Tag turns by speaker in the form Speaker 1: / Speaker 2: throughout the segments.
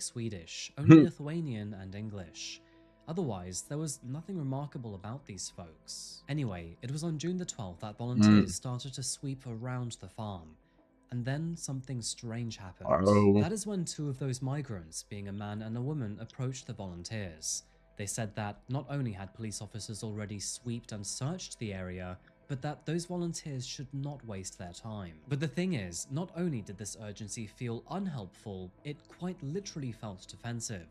Speaker 1: Swedish, only Lithuanian and English. Otherwise, there was nothing remarkable about these folks. Anyway, it was on June the 12th that volunteers started to sweep around the farm. And then something strange happened.
Speaker 2: Oh.
Speaker 1: That is when two of those migrants, being a man and a woman, approached the volunteers. They said that not only had police officers already swept and searched the area, but that those volunteers should not waste their time. But the thing is, not only did this urgency feel unhelpful, it quite literally felt defensive.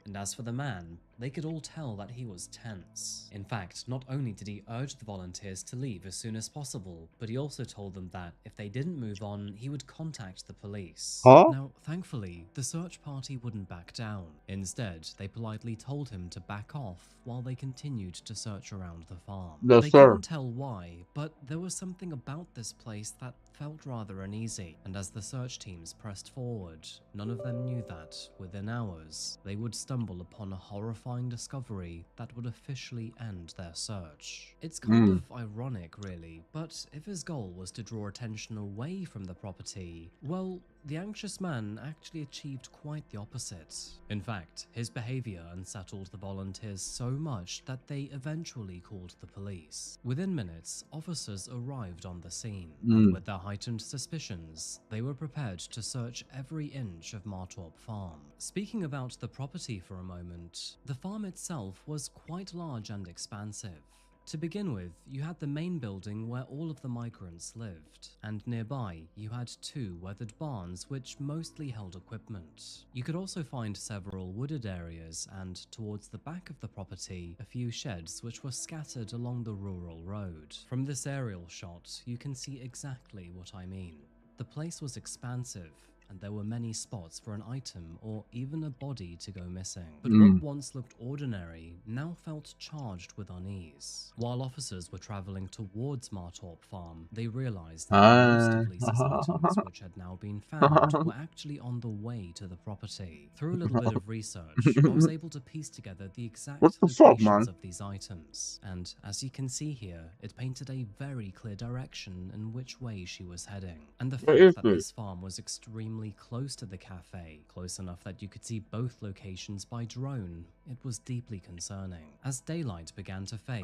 Speaker 1: And as for the man, they could all tell that he was tense. In fact, not only did he urge the volunteers to leave as soon as possible, but he also told them that if they didn't move on, he would contact the police.
Speaker 2: Huh?
Speaker 1: Now, thankfully, the search party wouldn't back down. Instead, they politely told him to back off while they continued to search around the farm.
Speaker 2: Yes,
Speaker 1: They
Speaker 2: sir.
Speaker 1: couldn't tell why, but there was something about this place that felt rather uneasy, and as the search teams pressed forward, none of them knew that, within hours, they would stumble upon a horrifying discovery that would officially end their search. It's kind of ironic, really, but if his goal was to draw attention away from the property, well, the anxious man actually achieved quite the opposite. In fact, his behavior unsettled the volunteers so much that they eventually called the police. Within minutes, officers arrived on the scene, and with their heightened suspicions, they were prepared to search every inch of Martorp Farm. Speaking about the property for a moment, the farm itself was quite large and expansive. To begin with, you had the main building where all of the migrants lived, and nearby you had two weathered barns which mostly held equipment. You could also find several wooded areas and, towards the back of the property, a few sheds which were scattered along the rural road. From this aerial shot, you can see exactly what I mean. The place was expansive, and there were many spots for an item or even a body to go missing. But what once looked ordinary now felt charged with unease. While officers were traveling towards Martorp Farm, they realized that most of Lisa's items, which had now been found, were actually on the way to the property. Through a little bit of research, I was able to piece together the exact
Speaker 2: What the fuck,
Speaker 1: locations
Speaker 2: man?
Speaker 1: of these items, and as you can see here, it painted a very clear direction in which way she was heading. And the
Speaker 2: Where is
Speaker 1: fact that
Speaker 2: this?
Speaker 1: this farm was extremely close to the cafe, close enough that you could see both locations by drone, it was deeply concerning. As daylight began to fade,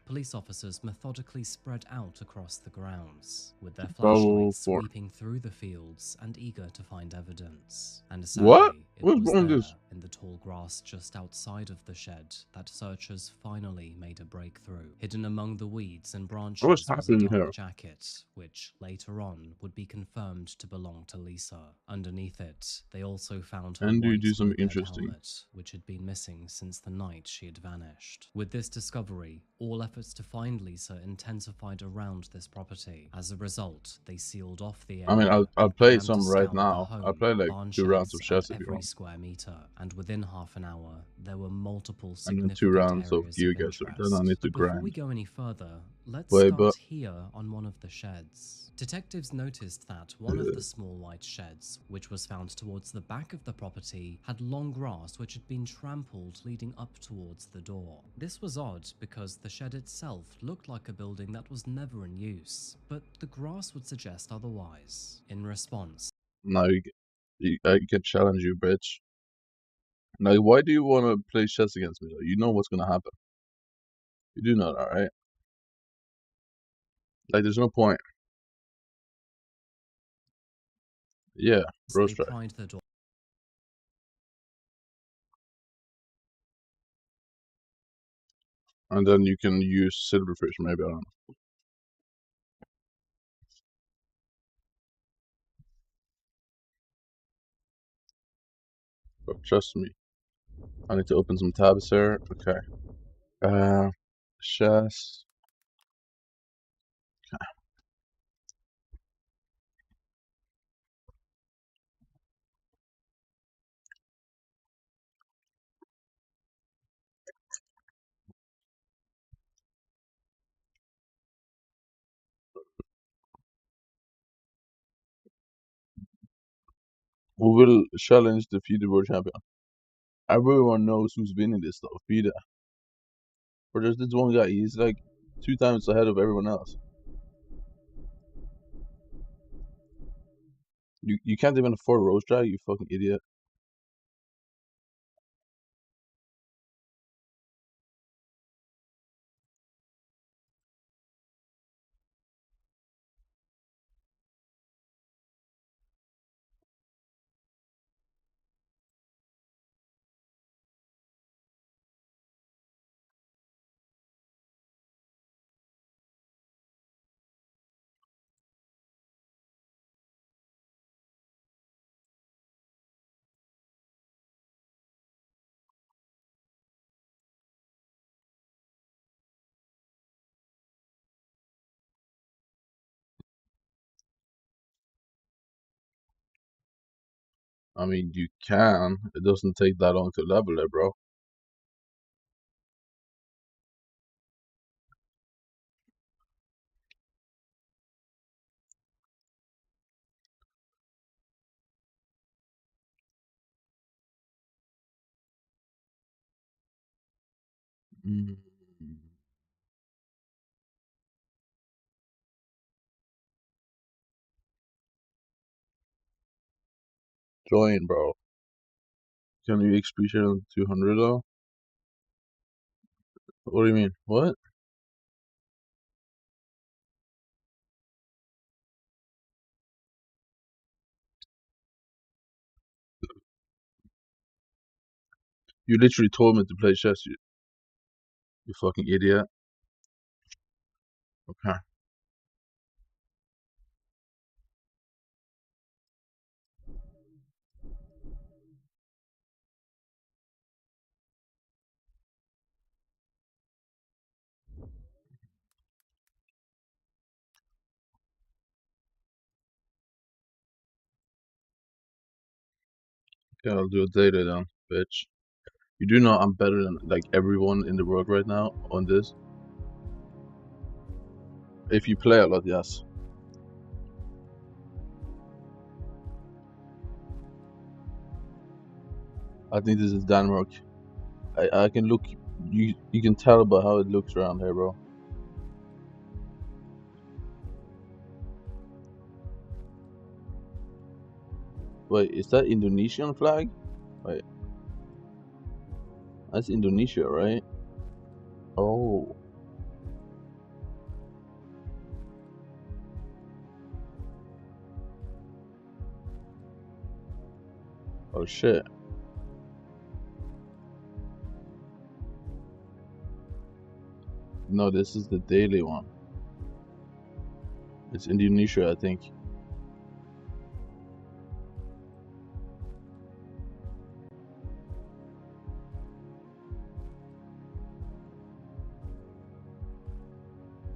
Speaker 1: police officers methodically spread out across the grounds, with their flashlights sweeping through the fields and eager to find evidence. And
Speaker 2: What?
Speaker 1: sadly, it
Speaker 2: What's
Speaker 1: was
Speaker 2: wrong with
Speaker 1: there,
Speaker 2: this?
Speaker 1: in the tall grass just outside of the shed, that searchers finally made a breakthrough. Hidden among the weeds and branches
Speaker 2: What's
Speaker 1: was a
Speaker 2: happening
Speaker 1: dark
Speaker 2: here?
Speaker 1: jacket, which later on would be confirmed to belong to Lisa. Underneath it, they also found her
Speaker 2: And do you
Speaker 1: white
Speaker 2: do something
Speaker 1: moped
Speaker 2: interesting?
Speaker 1: helmet, which had been missing since the night she had vanished. With this discovery, all efforts to find Lisa intensified around this property. As a result, they sealed off the area.
Speaker 2: I mean, I'll
Speaker 1: and
Speaker 2: play
Speaker 1: began
Speaker 2: some
Speaker 1: to
Speaker 2: right
Speaker 1: scour the
Speaker 2: now.
Speaker 1: home,
Speaker 2: I'll play like
Speaker 1: barn
Speaker 2: 2 rounds of
Speaker 1: sheds,
Speaker 2: chess
Speaker 1: and
Speaker 2: if you
Speaker 1: every
Speaker 2: want.
Speaker 1: square meter. And within half an hour, there were multiple
Speaker 2: And
Speaker 1: significant
Speaker 2: then 2 rounds of
Speaker 1: areas
Speaker 2: Gear
Speaker 1: of
Speaker 2: Guesser.
Speaker 1: interest.
Speaker 2: Then I need to
Speaker 1: But before we
Speaker 2: grind.
Speaker 1: go any further, let's
Speaker 2: Wait,
Speaker 1: start
Speaker 2: but
Speaker 1: here on one of the sheds. Detectives noticed that one of the small white sheds, which was found towards the back of the property, had long grass which had been trampled leading up towards the door. This was odd because the shed itself looked like a building that was never in use, but the grass would suggest otherwise. In response,
Speaker 2: now I can challenge you, bitch. Now, why do you want to play chess against me? Though? You know what's gonna happen. You do know that, right? Like, there's no point. Yeah,
Speaker 1: they
Speaker 2: roast track.
Speaker 1: pried the door.
Speaker 2: And then you can use silverfish, maybe, I don't know. But trust me. I need to open some tabs here. Okay. Chess. Who will challenge the FIDE World Champion? Everyone knows who's winning this stuff. FIDE. But there's this one guy, he's like 2 times ahead of everyone else. You can't even afford roast drag, you fucking idiot. I mean, you can. It doesn't take that long to level it, bro. Mm. Join, bro. Can you XP share on 200 though? What do you mean? What? You literally told me to play chess, you fucking idiot. Okay. Yeah, I'll do a data then, bitch. You do know I'm better than like everyone in the world right now on this. If you play a lot, yes. I think this is Denmark. I can look. You can tell by how it looks around here, bro. Wait, is that Indonesian flag? Wait, that's Indonesia, right? Oh, oh shit. No, this is the daily one. It's Indonesia, I think.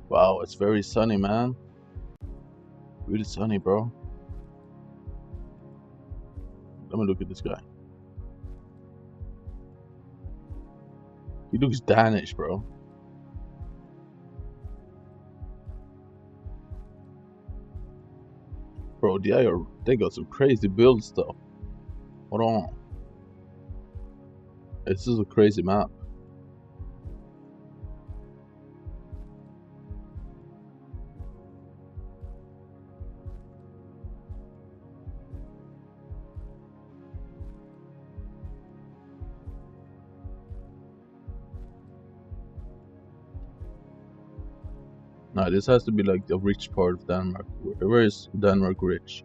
Speaker 2: Wow, it's very sunny, man. Really sunny, bro. Let me look at this guy. He looks Danish, bro. Bro, they got some crazy build stuff. Hold on. This is a crazy map. Nah, this has to be like the rich part of Denmark. Where is Denmark rich?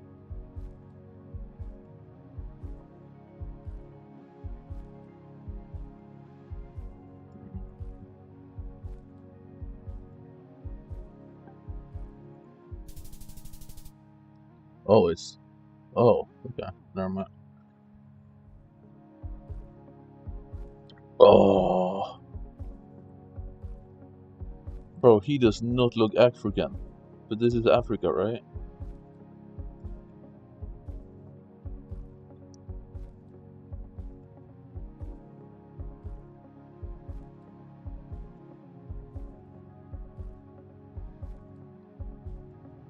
Speaker 2: Oh, it's. Oh, okay. Never mind. Oh. Bro, he does not look African. But this is Africa, right?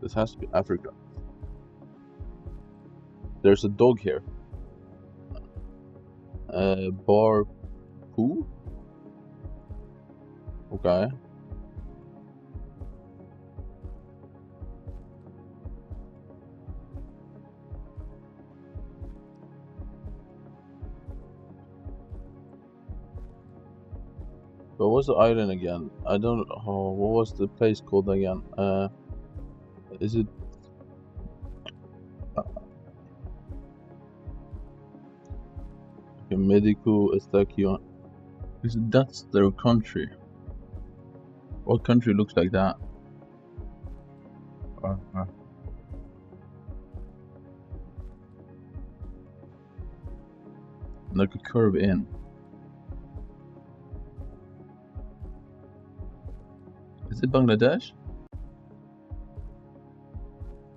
Speaker 2: This has to be Africa. There's a dog here. Bar Poo? Okay. But what's the island again? I don't. Oh, what was the place called again? Is it? Medical Estacion. Is it? That's their country. What country looks like that? Like a curve in. Is it Bangladesh?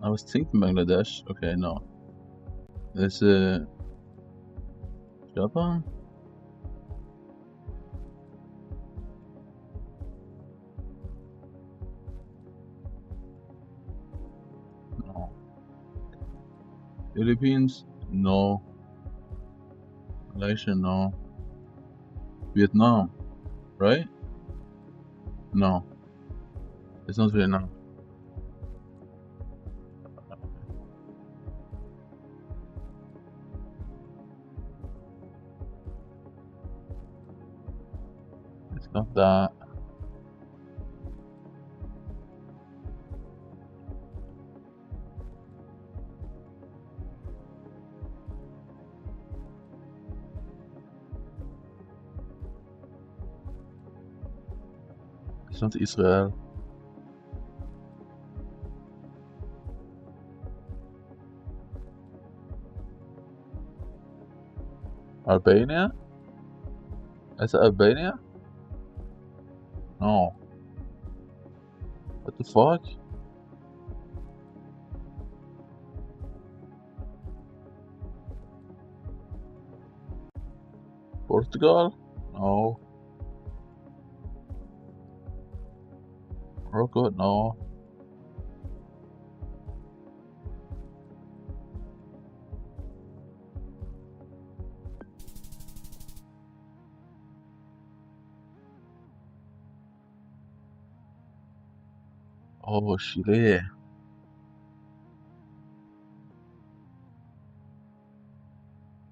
Speaker 2: I was thinking Bangladesh. Okay, no. It's Japan? No. Philippines? No. Malaysia? No. Vietnam? Right? No. It's not Vietnam. It's not that. It's not Israel. Albania? Is it Albania? No. What the fuck? Portugal? No. Morocco? No. Oh, Chile.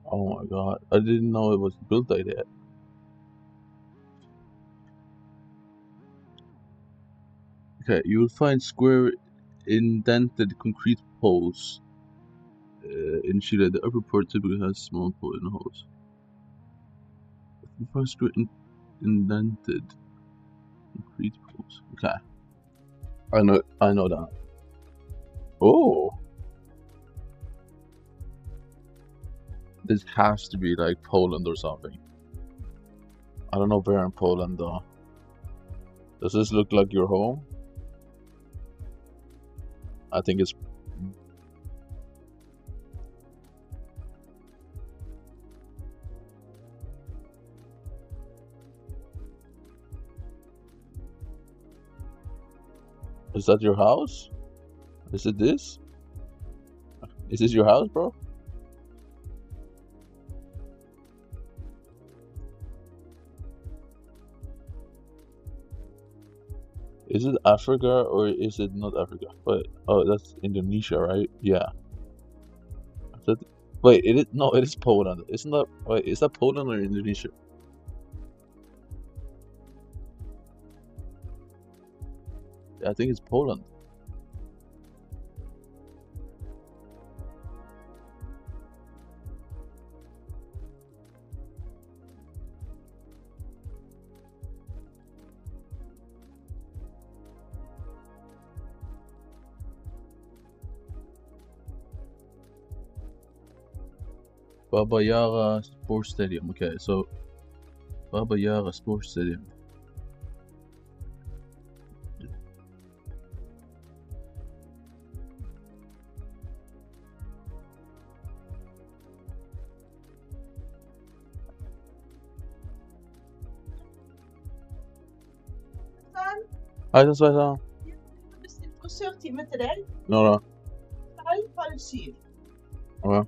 Speaker 2: Oh my god. I didn't know it was built like that. Okay, you will find square indented concrete poles in Chile. The upper part typically has small pole in holes. You find square indented concrete poles. Okay. I know that. Oh. This has to be like Poland or something. I don't know where in Poland though. Does this look like your home? I think it's... Is that your house? Is it this? Is this your house, bro? Is it Africa or is it not Africa? Wait, oh, that's Indonesia, right? Yeah. Wait, no, it is Poland. Isn't that... Wait, is that Poland or Indonesia? I think it's Poland. Baba Yara Sports Stadium. Okay, so Baba Yara Sports Stadium. Hei, det er Sveisa.
Speaker 3: Bestilt frisørtime til deg.
Speaker 2: Nå da.
Speaker 3: 6:30.
Speaker 2: Ja.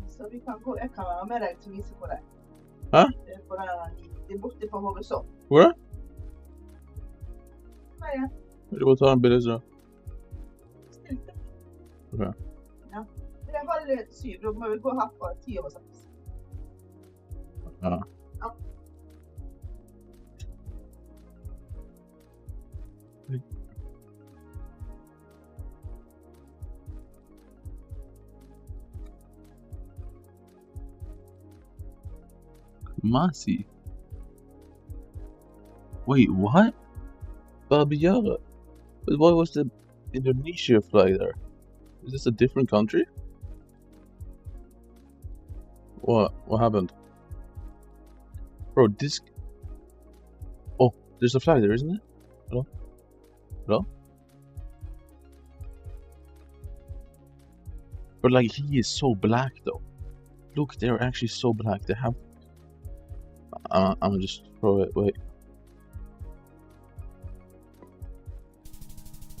Speaker 3: Så vi kan gå, jeg kan være med deg til å vise på deg.
Speaker 2: Hæ?
Speaker 3: Det er borte på horisont.
Speaker 2: Hvor er det?
Speaker 3: Ja.
Speaker 2: Jeg må ta en bilde, så.
Speaker 3: Bestilt det.
Speaker 2: Ok.
Speaker 3: Ja. Det er 6:30, da må vi gå herfra 6:10.
Speaker 2: Ja.
Speaker 3: Ja.
Speaker 2: Masi. Wait, what? Baba Yara. But why was the Indonesia flag there? Is this a different country? What? What happened? Bro, this... Oh, there's a flag there, isn't it? Hello? Hello? But like, he is so black though. Look, they're actually so black. They have. I'm gonna just throw it. Wait.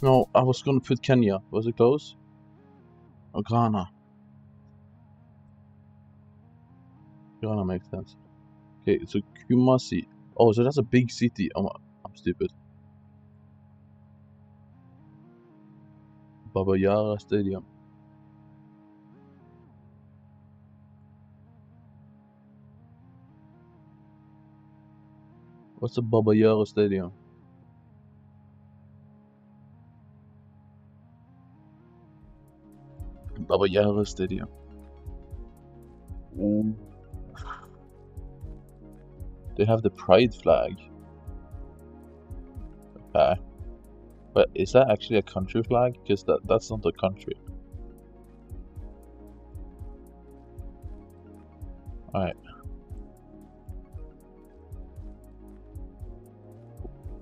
Speaker 2: No, I was gonna put Kenya. Was it close? Or Ghana? Ghana makes sense. Okay, so Kumasi. Oh, so that's a big city. Oh, I'm stupid. Baba Yara Stadium. What's the Baba Yara Stadium? Baba Yara Stadium. Ooh. They have the pride flag. Okay. But is that actually a country flag? Because that's not a country. Alright.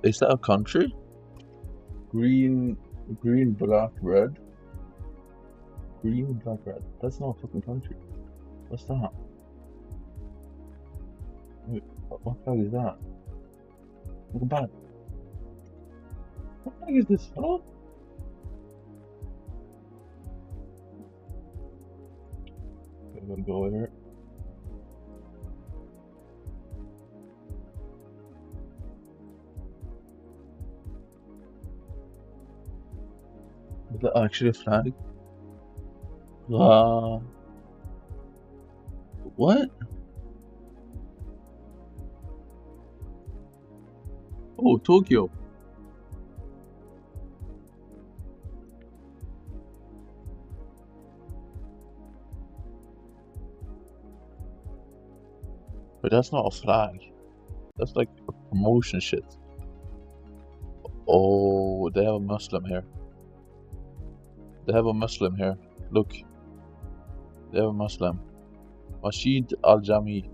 Speaker 2: Is that a country? Green, black, red. Green, black, red. That's not a fucking country. What's that? Wait, what flag is that? Look back. What flag is this? Hello? Okay, I'm gonna go over here. Is that actually a flag? What? Oh, Tokyo. But that's not a flag. That's like a promotion shit. Oh, they have a Muslim here. They have a Muslim here. Look. They have a Muslim. Masjid Al-Jami.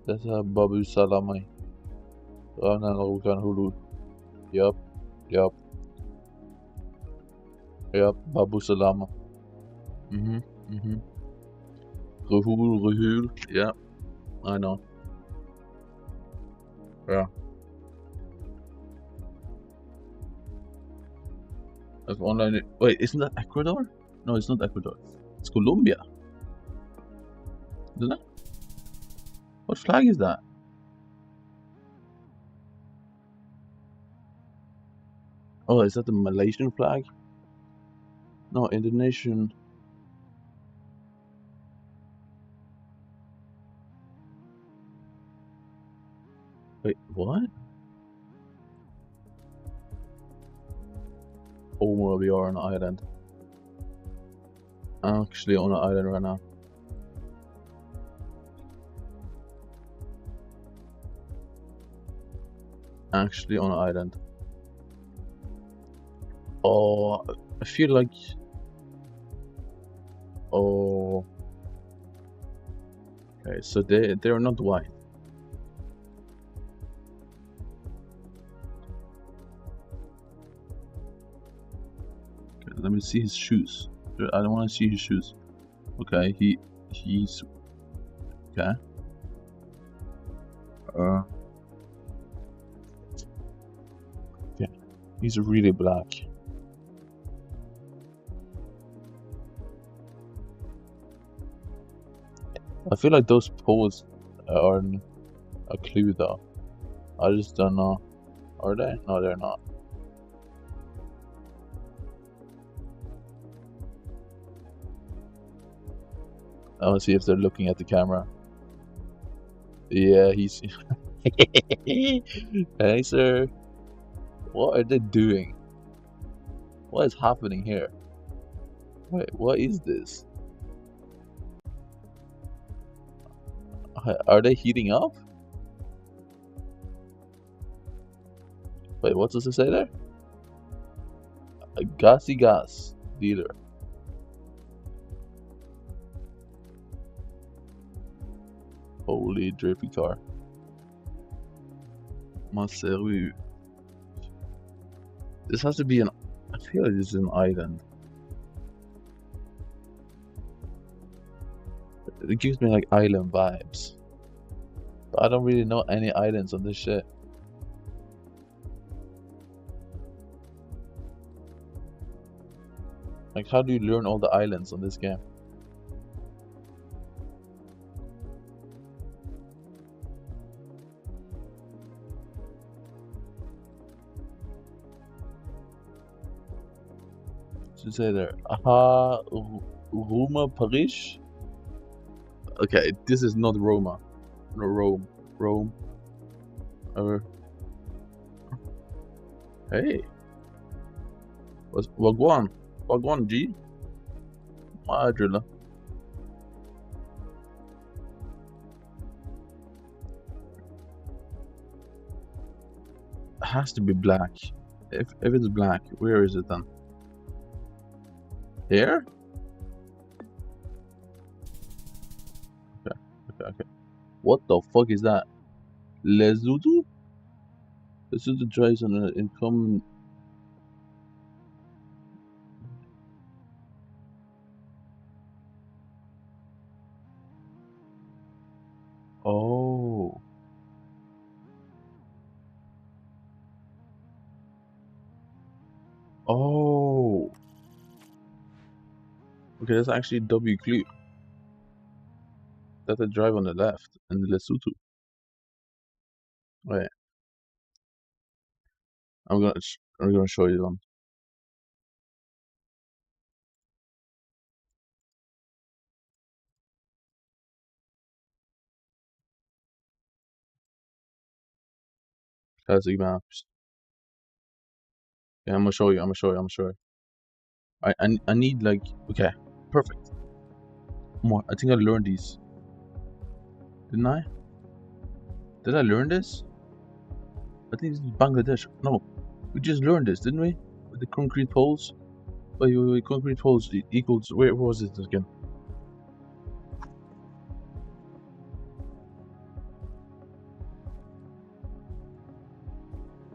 Speaker 2: That's a Babu Salami. Ranan Rukan Hulu. Yup. Babu Salama. Ruhul. Yeah. I know. Yeah. That's online. Wait, isn't that Ecuador? No, it's not Ecuador. It's Colombia. Isn't it? What flag is that? Oh, is that the Malaysian flag? No, Indonesian. Wait, what? Oh, we are on an island. I'm actually on an island right now. Actually on an island. Oh, I feel like... Oh... Okay, so they're not white. Okay, let me see his shoes. I don't want to see his shoes. Okay, he's... Okay. Yeah, he's really black. I feel like those poles are a clue though. I just don't know. Are they? No, they're not. I want to see if they're looking at the camera. Yeah, he's... Hey, sir. What are they doing? What is happening here? Wait, what is this? Are they heating up? Wait, what does it say there? A gassy gas dealer. Holy drippy car. Maseru. This has to be an... I feel like this is an island. It gives me like island vibes. But I don't really know any islands on this shit. Like, how do you learn all the islands on this game? To say there, aha, Roma, Paris. Okay, this is not Roma, no Rome. Hey, Wagwan G. My driller. It has to be black. If it's black, where is it then? Here? Okay. What the fuck is that? Lesotho? Lesotho drives on an income. Oh. Oh. Okay, that's actually W clue. That I drive on the left in the Lesotho. Wait. I'm gonna show you one. Classic maps. Yeah, I'm gonna show you. I need like, okay, perfect. More. I think I learned these. Didn't I? Did I learn this? I think this is Bangladesh. No, we just learned this, didn't we? With the concrete poles. Wait, concrete poles equals, where was it again?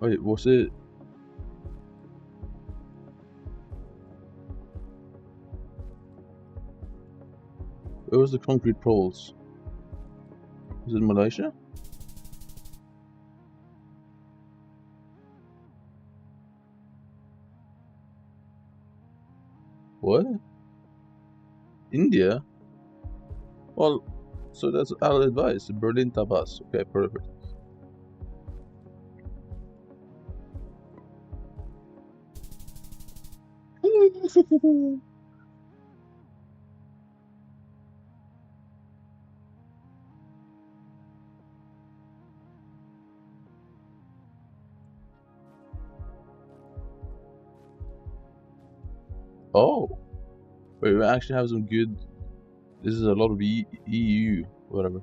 Speaker 2: Wait, was it? Where was the concrete poles? Was it Malaysia? What? India? Well, so that's our advice. Berlin Tabas. Okay, perfect. Oh, wait, we actually have some good. This is a lot of EU, whatever.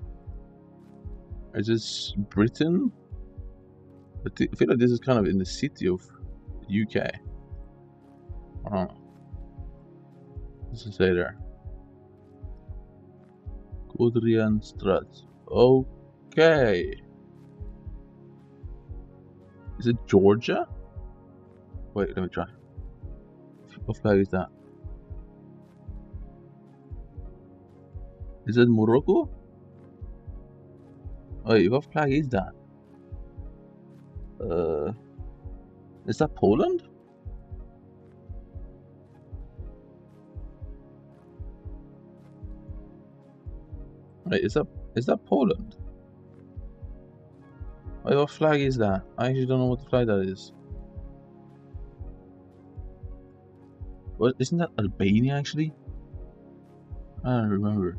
Speaker 2: Is this Britain? I feel like this is kind of in the city of UK. I don't know. What's it say there? Godrian Strat. Okay. Is it Georgia? Wait, let me try. What flag is that? Is it Morocco? Wait, what flag is that? Is that Poland? Wait, is that Poland? Wait, what flag is that? I actually don't know what flag that is. What, isn't that Albania actually? I don't remember.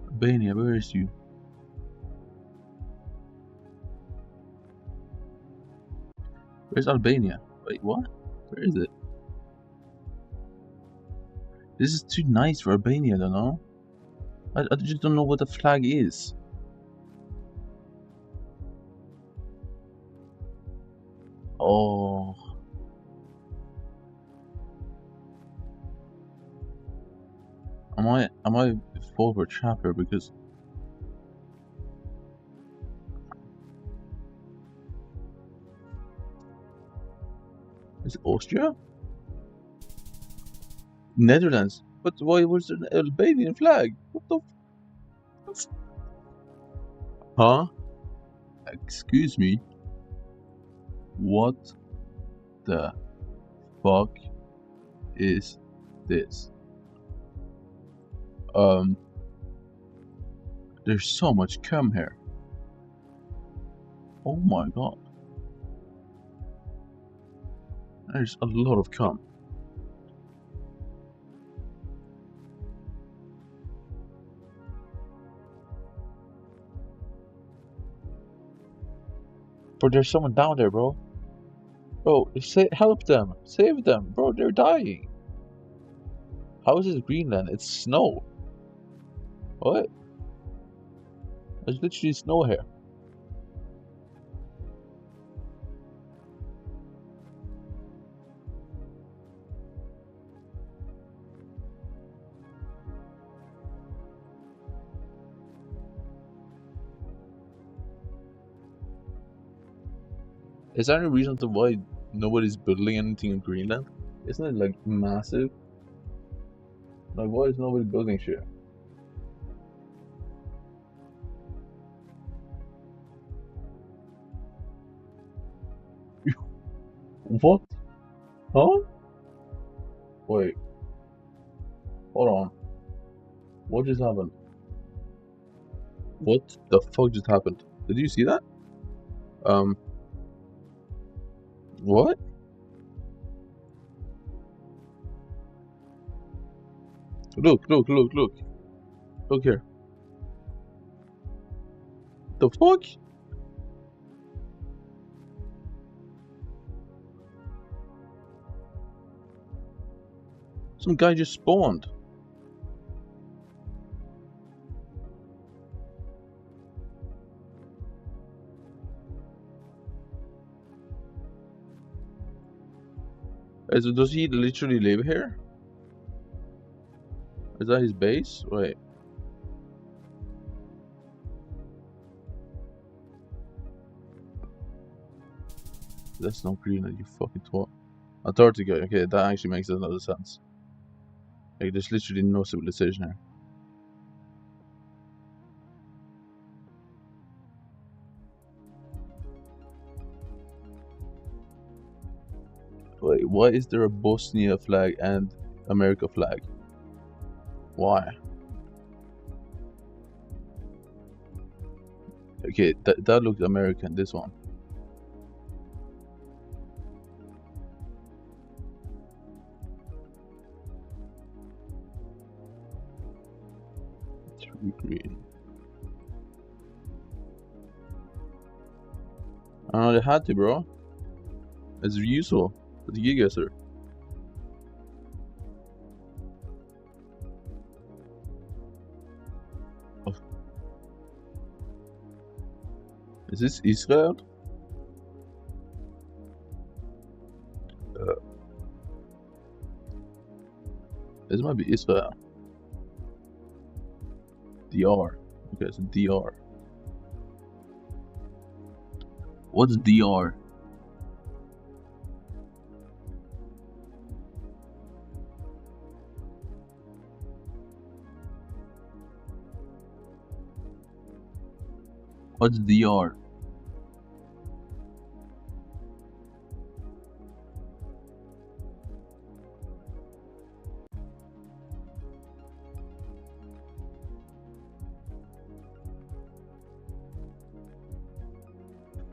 Speaker 2: Albania, where is you? Where's Albania? Wait, what? Where is it? This is too nice for Albania, I don't know. I just don't know what the flag is. Oh. I might fall for a trap here because Austria? Netherlands? But why was there an Albanian flag? What the f- Huh? Excuse me? What the fuck is this? There's so much cum here. Oh my god. There's a lot of cum. Bro, there's someone down there, bro. Bro, help them. Save them. Bro, they're dying. How is this Greenland? It's snow. What? There's literally snow here. Is there any reason to why nobody's building anything in Greenland? Isn't it like massive? Like, why is nobody building shit? What? Huh? Wait. Hold on. What just happened? What the fuck just happened? Did you see that? What? Look. Look here. The fuck? Some guy just spawned. Does he literally live here? Is that his base? Wait. That's not Greenland, you fucking twat. Antarctica, okay, that actually makes another sense. Like, there's literally no civilization here. Wait, why is there a Bosnia flag and America flag? Why? Okay, that looks American, this one. Too green. I don't know, they had to, bro. As usual. With the Gigasir. Oh. Is this Israel? This might be Israel. DR. Okay, it's DR. What's DR? What's DR?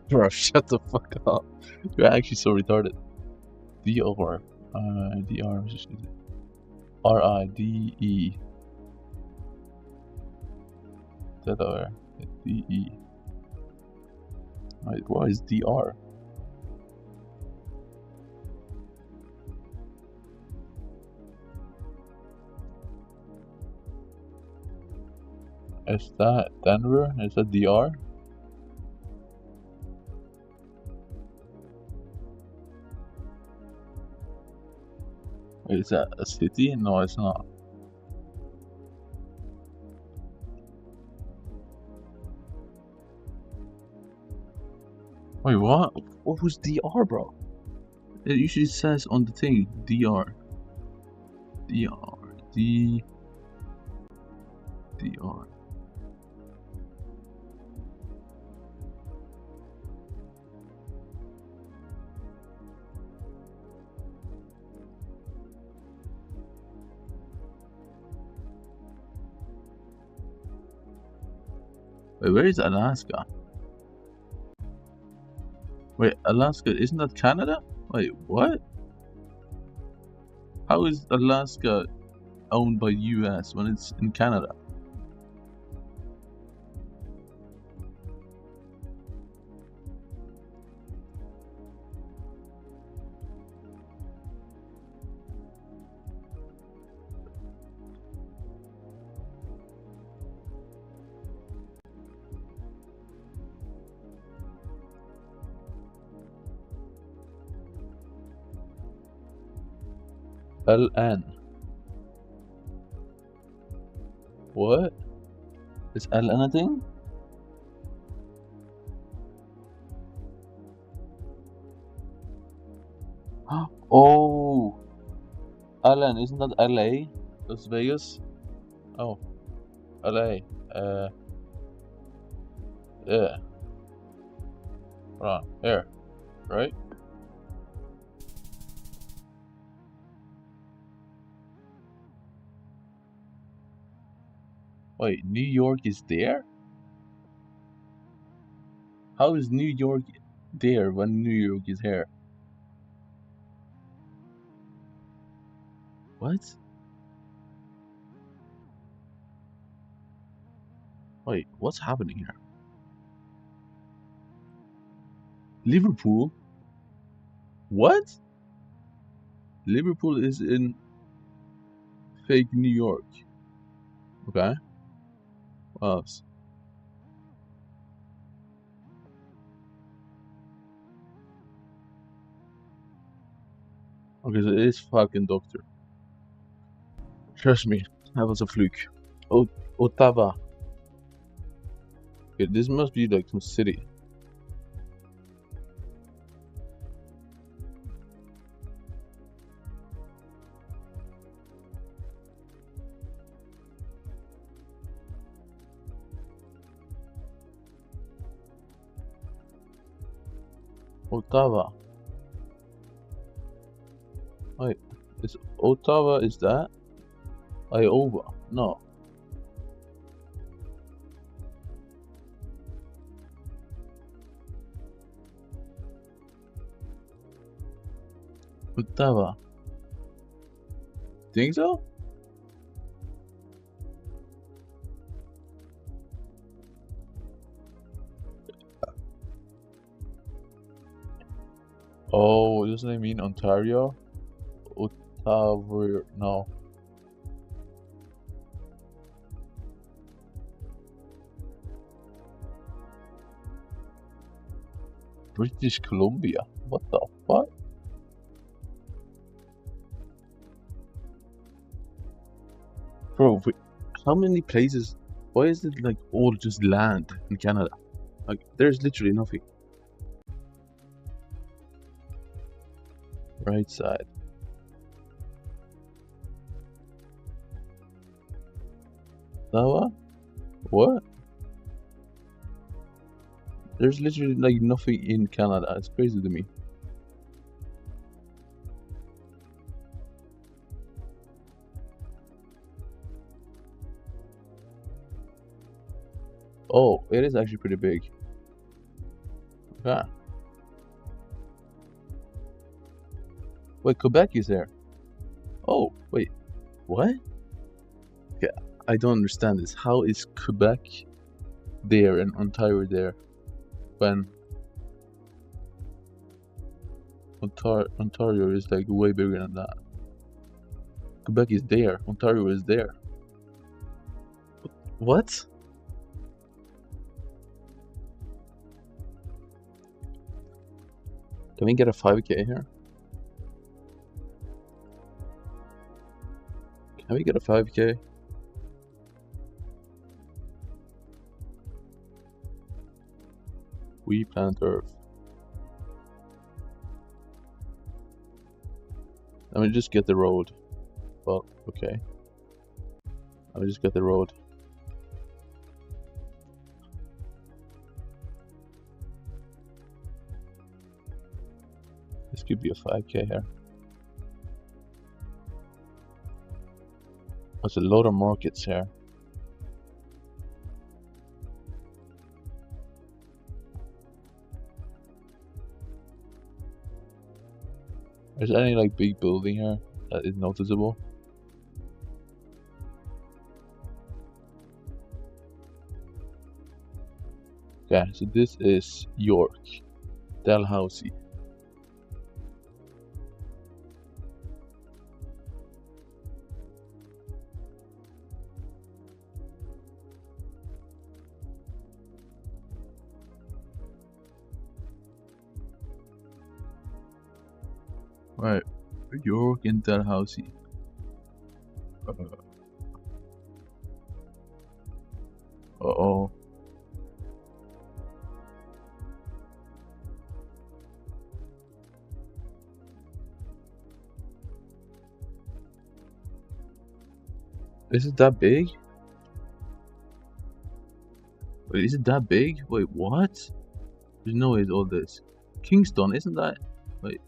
Speaker 2: Bro, shut the fuck up. You're actually so retarded. DR. DR. RIDE. Delaware. DE. Wait, what is DR? Is that Denver? Is that DR? Wait, is that a city? No, it's not. Wait, what? What was DR, bro? It usually says on the thing DR. DR. Wait, where is Alaska? Wait, Alaska, isn't that Canada? Wait, what? How is Alaska owned by US when it's in Canada? LN. What? Is LN a thing? Oh, LN, isn't that LA? Las Vegas? Oh, LA. Yeah. Right, here, right? Wait, New York is there? How is New York there when New York is here? What? Wait, what's happening here? Liverpool? What? Liverpool is in fake New York. Okay. What else? Okay, so it is fucking Doctor. Trust me, that was a fluke. Ottawa. Okay, this must be like some city. Ottawa. Wait, is Ottawa, is that? Iowa? No. Ottawa. Think so? Oh, doesn't it mean Ontario? Ottawa, no. British Columbia? What the fuck? Bro, wait, how many places? Why is it like all just land in Canada? Like, there's literally nothing. Right side. Ottawa? What? There's literally like nothing in Canada. It's crazy to me. Oh, it is actually pretty big. Okay. Wait, Quebec is there. Oh, wait. What? Yeah, I don't understand this. How is Quebec there and Ontario there when Ontario is like way bigger than that? Quebec is there. Ontario is there. What? Can we get a 5K here? Can we get a 5K? We plant Earth. Let me just get the road. Well, okay. Let me just get the road. This could be a 5k here. There's a lot of markets here. Is there any like big building here that is noticeable? Okay, so this is York, Dalhousie. Right, York and Dalhousie. Uh-oh. Is it that big? Wait, is it that big? Wait, what? There's no way it's all this. Kingston, isn't that? Wait.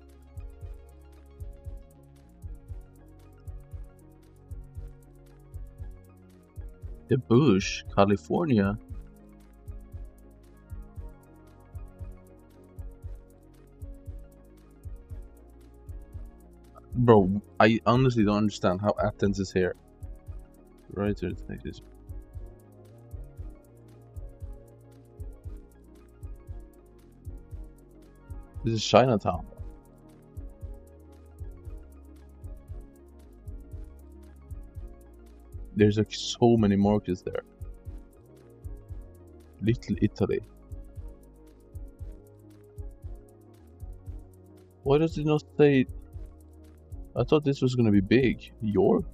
Speaker 2: The Bush, California. Bro, I honestly don't understand how Athens is here. Right, so it's like this. This is Chinatown. There's like so many markets there. Little Italy. Why does it not say? I thought this was gonna be big. York?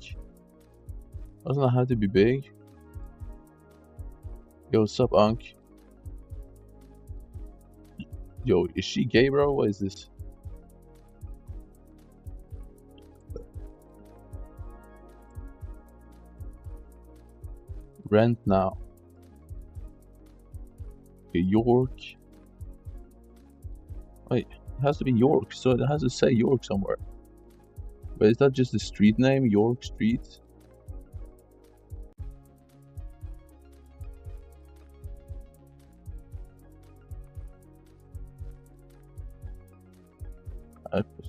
Speaker 2: Doesn't it have to be big? Yo, what's up, Unc? Yo, is she gay, bro? What is this? Rent now. Okay, York. Wait, it has to be York, so it has to say York somewhere. But is that just the street name? York Street?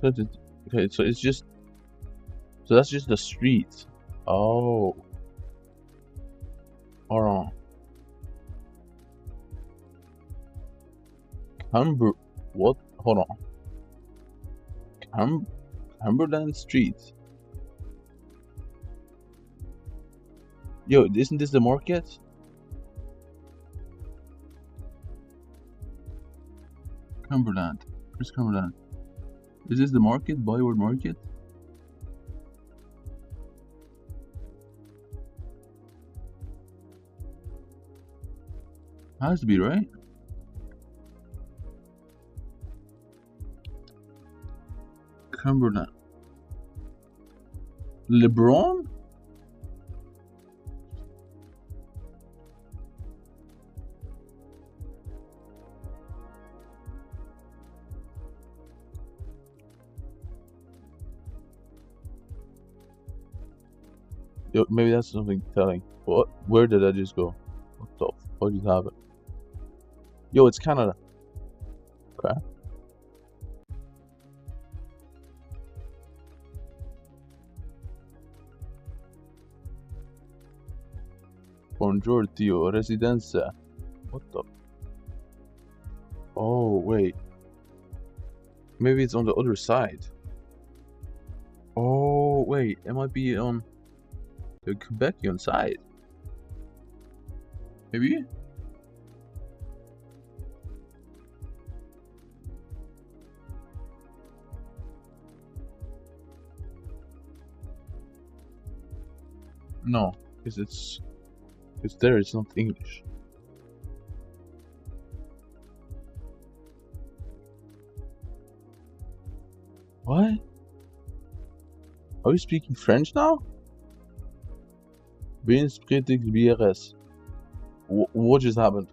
Speaker 2: Okay, so it's just. So that's just the street. Oh. Hold on. What? Hold on. Cumberland Street. Yo, isn't this the market? Cumberland. Where's Cumberland? Is this the market? Byward Market? Has to be, right? Cumberland. LeBron? Yo, maybe that's something telling. What? Where did I just go? What the fuck just happened? Yo, it's Canada. Okay. Bonjour, Tio. Residenza. What the? Oh, wait. Maybe it's on the other side. Oh, wait. It might be on the Quebecian side. Maybe? No, because it's there, it's not English. What? Are you speaking French now? Wen spreekt BRS? What just happened?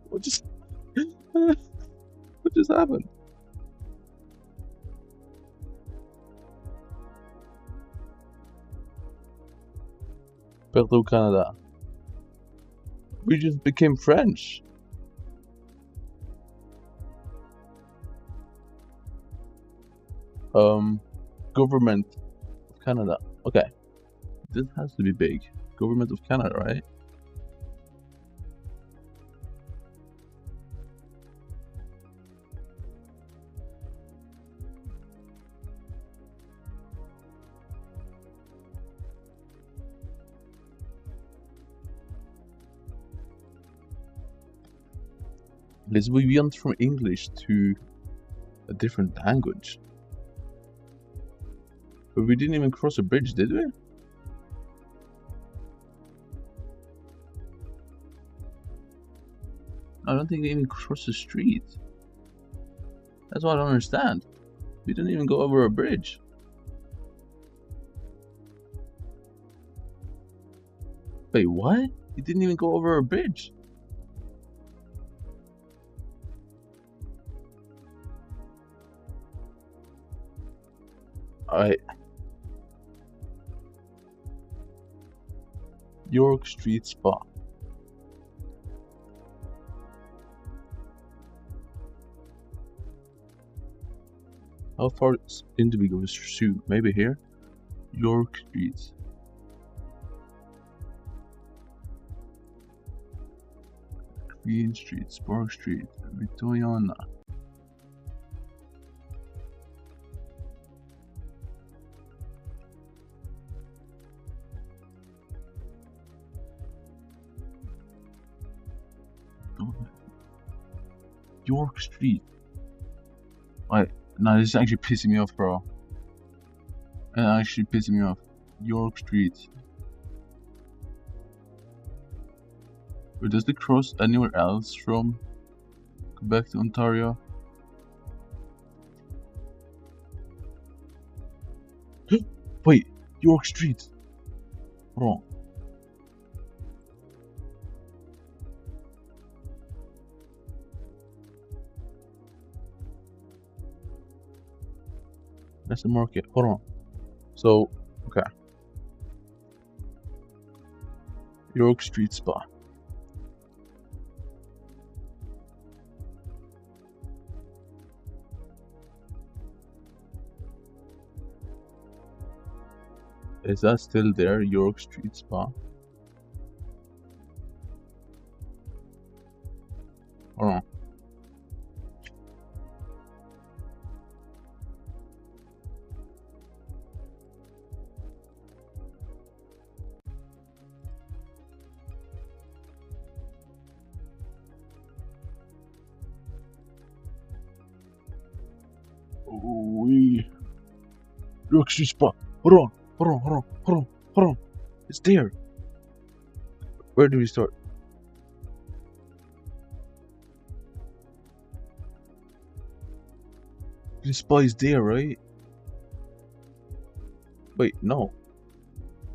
Speaker 2: What just what just happened? Perdue Canada. We just became French. Government of Canada. Okay. This has to be big. Government of Canada, right? We went from English to a different language. But we didn't even cross a bridge, did we? I don't think we even crossed the street. That's what I don't understand. We didn't even go over a bridge. Wait, what? We didn't even go over a bridge. Alright. York Street Spa. How far in do we go to? Maybe here? York Street. Queen Street, Spark Street, Victoriana. York Street. Wait, no, this is actually pissing me off, bro. It's actually pissing me off. York Street. Wait, does it cross anywhere else from Quebec to Ontario? Wait, York Street. Hold on. That's the market. Hold on. So, okay. York Street Spa. Is that still there, York Street Spa? Hold on. York Street Spa. Hold on. It's there. Where do we start? The spa is there, right? Wait, no.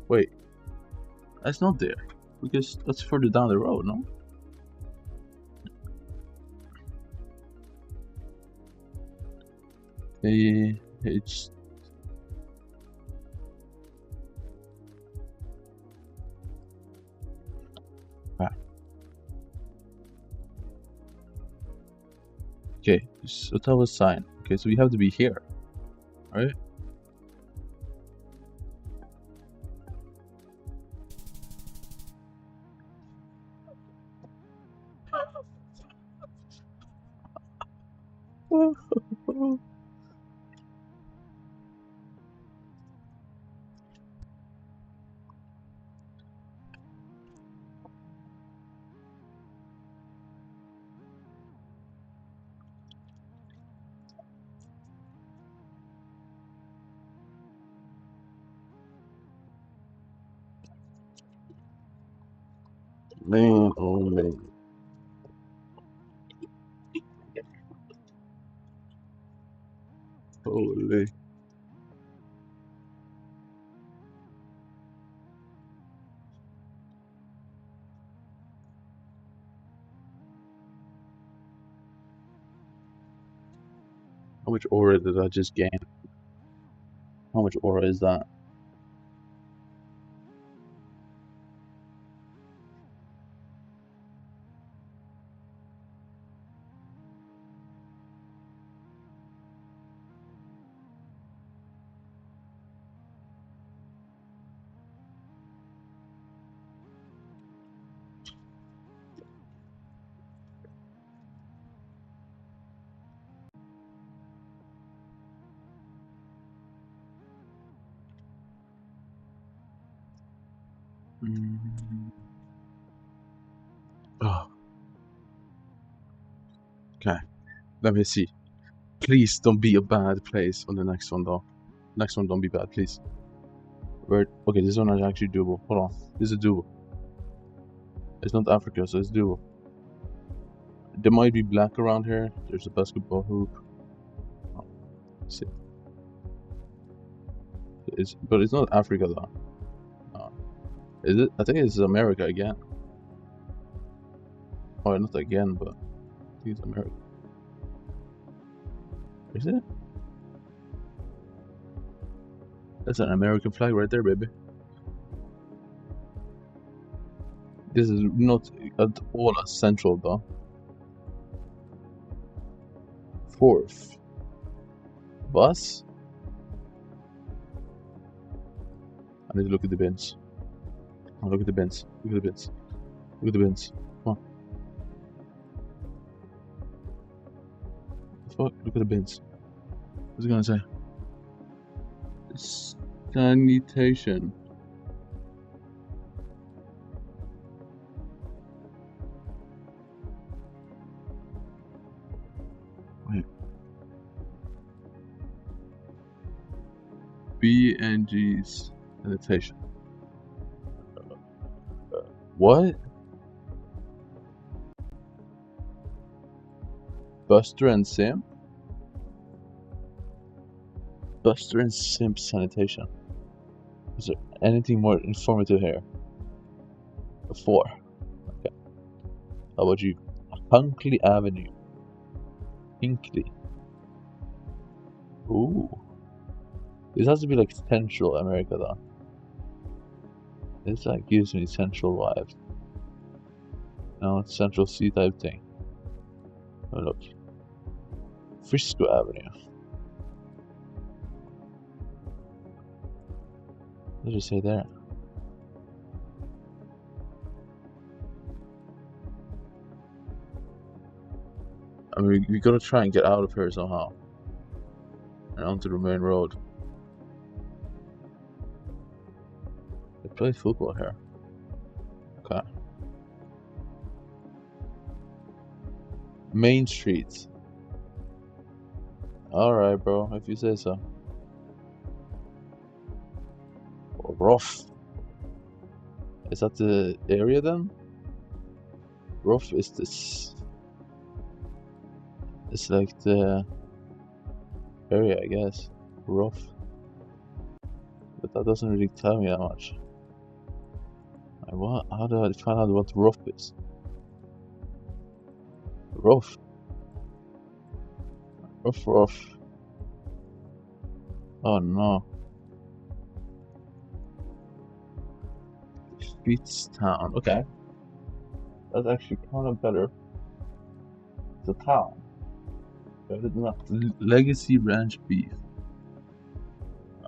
Speaker 2: Wait. That's not there. Because that's further down the road, no? It's... Okay, so that was sign. Okay, so we have to be here, right? Man, oh man. Holy. How much aura did I just gain? How much aura is that? Oh. Okay, let me see. Please don't be a bad place on the next one though. Next one don't be bad, please. Where? Okay, this one is actually doable. Hold on, this is doable. It's not Africa, so it's doable. There might be black around here. There's a basketball hoop. Oh, let's see. But it's not Africa though. Is it? I think it's America again. Oh, not again, but I think it's America. Is it? That's an American flag right there, baby. This is not at all as central though. Fourth. Bus? I need to look at the bins. Oh, look at the bins. Look at the bins. Look at the bins. Come on. What the fuck? Look at the bins. What's it gonna say? Sanitation. Wait. BNG's sanitation. What? Buster and Simp? Buster and Simp sanitation. Is there anything more informative here? 4. Okay. How about you? Hunkley Avenue. Hinkley. Ooh. This has to be like Central America though. This like gives me Central vibes. No, it's Central Sea type thing. Oh look. Frisco Avenue. What did it say there? I mean, we gotta try and get out of here somehow. And onto the main road. They play football here. Okay. Main Street. Alright, bro, if you say so. Oh, rough. Is that the area then? Rough is this. It's like the area, I guess. Rough. But that doesn't really tell me that much. Like what? How do I find out what rough is? Rough. Rough. Oh no. Beatstown. Okay. That's actually kind of better. It's a town. Better than that. Legacy Ranch Beef.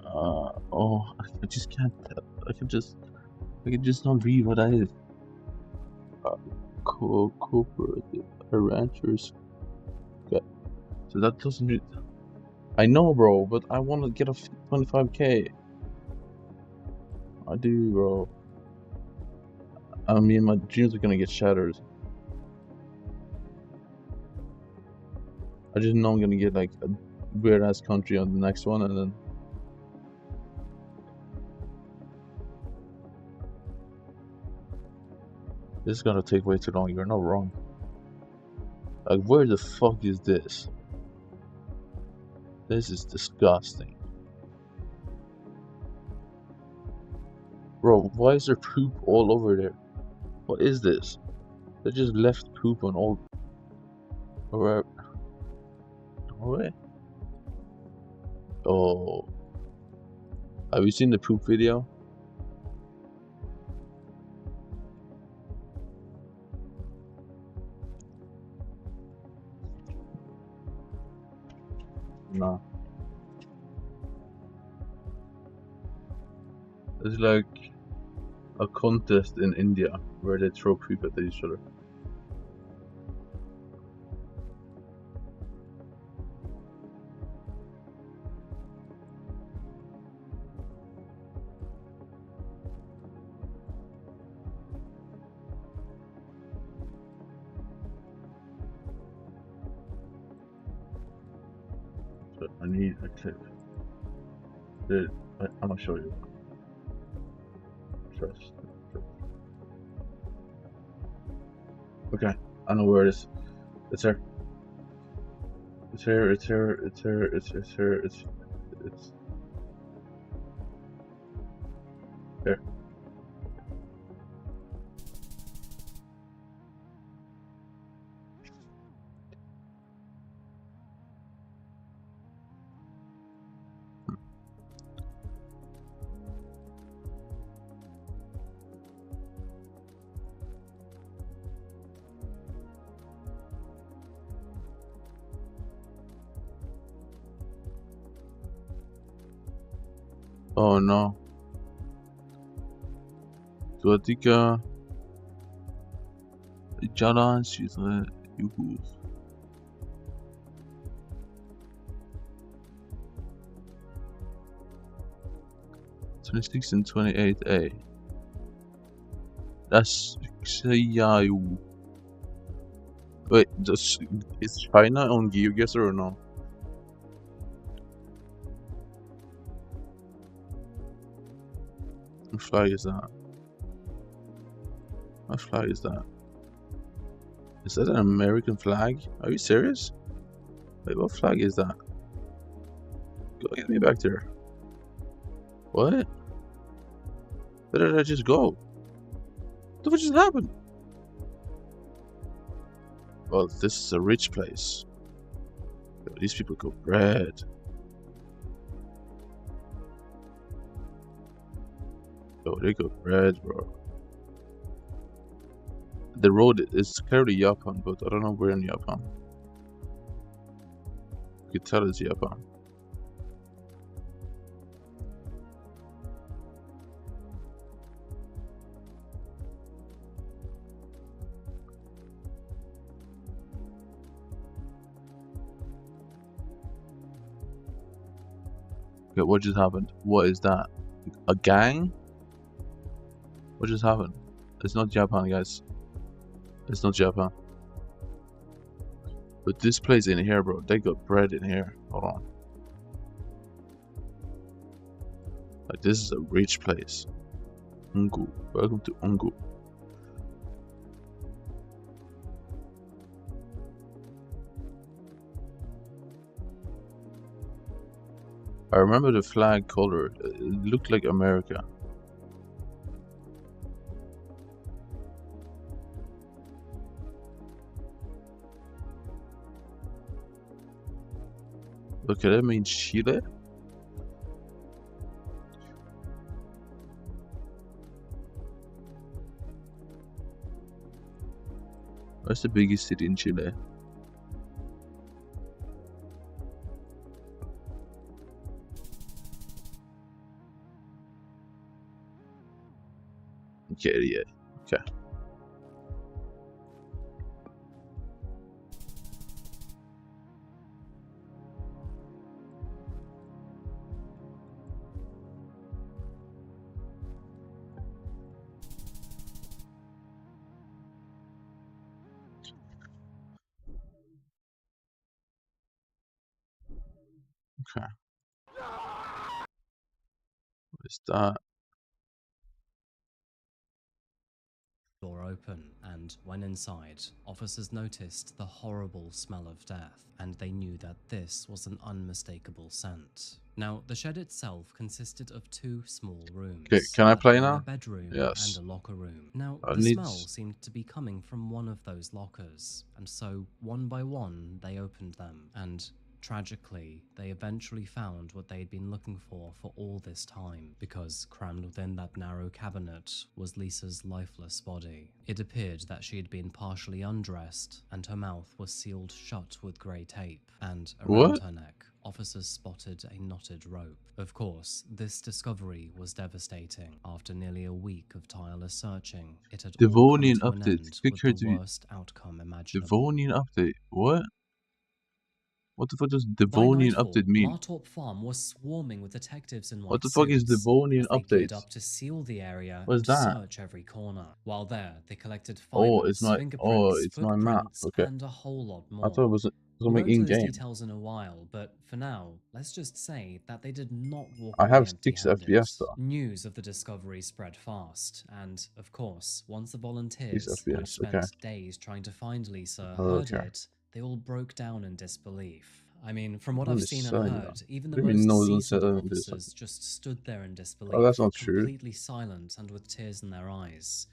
Speaker 2: Oh, I just can't tell. I can just not read what that is. Cooperative ranchers. Okay. So that doesn't read. I know, bro, but I want to get a 25k. I do, bro. I mean, my dreams are gonna get shattered. I just know I'm gonna get like a weird ass country on the next one, and then this is gonna take way too long. You're not wrong. Like, where the fuck is this? This is disgusting. Bro, why is there poop all over there? What is this? They just left poop on all over. Norway? Oh. Have you seen the poop video? No. It's like a contest in India where they throw poop at each other. So I need a clip. I'm gonna show you. Trust. Okay, I know where it is. It's here. It's here. It's here. It's here. It's here. It's here. Oh no. Gotika Jalan çizgi yuhu. 26 and 28A. That's Xiaoyu. Wait, is China on GeoGuessr or no? What flag is that? What flag is that? Is that an American flag? Are you serious? Wait, what flag is that? Go get me back there. What? Where did I just go? What just happened? Well, this is a rich place. Yo, these people got bread. Yo, they got bread, bro. The road is clearly Japan, but I don't know where in Japan. You can tell it's Japan. Okay, what just happened? What is that? A gang? What just happened? It's not Japan, guys. It's not Japan. But this place in here, bro, they got bread in here. Hold on. Like, this is a rich place. Ungu. Welcome to Ungu. I remember the flag color. It looked like America. Okay, that means Chile. Where's the biggest city in Chile? Okay, yeah. Okay. Okay. What is that?
Speaker 1: open, and when inside, officers noticed the horrible smell of death, and they knew that this was an unmistakable scent. Now, the shed itself consisted of 2 small rooms.
Speaker 2: Okay, can I
Speaker 1: that
Speaker 2: play
Speaker 1: were
Speaker 2: now?
Speaker 1: A bedroom
Speaker 2: Yes.
Speaker 1: and a locker room. Now,
Speaker 2: I
Speaker 1: the
Speaker 2: need-
Speaker 1: smell seemed to be coming from one of those lockers, and so one by one they opened them, and tragically, they eventually found what they had been looking for all this time, because crammed within that narrow cabinet was Lisa's lifeless body. It appeared that she had been partially undressed, and her mouth was sealed shut with grey tape, and around
Speaker 2: What?
Speaker 1: her neck, officers spotted a knotted rope. Of course, this discovery was devastating. After nearly a week of tireless searching, it had all
Speaker 2: Devonian
Speaker 1: come to an
Speaker 2: update.
Speaker 1: end
Speaker 2: Click
Speaker 1: with
Speaker 2: here
Speaker 1: the
Speaker 2: to
Speaker 1: worst outcome imaginable.
Speaker 2: Devonian update. What? What the fuck does
Speaker 1: By
Speaker 2: Devonian
Speaker 1: nightfall,
Speaker 2: update mean?
Speaker 1: Martorp Farm was swarming with detectives in white
Speaker 2: What the fuck is
Speaker 1: suits
Speaker 2: Devonian
Speaker 1: as they geared
Speaker 2: update?
Speaker 1: up to seal the area
Speaker 2: What is
Speaker 1: and
Speaker 2: that?
Speaker 1: search every corner. While there, they collected
Speaker 2: Oh, it's
Speaker 1: fibers,
Speaker 2: my
Speaker 1: fingerprints,
Speaker 2: it's my map.
Speaker 1: footprints,
Speaker 2: Okay.
Speaker 1: and a whole lot more.
Speaker 2: I thought it was
Speaker 1: We'll
Speaker 2: something
Speaker 1: go into
Speaker 2: in
Speaker 1: those
Speaker 2: game.
Speaker 1: details in a while, but for now, let's just say that they did not walk
Speaker 2: I
Speaker 1: away
Speaker 2: have 6
Speaker 1: empty-handed.
Speaker 2: FPS though.
Speaker 1: News of the discovery spread fast, and of course, once the volunteers
Speaker 2: 6
Speaker 1: who
Speaker 2: FPS,
Speaker 1: spent
Speaker 2: okay.
Speaker 1: days trying to find Lisa heard
Speaker 2: Okay.
Speaker 1: it, they all broke down in disbelief. I mean, from what
Speaker 2: I'm
Speaker 1: I've
Speaker 2: just
Speaker 1: seen and
Speaker 2: saying,
Speaker 1: heard, even the
Speaker 2: What do you mean
Speaker 1: most
Speaker 2: no one
Speaker 1: seasoned
Speaker 2: said
Speaker 1: of
Speaker 2: anything to this?
Speaker 1: officers just stood there in disbelief,
Speaker 2: Oh, that's not true.
Speaker 1: completely silent and with tears in their eyes.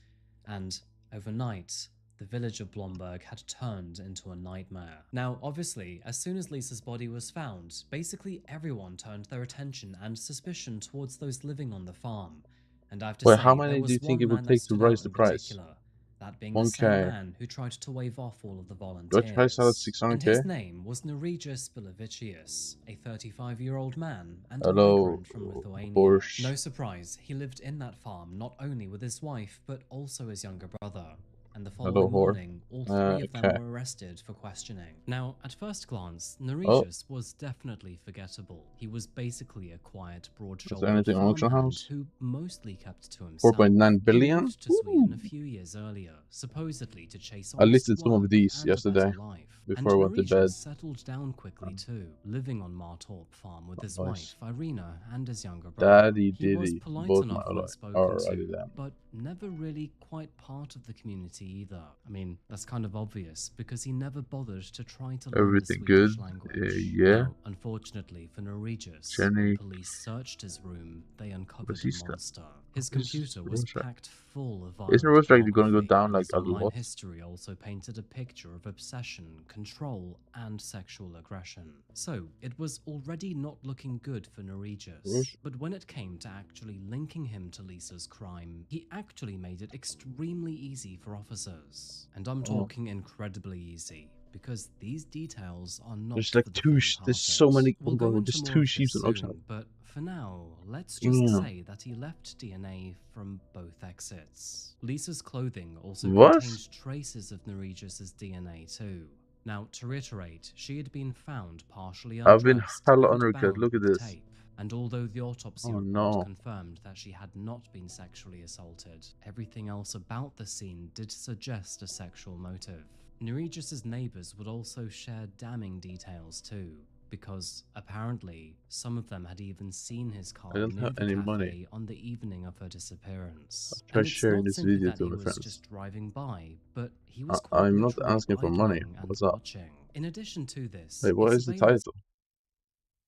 Speaker 1: And overnight, the village of Blomberg had turned into a nightmare. Now, obviously, as soon as Lisa's body was found, basically everyone turned their attention and suspicion towards those living on the farm. And I have to
Speaker 2: Wait,
Speaker 1: say,
Speaker 2: how
Speaker 1: there
Speaker 2: many do you
Speaker 1: was
Speaker 2: think
Speaker 1: one
Speaker 2: it would
Speaker 1: man that
Speaker 2: take to
Speaker 1: stood
Speaker 2: raise
Speaker 1: out
Speaker 2: the
Speaker 1: in
Speaker 2: price?
Speaker 1: particular, that being the
Speaker 2: 1K.
Speaker 1: same man who tried to wave off all of the
Speaker 2: Do I
Speaker 1: volunteers.
Speaker 2: try to sell at
Speaker 1: And
Speaker 2: 600k?
Speaker 1: his name was Neregis Bilavicius, a 35-year-old man and a
Speaker 2: Hello,
Speaker 1: migrant from Lithuania.
Speaker 2: Borscht.
Speaker 1: No surprise, he lived in that farm not only with his wife, but also his younger brother. And the following morning, all 3 of them
Speaker 2: okay.
Speaker 1: were arrested for questioning. Now, at first glance, Neregis was definitely forgettable. He was basically a quiet, broad-shouldered
Speaker 2: anything on Auction
Speaker 1: farmhand
Speaker 2: House?
Speaker 1: who mostly kept to himself.
Speaker 2: 4.9 billion?
Speaker 1: He moved to Sweden a few years earlier, supposedly to chase
Speaker 2: I
Speaker 1: honest
Speaker 2: listed some of
Speaker 1: work
Speaker 2: these
Speaker 1: and a
Speaker 2: yesterday
Speaker 1: better life.
Speaker 2: before I
Speaker 1: And
Speaker 2: went to
Speaker 1: Neregis
Speaker 2: bed.
Speaker 1: settled down quickly too, living on Martorp Farm with his
Speaker 2: Nice.
Speaker 1: wife Irina and his younger brother.
Speaker 2: Daddy
Speaker 1: He was
Speaker 2: diddy.
Speaker 1: polite
Speaker 2: Both
Speaker 1: enough
Speaker 2: my
Speaker 1: when
Speaker 2: life.
Speaker 1: spoken
Speaker 2: Alrighty
Speaker 1: to,
Speaker 2: then.
Speaker 1: but never really quite part of the community either. I mean, that's kind of obvious because he never bothered to try to learn
Speaker 2: Everything
Speaker 1: the Swedish
Speaker 2: good?
Speaker 1: language.
Speaker 2: Yeah.
Speaker 1: Now, unfortunately for Neregis,
Speaker 2: Jenny.
Speaker 1: when police searched his room, they uncovered
Speaker 2: What's
Speaker 1: a
Speaker 2: he got?
Speaker 1: monster. His
Speaker 2: What is
Speaker 1: computer
Speaker 2: this
Speaker 1: was
Speaker 2: Rorschach?
Speaker 1: packed full of violent
Speaker 2: Isn't Rorschach gonna go
Speaker 1: pornography,
Speaker 2: down
Speaker 1: and
Speaker 2: like
Speaker 1: his
Speaker 2: a
Speaker 1: online
Speaker 2: lot?
Speaker 1: history also painted a picture of obsession, control, and sexual aggression. So, it was already not looking good for Neregis. But when it came to actually linking him to Lisa's crime, he actually made it extremely easy for officers. And I'm talking incredibly easy, because these details are not
Speaker 2: There's like
Speaker 1: for the
Speaker 2: 2 there's so many.
Speaker 1: We'll go into
Speaker 2: There's
Speaker 1: more
Speaker 2: 2
Speaker 1: of this
Speaker 2: sheep on Auction House.
Speaker 1: soon, but for now, let's just
Speaker 2: Yeah.
Speaker 1: say that he left DNA from both exits. Lisa's clothing also
Speaker 2: What?
Speaker 1: contained traces of Neregis' DNA too. Now, to reiterate, she had been found partially
Speaker 2: I've been
Speaker 1: undressed
Speaker 2: hella
Speaker 1: and
Speaker 2: undercut.
Speaker 1: bound
Speaker 2: Look at
Speaker 1: with
Speaker 2: this.
Speaker 1: tape. And although the autopsy
Speaker 2: Oh,
Speaker 1: report
Speaker 2: no.
Speaker 1: confirmed that she had not been sexually assaulted, everything else about the scene did suggest a sexual motive. Neregis' neighbors would also share damning details too, because apparently some of them had even seen his car
Speaker 2: I don't
Speaker 1: near
Speaker 2: have
Speaker 1: the
Speaker 2: any
Speaker 1: cafe
Speaker 2: money.
Speaker 1: on the evening of her disappearance.
Speaker 2: Try
Speaker 1: And it's
Speaker 2: sharing
Speaker 1: not
Speaker 2: this
Speaker 1: simply
Speaker 2: video
Speaker 1: that
Speaker 2: to
Speaker 1: he
Speaker 2: my
Speaker 1: was
Speaker 2: friends.
Speaker 1: just driving by, but he was quite
Speaker 2: I'm not
Speaker 1: literally
Speaker 2: asking for money.
Speaker 1: idling and
Speaker 2: What's up?
Speaker 1: watching. In addition to this,
Speaker 2: Wait, what
Speaker 1: a
Speaker 2: is the
Speaker 1: surveillance
Speaker 2: title?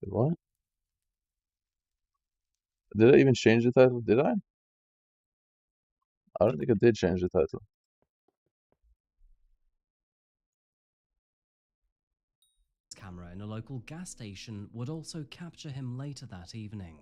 Speaker 2: Wait, what? Did I even change the title? Did I? I don't think I did change the title.
Speaker 1: camera in a local gas station would also capture him later that evening,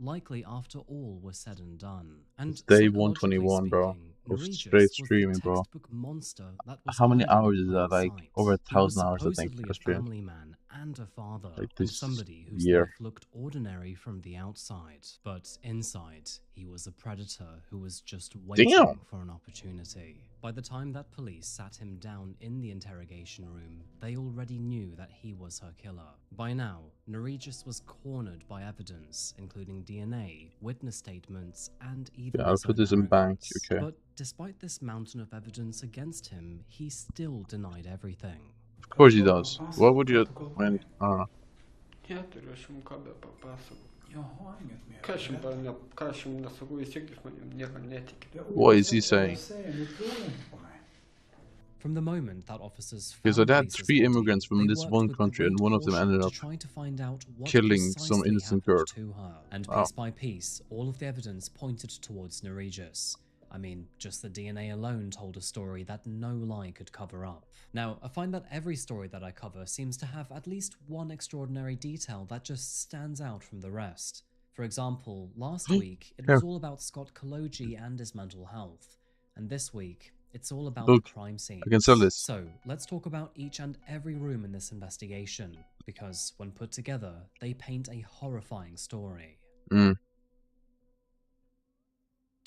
Speaker 1: likely after all was said and done. And
Speaker 2: It's day
Speaker 1: psychologically
Speaker 2: 121, bro.
Speaker 1: speaking,
Speaker 2: Of
Speaker 1: Neregis
Speaker 2: straight
Speaker 1: was the
Speaker 2: streaming, bro.
Speaker 1: textbok monster that was
Speaker 2: How many
Speaker 1: hiding in
Speaker 2: hours is
Speaker 1: plain
Speaker 2: that? Like
Speaker 1: sight.
Speaker 2: over
Speaker 1: He was
Speaker 2: 1,000 hours, I think.
Speaker 1: supposedly
Speaker 2: I
Speaker 1: a
Speaker 2: streamed.
Speaker 1: family man and a father,
Speaker 2: Like
Speaker 1: and
Speaker 2: this
Speaker 1: somebody whose
Speaker 2: year.
Speaker 1: life looked ordinary from the outside, but inside he was a predator who was just waiting
Speaker 2: Damn.
Speaker 1: for an opportunity. By the time that police sat him down in the interrogation room, they already knew that he was her killer. By now, Neregis was cornered by evidence, including DNA, witness statements, and even
Speaker 2: Yeah, I'll
Speaker 1: his
Speaker 2: put
Speaker 1: own
Speaker 2: this in bank.
Speaker 1: arrogance.
Speaker 2: Okay.
Speaker 1: But despite this mountain of evidence against him, he still denied everything.
Speaker 2: Of course he does. What would you? I don't know.
Speaker 4: Jag tror att jag kan börja passa.
Speaker 5: Jag har inget mer.
Speaker 4: Kanske bara när kanske när så går jag säkert men jag kan inte.
Speaker 2: What is he saying?
Speaker 5: Ni tror inte på mig.
Speaker 1: From the moment that officers
Speaker 2: Okay,
Speaker 1: found
Speaker 2: so they had
Speaker 1: Lisa's
Speaker 2: 3
Speaker 1: body,
Speaker 2: immigrants from
Speaker 1: they
Speaker 2: this
Speaker 1: worked
Speaker 2: one
Speaker 1: with
Speaker 2: country, and
Speaker 1: great
Speaker 2: one of them
Speaker 1: caution
Speaker 2: ended
Speaker 1: to
Speaker 2: up
Speaker 1: try to find out what
Speaker 2: killing some
Speaker 1: precisely
Speaker 2: innocent
Speaker 1: happened
Speaker 2: girl.
Speaker 1: to her. And
Speaker 2: Wow.
Speaker 1: piece by piece, all of the evidence pointed towards Norwegius. I mean, just the DNA alone told a story that no lie could cover up. Now, I find that every story that I cover seems to have at least one extraordinary detail that just stands out from the rest. For example, last week, it was all about Scott Kalogi and his mental health. And this week, it's all about
Speaker 2: Look,
Speaker 1: the crime scene.
Speaker 2: I can sell this.
Speaker 1: So, let's talk about each and every room in this investigation, because when put together, they paint a horrifying story.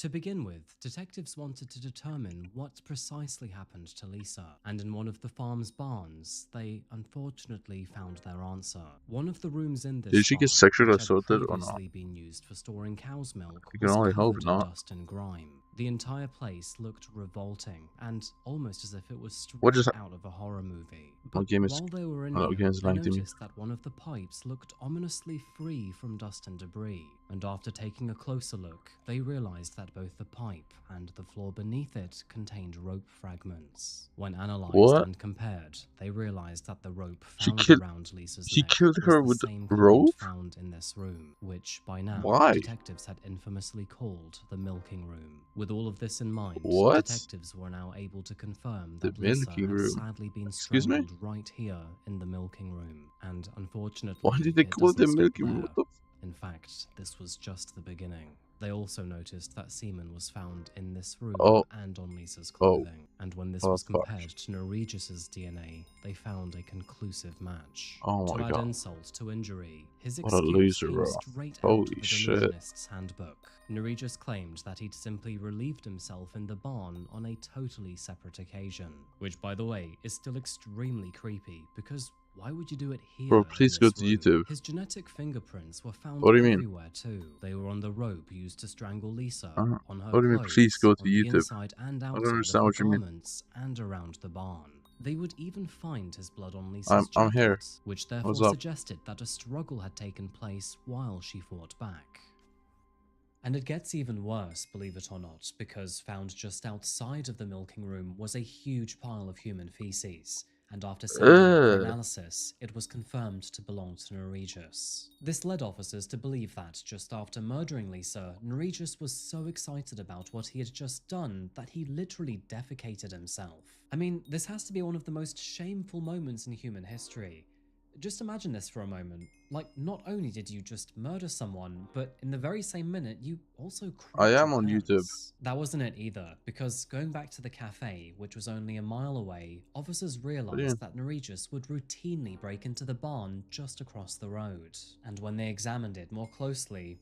Speaker 1: To begin with, detectives wanted to determine what precisely happened to Lisa, and in one of the farm's barns, they unfortunately found their answer. One of the rooms in this
Speaker 2: Did she get
Speaker 1: barn,
Speaker 2: sexually
Speaker 1: which had
Speaker 2: assaulted or not?
Speaker 1: previously been used for storing cow's milk,
Speaker 2: You can
Speaker 1: was
Speaker 2: only hope
Speaker 1: covered in
Speaker 2: not.
Speaker 1: dust and grime. The entire place looked revolting, and almost as if it was
Speaker 2: What just
Speaker 1: straight out of a horror movie. But
Speaker 2: game is-
Speaker 1: while they were in
Speaker 2: Oh,
Speaker 1: here,
Speaker 2: game's
Speaker 1: they
Speaker 2: lying to me.
Speaker 1: noticed that one of the pipes looked ominously free from dust and debris, and after taking a closer look, they realized that both the pipe and the floor beneath it contained rope fragments. When analyzed
Speaker 2: What?
Speaker 1: and compared, they realized that the rope
Speaker 2: She
Speaker 1: found
Speaker 2: killed-
Speaker 1: around Lisa's
Speaker 2: he
Speaker 1: neck
Speaker 2: killed
Speaker 1: was
Speaker 2: her
Speaker 1: the
Speaker 2: with
Speaker 1: same
Speaker 2: rope?
Speaker 1: kind found in this room, which by now
Speaker 2: Why?
Speaker 1: detectives had infamously called the milking room. With all of this in mind,
Speaker 2: What?
Speaker 1: detectives were now able to confirm
Speaker 2: The
Speaker 1: that Lisa
Speaker 2: milking
Speaker 1: had
Speaker 2: room.
Speaker 1: sadly been
Speaker 2: Excuse me?
Speaker 1: strangled right here in the milking room, and unfortunately,
Speaker 2: Why did they
Speaker 1: it
Speaker 2: call it the
Speaker 1: doesn't stop
Speaker 2: milking room?
Speaker 1: there.
Speaker 2: What the
Speaker 1: In fact, this was just the beginning. They also noticed that semen was found in this room
Speaker 2: Oh.
Speaker 1: and on Lisa's
Speaker 2: Oh.
Speaker 1: clothing, and when this
Speaker 2: Oh,
Speaker 1: was
Speaker 2: fuck.
Speaker 1: compared to Norwegius's DNA, they found a conclusive match.
Speaker 2: Oh
Speaker 1: to
Speaker 2: my
Speaker 1: add
Speaker 2: God.
Speaker 1: insult to injury, his
Speaker 2: What a
Speaker 1: excuse
Speaker 2: loser,
Speaker 1: came
Speaker 2: bro.
Speaker 1: straight
Speaker 2: Holy
Speaker 1: out of a
Speaker 2: shit.
Speaker 1: delusionist's handbook. Norwegius claimed that he'd simply relieved himself in the barn on a totally separate occasion, which, by the way, is still extremely creepy because why would you do it here?
Speaker 2: Bro,
Speaker 1: in
Speaker 2: please go
Speaker 1: this
Speaker 2: to
Speaker 1: room?
Speaker 2: YouTube.
Speaker 1: His genetic fingerprints were found
Speaker 2: What do you mean?
Speaker 1: everywhere too. They were on the rope used to strangle Lisa, on her
Speaker 2: What do you mean,
Speaker 1: clothes,
Speaker 2: please go to
Speaker 1: on the
Speaker 2: YouTube?
Speaker 1: inside and
Speaker 2: don't
Speaker 1: outside
Speaker 2: understand
Speaker 1: of
Speaker 2: what
Speaker 1: her
Speaker 2: you mean.
Speaker 1: garments, and around the barn. They would even find his blood on Lisa's
Speaker 2: I'm here.
Speaker 1: jacket, which therefore
Speaker 2: What's up?
Speaker 1: suggested that a struggle had taken place while she fought back. And it gets even worse, believe it or not, because found just outside of the milking room was a huge pile of human feces, and after sending it for
Speaker 2: Ugh.
Speaker 1: analysis, it was confirmed to belong to Norwegius. This led officers to believe that just after murdering Lisa, Norwegius was so excited about what he had just done that he literally defecated himself. I mean, this has to be one of the most shameful moments in human history. Just imagine this for a moment. Like, not only did you just murder someone, but in the very same minute, you also
Speaker 2: I
Speaker 1: cracked
Speaker 2: am
Speaker 1: your
Speaker 2: on
Speaker 1: pants.
Speaker 2: YouTube.
Speaker 1: That wasn't it either, because going back to the cafe, which was only a mile away, officers
Speaker 2: do you mean?
Speaker 1: realized that Norwegius would routinely break into the barn just across the road. And when they examined it more closely,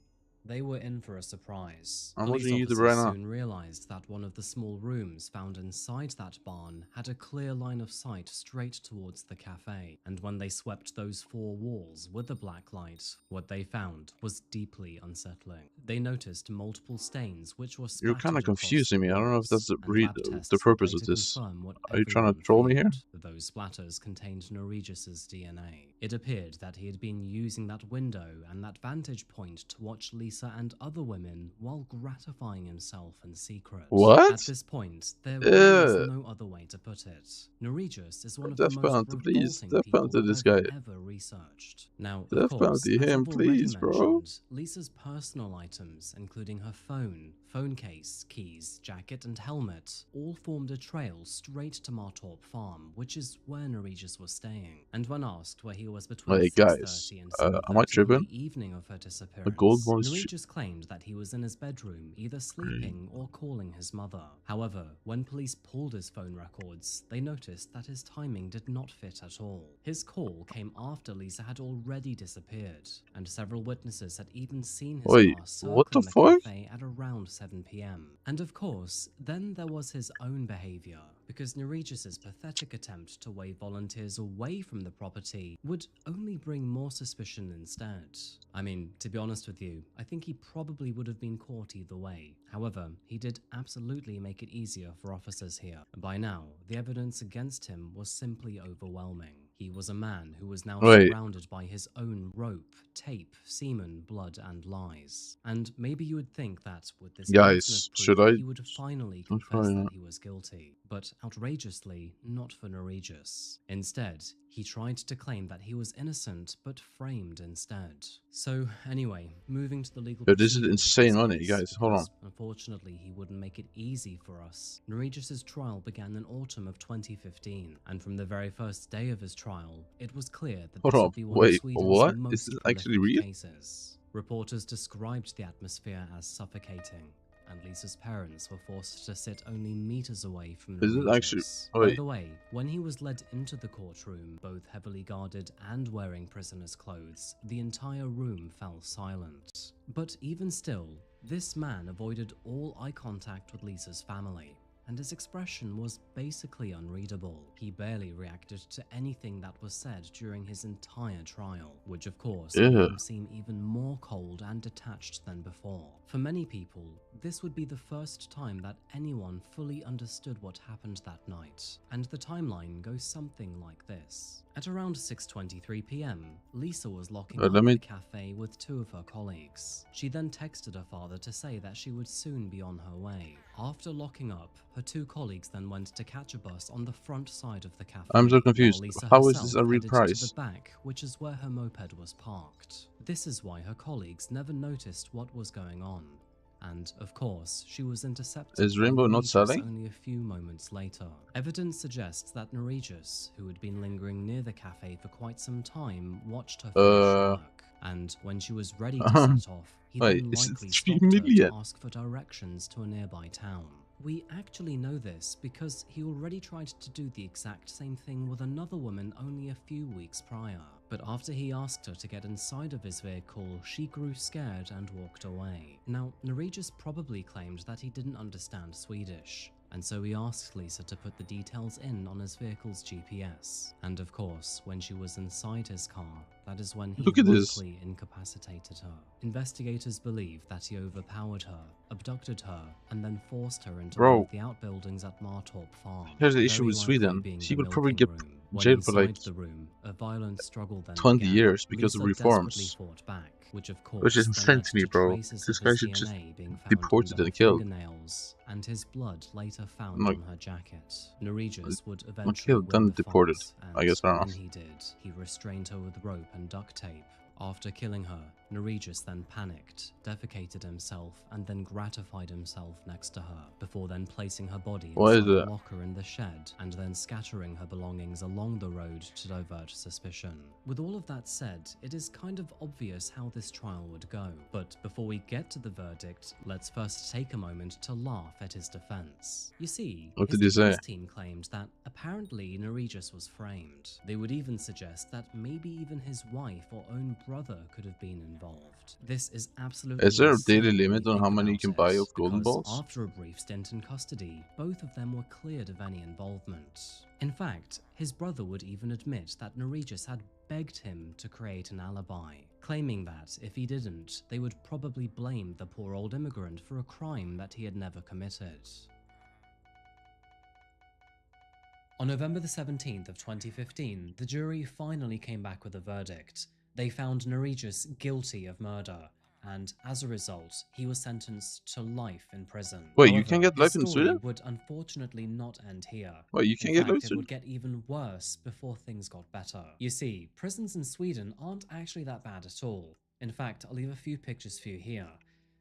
Speaker 1: they were in for a surprise.
Speaker 2: I'm
Speaker 1: Police
Speaker 2: watching YouTube
Speaker 1: officers
Speaker 2: right now.
Speaker 1: soon realized that one of the small rooms found inside that barn had a clear line of sight straight towards the cafe, and when they swept those 4 walls with a black light, what they found was deeply unsettling. They noticed multiple stains which were
Speaker 2: You're
Speaker 1: spattered
Speaker 2: kind of
Speaker 1: across
Speaker 2: confusing
Speaker 1: the
Speaker 2: me. I don't know if
Speaker 1: walls,
Speaker 2: that's
Speaker 1: and lab
Speaker 2: the
Speaker 1: tests
Speaker 2: purpose
Speaker 1: would
Speaker 2: of
Speaker 1: later
Speaker 2: this.
Speaker 1: confirm what
Speaker 2: Are you trying to
Speaker 1: everyone
Speaker 2: troll me here?
Speaker 1: feared. Those splatters contained Norwegius's DNA. It appeared that he had been using that window and that vantage point to watch Lisa and other women while gratifying himself in secret.
Speaker 2: What?
Speaker 1: At this point, there really is
Speaker 2: Ew.
Speaker 1: no other way to put it. Norwegius is one of
Speaker 2: Death
Speaker 1: the most
Speaker 2: bounty, please.
Speaker 1: revolting
Speaker 2: Death
Speaker 1: people
Speaker 2: bounty
Speaker 1: that
Speaker 2: this
Speaker 1: I've
Speaker 2: guy.
Speaker 1: ever researched. Now,
Speaker 2: Death
Speaker 1: of course,
Speaker 2: bounty
Speaker 1: as
Speaker 2: him,
Speaker 1: I've already
Speaker 2: please, bro.
Speaker 1: mentioned, Lisa's personal items, including her phone case, keys, jacket, and helmet, all formed a trail straight to Martorp Farm, which is where Norwegius was staying. And when asked where he was between
Speaker 2: Hey,
Speaker 1: 6:30
Speaker 2: guys,
Speaker 1: and
Speaker 2: am I
Speaker 1: 7:30 on
Speaker 2: tripping?
Speaker 1: the evening of her
Speaker 2: A
Speaker 1: disappearance,
Speaker 2: gold voice.
Speaker 1: Norwegius claimed that he was in his bedroom, either sleeping or calling his mother. However, when police pulled his phone records, they noticed that his timing did not fit at all. His call came after Lisa had already disappeared, and several witnesses had even seen his
Speaker 2: Wait,
Speaker 1: car
Speaker 2: what the
Speaker 1: circling the
Speaker 2: fuck?
Speaker 1: cafe at around 7 p.m. And of course, then there was his own behavior, because Norwegius's pathetic attempt to wave volunteers away from the property would only bring more suspicion instead. I mean, to be honest with you, I think he probably would have been caught either way. However, he did absolutely make it easier for officers here. By now, the evidence against him was simply overwhelming. He was a man who was now
Speaker 2: Wait.
Speaker 1: surrounded by his own rope, tape, semen, blood, and lies. And maybe you would think that with this mountain
Speaker 2: Guys,
Speaker 1: of proof,
Speaker 2: should I?
Speaker 1: he would finally
Speaker 2: I'm
Speaker 1: confess
Speaker 2: trying.
Speaker 1: that he was guilty. But outrageously, not for Norwegius. Instead, he tried to claim that he was innocent, but framed instead. So anyway, moving to the legal
Speaker 2: Yo, this is
Speaker 1: proceedings of
Speaker 2: insane
Speaker 1: this
Speaker 2: money,
Speaker 1: case,
Speaker 2: guys. Hold on.
Speaker 1: because unfortunately, he wouldn't make it easy for us. Norwegius's trial began in autumn of 2015, and from the very first day of his trial, it was clear that
Speaker 2: Hold
Speaker 1: this
Speaker 2: on.
Speaker 1: would be one of
Speaker 2: Wait,
Speaker 1: Sweden's
Speaker 2: what?
Speaker 1: most
Speaker 2: Is this actually
Speaker 1: prolific
Speaker 2: real?
Speaker 1: cases. Reporters described the atmosphere as suffocating, and Lisa's parents were forced to sit only meters away from
Speaker 2: Is it actually?
Speaker 1: Norwegius.
Speaker 2: Oh,
Speaker 1: By
Speaker 2: wait.
Speaker 1: the way, when he was led into the courtroom, both heavily guarded and wearing prisoner's clothes, the entire room fell silent. But even still, this man avoided all eye contact with Lisa's family, and his expression was basically unreadable. He barely reacted to anything that was said during his entire trial, which of course made
Speaker 2: Yeah.
Speaker 1: him seem even more cold and detached than before. For many people, this would be the first time that anyone fully understood what happened that night, and the timeline goes something like this. At around 6:23 p.m, Lisa was locking up
Speaker 2: let
Speaker 1: in
Speaker 2: me-
Speaker 1: the cafe with two of her colleagues. She then texted her father to say that she would soon be on her way. After locking up, her two colleagues then went to catch a bus on the front side of the cafe.
Speaker 2: I'm so
Speaker 1: while
Speaker 2: confused.
Speaker 1: Lisa
Speaker 2: How is
Speaker 1: herself
Speaker 2: this a real
Speaker 1: headed
Speaker 2: price?
Speaker 1: to the back, which is where her moped was parked. This is why her colleagues never noticed what was going on. And, of course, she was intercepted
Speaker 2: Is
Speaker 1: by
Speaker 2: Rainbow not
Speaker 1: Norwegius
Speaker 2: selling?
Speaker 1: only a few moments later. Evidence suggests that Norwegius, who had been lingering near the cafe for quite some time, watched her finish work. And when she was ready to set off, he
Speaker 2: Wait,
Speaker 1: then
Speaker 2: is it
Speaker 1: likely
Speaker 2: 3
Speaker 1: stopped her
Speaker 2: million?
Speaker 1: to ask for directions to a nearby town. We actually know this because he already tried to do the exact same thing with another woman only a few weeks prior. But after he asked her to get inside of his vehicle, she grew scared and walked away. Now, Norwegius probably claimed that he didn't understand Swedish, and so he asked Lisa to put the details in on his vehicle's GPS. And of course, when she was inside his car, that is when he
Speaker 2: Look at this.
Speaker 1: wrongfully incapacitated her. Investigators believe that he overpowered her, abducted her, and then forced her into one
Speaker 2: Bro.
Speaker 1: of the outbuildings at Martorp Farm.
Speaker 2: Here's the issue
Speaker 1: very
Speaker 2: with
Speaker 1: likely
Speaker 2: Sweden.
Speaker 1: being
Speaker 2: She
Speaker 1: the
Speaker 2: would probably
Speaker 1: milking
Speaker 2: get
Speaker 1: room. When
Speaker 2: jailed for like
Speaker 1: inside the room, a violent struggle then
Speaker 2: 20
Speaker 1: began.
Speaker 2: years because of
Speaker 1: Lisa desperately
Speaker 2: reforms.
Speaker 1: fought back, which of course
Speaker 2: Which is
Speaker 1: then
Speaker 2: insane
Speaker 1: led
Speaker 2: to me,
Speaker 1: to
Speaker 2: bro.
Speaker 1: traces
Speaker 2: This
Speaker 1: of
Speaker 2: guy
Speaker 1: his
Speaker 2: should just
Speaker 1: DNA being found
Speaker 2: deported
Speaker 1: under her
Speaker 2: and killed.
Speaker 1: fingernails, and his blood later found
Speaker 2: Like-
Speaker 1: on her jacket. Norwegius would
Speaker 2: Not
Speaker 1: eventually
Speaker 2: killed,
Speaker 1: win
Speaker 2: then
Speaker 1: the
Speaker 2: deported.
Speaker 1: fight, and
Speaker 2: I guess, I don't
Speaker 1: when
Speaker 2: know.
Speaker 1: he did, he restrained her with rope and duct tape. After killing her, Norwegius then panicked, defecated himself, and then gratified himself next to her, before then placing her body
Speaker 2: What is
Speaker 1: inside a
Speaker 2: it?
Speaker 1: locker in the shed, and then scattering her belongings along the road to divert suspicion. With all of that said, it is kind of obvious how this trial would go, but before we get to the verdict, let's first take a moment to laugh at his defense. You see,
Speaker 2: What
Speaker 1: his
Speaker 2: did he say?
Speaker 1: defense team claimed that apparently Norwegius was framed. They would even suggest that maybe even his wife or own brother could have been involved. This is absolutely
Speaker 2: Is there a
Speaker 1: insane
Speaker 2: daily
Speaker 1: when you
Speaker 2: limit on
Speaker 1: think
Speaker 2: how many you
Speaker 1: about
Speaker 2: can
Speaker 1: it,
Speaker 2: buy of golden
Speaker 1: because
Speaker 2: balls?
Speaker 1: after a brief stint in custody, both of them were cleared of any involvement. In fact, his brother would even admit that Norwegius had begged him to create an alibi, claiming that if he didn't, they would probably blame the poor old immigrant for a crime that he had never committed. On November the 17th of 2015, the jury finally came back with a verdict. They found Norwegius guilty of murder, and as a result, he was sentenced to life in prison.
Speaker 2: Wait, you
Speaker 1: However,
Speaker 2: can get
Speaker 1: his
Speaker 2: life in
Speaker 1: story
Speaker 2: Sweden?
Speaker 1: would unfortunately not end here.
Speaker 2: Wait, you can
Speaker 1: In
Speaker 2: get life in
Speaker 1: fact, it
Speaker 2: Sweden?
Speaker 1: would get even worse before things got better. You see, prisons in Sweden aren't actually that bad at all. In fact, I'll leave a few pictures for you here.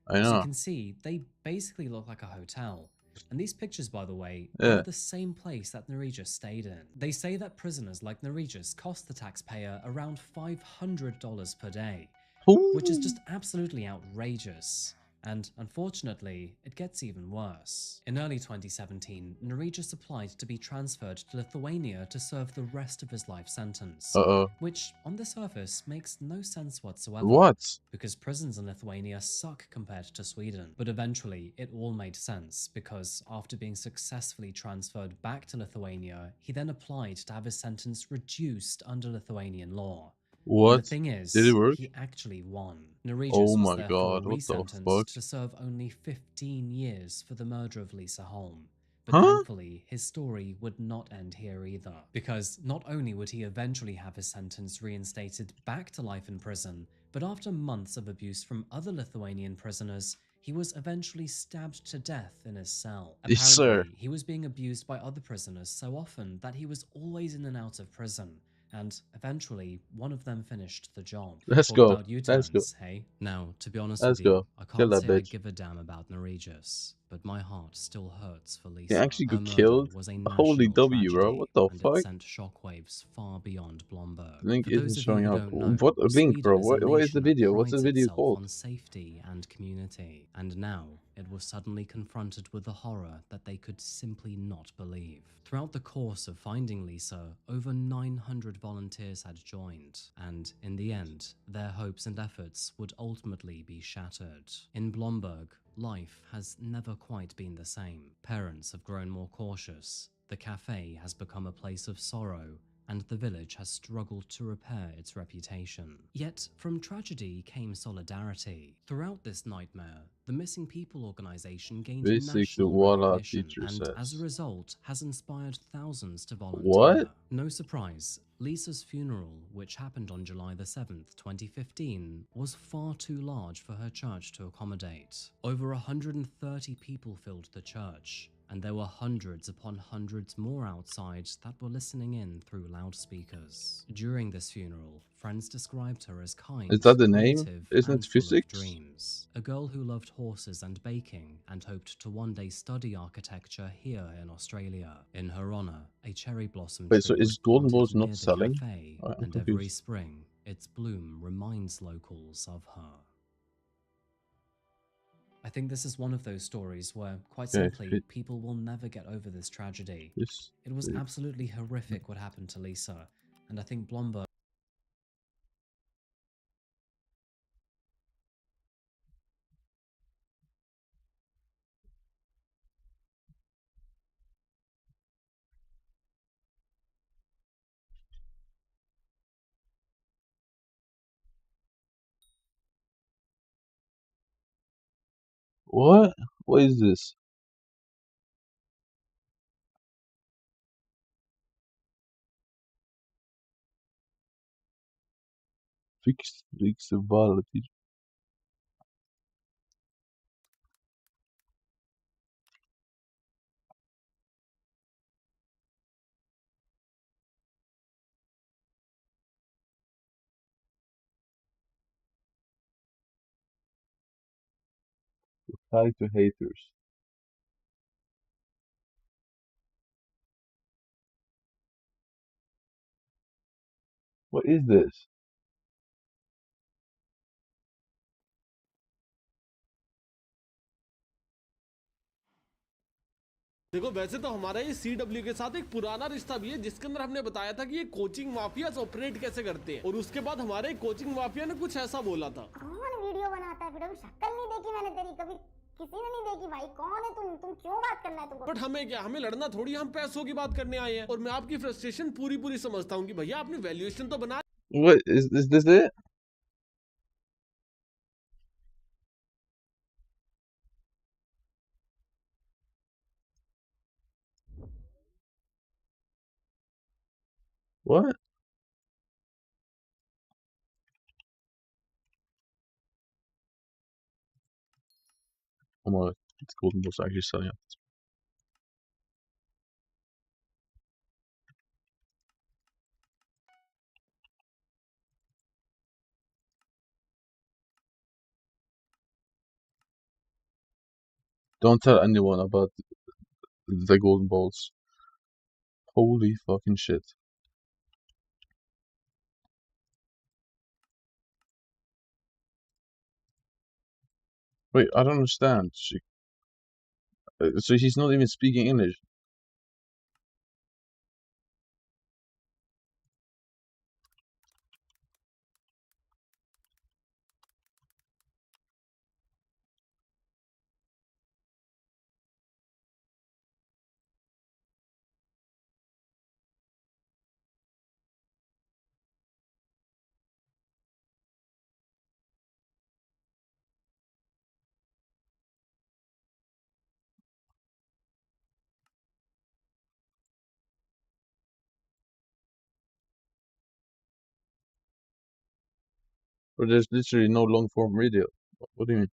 Speaker 2: I
Speaker 1: As you
Speaker 2: know.
Speaker 1: can see, they basically look like a hotel. And these pictures, by the way,
Speaker 2: Yeah.
Speaker 1: are the same place that Norwegius stayed in. They say that prisoners like Norwegius cost the taxpayer around $500 per day, which is just absolutely outrageous. And unfortunately, it gets even worse. In early 2017, Norwegius applied to be transferred to Lithuania to serve the rest of his life sentence,
Speaker 2: Uh-oh.
Speaker 1: which on the surface makes no sense whatsoever.
Speaker 2: What?
Speaker 1: Because prisons in Lithuania suck compared to Sweden. But eventually, it all made sense, because after being successfully transferred back to Lithuania, he then applied to have his sentence reduced under Lithuanian law. And
Speaker 2: What?
Speaker 1: the thing is,
Speaker 2: Did it work?
Speaker 1: he actually won. Norwegius
Speaker 2: Oh
Speaker 1: was
Speaker 2: my
Speaker 1: therefore
Speaker 2: god, what the
Speaker 1: resentenced
Speaker 2: fuck?
Speaker 1: to serve only 15 years for the murder of Lisa Holm. But
Speaker 2: Huh?
Speaker 1: thankfully, his story would not end here either, because not only would he eventually have his sentence reinstated back to life in prison, but after months of abuse from other Lithuanian prisoners, he was eventually stabbed to death in his cell.
Speaker 2: Yes, sir.
Speaker 1: Apparently, he was being abused by other prisoners so often that he was always in and out of prison, and eventually one of them finished the job.
Speaker 2: Let's
Speaker 1: Talk
Speaker 2: go.
Speaker 1: about U-turns, hey? Now, to be honest
Speaker 2: Let's
Speaker 1: with you,
Speaker 2: go.
Speaker 1: I
Speaker 2: Kill
Speaker 1: can't
Speaker 2: that
Speaker 1: say I
Speaker 2: bitch.
Speaker 1: give a damn about Norwegians, but my heart still hurts for Lisa.
Speaker 2: He actually
Speaker 1: Her
Speaker 2: got
Speaker 1: murder
Speaker 2: killed?
Speaker 1: was a
Speaker 2: Holy
Speaker 1: national
Speaker 2: W, bro.
Speaker 1: tragedy,
Speaker 2: What the
Speaker 1: and it
Speaker 2: fuck?
Speaker 1: sent shockwaves far beyond Blomberg.
Speaker 2: Link
Speaker 1: For
Speaker 2: isn't
Speaker 1: those of you
Speaker 2: showing
Speaker 1: who
Speaker 2: up.
Speaker 1: don't know,
Speaker 2: What link, bro?
Speaker 1: Sweden is a
Speaker 2: What is the
Speaker 1: nation that
Speaker 2: video? What's the
Speaker 1: prides
Speaker 2: video
Speaker 1: itself
Speaker 2: called?
Speaker 1: on safety and community, and now it was suddenly confronted with a horror that they could simply not believe. Throughout the course of finding Lisa, over 900 volunteers had joined, and in the end, their hopes and efforts would ultimately be shattered. In Blomberg, life has never quite been the same. Parents have grown more cautious, the cafe has become a place of sorrow, and the village has struggled to repair its reputation. Yet, from tragedy came solidarity. Throughout this nightmare, the Missing People organization gained
Speaker 2: Basic
Speaker 1: national
Speaker 2: Walla
Speaker 1: recognition
Speaker 2: teacher
Speaker 1: and, as a
Speaker 2: says.
Speaker 1: result, has inspired thousands to volunteer.
Speaker 2: What?
Speaker 1: No surprise, Lisa's funeral, which happened on July the 7th, 2015, was far too large for her church to accommodate. Over 130 people filled the church, and there were hundreds upon hundreds more outside that were listening in through loudspeakers. During this funeral, friends described her as kind,
Speaker 2: Is that the name?
Speaker 1: creative,
Speaker 2: Isn't
Speaker 1: and
Speaker 2: it
Speaker 1: full of
Speaker 2: physics?
Speaker 1: dreams. A girl who loved horses and baking and hoped to one day study architecture here in Australia. In her honor, a cherry blossom
Speaker 2: Wait,
Speaker 1: tree
Speaker 2: so is
Speaker 1: was
Speaker 2: Golden
Speaker 1: planted
Speaker 2: Balls
Speaker 1: near
Speaker 2: not
Speaker 1: the
Speaker 2: selling?
Speaker 1: cafe,
Speaker 2: I'm
Speaker 1: and every
Speaker 2: confused.
Speaker 1: spring, its bloom reminds locals of her. I think this is one of those stories where, quite
Speaker 2: Yeah,
Speaker 1: simply, people will never get over this tragedy.
Speaker 2: This.
Speaker 1: It was absolutely horrific what happened to Lisa, and I think Blomberg
Speaker 2: What? What is this? Fix the Walla teacher. Reply to haters. What is this?
Speaker 6: देखो वैसे तो हमारा ये CW के साथ एक पुराना रिश्ता भी है जिसके अंदर हमने बताया था कि ये कोचिंग माफियाज ऑपरेट कैसे करते हैं और उसके बाद हमारे कोचिंग माफिया ने कुछ ऐसा बोला था।
Speaker 7: कौन वीडियो बनाता है फिर अभी शक्ल नहीं देखी मैंने तेरी कभी किसी ने नहीं देखी भाई कौन है तुम क्यों बात करना है तुमको
Speaker 6: बट हमें क्या, हमें लड़ना थोड़ी, हम पैसों की बात करने आए हैं और मैं आपकी फ्रस्ट्रेशन पूरी समझता हूँ कि भैया आपने वैल्यूएशन तो बना।
Speaker 2: What is this it? What? Oh my, it's Golden Balls actually selling out. Don't tell anyone about the Golden Balls. Holy fucking shit. Wait, I don't understand. So he's not even speaking English. But there's literally no long form video. What do you mean?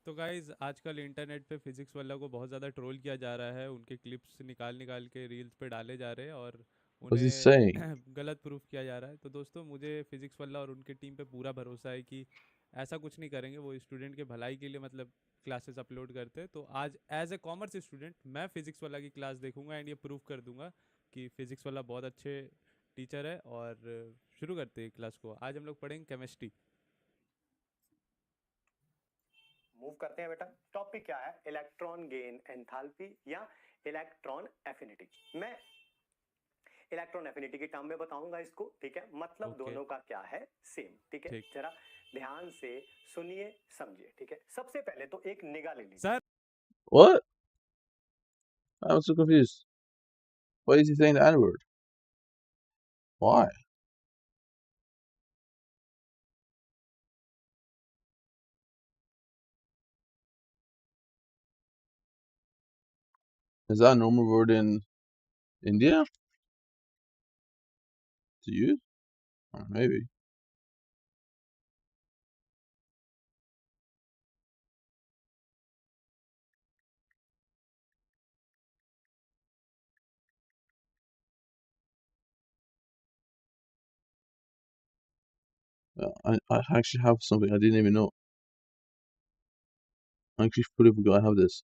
Speaker 8: तो guys आजकल internet पे physics वाला को बहुत ज़्यादा troll किया जा रहा है, उनके क्लिप्स निकाल निकाल के रील्स पे डाले जा रहे हैं और
Speaker 2: What's he saying?
Speaker 8: उन्हें गलत प्रूफ किया जा रहा है। तो दोस्तों मुझे फिजिक्स वाला और उनकी टीम पे पूरा भरोसा है कि ऐसा कुछ नहीं करेंगे, वो स्टूडेंट के भलाई के लिए मतलब क्लासेस अपलोड करते हैं। तो आज एज ए कॉमर्स स्टूडेंट मैं फिजिक्स वाला की क्लास देखूंगा एंड ये प्रूफ कर दूंगा कि फिजिक्स वाला बहुत अच्छे टीचर है। और शुरू करते हैं क्लास को। आज हम लोग पढ़ेंगे केमिस्ट्री।
Speaker 9: मूव करते हैं बेटा। टॉपिक क्या है? इलेक्ट्रॉन गेन एंथैल्पी या इलेक्ट्रॉन एफिनिटी। मैं इलेक्ट्रॉन एफिनिटी की टर्म में बताऊंगा इसको, ठीक है? मतलब दोनों का क्या है? सेम, ठीक है? जरा ध्यान से सुनिए समझिए, ठीक है? सबसे पहले तो एक निगाह ले लीजिए।
Speaker 8: Sir
Speaker 2: What? I'm so confused. Why is he saying the N-word? Why? Is that a normal word in India to use? Or maybe. I actually have something I didn't even know. I actually fully forgot I have this.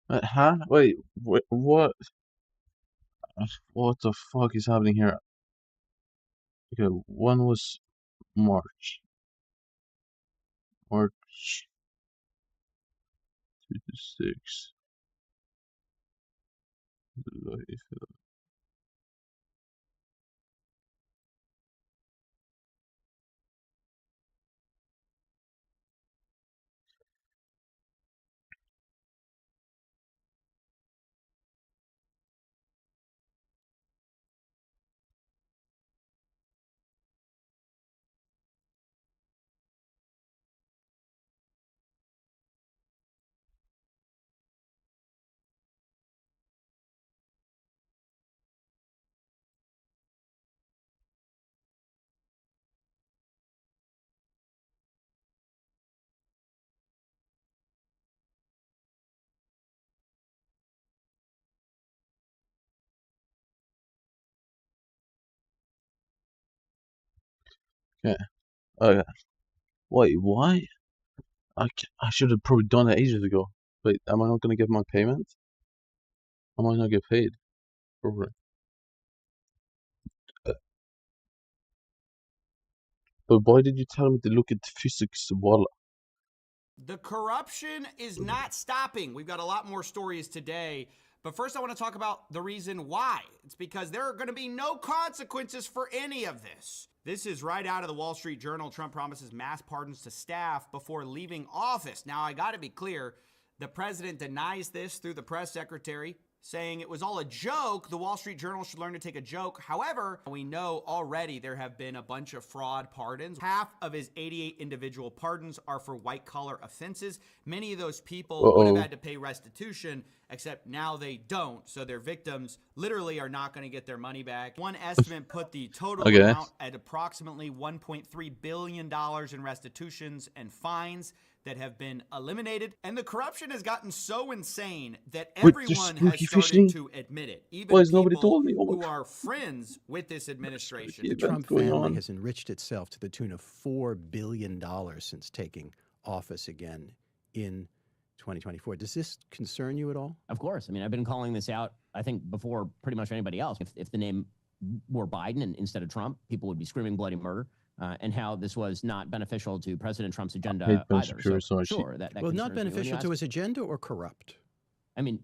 Speaker 2: Huh? Wait, what? What the fuck is happening here? Okay, one was March. March 2 to 6. Okay. Okay. Wait, why? I should have probably done it ages ago. Wait, am I not gonna get my payment? I might not get paid. Probably. But why did you tell me to look at physics wallet?
Speaker 10: The corruption is not stopping. We've got a lot more stories today. But first, I want to talk about the reason why. It's because there are going to be no consequences for any of this. This is right out of the Wall Street Journal. Trump promises mass pardons to staff before leaving office. Now, I got to be clear. The president denies this through the press secretary, saying it was all a joke. The Wall Street Journal should learn to take a joke. However, we know already there have been a bunch of fraud pardons. Half of his 88 individual pardons are for white-collar offenses. Many of those people would have had to pay restitution, except now they don't. So their victims literally are not going to get their money back. One estimate put the total amount at approximately $1.3 billion in restitutions and fines. that have been eliminated, and the corruption has gotten so insane that
Speaker 2: Wait, there's
Speaker 10: everyone has
Speaker 2: spooky
Speaker 10: started
Speaker 2: fishing?
Speaker 10: to admit it. Even
Speaker 2: Why has nobody
Speaker 10: people
Speaker 2: told me? Oh my
Speaker 10: who
Speaker 2: God.
Speaker 10: are friends with this administration.
Speaker 2: Spooky
Speaker 11: The Trump
Speaker 2: events going
Speaker 11: family
Speaker 2: on.
Speaker 11: has enriched itself to the tune of $4 billion since taking office again in 2024. Does this concern you at all?
Speaker 12: Of course. I mean, I've been calling this out, I think, before pretty much anybody else. If the name were Biden and instead of Trump, people would be screaming bloody murder, and how this was not beneficial to President Trump's agenda
Speaker 2: hate Ben
Speaker 12: either.
Speaker 2: Shapiro so much.
Speaker 12: Sure, that
Speaker 11: Well, not
Speaker 12: concerns me. When you
Speaker 11: beneficial to
Speaker 12: ask-
Speaker 11: his agenda or corrupt?
Speaker 12: I mean,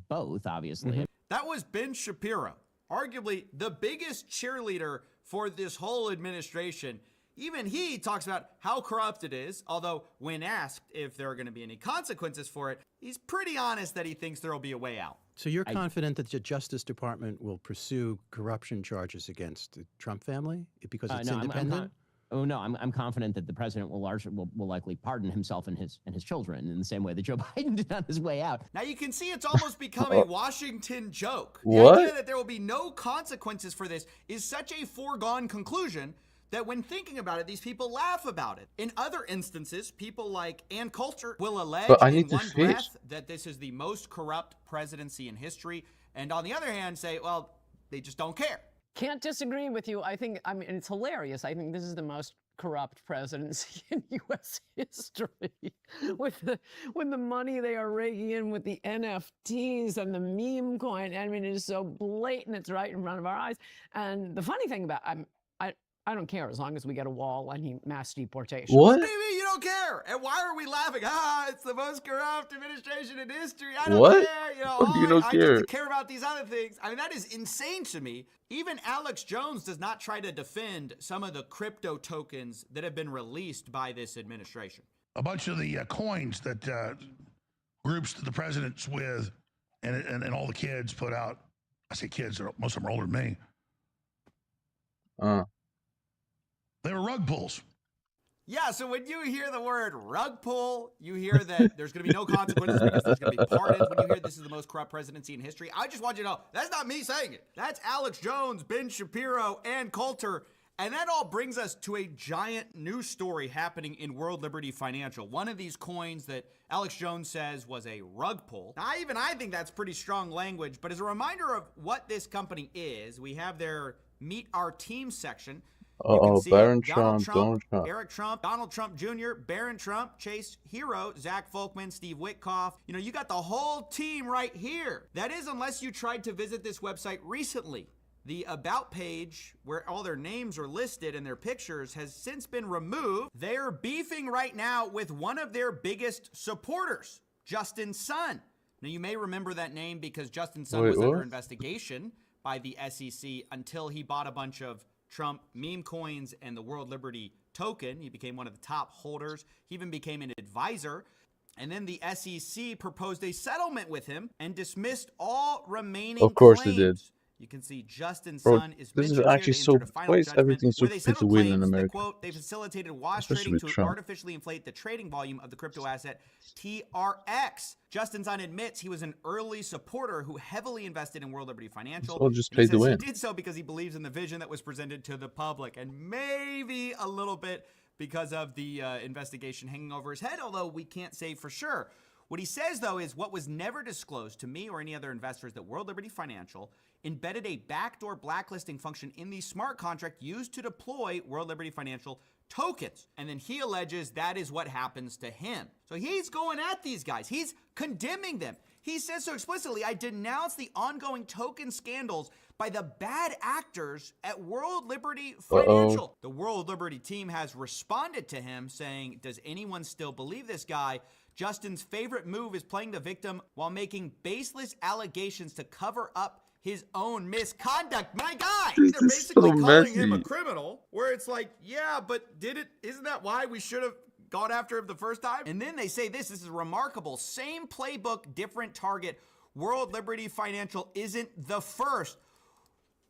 Speaker 12: both, obviously.
Speaker 2: Mm-hmm.
Speaker 10: That was Ben Shapiro, arguably the biggest cheerleader for this whole administration. Even he talks about how corrupt it is, although when asked if there are going to be any consequences for it, he's pretty honest that he thinks there will be a way out.
Speaker 11: So you're confident that the Justice Department will pursue corruption charges against the Trump family because it's independent?
Speaker 12: I'm confident that the president will likely pardon himself and his children in the same way that Joe Biden did on his way out.
Speaker 10: Now you can see it's almost become a Washington joke.
Speaker 2: What?
Speaker 10: The idea that there will be no consequences for this is such a foregone conclusion that when thinking about it, these people laugh about it. In other instances, people like Ann Coulter will allege
Speaker 2: But I
Speaker 10: in
Speaker 2: need to
Speaker 10: one
Speaker 2: fish.
Speaker 10: breath that this is the most corrupt presidency in history, and on the other hand say, well, they just don't care.
Speaker 13: Can't disagree with you. I mean, it's hilarious. I think this is the most corrupt presidency in U.S. history with the money they are raking in with the NFTs and the meme coin. I mean, it is so blatant. It's right in front of our eyes. And the funny thing about I don't care as long as we get a wall and mass deportation.
Speaker 2: What?
Speaker 10: Maybe you don't care. And why are we laughing? It's the most corrupt administration in history. I don't
Speaker 2: What?
Speaker 10: care. You know,
Speaker 2: What do you don't
Speaker 10: I
Speaker 2: care?
Speaker 10: just care about these other things. I mean, that is insane to me. Even Alex Jones does not try to defend some of the crypto tokens that have been released by this administration.
Speaker 14: A bunch of the coins that groups that the president's with and all the kids put out. I say kids, most of them are older than me. They were rug pulls.
Speaker 10: Yeah, so when you hear the word rug pull, you hear that there's going to be no consequences because there's going to be pardons. When you hear this is the most corrupt presidency in history, I just want you to know, that's not me saying it. That's Alex Jones, Ben Shapiro, Ann Coulter. And that all brings us to a giant news story happening in World Liberty Financial. One of these coins that Alex Jones says was a rug pull. Now, I think that's pretty strong language, but as a reminder of what this company is, we have their Meet Our Team section.
Speaker 2: Barron Trump, Donald Trump.
Speaker 10: Eric Trump, Donald Trump Jr., Barron Trump, Chase Hero, Zach Folkman, Steve Witkoff. You know, you got the whole team right here. That is, unless you tried to visit this website recently. The About page, where all their names are listed and their pictures, has since been removed. They're beefing right now with one of their biggest supporters, Justin Sun. Now, you may remember that name because Justin Sun was under investigation by the SEC until he bought a bunch of Trump meme coins and the World Liberty token. He became one of the top holders. He even became an advisor. And then the SEC proposed a settlement with him and dismissed all remaining
Speaker 2: Of course
Speaker 10: claims.
Speaker 2: they did.
Speaker 10: You can see Justin
Speaker 2: Bro,
Speaker 10: Sun is
Speaker 2: this is
Speaker 10: mentioned
Speaker 2: actually
Speaker 10: here to
Speaker 2: so.
Speaker 10: enter the final
Speaker 2: Why is
Speaker 10: judgment,
Speaker 2: everything so
Speaker 10: where they
Speaker 2: pay to
Speaker 10: settled
Speaker 2: win in
Speaker 10: claims that,
Speaker 2: America?
Speaker 10: quote, they facilitated wash
Speaker 2: Especially
Speaker 10: trading
Speaker 2: with
Speaker 10: to
Speaker 2: Trump.
Speaker 10: artificially inflate the trading volume of the crypto asset TRX. Justin Sun admits he was an early supporter who heavily invested in World Liberty Financial.
Speaker 2: It's all just
Speaker 10: And he
Speaker 2: paid to
Speaker 10: says
Speaker 2: win.
Speaker 10: He did so because he believes in the vision that was presented to the public, and maybe a little bit because of the investigation hanging over his head, although we can't say for sure. What he says, though, is what was never disclosed to me or any other investors that World Liberty Financial embedded a backdoor blacklisting function in the smart contract used to deploy World Liberty Financial tokens. And then he alleges that is what happens to him. So he's going at these guys. He's condemning them. He says so explicitly, I denounce the ongoing token scandals by the bad actors at World Liberty Financial. The World Liberty team has responded to him saying, does anyone still believe this guy? Justin's favorite move is playing the victim while making baseless allegations to cover up his own misconduct. My guy, they're basically calling him a criminal, where it's like, yeah, but isn't that why we should have gone after him the first time? And then they say this is remarkable. Same playbook, different target. World Liberty Financial isn't the first.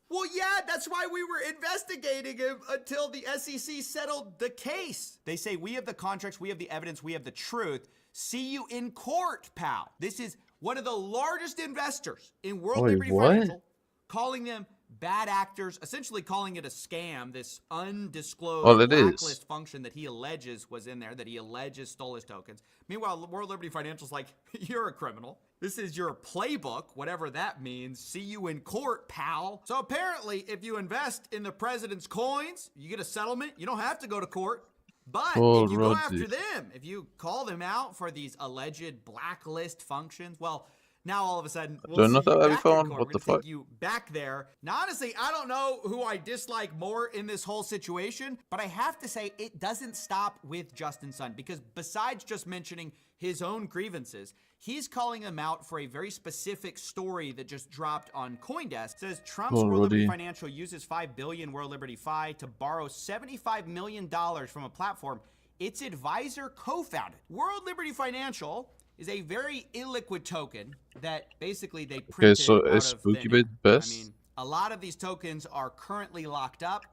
Speaker 10: Well, yeah, that's why we were investigating him until the SEC settled the case. They say, we have the contracts, we have the evidence, we have the truth. See you in court, pal. This is one of the largest investors in World Liberty Financial, calling them bad actors, essentially calling it a scam, this undisclosed
Speaker 2: Well, it
Speaker 10: blacklist
Speaker 2: is.
Speaker 10: function that he alleges was in there, that he alleges stole his tokens. Meanwhile, World Liberty Financial's like, you're a criminal. This is your playbook, whatever that means. See you in court, pal. So apparently, if you invest in the president's coins, you get a settlement. You don't have to go to court. But if you go after them, if you call them out for these alleged blacklist functions, well, now all of a sudden,
Speaker 2: Do I not have every phone?
Speaker 10: We're
Speaker 2: What the
Speaker 10: going to
Speaker 2: fuck?
Speaker 10: take you back there. Now, honestly, I don't know who I dislike more in this whole situation, but I have to say it doesn't stop with Justin Sun, because besides just mentioning his own grievances, he's calling them out for a very specific story that just dropped on CoinDesk. It says Trump's World Liberty Financial uses $5 billion World Liberty Fi to borrow $75 million from a platform its advisor co-founded. World Liberty Financial is a very illiquid token that basically they printed
Speaker 2: so
Speaker 10: out
Speaker 2: is
Speaker 10: of thin
Speaker 2: SpookyBit
Speaker 10: air.
Speaker 2: best?
Speaker 10: I mean, a lot of these tokens are currently locked up,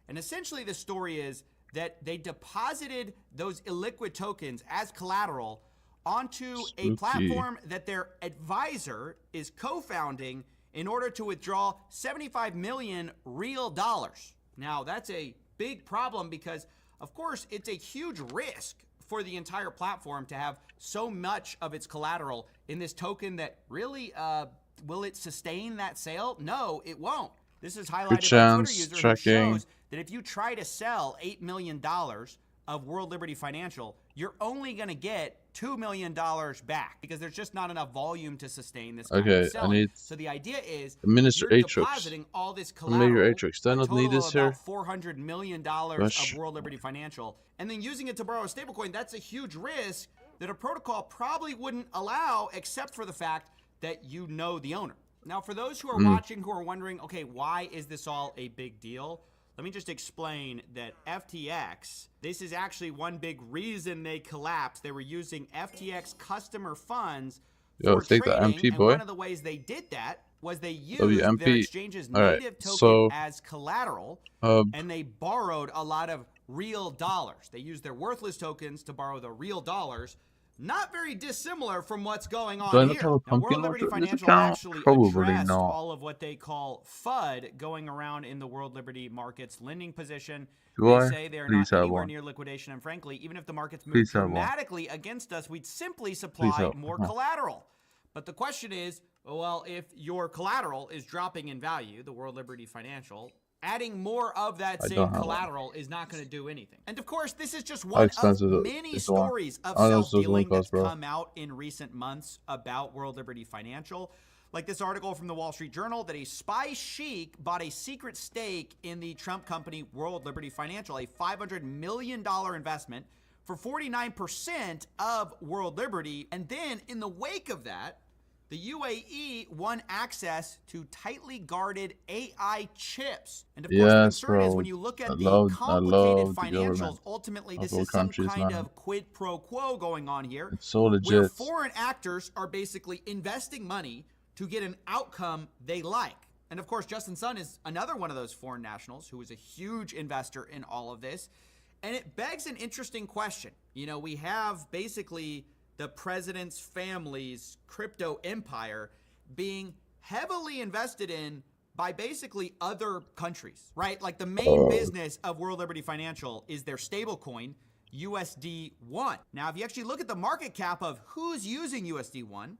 Speaker 10: and essentially the story is that they deposited those illiquid tokens as collateral onto a platform that their advisor is co-founding in order to withdraw 75 million real dollars. Now, that's a big problem because, of course, it's a huge risk for the entire platform to have so much of its collateral in this token that really, will it sustain that sale? No, it won't. This is highlighted by a Twitter user who shows that if you try to sell $8 million of World Liberty Financial, you're only going to get $2 million back because there's just not enough volume to sustain this kind of selling. So the idea is
Speaker 2: Minister
Speaker 10: you're
Speaker 2: Atrix.
Speaker 10: depositing all this collateral,
Speaker 2: Mayor Atrix. Do I
Speaker 10: a
Speaker 2: not need
Speaker 10: total
Speaker 2: this
Speaker 10: of
Speaker 2: here?
Speaker 10: about $400 million of World Liberty Financial, and then using it to borrow a stablecoin. That's a huge risk that a protocol probably wouldn't allow, except for the fact that you know the owner. Now, for those who are watching who are wondering, okay, why is this all a big deal? Let me just explain that FTX, this is actually one big reason they collapsed. They were using FTX customer funds for trading, and one of the ways they did that was they used their exchange's native token as collateral, and they borrowed a lot of real dollars. They used their worthless tokens to borrow the real dollars. Not very dissimilar from what's going on here. Now, World Liberty Financial actually addressed all of what they call FUD going around in the World Liberty market's lending position. They say they are not anywhere near liquidation, and frankly, even if the markets move dramatically against us, we'd simply supply more collateral. But the question is, well, if your collateral is dropping in value, the World Liberty Financial, adding more of that same collateral is not going to do anything. And of course, this is just one of many stories of self-dealing that's come out in recent months about World Liberty Financial. Like this article from the Wall Street Journal that a spy sheik bought a secret stake in the Trump company World Liberty Financial, a $500 million investment for 49% of World Liberty. And then in the wake of that, the UAE won access to tightly guarded AI chips. And of course, the concern is when you look at the complicated financials, ultimately this is some kind of quid pro quo going on here, where foreign actors are basically investing money to get an outcome they like. And of course, Justin Sun is another one of those foreign nationals who is a huge investor in all of this. And it begs an interesting question. You know, we have basically the president's family's crypto empire being heavily invested in by basically other countries, right? Like the main business of World Liberty Financial is their stablecoin, USD1. Now, if you actually look at the market cap of who's using USD1,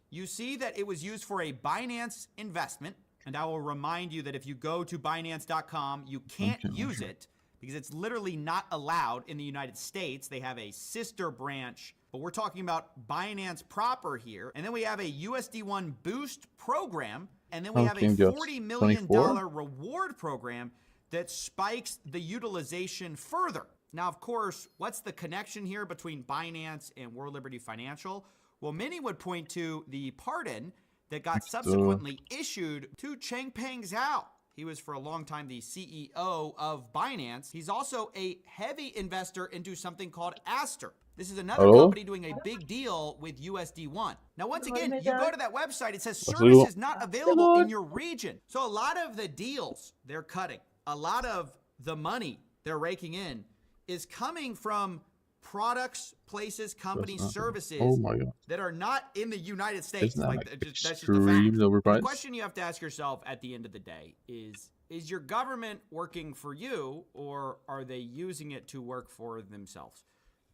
Speaker 10: you see that it was used for a Binance investment. And I will remind you that if you go to Binance.com, you can't use it because it's literally not allowed in the United States. They have a sister branch, but we're talking about Binance proper here. And then we have a USD1 boost program. And then we have a $40 million reward program that spikes the utilization further. Now, of course, what's the connection here between Binance and World Liberty Financial? Well, many would point to the pardon that got subsequently issued to Changpeng Zhao. He was for a long time the CEO of Binance. He's also a heavy investor into something called Aster. This is another company doing a big deal with USD1. Now, once again, you go to that website, it says service is not available in your region. So a lot of the deals they're cutting, a lot of the money they're raking in is coming from products, places, companies, services
Speaker 2: Oh my god.
Speaker 10: that are not in the United States.
Speaker 2: Isn't that
Speaker 10: Like,
Speaker 2: like
Speaker 10: that's just a fact.
Speaker 2: extremely
Speaker 10: And the
Speaker 2: overpriced?
Speaker 10: question you have to ask yourself at the end of the day is your government working for you, or are they using it to work for themselves?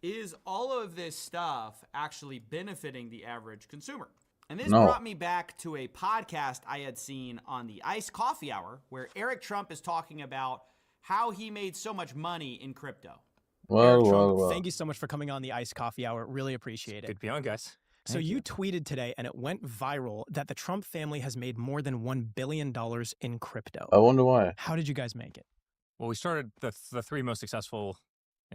Speaker 10: Is all of this stuff actually benefiting the average consumer? And this brought me back to a podcast I had seen on the Iced Coffee Hour, where Eric Trump is talking about how he made so much money in crypto.
Speaker 2: Well.
Speaker 15: Thank you so much for coming on the Iced Coffee Hour. Really appreciate it.
Speaker 16: Good to be on, guys.
Speaker 15: So you tweeted today, and it went viral, that the Trump family has made more than $1 billion in crypto.
Speaker 2: I wonder why.
Speaker 15: How did you guys make it?
Speaker 16: Well, we started the three most successful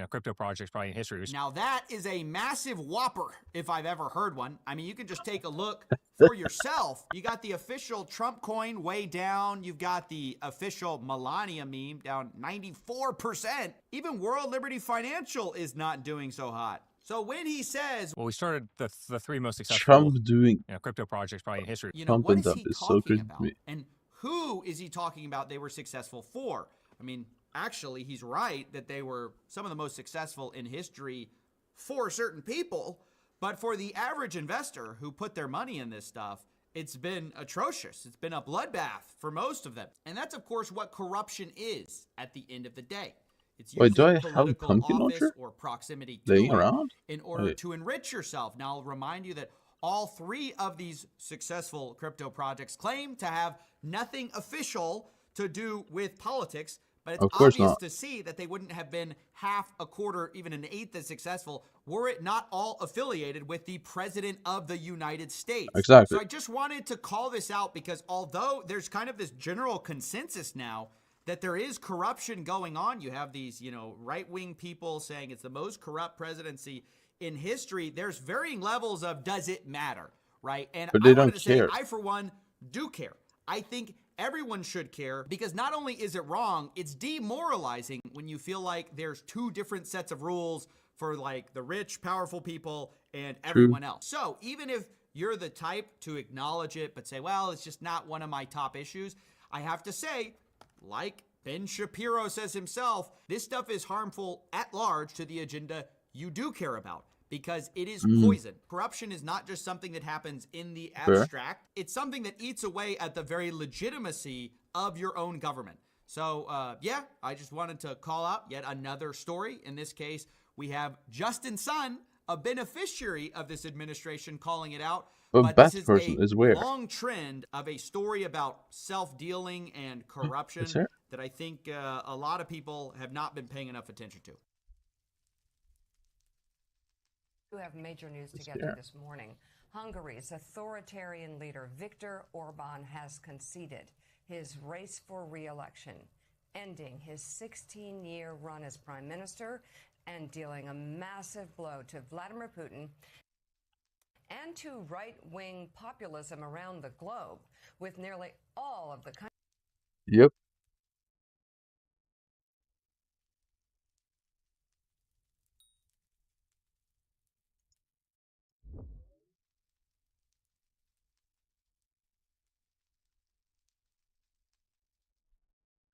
Speaker 16: crypto projects probably in history.
Speaker 10: Now that is a massive whopper if I've ever heard one. I mean, you can just take a look for yourself. You got the official Trump coin way down. You've got the official Melania meme down 94%. Even World Liberty Financial is not doing so hot. So when he says,
Speaker 16: well, we started the three most successful
Speaker 2: Trump doing
Speaker 16: crypto projects probably in history.
Speaker 10: What is he talking about? And who is he talking about they were successful for? I mean, actually, he's right that they were some of the most successful in history for certain people, but for the average investor who put their money in this stuff, it's been atrocious. It's been a bloodbath for most of them. And that's, of course, what corruption is at the end of the day. It's
Speaker 2: Wait, do I
Speaker 10: using
Speaker 2: have a
Speaker 10: political
Speaker 2: pumpkin
Speaker 10: office
Speaker 2: launcher
Speaker 10: or proximity to
Speaker 2: laying
Speaker 10: it
Speaker 2: around
Speaker 10: in order to enrich yourself. Now, I'll remind you that all three of these successful crypto projects claim to have nothing official to do with politics, but it's obvious to see that they wouldn't have been half, a quarter, even an eighth as successful were it not all affiliated with the President of the United States.
Speaker 2: Exactly.
Speaker 10: So I just wanted to call this out because although there's kind of this general consensus now that there is corruption going on, you have these, right-wing people saying it's the most corrupt presidency in history. There's varying levels of does it matter, right? And
Speaker 2: but they
Speaker 10: I
Speaker 2: don't
Speaker 10: wanted to
Speaker 2: care.
Speaker 10: say, I, for one, do care. I think everyone should care because not only is it wrong, it's demoralizing when you feel like there's two different sets of rules for like the rich, powerful people and everyone else. So even if you're the type to acknowledge it, but say, well, it's just not one of my top issues, I have to say, like Ben Shapiro says himself, this stuff is harmful at large to the agenda you do care about because it is poison. Corruption is not just something that happens in the abstract. It's something that eats away at the very legitimacy of your own government. So, I just wanted to call out yet another story. In this case, we have Justin Sun, a beneficiary of this administration, calling it out.
Speaker 2: But
Speaker 10: this
Speaker 2: best person is weird.
Speaker 10: Long trend of a story about self-dealing and corruption that I think a lot of people have not been paying enough attention to.
Speaker 17: We have major news to get to this morning. Hungary's authoritarian leader Viktor Orban has conceded his race for re-election, ending his 16-year run as prime minister and dealing a massive blow to Vladimir Putin and to right-wing populism around the globe, with nearly all of the country.
Speaker 2: Yep.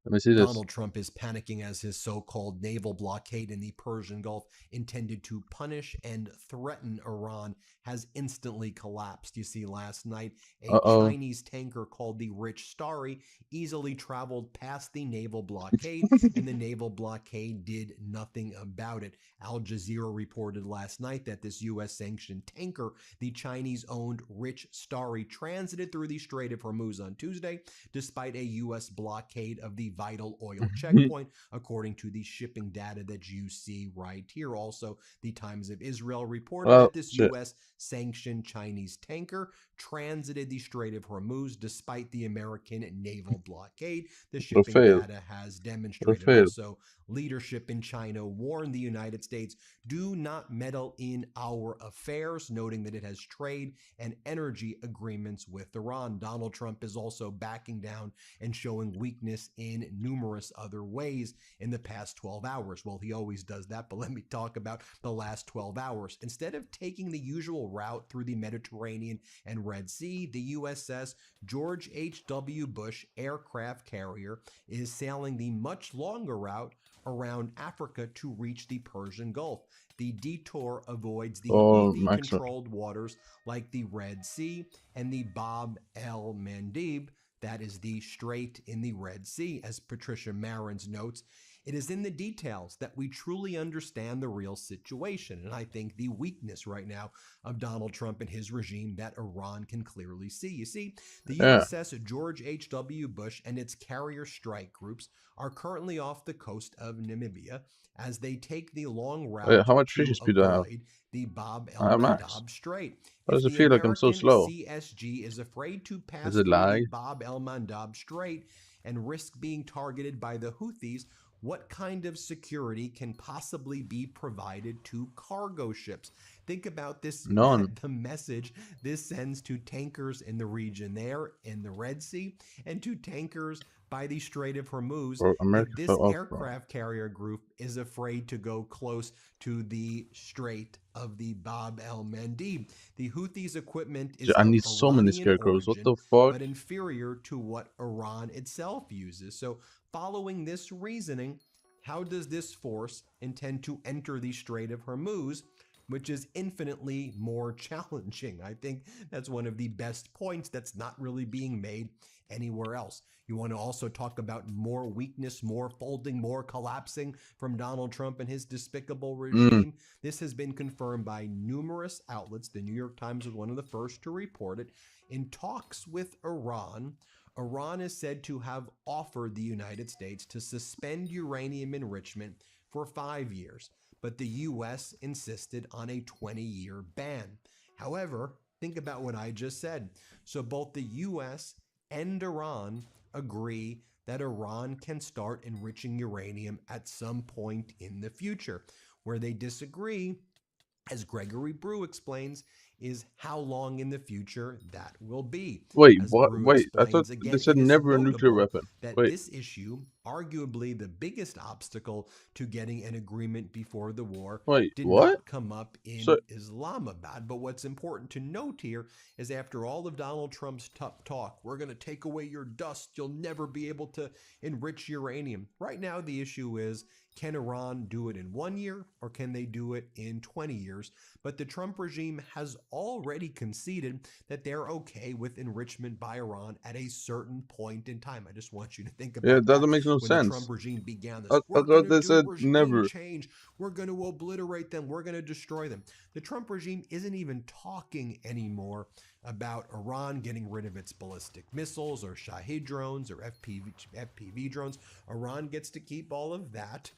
Speaker 2: Let me see this.
Speaker 18: Donald Trump is panicking as his so-called naval blockade in the Persian Gulf intended to punish and threaten Iran has instantly collapsed. You see, last night, a Chinese tanker called the Rich Starry easily traveled past the naval blockade, and the naval blockade did nothing about it. Al Jazeera reported last night that this U.S.-sanctioned tanker, the Chinese-owned Rich Starry, transited through the Strait of Hormuz on Tuesday, despite a U.S. blockade of the vital oil checkpoint, according to the shipping data that you see right here. Also, the Times of Israel reported that this U.S.-sanctioned Chinese tanker transited the Strait of Hormuz despite the American naval blockade. The shipping data has demonstrated. Also, leadership in China warned the United States, do not meddle in our affairs, noting that it has trade and energy agreements with Iran. Donald Trump is also backing down and showing weakness in in numerous other ways in the past 12 hours. Well, he always does that, but let me talk about the last 12 hours. Instead of taking the usual route through the Mediterranean and Red Sea, the USS George H.W. Bush aircraft carrier is sailing the much longer route around Africa to reach the Persian Gulf. The detour avoids the Houthi-controlled waters like the Red Sea and the Bab el-Mandeb, that is the strait in the Red Sea. As Patricia Marins notes, it is in the details that we truly understand the real situation. And I think the weakness right now of Donald Trump and his regime that Iran can clearly see. You see, the USS George H.W. Bush and its carrier strike groups are currently off the coast of Namibia as they take the long route
Speaker 2: how much
Speaker 18: to
Speaker 2: fishing speed do I have?
Speaker 18: avoid the Bab
Speaker 2: I have max.
Speaker 18: el-Mandeb Strait.
Speaker 2: Why does
Speaker 18: If
Speaker 2: it
Speaker 18: the
Speaker 2: feel like I'm so
Speaker 18: American
Speaker 2: slow?
Speaker 18: CSG is afraid to pass
Speaker 2: Is it
Speaker 18: through
Speaker 2: lag?
Speaker 18: the Bab el-Mandeb Strait and risk being targeted by the Houthis, what kind of security can possibly be provided to cargo ships? Think about this,
Speaker 2: None.
Speaker 18: the message this sends to tankers in the region there in the Red Sea and to tankers by the Strait of Hormuz.
Speaker 2: Bro, America
Speaker 18: If this
Speaker 2: fell off, bro.
Speaker 18: aircraft carrier group is afraid to go close to the Strait of the Bab el-Mandeb, the Houthis' equipment is
Speaker 2: I
Speaker 18: of
Speaker 2: need so many
Speaker 18: Iranian
Speaker 2: scarecrows. What
Speaker 18: origin,
Speaker 2: the fuck?
Speaker 18: but inferior to what Iran itself uses. So following this reasoning, how does this force intend to enter the Strait of Hormuz, which is infinitely more challenging? I think that's one of the best points that's not really being made anywhere else. You want to also talk about more weakness, more folding, more collapsing from Donald Trump and his despicable regime. This has been confirmed by numerous outlets. The New York Times was one of the first to report it. In talks with Iran, Iran is said to have offered the United States to suspend uranium enrichment for 5 years, but the U.S. insisted on a 20-year ban. However, think about what I just said. So both the U.S. and Iran agree that Iran can start enriching uranium at some point in the future. Where they disagree, as Gregory Brew explains, is how long in the future that will be.
Speaker 2: Wait,
Speaker 18: As
Speaker 2: what?
Speaker 18: Brew
Speaker 2: Wait, I
Speaker 18: explains
Speaker 2: thought
Speaker 18: again,
Speaker 2: they said
Speaker 18: it is
Speaker 2: never a nuclear
Speaker 18: notable
Speaker 2: weapon.
Speaker 18: that
Speaker 2: Wait.
Speaker 18: this issue, arguably the biggest obstacle to getting an agreement before the war,
Speaker 2: Wait,
Speaker 18: did
Speaker 2: what?
Speaker 18: not come up in
Speaker 2: So-
Speaker 18: Islamabad. But what's important to note here is after all of Donald Trump's tough talk, we're going to take away your dust, you'll never be able to enrich uranium. Right now, the issue is, can Iran do it in 1 year or can they do it in 20 years? But the Trump regime has already conceded that they're okay with enrichment by Iran at a certain point in time. I just want you to think about
Speaker 2: Yeah,
Speaker 18: that.
Speaker 2: that doesn't make no
Speaker 18: When
Speaker 2: sense.
Speaker 18: the Trump regime began this,
Speaker 2: I
Speaker 18: we're
Speaker 2: thought
Speaker 18: going to
Speaker 2: they
Speaker 18: do
Speaker 2: said
Speaker 18: regime
Speaker 2: never.
Speaker 18: change. We're going to obliterate them. We're going to destroy them. The Trump regime isn't even talking anymore about Iran getting rid of its ballistic missiles or Shahid drones or FPV drones. Iran gets to keep all of that.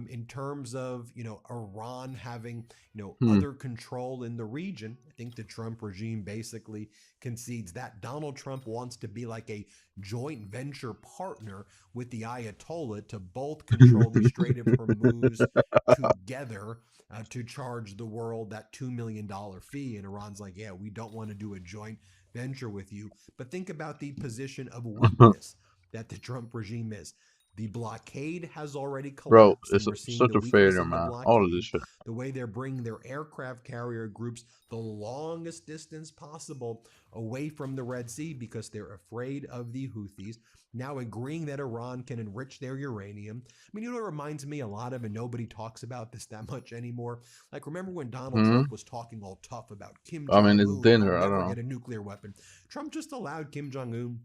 Speaker 18: In terms of, Iran having, other control in the region, I think the Trump regime basically concedes that. Donald Trump wants to be like a joint venture partner with the Ayatollah to both control the Strait of Hormuz together to charge the world that $2 million fee. And Iran's like, yeah, we don't want to do a joint venture with you. But think about the position of weakness that the Trump regime is. The blockade has already
Speaker 2: Bro,
Speaker 18: collapsed,
Speaker 2: it's
Speaker 18: and we're seeing
Speaker 2: such
Speaker 18: the
Speaker 2: a
Speaker 18: weakness
Speaker 2: failure,
Speaker 18: of the
Speaker 2: man. All of this
Speaker 18: blockade,
Speaker 2: shit.
Speaker 18: the way they're bringing their aircraft carrier groups the longest distance possible away from the Red Sea because they're afraid of the Houthis, now agreeing that Iran can enrich their uranium. I mean, you know what it reminds me a lot of, and nobody talks about this that much anymore? Like, remember when Donald Trump was talking all tough about Kim
Speaker 2: I
Speaker 18: Jong-un
Speaker 2: mean, it's dinner.
Speaker 18: will
Speaker 2: I don't
Speaker 18: never
Speaker 2: know.
Speaker 18: get a nuclear weapon? Trump just allowed Kim Jong-un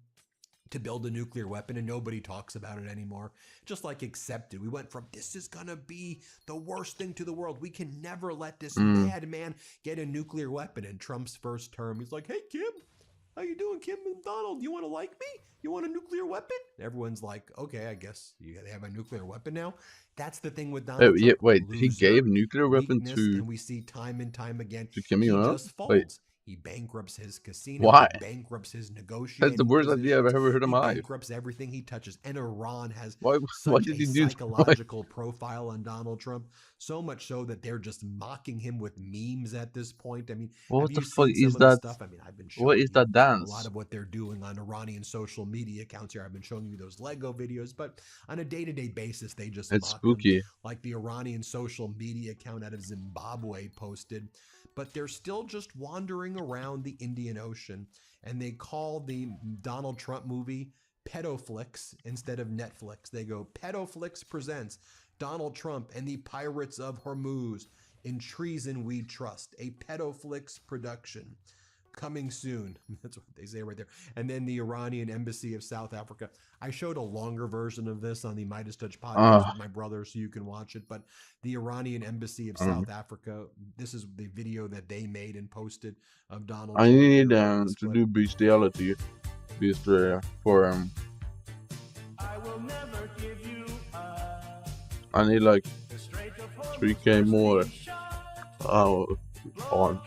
Speaker 18: to build a nuclear weapon and nobody talks about it anymore. Just like accepted. We went from this is going to be the worst thing to the world. We can never let this madman get a nuclear weapon. In Trump's first term, he's like, hey, Kim, how you doing, Kim and Donald? You want to like me? You want a nuclear weapon? Everyone's like, okay, I guess you have a nuclear weapon now. That's the thing with Donald Trump.
Speaker 2: Wait, he
Speaker 18: Loser,
Speaker 2: gave nuclear weapon
Speaker 18: weakness,
Speaker 2: to
Speaker 18: and we see time and time again,
Speaker 2: Kim
Speaker 18: he
Speaker 2: Jong-un?
Speaker 18: just
Speaker 2: Wait,
Speaker 18: folds. He bankrupts his casino.
Speaker 2: Why?
Speaker 18: He bankrupts his
Speaker 2: That's
Speaker 18: negotiating
Speaker 2: the worst idea I've
Speaker 18: positions.
Speaker 2: ever heard in
Speaker 18: He
Speaker 2: my life.
Speaker 18: bankrupts everything he touches. And Iran has
Speaker 2: Why
Speaker 18: such
Speaker 2: did
Speaker 18: a
Speaker 2: he do that?
Speaker 18: psychological profile on Donald Trump, so much so that they're just mocking him with memes at this point. I mean,
Speaker 2: What
Speaker 18: have
Speaker 2: the
Speaker 18: you
Speaker 2: fuck
Speaker 18: seen some
Speaker 2: is
Speaker 18: of the
Speaker 2: that?
Speaker 18: stuff? I mean, I've been
Speaker 2: What
Speaker 18: showing
Speaker 2: is
Speaker 18: you
Speaker 2: that
Speaker 18: a
Speaker 2: dance?
Speaker 18: lot of what they're doing on Iranian social media accounts here. I've been showing you those Lego videos, but on a day-to-day basis, they just
Speaker 2: It's
Speaker 18: mock him.
Speaker 2: spooky.
Speaker 18: Like the Iranian social media account out of Zimbabwe posted, but they're still just wandering around the Indian Ocean, and they call the Donald Trump movie Pedoflix instead of Netflix. They go, Pedoflix presents Donald Trump and the Pirates of Hormuz. In Treason We Trust, a Pedoflix production. Coming soon. That's what they say right there. And then the Iranian Embassy of South Africa. I showed a longer version of this on the Midas Touch podcast with my brother, so you can watch it. But the Iranian Embassy of South Africa, this is the video that they made and posted of Donald
Speaker 2: I
Speaker 18: Trump.
Speaker 2: need to do bestiality for I need like 3K more on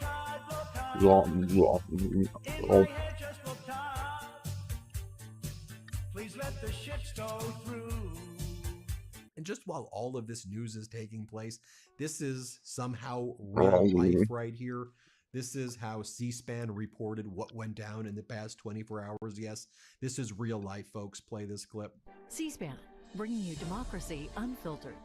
Speaker 18: And just while all of this news is taking place, this is somehow real life right here. This is how C-SPAN reported what went down in the past 24 hours. Yes, this is real life, folks. Play this clip.
Speaker 19: C-SPAN, bringing you democracy unfiltered.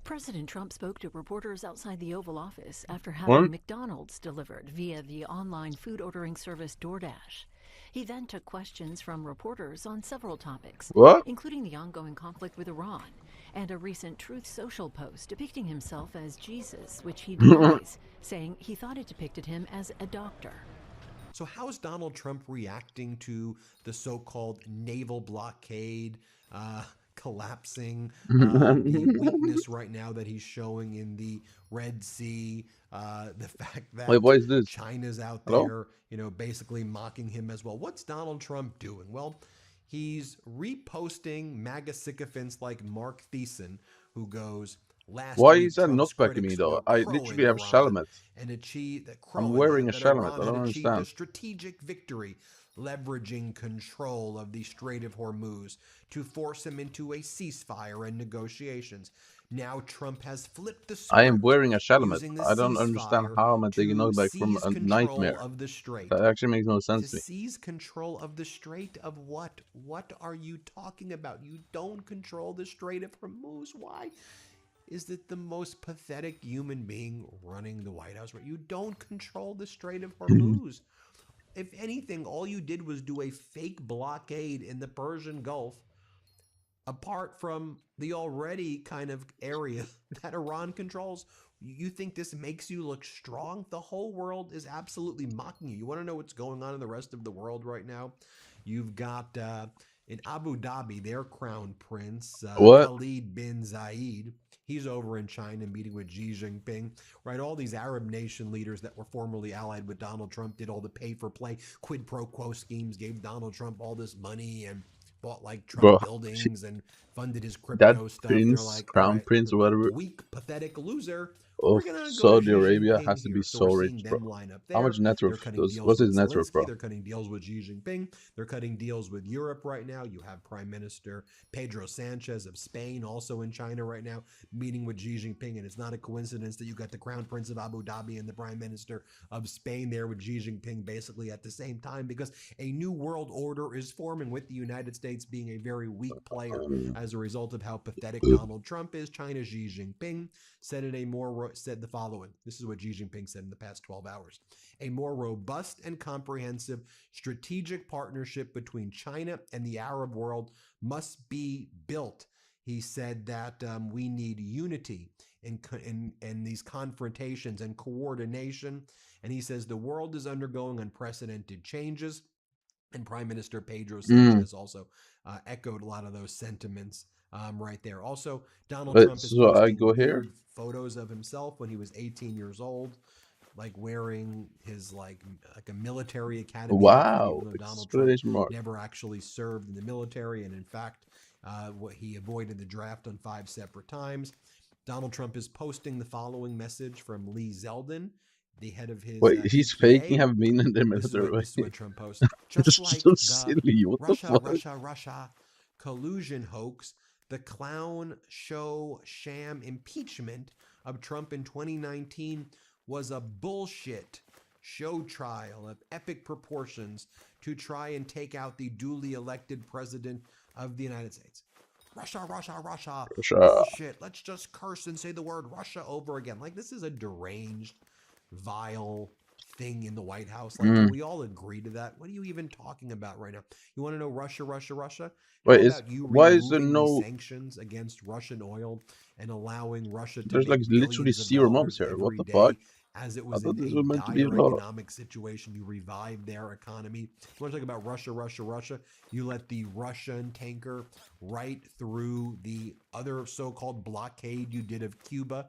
Speaker 19: President Trump spoke to reporters outside the Oval Office after having McDonald's delivered via the online food ordering service DoorDash. He then took questions from reporters on several topics, including the ongoing conflict with Iran and a recent Truth Social post depicting himself as Jesus, which he denies, saying he thought it depicted him as a doctor.
Speaker 18: So how is Donald Trump reacting to the so-called naval blockade, collapsing, the weakness right now that he's showing in the Red Sea, the fact that
Speaker 2: what is this?
Speaker 18: China's out there, you know, basically mocking him as well. What's Donald Trump doing? Well, he's reposting MAGA sycophants like Mark Thiessen, who goes,
Speaker 2: Why is that not backing me though? I literally have a helmet.
Speaker 18: And achieve
Speaker 2: I'm wearing a helmet. I don't
Speaker 18: a
Speaker 2: understand.
Speaker 18: strategic victory, leveraging control of the Strait of Hormuz to force him into a ceasefire and negotiations. Now Trump has flipped the script.
Speaker 2: I am wearing a helmet.
Speaker 18: Using the
Speaker 2: I don't understand how I'm taking knockback from a nightmare.
Speaker 18: of the strait.
Speaker 2: That actually makes no sense
Speaker 18: To
Speaker 2: to me.
Speaker 18: seize control of the Strait of what? What are you talking about? You don't control the Strait of Hormuz. Why? Is it the most pathetic human being running the White House? Right? You don't control the Strait of Hormuz. If anything, all you did was do a fake blockade in the Persian Gulf, apart from the already kind of area that Iran controls. You think this makes you look strong? The whole world is absolutely mocking you. You want to know what's going on in the rest of the world right now? You've got in Abu Dhabi, their crown prince, Khalid bin Zayed. He's over in China meeting with Xi Jinping, right? All these Arab nation leaders that were formerly allied with Donald Trump did all the pay-for-play quid pro quo schemes, gave Donald Trump all this money and bought like Trump buildings and funded his crypto stuff.
Speaker 2: Prince,
Speaker 18: They're like,
Speaker 2: crown prince or whatever,
Speaker 18: weak, pathetic loser.
Speaker 2: of Saudi Arabia has to be so rich, bro. How much net worth does, what's his net worth, bro?
Speaker 18: They're cutting deals with Xi Jinping. They're cutting deals with Europe right now. You have Prime Minister Pedro Sanchez of Spain also in China right now, meeting with Xi Jinping. And it's not a coincidence that you got the Crown Prince of Abu Dhabi and the Prime Minister of Spain there with Xi Jinping basically at the same time, because a new world order is forming with the United States being a very weak player as a result of how pathetic Donald Trump is. China's Xi Jinping said the following. This is what Xi Jinping said in the past 12 hours. A more robust and comprehensive strategic partnership between China and the Arab world must be built. He said that we need unity in these confrontations and coordination. And he says the world is undergoing unprecedented changes. And Prime Minister Pedro Sanchez also echoed a lot of those sentiments right there. Also, Donald Trump is posting weird photos of himself when he was 18 years old, like wearing his like a military academy.
Speaker 2: Wow,
Speaker 18: even though Donald Trump never actually served in the military, and in fact, he avoided the draft on 5 separate times. Donald Trump is posting the following message from Lee Zeldin, the head of his
Speaker 2: Wait, he's
Speaker 18: EPA.
Speaker 2: faking having been in the
Speaker 18: This is
Speaker 2: military.
Speaker 18: what Trump posts. Just like
Speaker 2: so
Speaker 18: the
Speaker 2: silly. What the fuck?
Speaker 18: Russia collusion hoax, the clown show sham impeachment of Trump in 2019 was a bullshit show trial of epic proportions to try and take out the duly elected president of the United States. Russia. Bullshit. Let's just curse and say the word Russia over again. Like, this is a deranged, vile thing in the White House. Like, can we all agree to that? What are you even talking about right now? You want to know Russia?
Speaker 2: Wait,
Speaker 18: How about you
Speaker 2: why is there
Speaker 18: removing
Speaker 2: no
Speaker 18: the sanctions against Russian oil and allowing Russia to
Speaker 2: There's
Speaker 18: make
Speaker 2: like literally
Speaker 18: billions of
Speaker 2: 0
Speaker 18: dollars
Speaker 2: mobs here. What
Speaker 18: every
Speaker 2: the
Speaker 18: day?
Speaker 2: fuck?
Speaker 18: As it
Speaker 2: I
Speaker 18: was
Speaker 2: thought
Speaker 18: in
Speaker 2: this
Speaker 18: a
Speaker 2: was meant to be a
Speaker 18: dire
Speaker 2: lot.
Speaker 18: economic situation, you revived their economy. You want to talk about Russia? You let the Russian tanker right through the other so-called blockade you did of Cuba.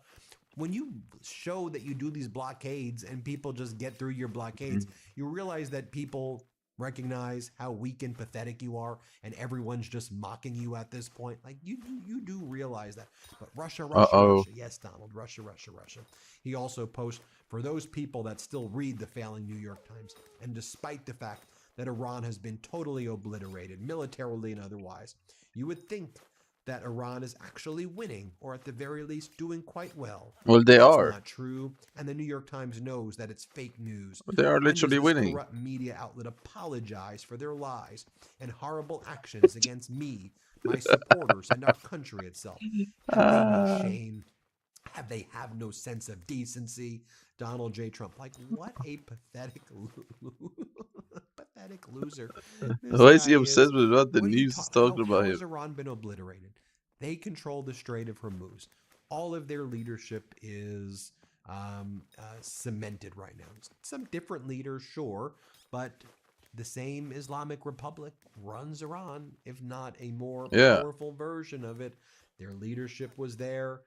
Speaker 18: When you show that you do these blockades and people just get through your blockades, you realize that people recognize how weak and pathetic you are, and everyone's just mocking you at this point. Like, you do realize that. But Russia. Yes, Donald, Russia. He also posts, for those people that still read the failing New York Times, and despite the fact that Iran has been totally obliterated, militarily and otherwise, you would think that Iran is actually winning, or at the very least doing quite well.
Speaker 2: Well, they
Speaker 18: That's
Speaker 2: are.
Speaker 18: not true, and the New York Times knows that it's fake news.
Speaker 2: They are
Speaker 18: When does
Speaker 2: literally
Speaker 18: this
Speaker 2: winning.
Speaker 18: corrupt media outlet apologize for their lies and horrible actions against me, my supporters, and our country itself? Have they no shame? Have no sense of decency? Donald J. Trump, like, what a pathetic loser. This
Speaker 2: Why is he
Speaker 18: guy
Speaker 2: obsessed with what the
Speaker 18: what are you
Speaker 2: news is
Speaker 18: how
Speaker 2: talking about
Speaker 18: has
Speaker 2: him?
Speaker 18: Iran been obliterated? They control the Strait of Hormuz. All of their leadership is cemented right now. Some different leaders, sure, but the same Islamic Republic runs Iran, if not a more powerful version of it. Their leadership was there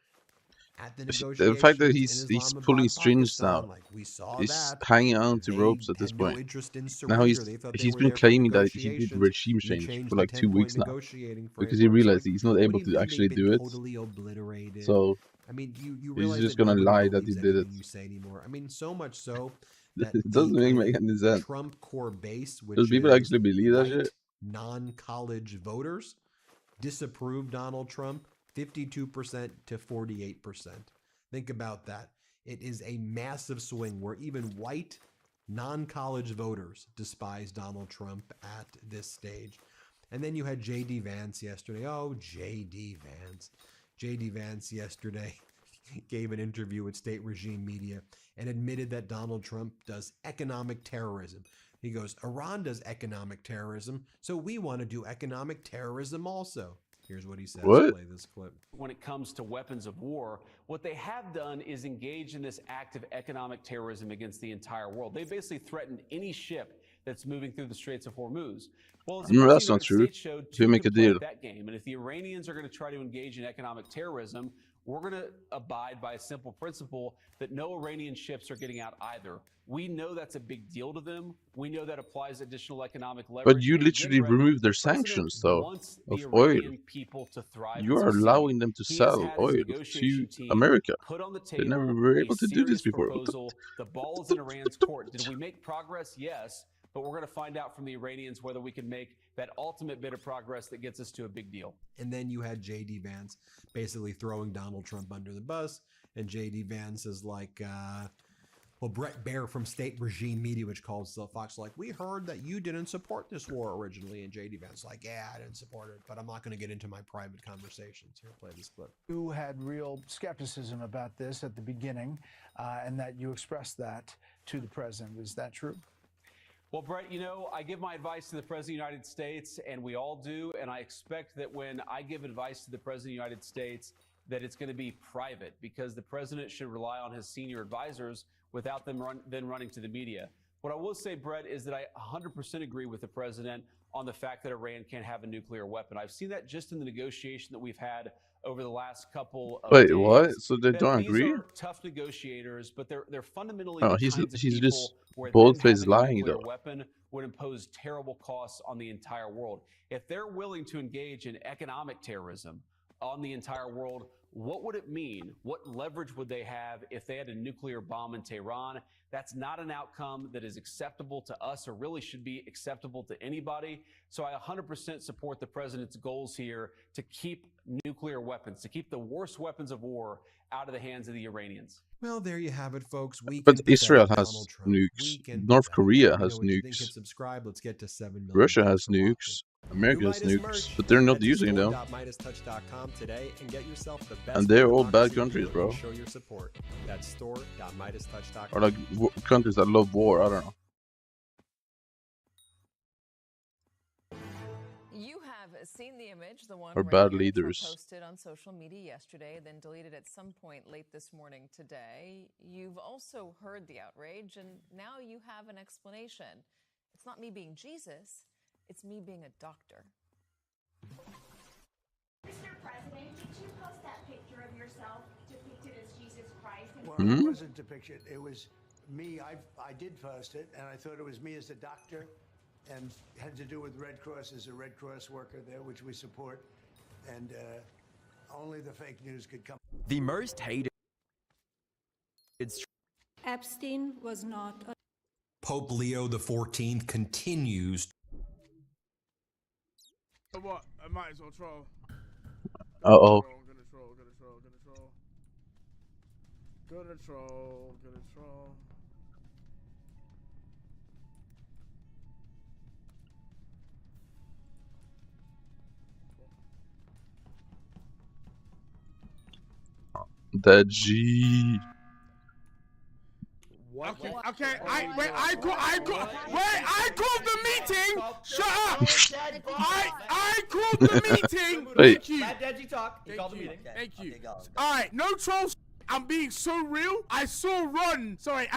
Speaker 18: at the
Speaker 2: The fact that
Speaker 18: negotiations in
Speaker 2: he's
Speaker 18: Islamabad,
Speaker 2: pulling strings now,
Speaker 18: Pakistan. Like, we saw
Speaker 2: he's
Speaker 18: that.
Speaker 2: hanging on to
Speaker 18: They
Speaker 2: ropes at this
Speaker 18: had no
Speaker 2: point.
Speaker 18: interest in
Speaker 2: Now
Speaker 18: surrender. They thought they
Speaker 2: he's
Speaker 18: were
Speaker 2: been
Speaker 18: there for
Speaker 2: claiming that he did
Speaker 18: negotiations.
Speaker 2: regime
Speaker 18: You
Speaker 2: change
Speaker 18: changed
Speaker 2: for
Speaker 18: the
Speaker 2: like 2
Speaker 18: 10-point
Speaker 2: weeks now,
Speaker 18: negotiating
Speaker 2: because he
Speaker 18: frameworks.
Speaker 2: realized
Speaker 18: Like,
Speaker 2: he's not
Speaker 18: what
Speaker 2: able
Speaker 18: do you
Speaker 2: to
Speaker 18: mean
Speaker 2: actually
Speaker 18: they've
Speaker 2: do
Speaker 18: been
Speaker 2: it.
Speaker 18: totally obliterated?
Speaker 2: So
Speaker 18: I mean, you
Speaker 2: he's
Speaker 18: realize
Speaker 2: just
Speaker 18: that
Speaker 2: gonna
Speaker 18: nobody
Speaker 2: lie that he
Speaker 18: believes
Speaker 2: did it.
Speaker 18: anything you say anymore. I mean, so much so that
Speaker 2: It doesn't
Speaker 18: the
Speaker 2: make
Speaker 18: kind
Speaker 2: any
Speaker 18: of
Speaker 2: sense.
Speaker 18: Trump core base, which
Speaker 2: Does people
Speaker 18: is
Speaker 2: actually believe that shit?
Speaker 18: white non-college voters, disapproved Donald Trump 52% to 48%. Think about that. It is a massive swing where even white non-college voters despise Donald Trump at this stage. And then you had J.D. Vance yesterday. Oh, J.D. Vance. J.D. Vance yesterday gave an interview with state regime media and admitted that Donald Trump does economic terrorism. He goes, Iran does economic terrorism, so we want to do economic terrorism also. Here's what he says.
Speaker 2: What?
Speaker 18: Play this clip.
Speaker 20: When it comes to weapons of war, what they have done is engage in this act of economic terrorism against the entire world. They basically threatened any ship that's moving through the Straits of Hormuz. Well, as the
Speaker 2: No,
Speaker 20: President
Speaker 2: that's
Speaker 20: of
Speaker 2: not
Speaker 20: the
Speaker 2: true.
Speaker 20: United States showed,
Speaker 2: If you
Speaker 20: two
Speaker 2: make a
Speaker 20: could play
Speaker 2: deal.
Speaker 20: that game. And if the Iranians are going to try to engage in economic terrorism, we're going to abide by a simple principle that no Iranian ships are getting out either. We know that's a big deal to them. We know that applies additional economic leverage.
Speaker 2: But you
Speaker 20: And
Speaker 2: literally
Speaker 20: Brett,
Speaker 2: removed their
Speaker 20: the president
Speaker 2: sanctions, though,
Speaker 20: wants
Speaker 2: of
Speaker 20: the
Speaker 2: oil.
Speaker 20: Iranian people to thrive
Speaker 2: You
Speaker 20: and
Speaker 2: are
Speaker 20: succeed.
Speaker 2: allowing them to
Speaker 20: He has
Speaker 2: sell
Speaker 20: had his
Speaker 2: oil
Speaker 20: negotiation
Speaker 2: to
Speaker 20: team
Speaker 2: America.
Speaker 20: put on the
Speaker 2: They never
Speaker 20: table
Speaker 2: were
Speaker 20: a
Speaker 2: able to do this
Speaker 20: serious
Speaker 2: before.
Speaker 20: proposal. The ball is in Iran's court. Did we make progress? Yes. But we're going to find out from the Iranians whether we can make that ultimate bit of progress that gets us to a big deal.
Speaker 18: And then you had J.D. Vance basically throwing Donald Trump under the bus. And J.D. Vance is like, well, Brett Baer from State Regime Media, which calls Fox, like, we heard that you didn't support this war originally. And J.D. Vance like, yeah, I didn't support it, but I'm not going to get into my private conversations. Here, play this clip.
Speaker 5: You had real skepticism about this at the beginning, and that you expressed that to the president. Is that true?
Speaker 20: Well, Brett, you know, I give my advice to the President of the United States, and we all do, and I expect that when I give advice to the President of the United States, that it's going to be private, because the President should rely on his senior advisors without them then running to the media. What I will say, Brett, is that I 100% agree with the President on the fact that Iran can't have a nuclear weapon. I've seen that just in the negotiation that we've had over the last couple of days.
Speaker 2: Wait, what? So they don't
Speaker 20: These
Speaker 2: agree?
Speaker 20: are tough negotiators, but they're fundamentally
Speaker 2: Oh,
Speaker 20: the
Speaker 2: he's
Speaker 20: kinds of
Speaker 2: just
Speaker 20: people where them
Speaker 2: bold-faced
Speaker 20: having a
Speaker 2: lying,
Speaker 20: nuclear
Speaker 2: though.
Speaker 20: weapon would impose terrible costs on the entire world. If they're willing to engage in economic terrorism on the entire world, what would it mean? What leverage would they have if they had a nuclear bomb in Tehran? That's not an outcome that is acceptable to us or really should be acceptable to anybody. So I 100% support the president's goals here to keep nuclear weapons, to keep the worst weapons of war out of the hands of the Iranians.
Speaker 18: Well, there you have it, folks.
Speaker 2: But Israel has nukes. North Korea has nukes.
Speaker 18: Hit subscribe. Let's get to 7 million.
Speaker 2: Russia has nukes. America has nukes, but they're not using them.
Speaker 18: Today and get yourself the best.
Speaker 2: And they're all bad countries, bro.
Speaker 18: Show your support. That's store.MidasTouch.com.
Speaker 2: Or like countries that love war. I don't know.
Speaker 21: You have seen the image, the one
Speaker 2: Or
Speaker 21: right
Speaker 2: bad
Speaker 21: here.
Speaker 2: leaders.
Speaker 21: Trump posted on social media yesterday, then deleted at some point late this morning today. You've also heard the outrage, and now you have an explanation. It's not me being Jesus, it's me being a doctor.
Speaker 22: Mr. President, did you post that picture of yourself depicted as Jesus Christ?
Speaker 5: Well, it wasn't depicted. It was me. I did post it, and I thought it was me as a doctor, and had to do with Red Cross as a Red Cross worker there, which we support. And only the fake news could come.
Speaker 23: The most hated.
Speaker 22: Epstein was not a
Speaker 18: Pope Leo XIV continues.
Speaker 24: What? I might as well troll.
Speaker 2: Uh-oh.
Speaker 24: Gonna troll.
Speaker 2: That G.
Speaker 24: Okay. I called the meeting. Shut up. I called the meeting.
Speaker 2: Wait.
Speaker 24: Thank you.
Speaker 10: Let Deji talk. He called the meeting.
Speaker 24: Thank you. All right, no trolls. I'm being so real. I saw Rani vent,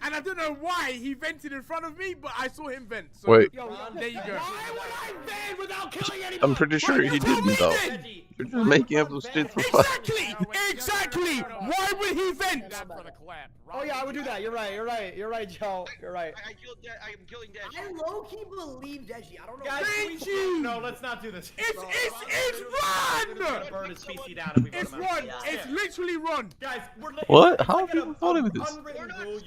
Speaker 24: and I don't know why he vented in front of me, but I saw him vent. So
Speaker 2: Wait.
Speaker 24: there you go.
Speaker 10: Why would I vent without killing anyone?
Speaker 2: I'm pretty sure he didn't, though. You're just making up those shit for fun.
Speaker 24: Exactly. Why would he vent?
Speaker 10: Oh yeah, I would do that. You're right, Joe. You're right.
Speaker 25: I'm killing Deji.
Speaker 10: I low-key believe Deji. I don't know.
Speaker 24: Guys, thank you.
Speaker 10: No, let's not do this.
Speaker 24: It's
Speaker 10: We're
Speaker 24: Ron.
Speaker 10: gonna burn his PC down if we vote
Speaker 24: It's
Speaker 10: him out.
Speaker 24: Ron. It's literally Ron.
Speaker 10: Guys,
Speaker 2: What? How have people thought of this?
Speaker 10: Unwritten rule.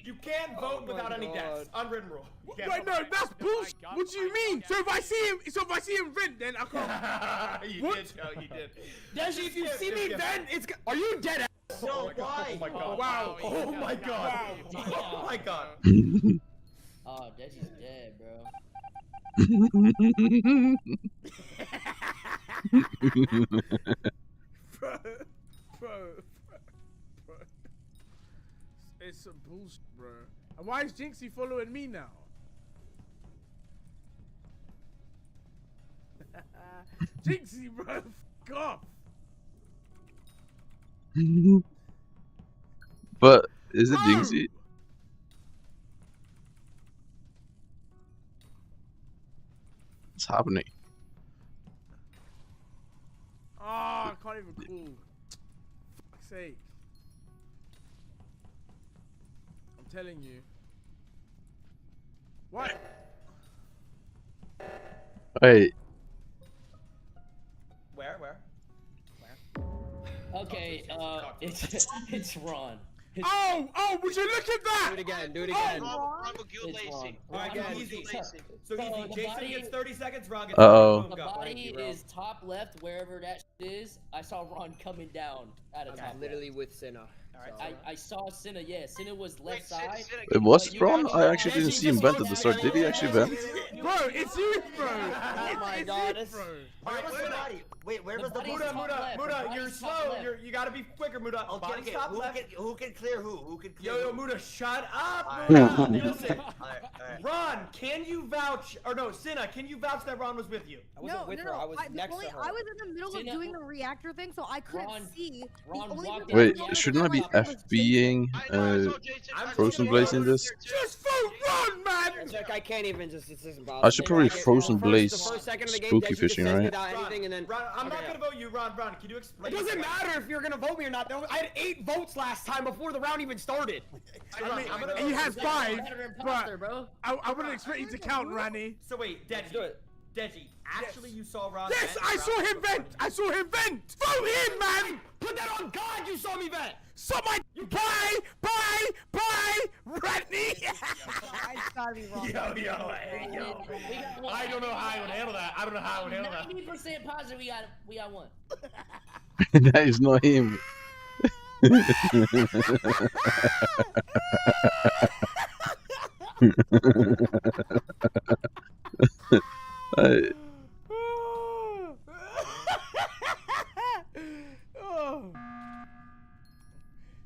Speaker 10: You can't vote without any deaths. Unwritten rule.
Speaker 24: Wait, no, that's bullshit. What do you mean? So if I see him vent, then I can't.
Speaker 10: What? You did. Deji, if you see me vent, are you dead?
Speaker 25: No, why?
Speaker 10: Oh my god.
Speaker 24: Wow.
Speaker 10: Oh my god.
Speaker 24: Wow.
Speaker 10: Oh my god.
Speaker 25: Oh, Deji's dead,
Speaker 24: bro. It's some bullshit, bro. And why is Jinxie following me now? Jinxie, bro, fuck off.
Speaker 2: But is it Jinxie? What's happening?
Speaker 24: Oh, I can't even call. Fuck's sake. I'm telling you. What?
Speaker 2: Wait.
Speaker 10: Where?
Speaker 25: Okay, it's Ron.
Speaker 24: Oh, would you look at that?
Speaker 10: Do it again.
Speaker 25: Ron will guild Lacey.
Speaker 10: Alright, easy. So easy. Jason gets 30 seconds, Ron gets
Speaker 2: Uh-oh.
Speaker 25: The body is top left, wherever that shit is. I saw Ron coming down at a top
Speaker 26: literally with Cinna.
Speaker 25: I saw Cinna, yeah. Cinna was left side.
Speaker 2: It was Ron? I actually didn't see him vent at the start. Did he actually vent?
Speaker 24: Bro, it's you, bro.
Speaker 26: Oh my god, it's...
Speaker 10: Where was the body? Wait, where was the body? Muda, you're slow. You gotta be quicker, Muda.
Speaker 26: Okay. Who can clear who? Who can clear
Speaker 10: Yo,
Speaker 26: who?
Speaker 10: Muda, shut up,
Speaker 26: Alright.
Speaker 10: Muda. Listen.
Speaker 26: Alright.
Speaker 10: Ron, can you vouch, or no, Cinna, can you vouch that Ron was with you?
Speaker 26: I wasn't with her, I was next to her.
Speaker 27: I was in the middle of doing the reactor thing, so I couldn't see.
Speaker 2: Wait, shouldn't I be FBing Frozen Blaze in this?
Speaker 24: Just vote Ron, man!
Speaker 26: It's like I can't even just, it doesn't bother
Speaker 2: I should probably Frozen Blaze spooky fishing, right?
Speaker 10: Ron, I'm not gonna vote you, Ron, can you explain? It doesn't matter if you're gonna vote me or not. I had 8 votes last time before the round even started.
Speaker 24: I mean, he has 5, but I wouldn't expect you to count, Rani.
Speaker 10: So wait, Deji. Deji, actually you saw Ron
Speaker 24: Yes,
Speaker 10: vent
Speaker 24: I
Speaker 10: around
Speaker 24: saw him
Speaker 10: the
Speaker 24: vent. I saw him vent. Vote him, man.
Speaker 10: Put that on God, you saw me vent.
Speaker 24: Suck my bye, Rodney.
Speaker 27: It's gotta be wrong.
Speaker 10: Yo.
Speaker 25: I
Speaker 10: don't know how I would handle that. I don't know how I would handle that.
Speaker 25: 90% positive we got one.
Speaker 2: That is not him.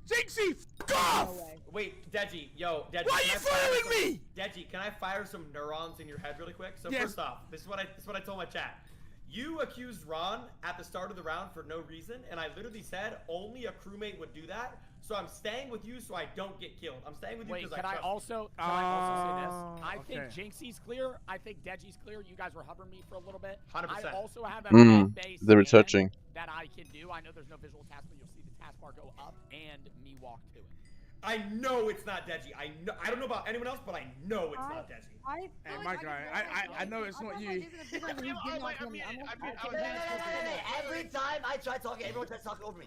Speaker 24: Jinxie, fuck off!
Speaker 10: Wait, Deji, Deji.
Speaker 24: Why are you following me?
Speaker 10: Deji, can I fire some neurons in your head really quick? So
Speaker 24: Yes.
Speaker 10: first off, this is what I told my chat. You accused Ron at the start of the round for no reason, and I literally said only a crewmate would do that. So I'm staying with you so I don't get killed. I'm staying with you
Speaker 1: Wait,
Speaker 10: because
Speaker 1: can
Speaker 10: I
Speaker 1: I
Speaker 10: trust
Speaker 1: also
Speaker 10: you.
Speaker 1: say this? I
Speaker 10: okay.
Speaker 1: think Jinxie's clear. I think Deji's clear. You guys were hovering me for a little bit.
Speaker 10: 100%.
Speaker 1: I also have a
Speaker 2: They were
Speaker 1: scan
Speaker 2: touching.
Speaker 1: that I can do. I know there's no visual task, but you'll see the taskbar go up and me walk to it.
Speaker 10: I know it's not Deji. I don't know about anyone else, but I know it's not Deji.
Speaker 24: Hey, my guy, I know it's not you.
Speaker 26: Every time I try talking, everyone tries to talk over me.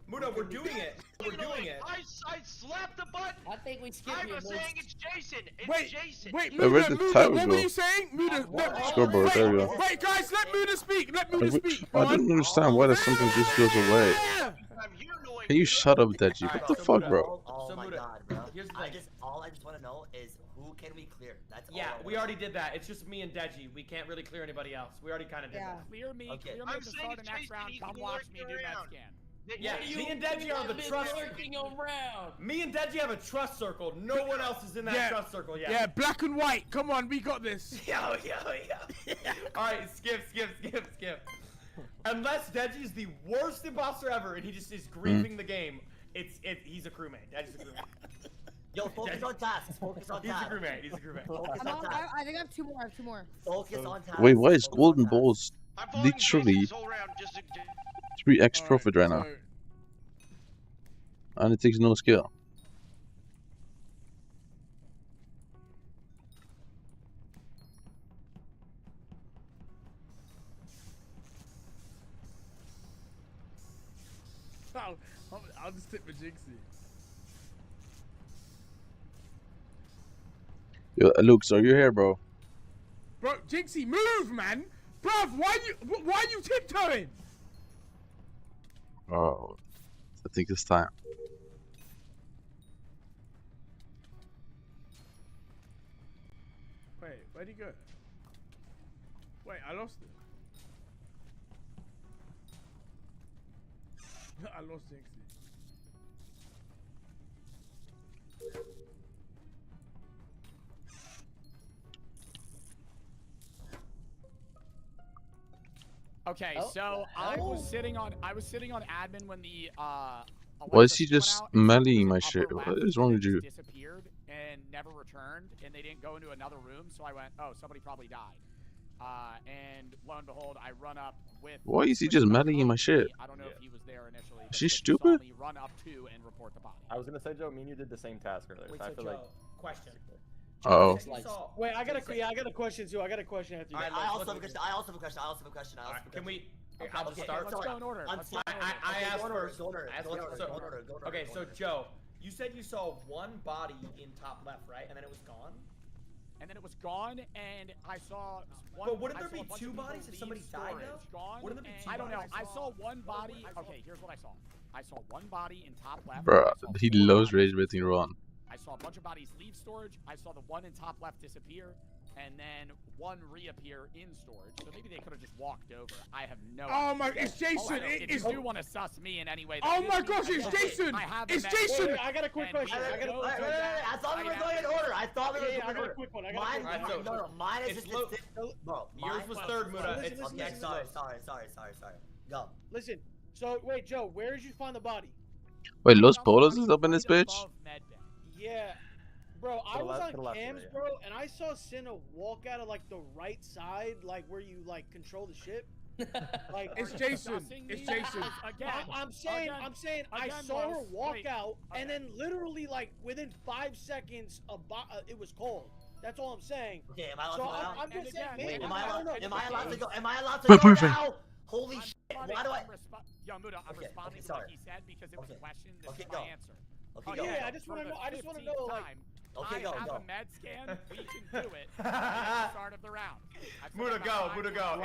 Speaker 10: Muda, we're doing it. We're doing it.
Speaker 25: I slapped the button. I think we skipped you. I'm saying it's Jason. It's Jason.
Speaker 24: Wait,
Speaker 2: Wait, where'd the title
Speaker 24: what were
Speaker 2: go?
Speaker 24: you saying? Muda,
Speaker 2: Scoreboard, there we go.
Speaker 24: Wait, guys, let Muda speak. Let Muda speak.
Speaker 2: I don't understand why that something just goes away. Can you shut up, Deji? What the fuck, bro?
Speaker 26: Oh my god, bro. All I just want to know is who can we clear? That's all.
Speaker 10: Yeah, we already did that. It's just me and Deji. We can't really clear anybody else. We already kind of did that.
Speaker 1: Clear me.
Speaker 26: Okay.
Speaker 1: Clear me at the start of next round. Come watch me do that scan.
Speaker 10: Yeah, me and Deji are the trust. Me and Deji have a trust circle. No one else is in that trust circle yet.
Speaker 24: Yeah, black and white. Come on, we got this.
Speaker 10: Yo. All right, skip. Unless Deji's the worst imposter ever and he just is griefing the game, he's a crewmate. Deji's a crewmate.
Speaker 26: Yo, focus on tasks. Focus on tasks.
Speaker 10: He's a crewmate.
Speaker 26: Focus on tasks.
Speaker 27: I think I have two more.
Speaker 26: Focus on tasks.
Speaker 2: Wait, why is Golden Balls literally 3x profit right now? And it takes no skill.
Speaker 24: I'll just tip with Jinxie.
Speaker 2: Yo, Luke, are you here, bro?
Speaker 24: Bro, Jinxie, move, man! Bruv, why you tiptoeing?
Speaker 2: Oh, I think it's time.
Speaker 24: Wait, where'd he go? Wait, I lost it. I lost Jinxie.
Speaker 1: Okay, so I was sitting on admin when the
Speaker 2: Why is he just meleeing my shit? What is wrong with you?
Speaker 1: disappeared and never returned, and they didn't go into another room, so I went, oh, somebody probably died. And lo and behold, I run up with.
Speaker 2: Why is he just meleeing my shit?
Speaker 1: I don't know if he was there initially.
Speaker 2: Is she stupid?
Speaker 1: Run up to and report the body.
Speaker 3: I was gonna say, Joe, me and you did the same task earlier.
Speaker 10: Wait,
Speaker 3: so I
Speaker 10: so
Speaker 3: feel
Speaker 10: Joe,
Speaker 3: like.
Speaker 10: question.
Speaker 2: Uh-oh.
Speaker 4: Wait, I got a question too. I got a question after you.
Speaker 26: I also have a question.
Speaker 10: Can we?
Speaker 26: Okay,
Speaker 10: I'll just start.
Speaker 26: let's go in order.
Speaker 10: I asked first.
Speaker 26: Go in order.
Speaker 10: Okay, so Joe, you said you saw one body in top left, right? And then it was gone?
Speaker 1: And then it was gone, and I saw one.
Speaker 10: But wouldn't there be two bodies if somebody died, though?
Speaker 1: Gone.
Speaker 10: Wouldn't there be two
Speaker 1: I don't know.
Speaker 10: bodies?
Speaker 1: I saw one body. Okay, here's what I saw. I saw one body in top left.
Speaker 2: Bruh, he loves rage baiting Ron.
Speaker 1: I saw a bunch of bodies leave storage. I saw the one in top left disappear, and then one reappear in storage. So maybe they could have just walked over. I have no idea.
Speaker 24: Oh my, it's Jason!
Speaker 1: If you do want to suss me in any way.
Speaker 24: Oh my gosh, it's Jason! It's Jason!
Speaker 4: Wait, I got a quick question.
Speaker 26: I thought we were going in order. I got
Speaker 4: a quick one.
Speaker 26: Mine is just bro.
Speaker 10: Yours was third, Muda.
Speaker 26: Okay, sorry. Go.
Speaker 4: Listen. So wait, Joe, where did you find the body?
Speaker 2: Wait, Los Polos is up in this bitch?
Speaker 4: Yeah. Bro, I was on cams,
Speaker 3: bro,
Speaker 4: and I saw Cinna walk out of like the right side, like where you like control the ship. Like it's Jason. It's Jason.
Speaker 1: Again.
Speaker 4: I'm saying I saw her walk out, and then literally like within 5 seconds, it was cold. That's all I'm saying.
Speaker 26: Okay, am I allowed
Speaker 4: so
Speaker 26: to go now?
Speaker 4: I'm just saying, maybe.
Speaker 26: Am I allowed to go? Am I allowed to
Speaker 2: Wait,
Speaker 26: go
Speaker 2: perfect.
Speaker 26: now? Holy shit! Why do I?
Speaker 1: Yo, Muda, I'm responding to what he said because it was a question. This is my answer.
Speaker 26: Okay,
Speaker 4: yeah, I just want to know. I just want to know, like.
Speaker 1: I have a med scan. We can do it at the start of the round.
Speaker 3: Muda, go.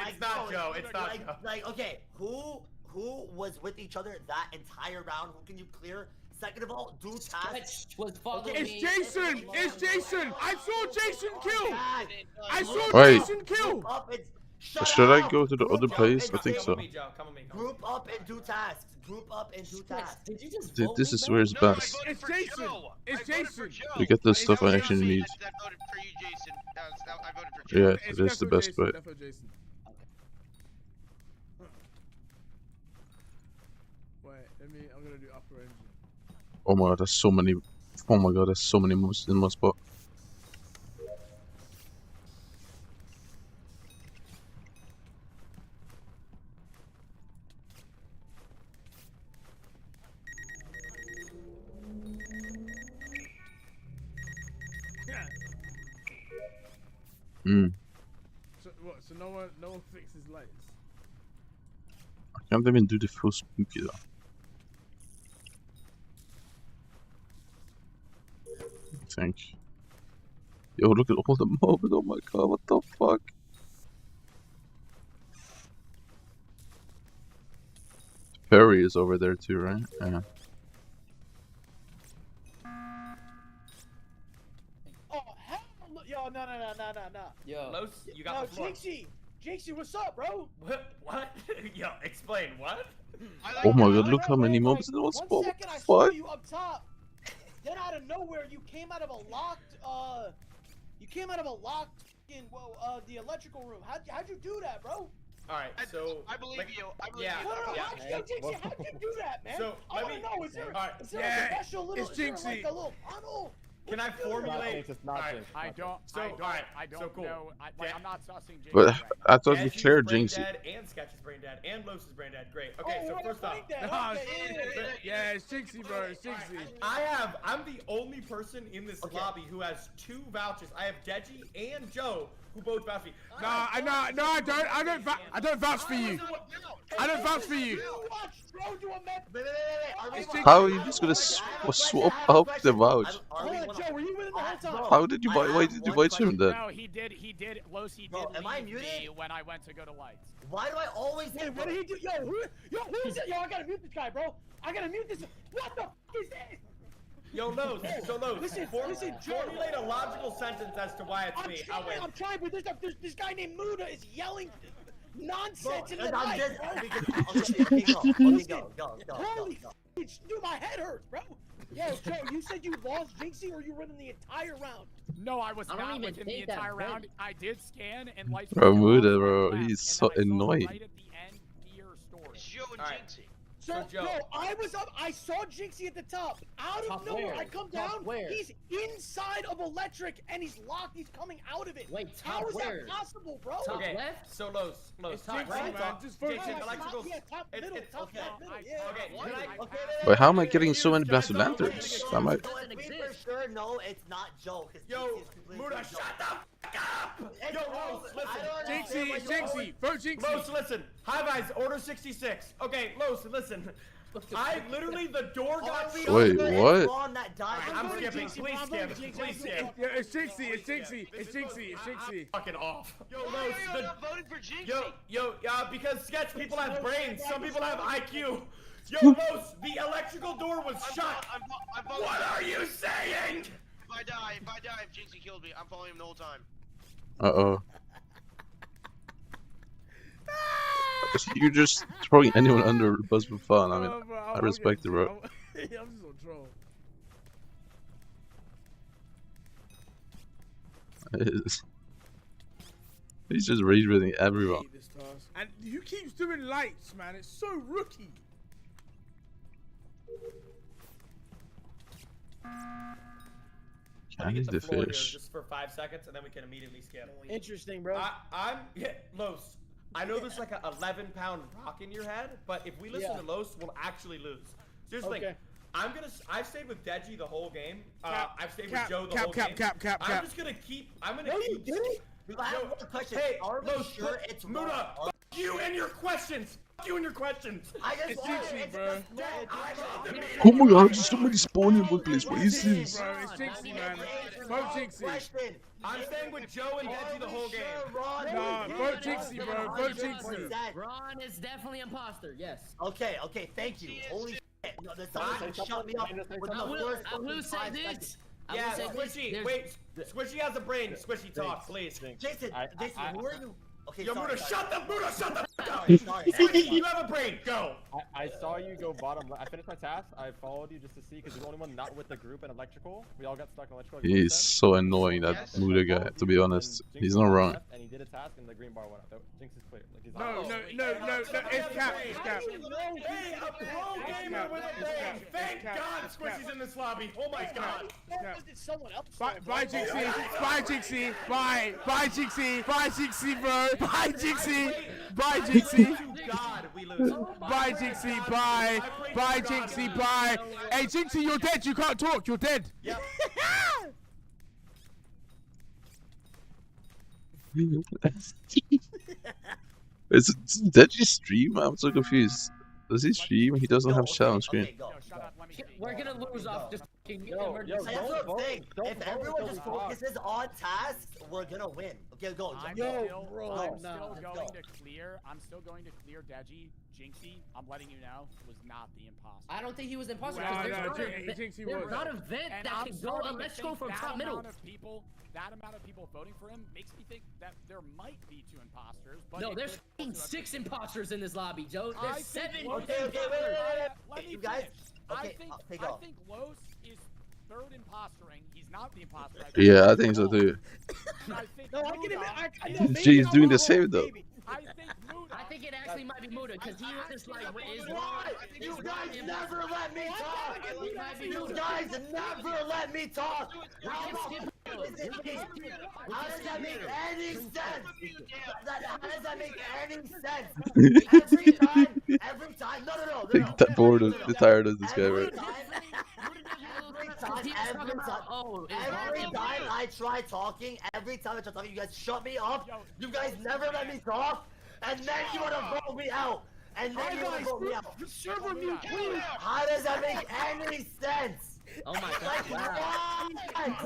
Speaker 3: It's not Joe. It's not Joe.
Speaker 26: Like, okay, who was with each other that entire round? Who can you clear? Second of all, do tasks.
Speaker 24: It's Jason. It's Jason. I saw Jason kill. I saw
Speaker 2: Wait.
Speaker 24: Jason kill.
Speaker 2: Should I go to the other place? I think so.
Speaker 26: Group up and do tasks. Group up and do tasks.
Speaker 17: Did you just
Speaker 2: Dude, this is where it's best.
Speaker 24: It's Jason. It's Jason.
Speaker 2: We get the stuff I actually need.
Speaker 6: I voted for you, Jason. I voted for Jason.
Speaker 2: Yeah, it is the best bet.
Speaker 24: Wait, I'm gonna do upper engine.
Speaker 2: Oh my god, there's so many. Oh my god, there's so many moves in my spot.
Speaker 24: So what? So no one fixes lights.
Speaker 2: I can't even do the full spooky though. I think. Yo, look at all the mobs. Oh my god, what the fuck? Perry is over there too, right? Yeah.
Speaker 4: Oh hell no! Yo, no.
Speaker 25: Yo,
Speaker 3: Los, you got the floor.
Speaker 4: Jinxie, what's up, bro?
Speaker 3: What? Yo, explain what?
Speaker 2: Oh my god, look how many mobs in one spot. What
Speaker 4: Second, I
Speaker 2: the
Speaker 4: saw
Speaker 2: fuck?
Speaker 4: you up top. Then out of nowhere, you came out of a locked, the electrical room. How'd you do that, bro?
Speaker 3: Alright, so
Speaker 6: I believe you.
Speaker 3: Yeah.
Speaker 4: Jinxie, how'd you do that, man?
Speaker 3: So,
Speaker 4: I want to know, is there like a special little,
Speaker 24: it's Jinxie.
Speaker 4: like a little tunnel?
Speaker 3: Can I formulate?
Speaker 1: I don't
Speaker 3: cool.
Speaker 1: know. I'm not sussing Jinxie.
Speaker 2: But
Speaker 1: right
Speaker 2: I thought you
Speaker 3: Sketchy's
Speaker 2: cleared
Speaker 3: brain
Speaker 2: Jinxie.
Speaker 3: dead, and Sketch is brain dead, and Los is brain dead. Great. Okay, so first off,
Speaker 24: Yeah, it's Jinxie, bro. It's Jinxie.
Speaker 3: I'm the only person in this lobby who has 2 vouchers. I have Deji and Joe who both vouch me.
Speaker 24: No, I don't. I don't vouch for you. I don't vouch for you.
Speaker 2: How are you just gonna swap out the vouch?
Speaker 4: Joe, were you with him the whole time?
Speaker 2: How did you buy? Why did you watch him then?
Speaker 1: No, he did. Losi did
Speaker 26: Am I
Speaker 1: leave
Speaker 26: muted?
Speaker 1: me when I went to go to lights.
Speaker 26: Why do I always?
Speaker 4: Wait, what did he do? Yo, who is it? Yo, I gotta mute this guy, bro. I gotta mute this. What the f is this?
Speaker 3: Yo, Los,
Speaker 4: Listen, Joe.
Speaker 3: formulate a logical sentence as to why it's me.
Speaker 4: I'm trying, but there's this guy named Muda is yelling nonsense in the
Speaker 26: I'm
Speaker 4: mic,
Speaker 26: just.
Speaker 4: bro.
Speaker 26: Okay, go.
Speaker 4: Holy f***, dude, my head hurts, bro. Yo, Joe, you said you lost Jinxie or you were in the entire round?
Speaker 1: No, I was
Speaker 25: I don't
Speaker 1: not
Speaker 25: even
Speaker 1: with him
Speaker 25: think
Speaker 1: the
Speaker 25: that
Speaker 1: entire
Speaker 25: red-
Speaker 1: round. I did scan and lights.
Speaker 2: Bro,
Speaker 1: were still
Speaker 2: Muda,
Speaker 1: off
Speaker 2: bro,
Speaker 1: on the left,
Speaker 2: he's
Speaker 1: and
Speaker 2: so
Speaker 1: then I saw him
Speaker 2: annoying.
Speaker 1: right at the end near storage.
Speaker 6: Joe and Jinxie.
Speaker 4: So,
Speaker 3: Joe.
Speaker 4: bro, I was up. I saw Jinxie at the top. Out of
Speaker 25: Top
Speaker 4: nowhere,
Speaker 25: where?
Speaker 4: I come
Speaker 25: Top
Speaker 4: down.
Speaker 25: where?
Speaker 4: He's inside of electric and he's locked. He's coming out of it.
Speaker 25: Wait,
Speaker 4: How
Speaker 25: top
Speaker 4: is
Speaker 25: where?
Speaker 4: that possible, bro?
Speaker 25: Top
Speaker 3: Okay,
Speaker 25: left?
Speaker 3: so Los,
Speaker 24: It's
Speaker 3: top
Speaker 24: Jinxie,
Speaker 3: right,
Speaker 24: man. Just focus.
Speaker 3: Jason,
Speaker 4: Top,
Speaker 3: electrical.
Speaker 4: yeah, top middle,
Speaker 3: It's
Speaker 4: top
Speaker 3: okay.
Speaker 4: left middle, yeah.
Speaker 3: Okay, can I?
Speaker 2: Wait, how am I getting so many blasted lanterns? Am I?
Speaker 26: We for sure know it's not Joe.
Speaker 3: Yo, Muda, shut the fuck up! Yo, Los, listen.
Speaker 24: Jinxie. Vote Jinxie.
Speaker 3: Los, listen. Hi, guys. Order 66. Okay, Los, listen. I literally, the door got
Speaker 2: Wait, what?
Speaker 3: I'm skipping. Please skip. Please skip.
Speaker 24: Yeah, it's Jinxie.
Speaker 3: Fucking off. Yo,
Speaker 6: Why
Speaker 3: Los,
Speaker 6: are you not voting for Jinxie?
Speaker 3: because Sketch people have brains. Some people have IQ. Yo, Los, the electrical door was shut.
Speaker 6: I'm voting.
Speaker 3: What are you saying?
Speaker 6: If I die, if Jinxie killed me, I'm following him the whole time.
Speaker 2: Uh-oh. You're just throwing anyone under the bus for fun. I mean, I respect it, bro.
Speaker 24: I'm just on troll.
Speaker 2: He's just rage baiting everyone.
Speaker 24: And who keeps doing lights, man? It's so rookie.
Speaker 2: I need the fish.
Speaker 3: Just for 5 seconds, and then we can immediately skip.
Speaker 4: Interesting, bro.
Speaker 3: Los. I know there's like a 11-pound rock in your head, but if we listen to Los, we'll actually lose. So here's the thing. I've stayed with Deji the whole game. I've stayed with Joe the whole game. I'm just gonna keep. I'm gonna keep.
Speaker 26: You didn't. I have one question.
Speaker 3: Hey,
Speaker 26: are we sure it's
Speaker 3: Muda, fuck you and your questions. Fuck you and your questions.
Speaker 26: I just
Speaker 3: it's
Speaker 26: Jinxie,
Speaker 3: bro.
Speaker 2: Oh my god, just somebody spawning in one place. What is this?
Speaker 24: Bro, it's Jinxie, man. Vote Jinxie.
Speaker 3: I'm staying with Joe and Deji the whole game.
Speaker 24: Nah, vote Jinxie, bro. Vote Jinxie.
Speaker 25: Ron is definitely imposter. Yes.
Speaker 26: Okay, thank you. Holy shit. No, someone shut me up with the first
Speaker 25: I will say this.
Speaker 3: Yeah, Squishy, wait. Squishy has a brain. Squishy, talk, please.
Speaker 26: Jason, who are you? Okay,
Speaker 3: yo, Muda, shut the fuck up!
Speaker 26: Sorry.
Speaker 3: You have a brain, go!
Speaker 7: I saw you go bottom left. I finished my task. I followed you just to see, because you're the only one not with the group in electrical. We all got stuck in electrical.
Speaker 2: He's so annoying, that Muda guy, to be honest. He's not wrong.
Speaker 7: And he did a task and the green bar went up. Jinx is clear. Like, he's
Speaker 24: No, it's cap, it's cap.
Speaker 3: Hey, a pro gamer with a brain! Thank God Squishy's in this lobby! Oh my God!
Speaker 4: Someone else.
Speaker 24: Bye, Jinxie. Bye, Jinxie. Bye, Jinxie. Bye, Jinxie, bro. Bye, Jinxie. Bye, Jinxie.
Speaker 3: God, we lose.
Speaker 24: Bye, Jinxie. Bye. Bye, Jinxie. Bye. Hey, Jinxie, you're dead. You can't talk. You're dead.
Speaker 3: Yep.
Speaker 2: Is Deji stream? I'm so confused. Does he stream? He doesn't have chat on screen.
Speaker 25: We're gonna lose off just fucking emergency.
Speaker 26: That's what I'm saying. If everyone just focuses on tasks, we're gonna win. Okay, go.
Speaker 1: I'm still going to clear. I'm still going to clear Deji. Jinxie, I'm letting you know, was not the imposter.
Speaker 25: I don't think he was imposter.
Speaker 24: Jinxie
Speaker 25: There's
Speaker 24: was.
Speaker 25: not a vent that can go. Let's go from top middle.
Speaker 1: That amount of people voting for him makes me think that there might be 2 imposters. But
Speaker 25: no, there's 6 imposters in this lobby, Joe. There's 7.
Speaker 26: Okay,
Speaker 1: Let me
Speaker 26: you guys.
Speaker 1: Okay, I think Los is 3rd impostoring. He's not the imposter.
Speaker 2: Yeah, I think so too.
Speaker 4: No, I can admit.
Speaker 2: She's doing the same though.
Speaker 25: I think it actually might be Muda, because he was just like,
Speaker 26: You guys never let me talk! You guys never let me talk! How does that make any sense? How does that make any sense? Every time, no.
Speaker 2: They're bored of, they're tired of this guy, right?
Speaker 26: Every time I try talking, you guys shut me up. You guys never let me talk, and then you want to vote me out. And then you want to vote me out.
Speaker 4: Server mute, please.
Speaker 26: How does that make any sense?
Speaker 25: Oh my God! Wow.
Speaker 26: Thank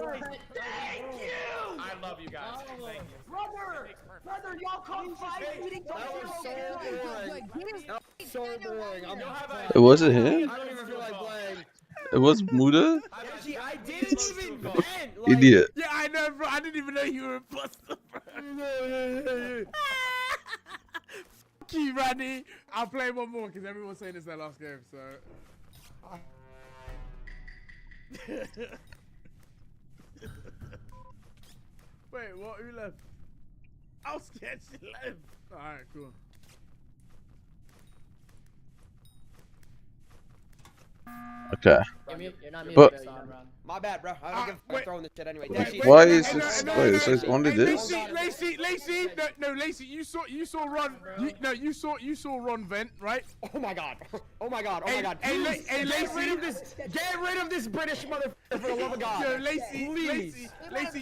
Speaker 26: you.
Speaker 3: I love you guys. Thank you.
Speaker 26: Brother, y'all come fight.
Speaker 24: That was so boring.
Speaker 2: It wasn't him?
Speaker 24: I don't even feel like playing.
Speaker 2: It was Muda?
Speaker 24: I didn't even vent.
Speaker 2: Idiot.
Speaker 24: Yeah, I know, bro. I didn't even know you were a imposter, bro. Fuck you, Randy. I'll play one more because everyone's saying it's their last game, so. Wait, what? Who left? I was scared she left. Alright, cool.
Speaker 2: Okay.
Speaker 25: You're not
Speaker 2: But
Speaker 8: my bad, bro. I don't give a throwing this shit anyway.
Speaker 2: why is it? Wait, so it's only this?
Speaker 24: Lacey, no, Lacey, you saw Ron. You saw Ron vent, right?
Speaker 8: Oh my god.
Speaker 24: Hey, Lacey,
Speaker 8: get rid of this British motherfucker for the love of God.
Speaker 24: Yo, Lacey,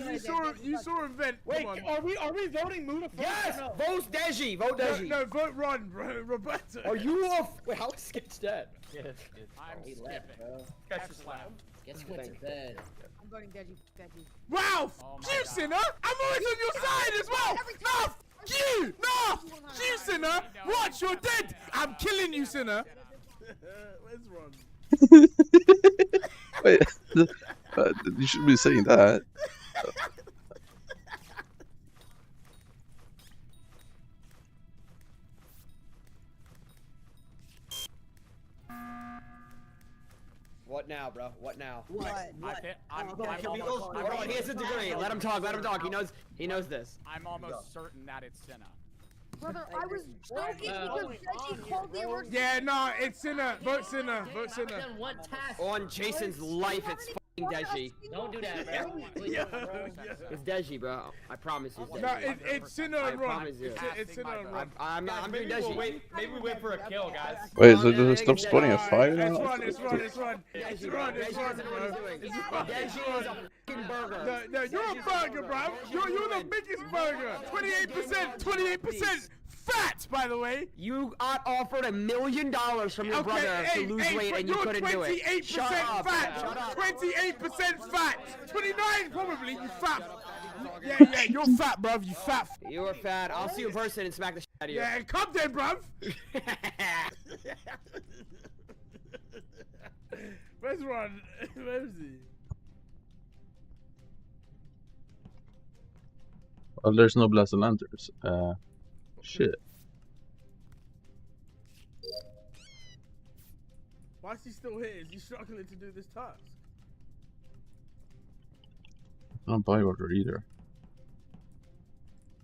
Speaker 24: you saw him vent.
Speaker 4: Wait, are we voting Muda first?
Speaker 8: Yes,
Speaker 4: No?
Speaker 8: vote Deji. Vote Deji.
Speaker 24: No, vote Ron, bro. Roberto.
Speaker 8: Are you off? Wait, how is Sketch dead?
Speaker 1: I'm skipping.
Speaker 3: Catch the slap.
Speaker 25: Get Squid to bed.
Speaker 27: I'm voting Deji.
Speaker 24: Wow, you sinner! I'm always on your side as well. No, you, no, you sinner. Watch, you're dead. I'm killing you, sinner. Where's Ron?
Speaker 2: Wait, you shouldn't be saying that.
Speaker 8: What now, bro? What now?
Speaker 1: He
Speaker 8: has a degree. Let him talk. He knows this.
Speaker 1: I'm almost certain that it's Senna.
Speaker 27: Brother, I was joking because Deji called the emergency.
Speaker 24: Yeah, no, it's Sinner. Vote Sinner. Vote Sinner.
Speaker 8: On Jason's life, it's Deji.
Speaker 25: Don't do that, bro.
Speaker 8: It's Deji, bro. I promise you.
Speaker 24: No, it's Sinner and Ron. It's Sinner and Ron.
Speaker 8: I'm doing Deji.
Speaker 3: Maybe we wait for a kill, guys.
Speaker 2: Wait, so does it stop spawning a fire now?
Speaker 24: It's Ron, bro. It's Ron.
Speaker 8: Deji is a fucking burger.
Speaker 24: No, you're a burger, bro. You're the biggest burger. 28% fat, by the way.
Speaker 8: You got offered $1 million from your brother to lose weight and you couldn't do it.
Speaker 24: 28% fat. 28% fat. 29 probably. You fat. Yeah, you're fat, bruv. You fat.
Speaker 8: You are fat. I'll see you in person and smack the shit out of you.
Speaker 24: Yeah, come then, bruv. Where's Ron? Where's he?
Speaker 2: Well, there's no blasted lanterns. Shit.
Speaker 24: Why is he still here? Is he struggling to do this task?
Speaker 2: I don't buy order either.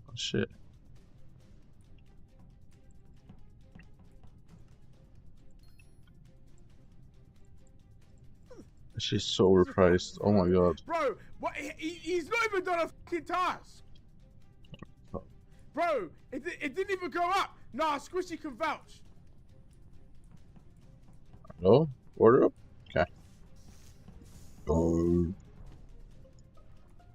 Speaker 2: Oh shit. She's so overpriced. Oh my god.
Speaker 24: Bro, what? He's not even done a fucking task. Bro, it didn't even go up. Nah, Squishy can vouch.
Speaker 2: Hello? Order up? Okay. Oh.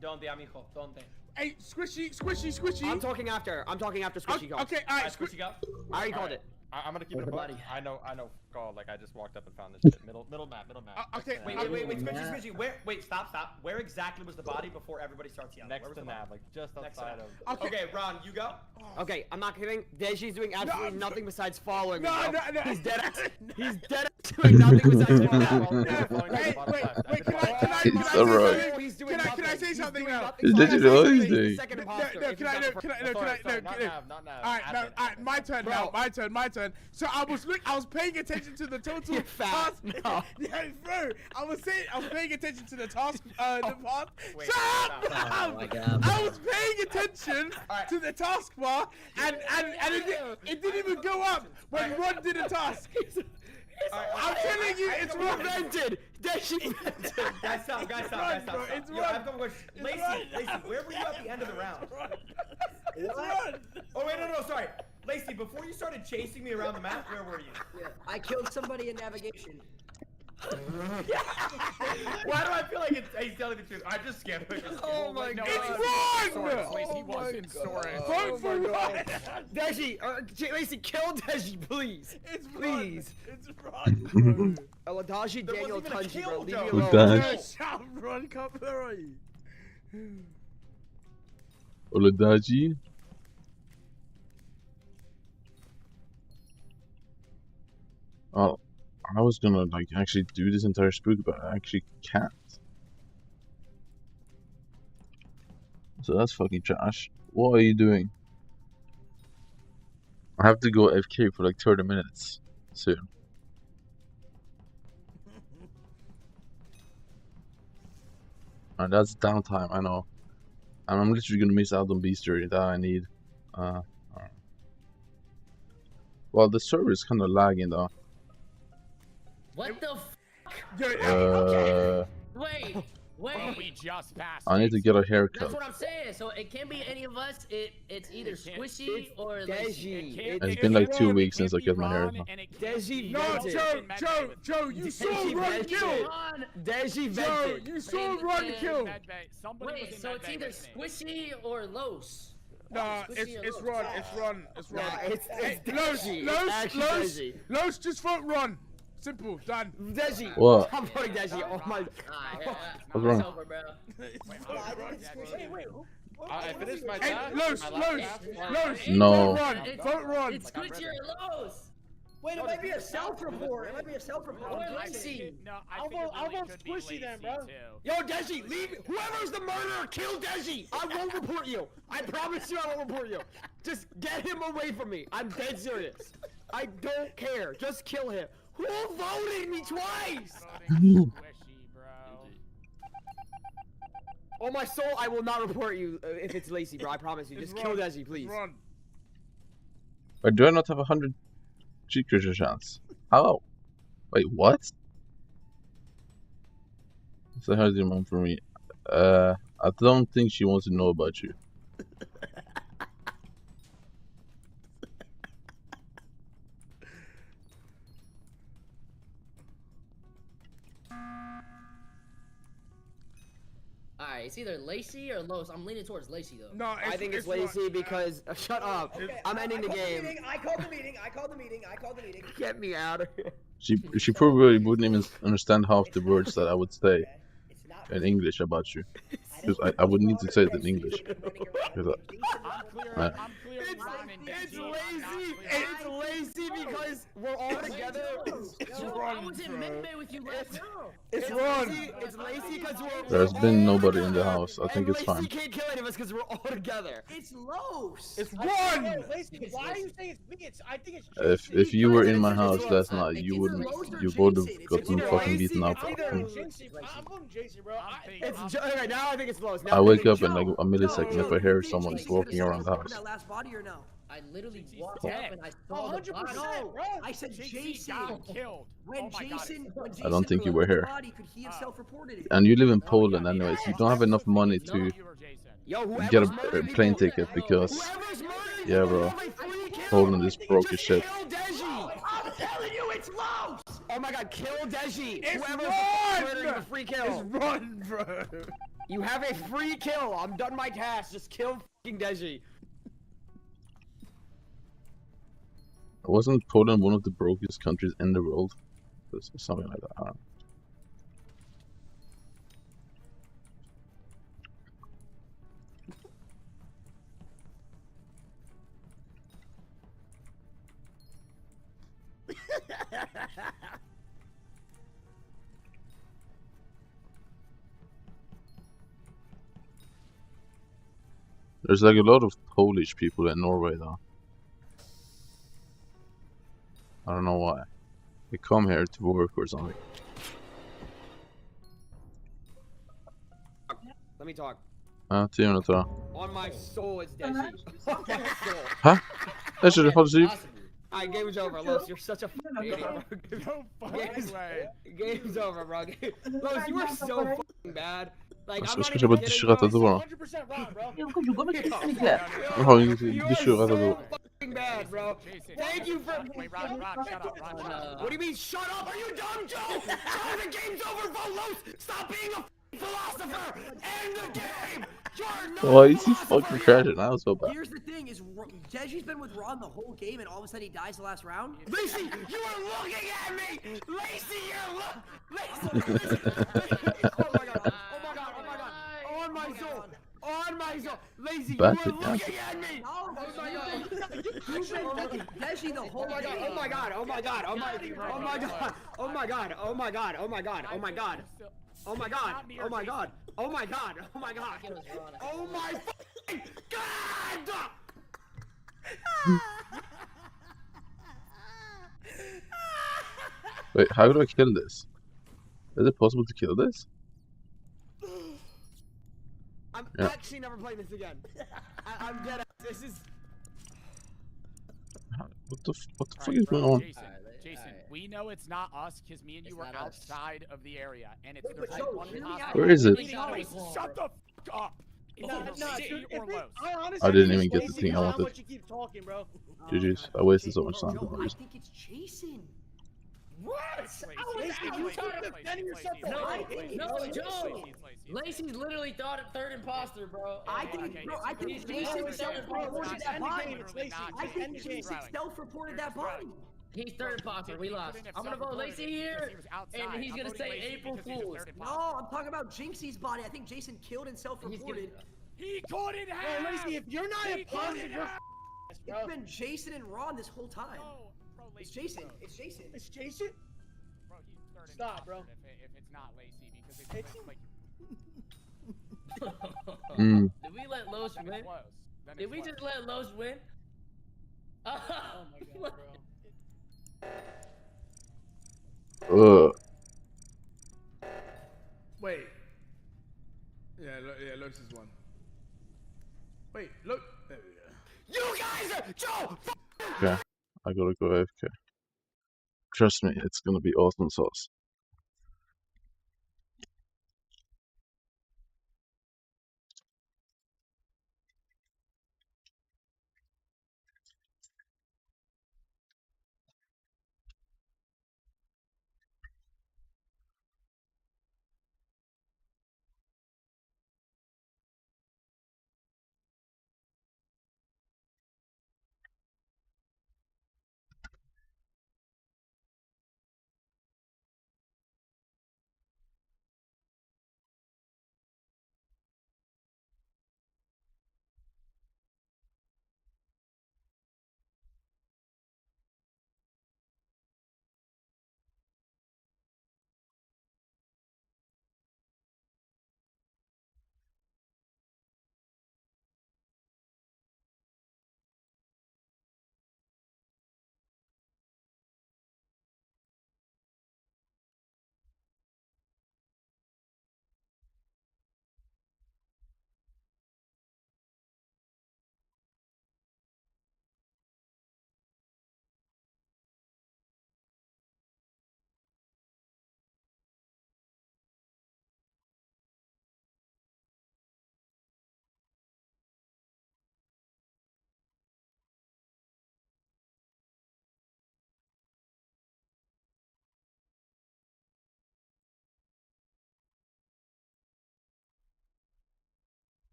Speaker 3: Donde, amigo? Donde?
Speaker 24: Hey, Squishy.
Speaker 8: I'm talking after Squishy goes.
Speaker 24: Okay, alright, Squishy
Speaker 3: go.
Speaker 8: I already called it.
Speaker 7: I'm gonna keep it a buddy. I know. Call. Like I just walked up and found this shit. Middle map.
Speaker 24: Okay.
Speaker 3: Wait, Squishy. Wait, stop. Where exactly was the body before everybody starts yelling?
Speaker 7: Next to Nav, like just outside of.
Speaker 3: Okay, Ron, you go.
Speaker 8: Okay, I'm not kidding. Deji's doing absolutely nothing besides following me.
Speaker 24: No.
Speaker 8: He's dead. He's dead doing nothing besides following me.
Speaker 24: Wait, can I say something now?
Speaker 2: Is that what he's doing?
Speaker 24: Alright, my turn now. My turn. So I was paying attention to the total task.
Speaker 8: No.
Speaker 24: Yeah, bro. I was paying attention to the task. The path.
Speaker 3: Wait,
Speaker 24: Shut up! I was paying attention to the taskbar, and it didn't even go up when Ron did a task. I'm telling you, it's Ron.
Speaker 8: Vented. Deji vented.
Speaker 3: Guys, stop.
Speaker 24: It's
Speaker 3: Yo, I have a couple questions. Lacey, where were you at the end of the round?
Speaker 24: It's Ron.
Speaker 3: Oh wait, no, sorry. Lacey, before you started chasing me around the map, where were you?
Speaker 27: Yeah, I killed somebody in navigation.
Speaker 3: Why do I feel like he's telling the truth? I'm just scared.
Speaker 8: Oh my god.
Speaker 24: It's Ron!
Speaker 1: He was in storage.
Speaker 24: Vote for Ron!
Speaker 8: Deji, Lacey, kill Deji, please.
Speaker 24: It's
Speaker 8: please.
Speaker 24: It's Ron.
Speaker 8: Oladaji Daniel Tunji, bro. Leave me
Speaker 2: Who's
Speaker 8: alone.
Speaker 2: that?
Speaker 24: Shut up, Ron. Where are you?
Speaker 2: Oladaji? Oh, I was gonna like actually do this entire spook, but I actually can't. So that's fucking trash. What are you doing? I have to go AFK for like 30 minutes soon. And that's downtime, I know. And I'm literally gonna miss out on Beastery that I need. Well, the server is kind of lagging though.
Speaker 25: What the f? Wait.
Speaker 1: Well, we just passed.
Speaker 2: I need to get a haircut.
Speaker 25: That's what I'm saying. So it can't be any of us. It's either Squishy or
Speaker 8: Deji.
Speaker 2: It's been like 2 weeks since I got my hair done.
Speaker 8: Deji
Speaker 24: No, Joe, you saw Ron kill.
Speaker 8: Deji
Speaker 24: Joe, you saw Ron kill.
Speaker 25: Wait, so it's either Squishy or Los.
Speaker 24: Nah, it's Ron. It's Ron.
Speaker 8: It's
Speaker 24: Los, just vote Ron. Simple, done.
Speaker 8: Deji.
Speaker 2: What?
Speaker 8: I'm voting Deji. Oh my.
Speaker 2: What's wrong?
Speaker 25: It's over, bro.
Speaker 7: I finished my task.
Speaker 24: Los.
Speaker 2: No.
Speaker 24: Vote Ron.
Speaker 25: It's Squishy or Los.
Speaker 27: Wait, it might be a self-report.
Speaker 4: I'll vote Squishy then, bro.
Speaker 8: Yo, Deji, leave. Whoever's the murderer, kill Deji. I won't report you. I promise you, I won't report you. Just get him away from me. I'm dead serious. I don't care. Just kill him. Who voted me twice? Oh my soul, I will not report you if it's Lacey, bro. I promise you. Just kill Deji, please.
Speaker 2: Wait, do I not have 100 cheat creature chance? How? Wait, what? Say hi to your mom for me. I don't think she wants to know about you.
Speaker 25: Alright, it's either Lacey or Los. I'm leaning towards Lacey though.
Speaker 24: No,
Speaker 8: I think it's Lacey because shut up.
Speaker 9: Okay,
Speaker 8: I'm ending the game.
Speaker 9: I called the meeting. I called the meeting.
Speaker 8: Get me out of here.
Speaker 2: She probably wouldn't even understand half the words that I would say in English about you, because I would need to say it in English.
Speaker 8: It's lazy. It's lazy because we're all together.
Speaker 25: I was in mid-May with you last night.
Speaker 8: It's Ron. It's lazy because we're.
Speaker 2: There's been nobody in the house. I think it's fine.
Speaker 8: Lacey can't kill any of us because we're all together.
Speaker 9: It's Los.
Speaker 24: It's
Speaker 4: Why are you saying it's me? I think it's
Speaker 2: If you were in my house last night, you would have gotten fucking beaten up.
Speaker 4: I'm going Jason, bro.
Speaker 8: Okay, now I think it's Los.
Speaker 2: I wake up in like a millisecond if I hear someone walking around the house.
Speaker 9: That last body or no?
Speaker 25: I literally walked up and I saw the body.
Speaker 9: No, I said Jason. When Jason
Speaker 2: I don't think you were here.
Speaker 9: body, could he have self-reported it?
Speaker 2: And you live in Poland anyways. You don't have enough money to get a plane ticket because, yeah, bro, Poland is broke as shit.
Speaker 9: I'm telling you, it's Los.
Speaker 8: Oh my God, kill Deji.
Speaker 24: It's
Speaker 8: Whoever's murdering the free kill.
Speaker 24: It's Ron, bro.
Speaker 8: You have a free kill. I'm done my task. Just kill fucking Deji.
Speaker 2: Wasn't Poland one of the brokest countries in the world? Something like that. I don't know. There's like a lot of Polish people in Norway though. I don't know why. They come here to work or something.
Speaker 8: Let me talk.
Speaker 2: 10 minuter.
Speaker 8: On my soul, it's Deji. On my soul.
Speaker 2: Hæ? Er ikke det faktisk?
Speaker 8: Alright, game's over, Los. You're such a fucking idiot, bro.
Speaker 24: No fucking way.
Speaker 8: Game's over, bro. Los, you are so fucking bad. Like, I'm
Speaker 2: Jeg skal
Speaker 8: not
Speaker 2: ikke bare
Speaker 8: even
Speaker 2: dysje
Speaker 8: kidding,
Speaker 2: rett etter da.
Speaker 4: 100% wrong, bro.
Speaker 2: Jeg har ingen dysje rett etter.
Speaker 8: fucking bad, bro. Thank you for. What do you mean, shut up? Are you dumb, Joe? Joe, the game's over, vote Los. Stop being a philosopher. End the game.
Speaker 2: Why is he fucking crashing out so bad?
Speaker 9: Here's the thing: is Deji's been with Ron the whole game, and all of a sudden he dies the last round.
Speaker 8: Lacey, you are looking at me. Lacey, you're Lacey. Oh my god! Oh my god! Oh my god! On my soul! On my soul! Lacey, you are looking at me.
Speaker 9: Oh my god! You've been Deji the whole game.
Speaker 8: Oh my god! Oh my god! Oh my god! Oh my god! Oh my god! Oh my god! Oh my god! Oh my god! Oh my god! Oh my god! Oh my god! Oh my god! Oh my fucking god!
Speaker 2: Wait, how do I kill this? Is it possible to kill this?
Speaker 8: I'm actually never playing this again. I'm dead. This is.
Speaker 2: What the fuck is going on?
Speaker 1: Jason, we know it's not us because me and you were outside of the area, and it's
Speaker 9: Wait,
Speaker 1: the
Speaker 9: Joe,
Speaker 1: one
Speaker 9: hear me
Speaker 1: possible.
Speaker 9: out.
Speaker 2: Where is it?
Speaker 1: Shut the f up.
Speaker 4: Dude,
Speaker 2: I didn't even get the thing I wanted.
Speaker 4: What you keep talking, bro.
Speaker 2: GG's. I wasted so much time.
Speaker 9: Joe, I think it's Jason.
Speaker 25: What?
Speaker 4: You keep defending yourself.
Speaker 25: No, Joe. Lacey's literally third imposter, bro.
Speaker 9: I think Jason self-reported that body. I think Jason self-reported that body.
Speaker 25: He's third imposter. We lost. I'm gonna vote Lacey here, and he's gonna say April Fools.
Speaker 9: No, I'm talking about Jinxie's body. I think Jason killed and self-reported.
Speaker 1: He couldn't have.
Speaker 4: Bro, Lacey, if you're not imposter, you're
Speaker 9: It's been Jason and Ron this whole time. It's Jason. It's Jason.
Speaker 4: It's Jason?
Speaker 1: Bro, he's third
Speaker 4: Stop, bro.
Speaker 1: If it's not Lacey, because it's like...
Speaker 25: Did we let Los win? Did we just let Los win? Oh my god,
Speaker 2: bro.
Speaker 24: Wait. Yeah, Los is one. Wait, look. There we go.
Speaker 8: You guys are Joe.
Speaker 2: Okay, I gotta go AFK. Trust me, it's gonna be awesome sauce.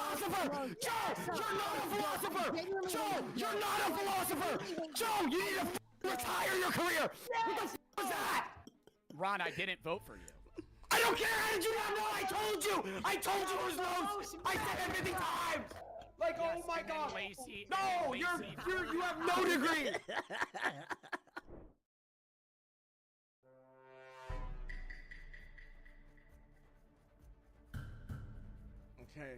Speaker 8: philosopher! Joe, you're not a philosopher! Joe, you're not a philosopher! Joe, you need to retire your career! What the f was that?
Speaker 1: Ron, I didn't vote for you.
Speaker 8: I don't care! How did you not know? I told you! I told you it was Lowe's! I said it 50 times! Like,
Speaker 1: Yes,
Speaker 8: oh my
Speaker 1: and then
Speaker 8: god!
Speaker 1: Lacey,
Speaker 8: No,
Speaker 1: and
Speaker 8: you have no degree!
Speaker 24: Okay.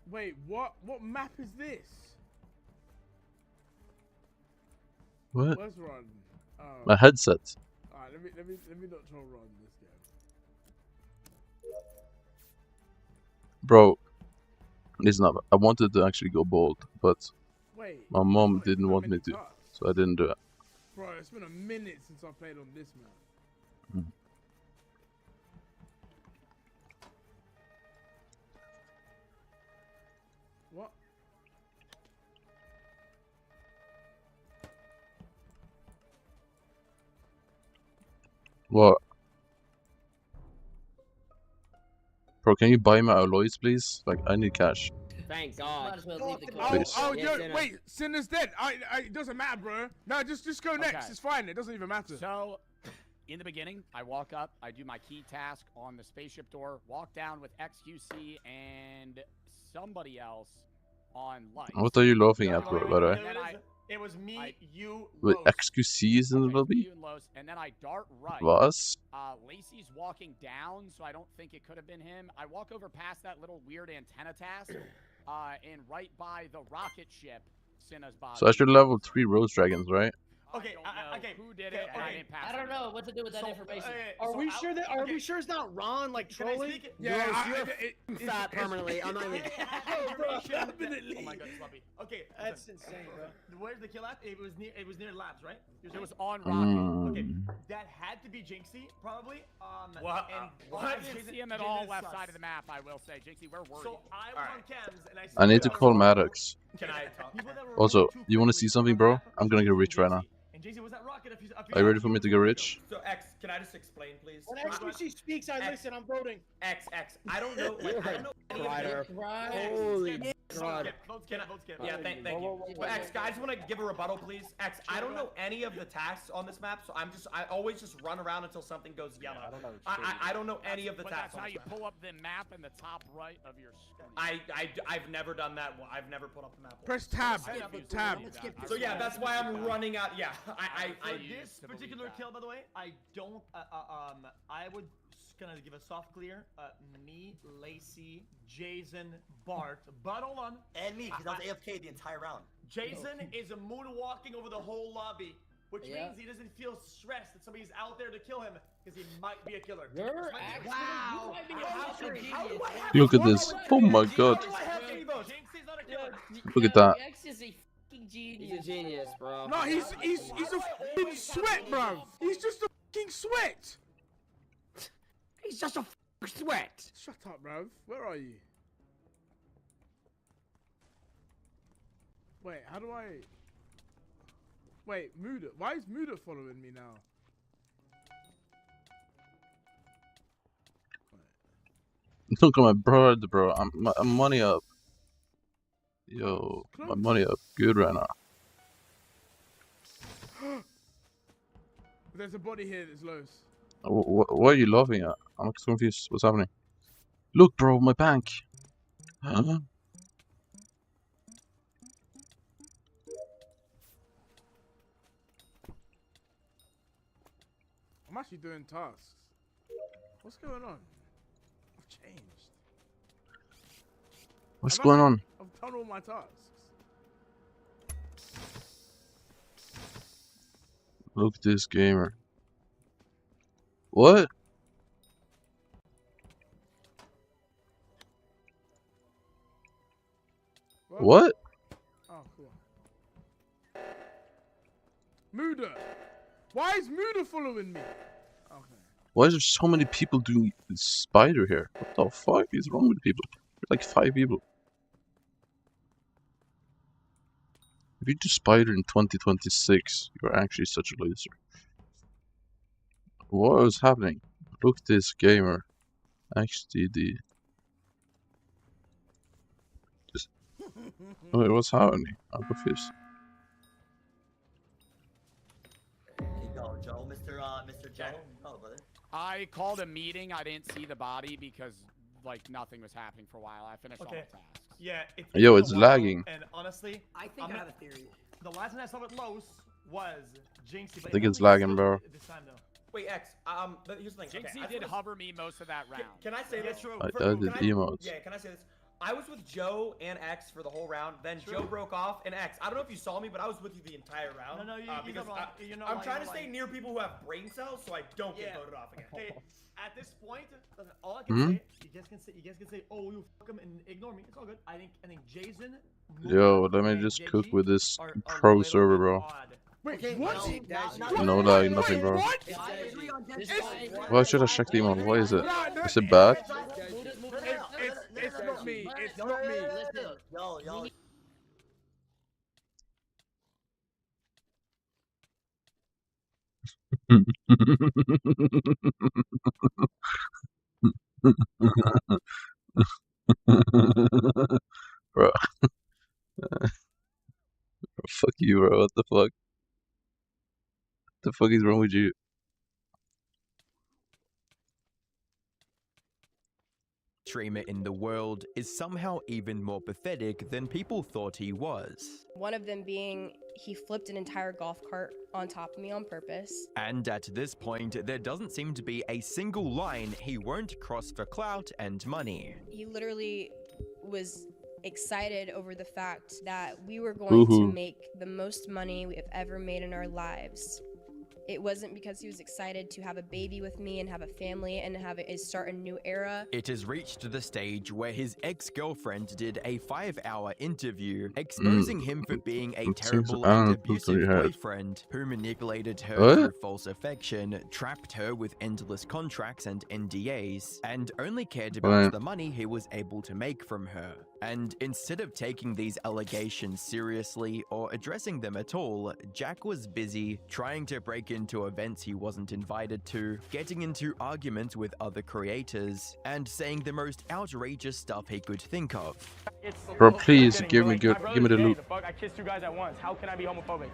Speaker 24: Wait, what? What map is this?
Speaker 2: What?
Speaker 24: Where's Ron? Oh.
Speaker 2: My headset.
Speaker 24: Alright, let me not troll Ron this game.
Speaker 2: Bro, listen up. I wanted to actually go bold, but
Speaker 24: Wait,
Speaker 2: my mom didn't want me to, so I didn't do it.
Speaker 24: Bro, it's been a minute since I played on this map.
Speaker 2: Mm.
Speaker 24: What?
Speaker 2: What? Bro, can you buy my alloys, please? Like, I need cash.
Speaker 8: Thank God.
Speaker 25: Might as well leave the
Speaker 2: Please.
Speaker 24: Oh,
Speaker 8: Yes,
Speaker 24: yo,
Speaker 8: Sinner.
Speaker 24: wait, Sinner's dead. It doesn't matter, bro. No, just go next.
Speaker 1: Okay.
Speaker 24: It's fine. It doesn't even matter.
Speaker 1: So, in the beginning, I walk up, I do my key task on the spaceship door, walk down with XQC and somebody else on lights.
Speaker 2: What are you laughing at, bro, by the way?
Speaker 1: And then
Speaker 3: It was me, you,
Speaker 2: Wait,
Speaker 3: Los.
Speaker 2: XQC is in the lobby?
Speaker 1: you and Los, and then I dart right.
Speaker 2: Was?
Speaker 1: Lacey's walking down, so I don't think it could have been him. I walk over past that little weird antenna task, and right by the rocket ship, Cinna's body.
Speaker 2: So I should level 3 Rose Dragons, right?
Speaker 3: Okay,
Speaker 1: okay. Who did it? And I didn't pass
Speaker 25: I don't know what to do with that information.
Speaker 4: Are we sure that? Are we sure it's not Ron like trolling?
Speaker 24: Yeah,
Speaker 8: you're fat permanently. I'm not even.
Speaker 3: Definitely. Oh my god, sloppy. Okay,
Speaker 4: That's insane, bro.
Speaker 3: Where's the kill at? It was near labs, right?
Speaker 1: It was on Rocket.
Speaker 3: Okay, that had to be Jinxie, probably.
Speaker 1: What?
Speaker 3: And
Speaker 1: I didn't see him at all left side of the map, I will say. Jinxie, where were you?
Speaker 3: So I was on cams and
Speaker 2: I need to call Maddox.
Speaker 3: Can I talk?
Speaker 2: Also, you want to see something, bro? I'm gonna get rich right now.
Speaker 3: And Jinxie, was that rocket?
Speaker 2: Are you ready for me to get rich?
Speaker 3: So X, can I just explain, please?
Speaker 4: When XQC speaks, I listen. I'm voting.
Speaker 3: X, I don't know. Like, I don't know any of the.
Speaker 8: Holy God.
Speaker 3: Vote skip. Yeah, thank you. But X, guys, I just want to give a rebuttal, please. X, I don't know any of the tasks on this map, so I always just run around until something goes yellow. I don't know any of the tasks.
Speaker 1: That's how you pull up the map in the top right of your screen.
Speaker 3: I've never done that. I've never put up the map.
Speaker 24: Press tab. Tab.
Speaker 3: So yeah, that's why I'm running out. Yeah,
Speaker 11: For this particular kill, by the way, I don't. I would gonna give a soft clear. Me, Lacey, Jason, Bart, but hold on.
Speaker 26: And me, because I was AFK the entire round.
Speaker 3: Jason is moonwalking over the whole lobby, which means he doesn't feel stressed that somebody's out there to kill him, because he might be a killer.
Speaker 25: You're actually,
Speaker 3: wow.
Speaker 2: Look at this. Oh my god.
Speaker 3: How do I have 3 votes? Jinxie's not a killer.
Speaker 2: Look at that.
Speaker 25: X is a fucking genius.
Speaker 8: He's a genius, bro.
Speaker 24: No, he's a fucking sweat, bro. He's just a fucking sweat.
Speaker 8: He's just a sweat.
Speaker 24: Shut up, bruv. Where are you? Wait, how do I... Wait, Muda. Why is Muda following me now?
Speaker 2: Look at my brother, bro. I'm money up. Yo, my money up good right now.
Speaker 24: There's a body here that's loose.
Speaker 2: What are you laughing at? I'm confused. What's happening? Look, bro, my bank. Huh?
Speaker 24: I'm actually doing tasks. What's going on? I've changed.
Speaker 2: What's going on?
Speaker 24: I've done all my tasks.
Speaker 2: Look at this gamer. What? What?
Speaker 24: Oh, cool. Muda! Why is Muda following me? Okay.
Speaker 2: Why is there so many people doing spider here? What the fuck is wrong with people? There's like 5 people. If you do spider in 2026, you're actually such a loser. What is happening? Look at this gamer. XDD. Wait, what's happening? I'm confused.
Speaker 26: Yo, Joe, Mr. Joe. Oh, brother.
Speaker 1: I called a meeting. I didn't see the body because like nothing was happening for a while. I finished all the tasks.
Speaker 11: Yeah.
Speaker 2: Yo, it's lagging.
Speaker 11: And honestly,
Speaker 9: I think I have a theory.
Speaker 11: The last time I saw with Los was Jinxie.
Speaker 2: I think it's lagging, bro.
Speaker 11: This time though.
Speaker 3: Wait, X. But here's the thing.
Speaker 1: Jinxie did hover me most of that round.
Speaker 3: Can I say this?
Speaker 2: I did emotes.
Speaker 3: Yeah, can I say this? I was with Joe and X for the whole round. Then Joe broke off, and X. I don't know if you saw me, but I was with you the entire round.
Speaker 11: No,
Speaker 3: because
Speaker 11: you're not
Speaker 3: I'm
Speaker 11: lying,
Speaker 3: trying to
Speaker 11: you're
Speaker 3: stay
Speaker 11: lying.
Speaker 3: near people who have brain cells, so I don't get voted off again.
Speaker 11: Okay, at this point, all I can say, you guys can say, oh, you fuck him and ignore me. It's all good. I think Jason.
Speaker 2: Yo, let me just cook with this pro server, bro.
Speaker 24: Wait, what?
Speaker 2: No lag, nothing, bro.
Speaker 24: What?
Speaker 2: Why should I check the emote? Why is it? Is it bad?
Speaker 24: It's not me. It's not me.
Speaker 26: Yo.
Speaker 2: Bro. Fuck you, bro. What the fuck? What the fuck is wrong with you?
Speaker 12: Streamer in the world is somehow even more pathetic than people thought he was.
Speaker 13: One of them being he flipped an entire golf cart on top of me on purpose.
Speaker 12: And at this point, there doesn't seem to be a single line he won't cross for clout and money.
Speaker 13: He literally was excited over the fact that we were going to make the most money we have ever made in our lives. It wasn't because he was excited to have a baby with me and have a family and start a new era.
Speaker 12: It has reached the stage where his ex-girlfriend did a 5-hour interview exposing him for being a terrible and abusive boyfriend who manipulated her through false affection, trapped her with endless contracts and NDAs, and only cared about the money he was able to make from her. And instead of taking these allegations seriously or addressing them at all, Jack was busy trying to break into events he wasn't invited to, getting into arguments with other creators, and saying the most outrageous stuff he could think of.
Speaker 2: Bro, please give me the loot.
Speaker 14: I kissed two guys at once. How can I be homophobic?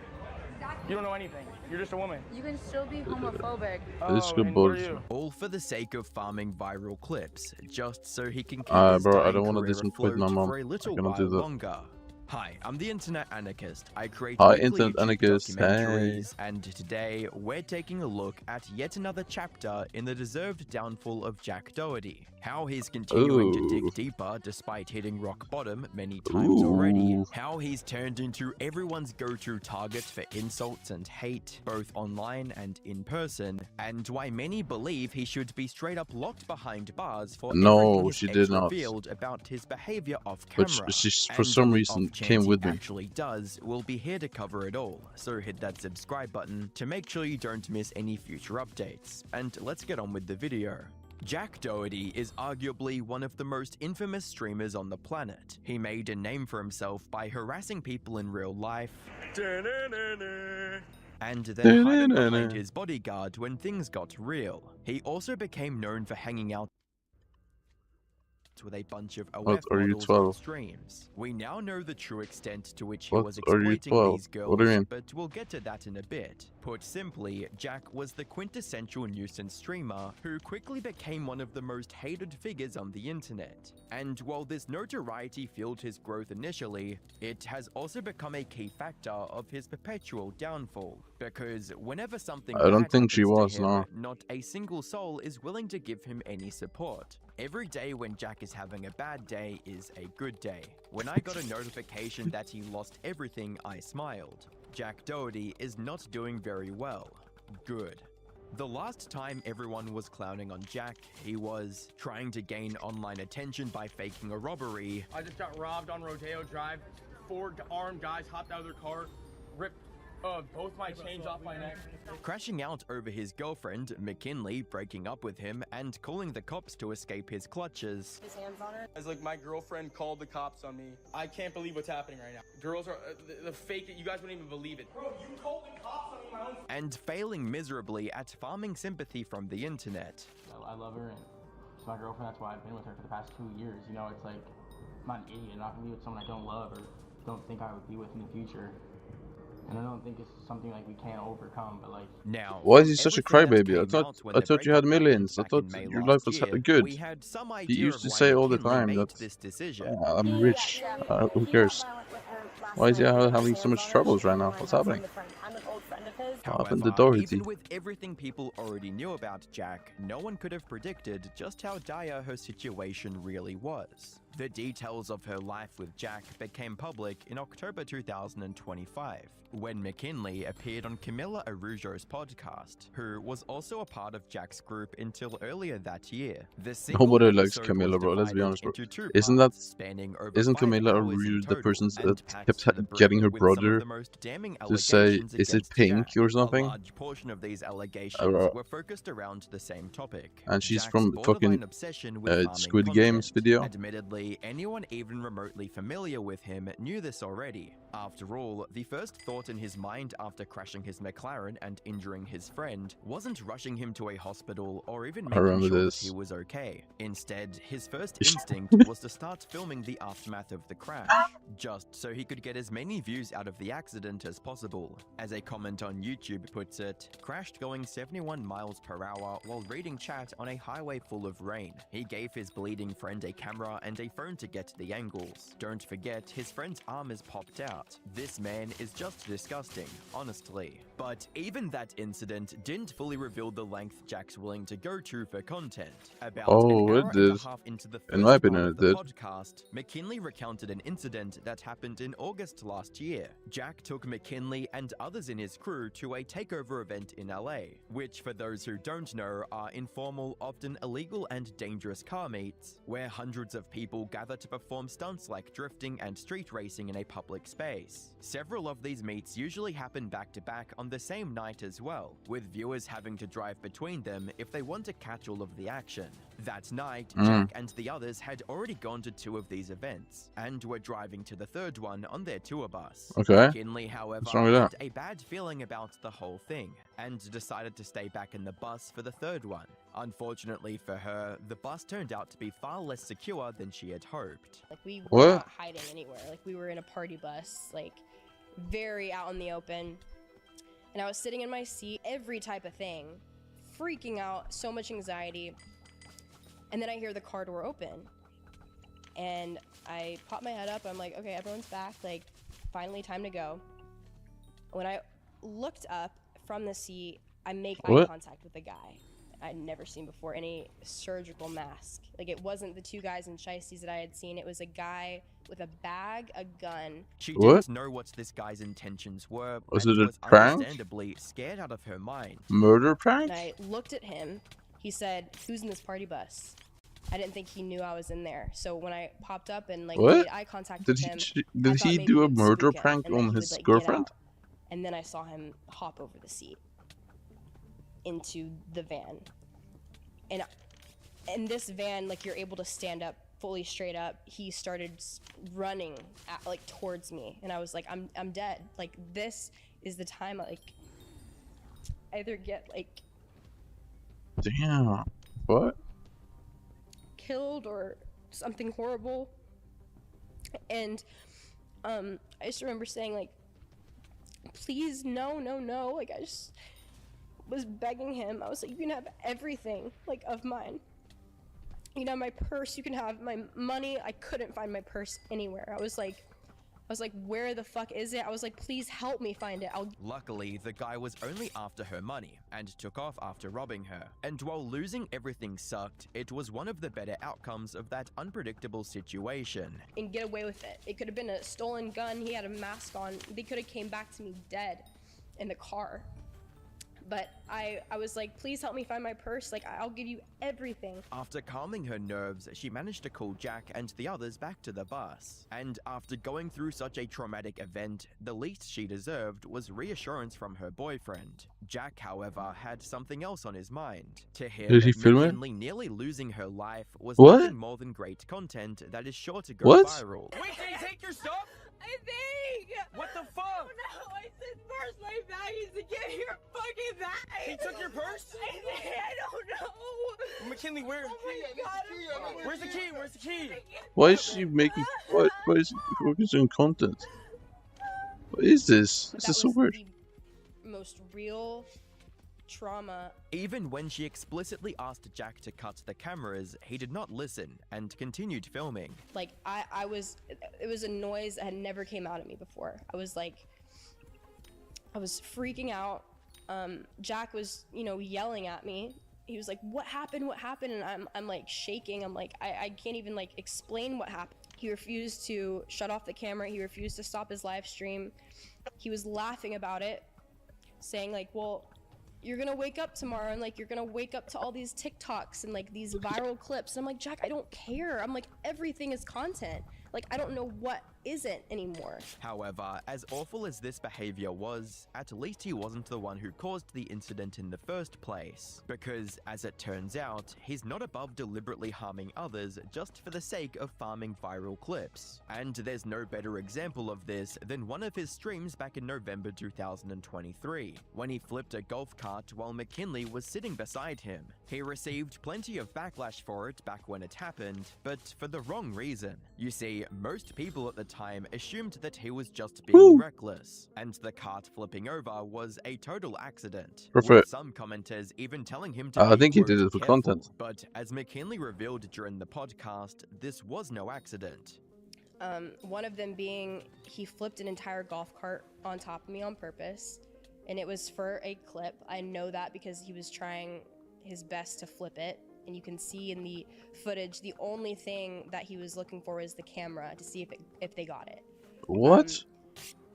Speaker 14: You don't know anything. You're just a woman.
Speaker 27: You can still be homophobic.
Speaker 2: This is good bullshit.
Speaker 12: All for the sake of farming viral clips, just so he can keep his
Speaker 2: bro, I
Speaker 12: dying
Speaker 2: don't want to
Speaker 12: career
Speaker 2: disappoint
Speaker 12: afloat
Speaker 2: my mom.
Speaker 12: for a little
Speaker 2: I cannot
Speaker 12: while
Speaker 2: do that.
Speaker 12: longer. Hi, I'm the Internet Anarchist. I create
Speaker 2: Internet Anarchist,
Speaker 12: documentaries, and today we're taking a look at yet another chapter in the deserved downfall of Jack Doherty. How he's continuing to dig deeper despite hitting rock bottom many times already. How he's turned into everyone's go-to target for insults and hate, both online and in person, and why many believe he should be straight up locked behind bars for everything his ex revealed about his behavior off camera.
Speaker 2: But she for some reason came with me.
Speaker 12: Actually does, we'll be here to cover it all, so hit that subscribe button to make sure you don't miss any future updates. And let's get on with the video. Jack Doherty is arguably one of the most infamous streamers on the planet. He made a name for himself by harassing people in real life and then hiding behind his bodyguard when things got real. He also became known for hanging out with a bunch of AWF models on streams. We now know the true extent to which he was exploiting these girls, but we'll get to that in a bit. Put simply, Jack was the quintessential nuisance streamer who quickly became one of the most hated figures on the internet. And while this notoriety fueled his growth initially, it has also become a key factor of his perpetual downfall. Because whenever something
Speaker 2: I don't think she
Speaker 12: happens
Speaker 2: was,
Speaker 12: to him,
Speaker 2: no.
Speaker 12: not a single soul is willing to give him any support. Every day when Jack is having a bad day is a good day. When I got a notification that he lost everything, I smiled. Jack Doherty is not doing very well. Good. The last time everyone was clowning on Jack, he was trying to gain online attention by faking a robbery.
Speaker 14: I just got robbed on Rodeo Drive. 4 armed guys hopped out of their car, ripped both my chains off my neck.
Speaker 12: Crashing out over his girlfriend, McKinley, breaking up with him, and calling the cops to escape his clutches.
Speaker 13: His hands on her.
Speaker 14: It's like my girlfriend called the cops on me. I can't believe what's happening right now. Girls are the fake. You guys wouldn't even believe it. Bro, you called the cops on me my own.
Speaker 12: And failing miserably at farming sympathy from the internet.
Speaker 15: I love her and she's my girlfriend. That's why I've been with her for the past 2 years. You know, it's like
Speaker 14: not an idiot. I'm not gonna be with someone I don't love or don't think I would be with in the future. And I don't think it's something like we can't overcome, but like.
Speaker 12: Now,
Speaker 2: why is he such a crybaby? I thought you had millions. I thought your life was good. He used to say all the time that I'm rich. Who cares? Why is he having so much troubles right now? What's happening? What happened to Dorothy?
Speaker 12: Even with everything people already knew about Jack, no one could have predicted just how dire her situation really was. The details of her life with Jack became public in October 2025, when McKinley appeared on Camilla Araujo's podcast, who was also a part of Jack's group until earlier that year.
Speaker 2: Nobody likes Camilla, bro. Let's be honest, bro. Isn't Camilla Araujo the person that kept getting her brother to say, "Is it pink or something?"
Speaker 12: A large portion of these allegations were focused around the same topic.
Speaker 2: And she's
Speaker 12: Jack's
Speaker 2: from fucking Squid Games video.
Speaker 12: Admittedly, anyone even remotely familiar with him knew this already. After all, the first thought in his mind after crashing his McLaren and injuring his friend wasn't rushing him to a hospital or even making sure that he was okay. Instead, his first instinct was to start filming the aftermath of the crash, just so he could get as many views out of the accident as possible. As a comment on YouTube puts it, crashed going 71 miles per hour while reading chat on a highway full of rain. He gave his bleeding friend a camera and a phone to get the angles. Don't forget, his friend's arm is popped out. This man is just disgusting, honestly. But even that incident didn't fully reveal the length Jack's willing to go to for content. About an hour and a half into the first part of the podcast, McKinley recounted an incident that happened in August last year. Jack took McKinley and others in his crew to a takeover event in LA, which for those who don't know are informal, often illegal and dangerous car meets, where hundreds of people gather to perform stunts like drifting and street racing in a public space. Several of these meets usually happen back to back on the same night as well, with viewers having to drive between them if they want to catch all of the action. That night, Jack and the others had already gone to 2 of these events, and were driving to the third one on their tour bus.
Speaker 2: Okay.
Speaker 12: McKinley, however,
Speaker 2: What's wrong with
Speaker 12: had
Speaker 2: that?
Speaker 12: a bad feeling about the whole thing, and decided to stay back in the bus for the third one. Unfortunately for her, the bus turned out to be far less secure than she had hoped.
Speaker 13: Like, we were not hiding anywhere. Like, we were in a party bus, like, very out in the open. And I was sitting in my seat, every type of thing, freaking out, so much anxiety. And then I hear the car door open. And I pop my head up, I'm like, okay, everyone's back, like, finally time to go. When I looked up from the seat, I make eye contact with a guy I'd never seen before in a surgical mask. Like, it wasn't the 2 guys in shiesties that I had seen, it was a guy with a bag, a gun.
Speaker 12: She didn't know what this guy's intentions were,
Speaker 2: Was
Speaker 12: and
Speaker 2: it a
Speaker 12: was
Speaker 2: prank?
Speaker 12: understandably scared out of her mind.
Speaker 2: Murder prank?
Speaker 13: And I looked at him, he said, "Who's in this party bus?" I didn't think he knew I was in there. So when I popped up and like made eye contact with him,
Speaker 2: Did he do a murder prank on his girlfriend?
Speaker 13: And then I saw him hop over the seat into the van. And in this van, like, you're able to stand up fully straight up. He started running like towards me, and I was like, I'm dead. Like, this is the time I, like, either get like
Speaker 2: Damn. What?
Speaker 13: killed or something horrible. And I just remember saying, like, please, no, no, no. Like, I just was begging him. I was like, you can have everything, like, of mine. You can have my purse, you can have my money. I couldn't find my purse anywhere. I was like, where the fuck is it? I was like, please help me find it.
Speaker 12: Luckily, the guy was only after her money and took off after robbing her. And while losing everything sucked, it was one of the better outcomes of that unpredictable situation.
Speaker 13: And get away with it. It could have been a stolen gun. He had a mask on. They could have came back to me dead in the car. But I was like, please help me find my purse. Like, I'll give you everything.
Speaker 12: After calming her nerves, she managed to call Jack and the others back to the bus. And after going through such a traumatic event, the least she deserved was reassurance from her boyfriend. Jack, however, had something else on his mind. To him, McKinley nearly losing her life was nothing more than great content that is sure to go viral.
Speaker 11: Wait, did he take your stuff?
Speaker 27: I think.
Speaker 11: What the fuck?
Speaker 27: Oh no, I said where's my bag? He said, get your fucking bag.
Speaker 11: He took your purse?
Speaker 27: I don't know.
Speaker 11: McKinley,
Speaker 24: McKinley, where's the key? Where's the key?
Speaker 2: Why is she making? Why is she focusing on content? What is this? This is so weird.
Speaker 13: The most real trauma.
Speaker 12: Even when she explicitly asked Jack to cut the cameras, he did not listen and continued filming.
Speaker 13: Like it was a noise that had never came out of me before. I was freaking out. Jack was, yelling at me. He was like, what happened? What happened? And I'm like shaking. I'm like, I can't even like explain what happened. He refused to shut off the camera. He refused to stop his live stream. He was laughing about it, saying like, well, you're gonna wake up tomorrow and like you're gonna wake up to all these TikToks and like these viral clips. And I'm like, Jack, I don't care. I'm like, everything is content. Like, I don't know what isn't anymore.
Speaker 12: However, as awful as this behavior was, at least he wasn't the one who caused the incident in the first place. Because, as it turns out, he's not above deliberately harming others just for the sake of farming viral clips. And there's no better example of this than one of his streams back in November 2023, when he flipped a golf cart while McKinley was sitting beside him. He received plenty of backlash for it back when it happened, but for the wrong reason. You see, most people at the time assumed that he was just being reckless, and the cart flipping over was a total accident. With some commenters even telling him to
Speaker 2: I think he did it for
Speaker 12: careful.
Speaker 2: content.
Speaker 12: But as McKinley revealed during the podcast, this was no accident.
Speaker 13: One of them being he flipped an entire golf cart on top of me on purpose, and it was for a clip. I know that because he was trying his best to flip it. And you can see in the footage, the only thing that he was looking for was the camera to see if they got it.
Speaker 2: What?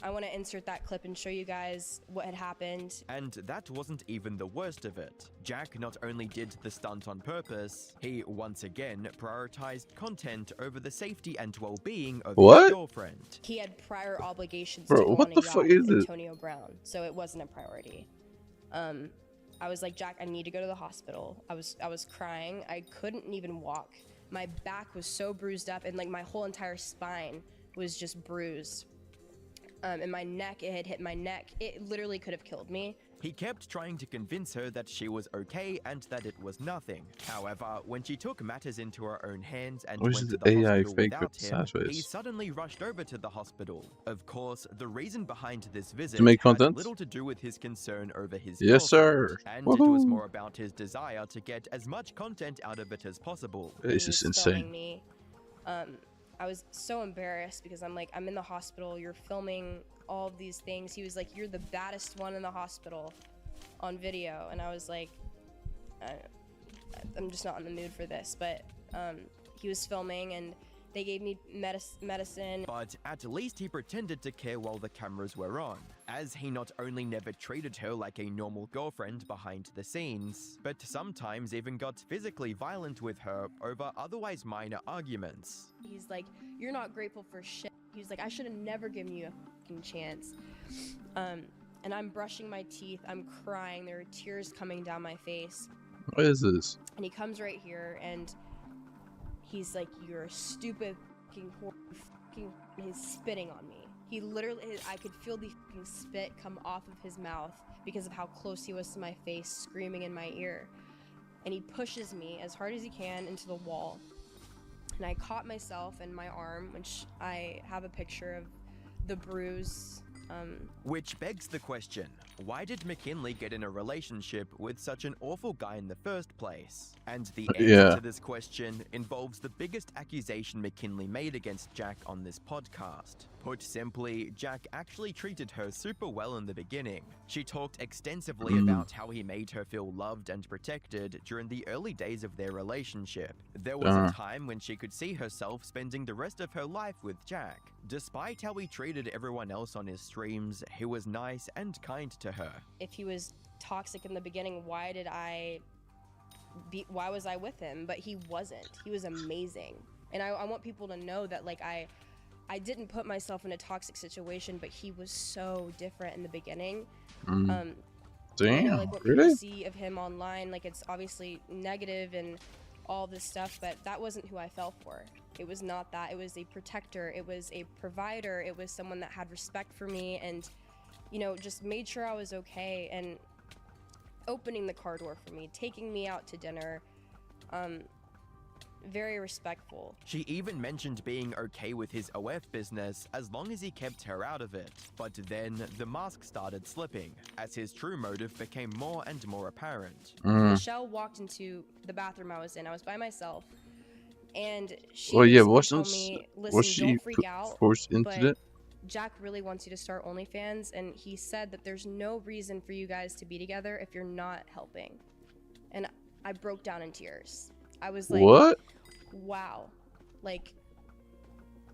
Speaker 13: I want to insert that clip and show you guys what had happened.
Speaker 12: And that wasn't even the worst of it. Jack not only did the stunt on purpose, he once again prioritized content over the safety and well-being of his girlfriend.
Speaker 13: He had prior obligations
Speaker 2: Bro,
Speaker 13: to go
Speaker 2: what
Speaker 13: on a
Speaker 2: the
Speaker 13: yacht
Speaker 2: fuck
Speaker 13: with
Speaker 2: is this?
Speaker 13: Antonio Brown, so it wasn't a priority. I was like, Jack, I need to go to the hospital. I was crying. I couldn't even walk. My back was so bruised up, and like my whole entire spine was just bruised. And my neck, it had hit my neck. It literally could have killed me.
Speaker 12: He kept trying to convince her that she was okay and that it was nothing. However, when she took matters into her own hands and went to the hospital without him, he suddenly rushed over to the hospital. Of course, the reason behind this visit had little to do with his concern over his girlfriend, and it was more about his desire to get as much content out of it as possible.
Speaker 2: This is insane.
Speaker 13: Me. I was so embarrassed because I'm like, I'm in the hospital, you're filming all of these things. He was like, you're the baddest one in the hospital on video. And I was like, I'm just not in the mood for this. But he was filming and they gave me medicine.
Speaker 12: But at least he pretended to care while the cameras were on, as he not only never treated her like a normal girlfriend behind the scenes, but sometimes even got physically violent with her over otherwise minor arguments.
Speaker 13: He's like, you're not grateful for shit. He's like, I should have never given you a fucking chance. And I'm brushing my teeth, I'm crying, there are tears coming down my face.
Speaker 2: What is this?
Speaker 13: And he comes right here and he's like, you're a stupid fucking whore, and he's spitting on me. He literally, I could feel the fucking spit come off of his mouth because of how close he was to my face, screaming in my ear. And he pushes me as hard as he can into the wall. And I caught myself in my arm, which I have a picture of the bruise.
Speaker 12: Which begs the question, why did McKinley get in a relationship with such an awful guy in the first place? And the answer to this question involves the biggest accusation McKinley made against Jack on this podcast. Put simply, Jack actually treated her super well in the beginning. She talked extensively about how he made her feel loved and protected during the early days of their relationship. There was a time when she could see herself spending the rest of her life with Jack. Despite how he treated everyone else on his streams, he was nice and kind to her.
Speaker 13: If he was toxic in the beginning, why was I with him? But he wasn't. He was amazing. And I want people to know that, like, I didn't put myself in a toxic situation, but he was so different in the beginning.
Speaker 2: Damn,
Speaker 13: you know, like what
Speaker 2: really?
Speaker 13: people see of him online, like, it's obviously negative and all this stuff, but that wasn't who I fell for. It was not that. It was a protector. It was a provider. It was someone that had respect for me and, you know, just made sure I was okay and opening the car door for me, taking me out to dinner, Very respectful.
Speaker 12: She even mentioned being okay with his OF business as long as he kept her out of it. But then the mask started slipping as his true motive became more and more apparent.
Speaker 13: Michelle walked into the bathroom I was in. I was by myself. And she told me, listen, don't freak out,
Speaker 2: forced into
Speaker 13: but
Speaker 2: it?
Speaker 13: Jack really wants you to start OnlyFans, and he said that there's no reason for you guys to be together if you're not helping. And I broke down in tears. I was like,
Speaker 2: what?
Speaker 13: Wow. Like,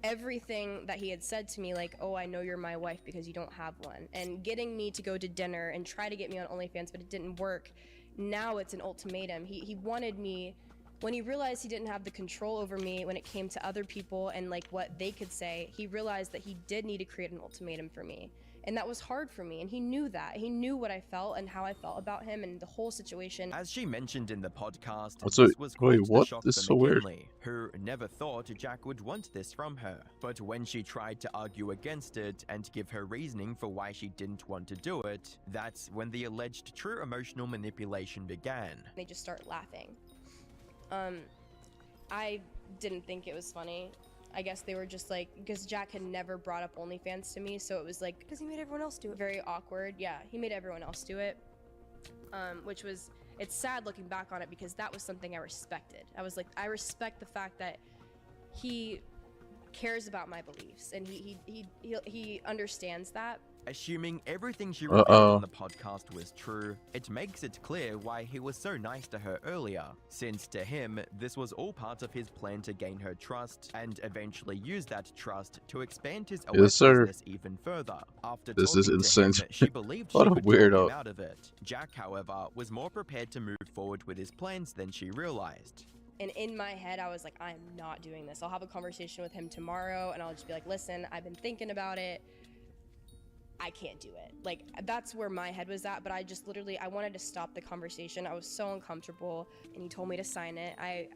Speaker 13: everything that he had said to me, like, oh, I know you're my wife because you don't have one, and getting me to go to dinner and try to get me on OnlyFans, but it didn't work. Now it's an ultimatum. He wanted me, when he realized he didn't have the control over me when it came to other people and like what they could say, he realized that he did need to create an ultimatum for me. And that was hard for me, and he knew that. He knew what I felt and how I felt about him and the whole situation.
Speaker 12: As she mentioned in the podcast,
Speaker 2: So,
Speaker 12: this was quite
Speaker 2: wait, what?
Speaker 12: a shock
Speaker 2: This
Speaker 12: for
Speaker 2: is so weird.
Speaker 12: McKinley, who never thought Jack would want this from her. But when she tried to argue against it and give her reasoning for why she didn't want to do it, that's when the alleged true emotional manipulation began.
Speaker 13: They just start laughing. I didn't think it was funny. I guess they were just like, because Jack had never brought up OnlyFans to me, so it was like, because he made everyone else do it. Very awkward. Yeah, he made everyone else do it. Which was, it's sad looking back on it because that was something I respected. I was like, I respect the fact that he cares about my beliefs and he understands that.
Speaker 12: Assuming everything she revealed on the podcast was true, it makes it clear why he was so nice to her earlier, since to him, this was all part of his plan to gain her trust and eventually use that trust to expand his business even further. After
Speaker 2: this is insane.
Speaker 12: She believed
Speaker 2: What
Speaker 12: she
Speaker 2: a
Speaker 12: could
Speaker 2: weirdo.
Speaker 12: talk him out of it. Jack, however, was more prepared to move forward with his plans than she realized.
Speaker 13: And in my head, I was like, I'm not doing this. I'll have a conversation with him tomorrow and I'll just be like, listen, I've been thinking about it. I can't do it. Like, that's where my head was at, but I just literally, I wanted to stop the conversation. I was so uncomfortable, and he told me to sign it. I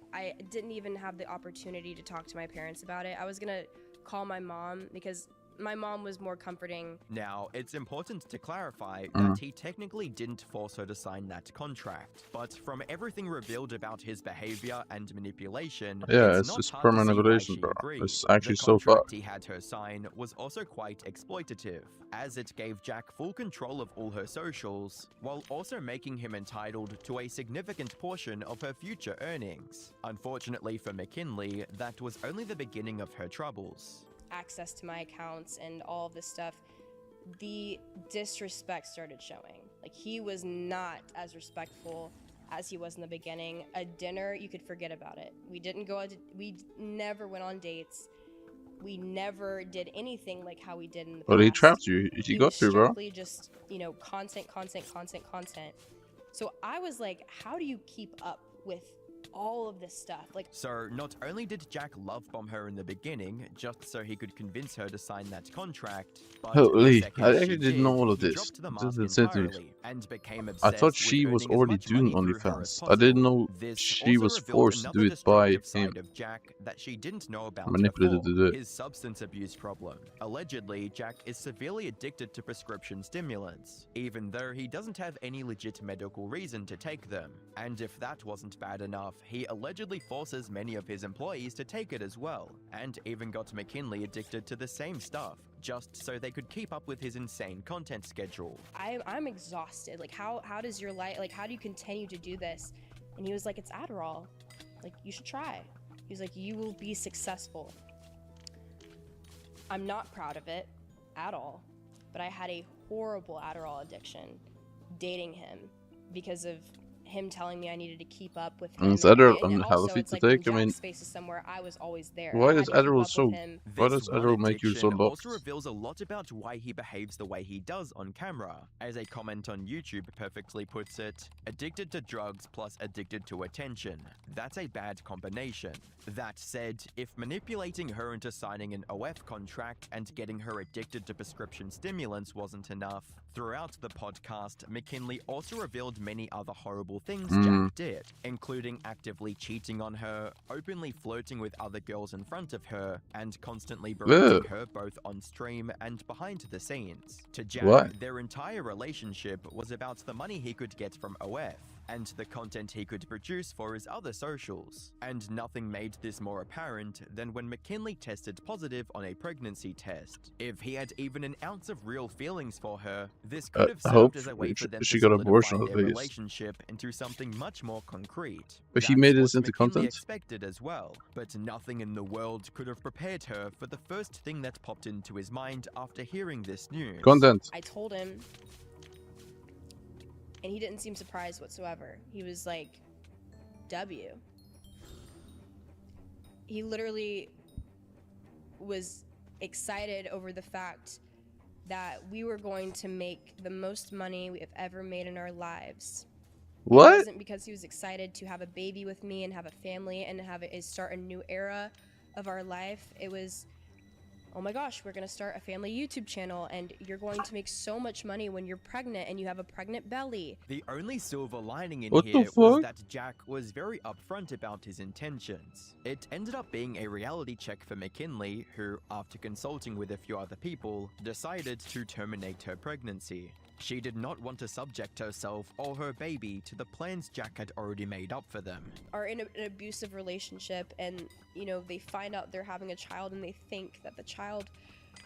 Speaker 13: didn't even have the opportunity to talk to my parents about it. I was gonna call my mom because my mom was more comforting.
Speaker 12: Now, it's important to clarify that he technically didn't force her to sign that contract, but from everything revealed about his behavior and manipulation,
Speaker 2: it's just permanent manipulation, bro. It's actually so far.
Speaker 12: The contract he had her sign was also quite exploitative, as it gave Jack full control of all her socials, while also making him entitled to a significant portion of her future earnings. Unfortunately for McKinley, that was only the beginning of her troubles.
Speaker 13: Access to my accounts and all of this stuff, the disrespect started showing. Like, he was not as respectful as he was in the beginning. A dinner, you could forget about it. We didn't go out, we never went on dates. We never did anything like how we did in the past.
Speaker 2: But he trapped you. He got you, bro.
Speaker 13: Strictly just, you know, content. So I was like, how do you keep up with all of this stuff? Like,
Speaker 12: so not only did Jack love bomb her in the beginning just so he could convince her to sign that contract, but
Speaker 2: holy, I actually didn't know all of this. This is insane.
Speaker 12: And became
Speaker 2: I thought she was already doing OnlyFans. I didn't know she was forced to do it by him.
Speaker 12: Of Jack that she didn't know about
Speaker 2: manipulated to do it.
Speaker 12: His substance abuse problem. Allegedly, Jack is severely addicted to prescription stimulants, even though he doesn't have any legit medical reason to take them. And if that wasn't bad enough, he allegedly forces many of his employees to take it as well, and even got McKinley addicted to the same stuff, just so they could keep up with his insane content schedule.
Speaker 13: I'm exhausted. Like, how does your life, like, how do you continue to do this? And he was like, it's Adderall. Like, you should try. He's like, you will be successful. I'm not proud of it at all, but I had a horrible Adderall addiction dating him because of him telling me I needed to keep up with him.
Speaker 2: Is Adderall
Speaker 13: and
Speaker 2: unhealthy
Speaker 13: also,
Speaker 2: to
Speaker 13: like,
Speaker 2: take? I mean,
Speaker 13: space is somewhere I was always there.
Speaker 2: why does Adderall make you so lost?
Speaker 12: Also reveals a lot about why he behaves the way he does on camera. As a comment on YouTube perfectly puts it, addicted to drugs plus addicted to attention. That's a bad combination. That said, if manipulating her into signing an OF contract and getting her addicted to prescription stimulants wasn't enough, throughout the podcast, McKinley also revealed many other horrible things Jack did, including actively cheating on her, openly flirting with other girls in front of her, and constantly berating her both on stream and behind the scenes. To Jack, their entire relationship was about the money he could get from OF. and the content he could produce for his other socials. And nothing made this more apparent than when McKinley tested positive on a pregnancy test. If he had even an ounce of real feelings for her, this could have served as a way for them to solidify their relationship into something much more concrete.
Speaker 2: But he made this into
Speaker 12: McKinley
Speaker 2: content?
Speaker 12: expected as well, but nothing in the world could have prepared her for the first thing that popped into his mind after hearing this news.
Speaker 2: Content.
Speaker 13: I told him, and he didn't seem surprised whatsoever. He was like, W. He literally was excited over the fact that we were going to make the most money we have ever made in our lives.
Speaker 2: What?
Speaker 13: It wasn't because he was excited to have a baby with me and have a family and start a new era of our life. It was, oh my gosh, we're gonna start a family YouTube channel and you're going to make so much money when you're pregnant and you have a pregnant belly.
Speaker 12: The only silver lining in
Speaker 2: What
Speaker 12: here
Speaker 2: the
Speaker 12: was
Speaker 2: fuck?
Speaker 12: that Jack was very upfront about his intentions. It ended up being a reality check for McKinley, who, after consulting with a few other people, decided to terminate her pregnancy. She did not want to subject herself or her baby to the plans Jack had already made up for them.
Speaker 13: Are in an abusive relationship and, you know, they find out they're having a child and they think that the child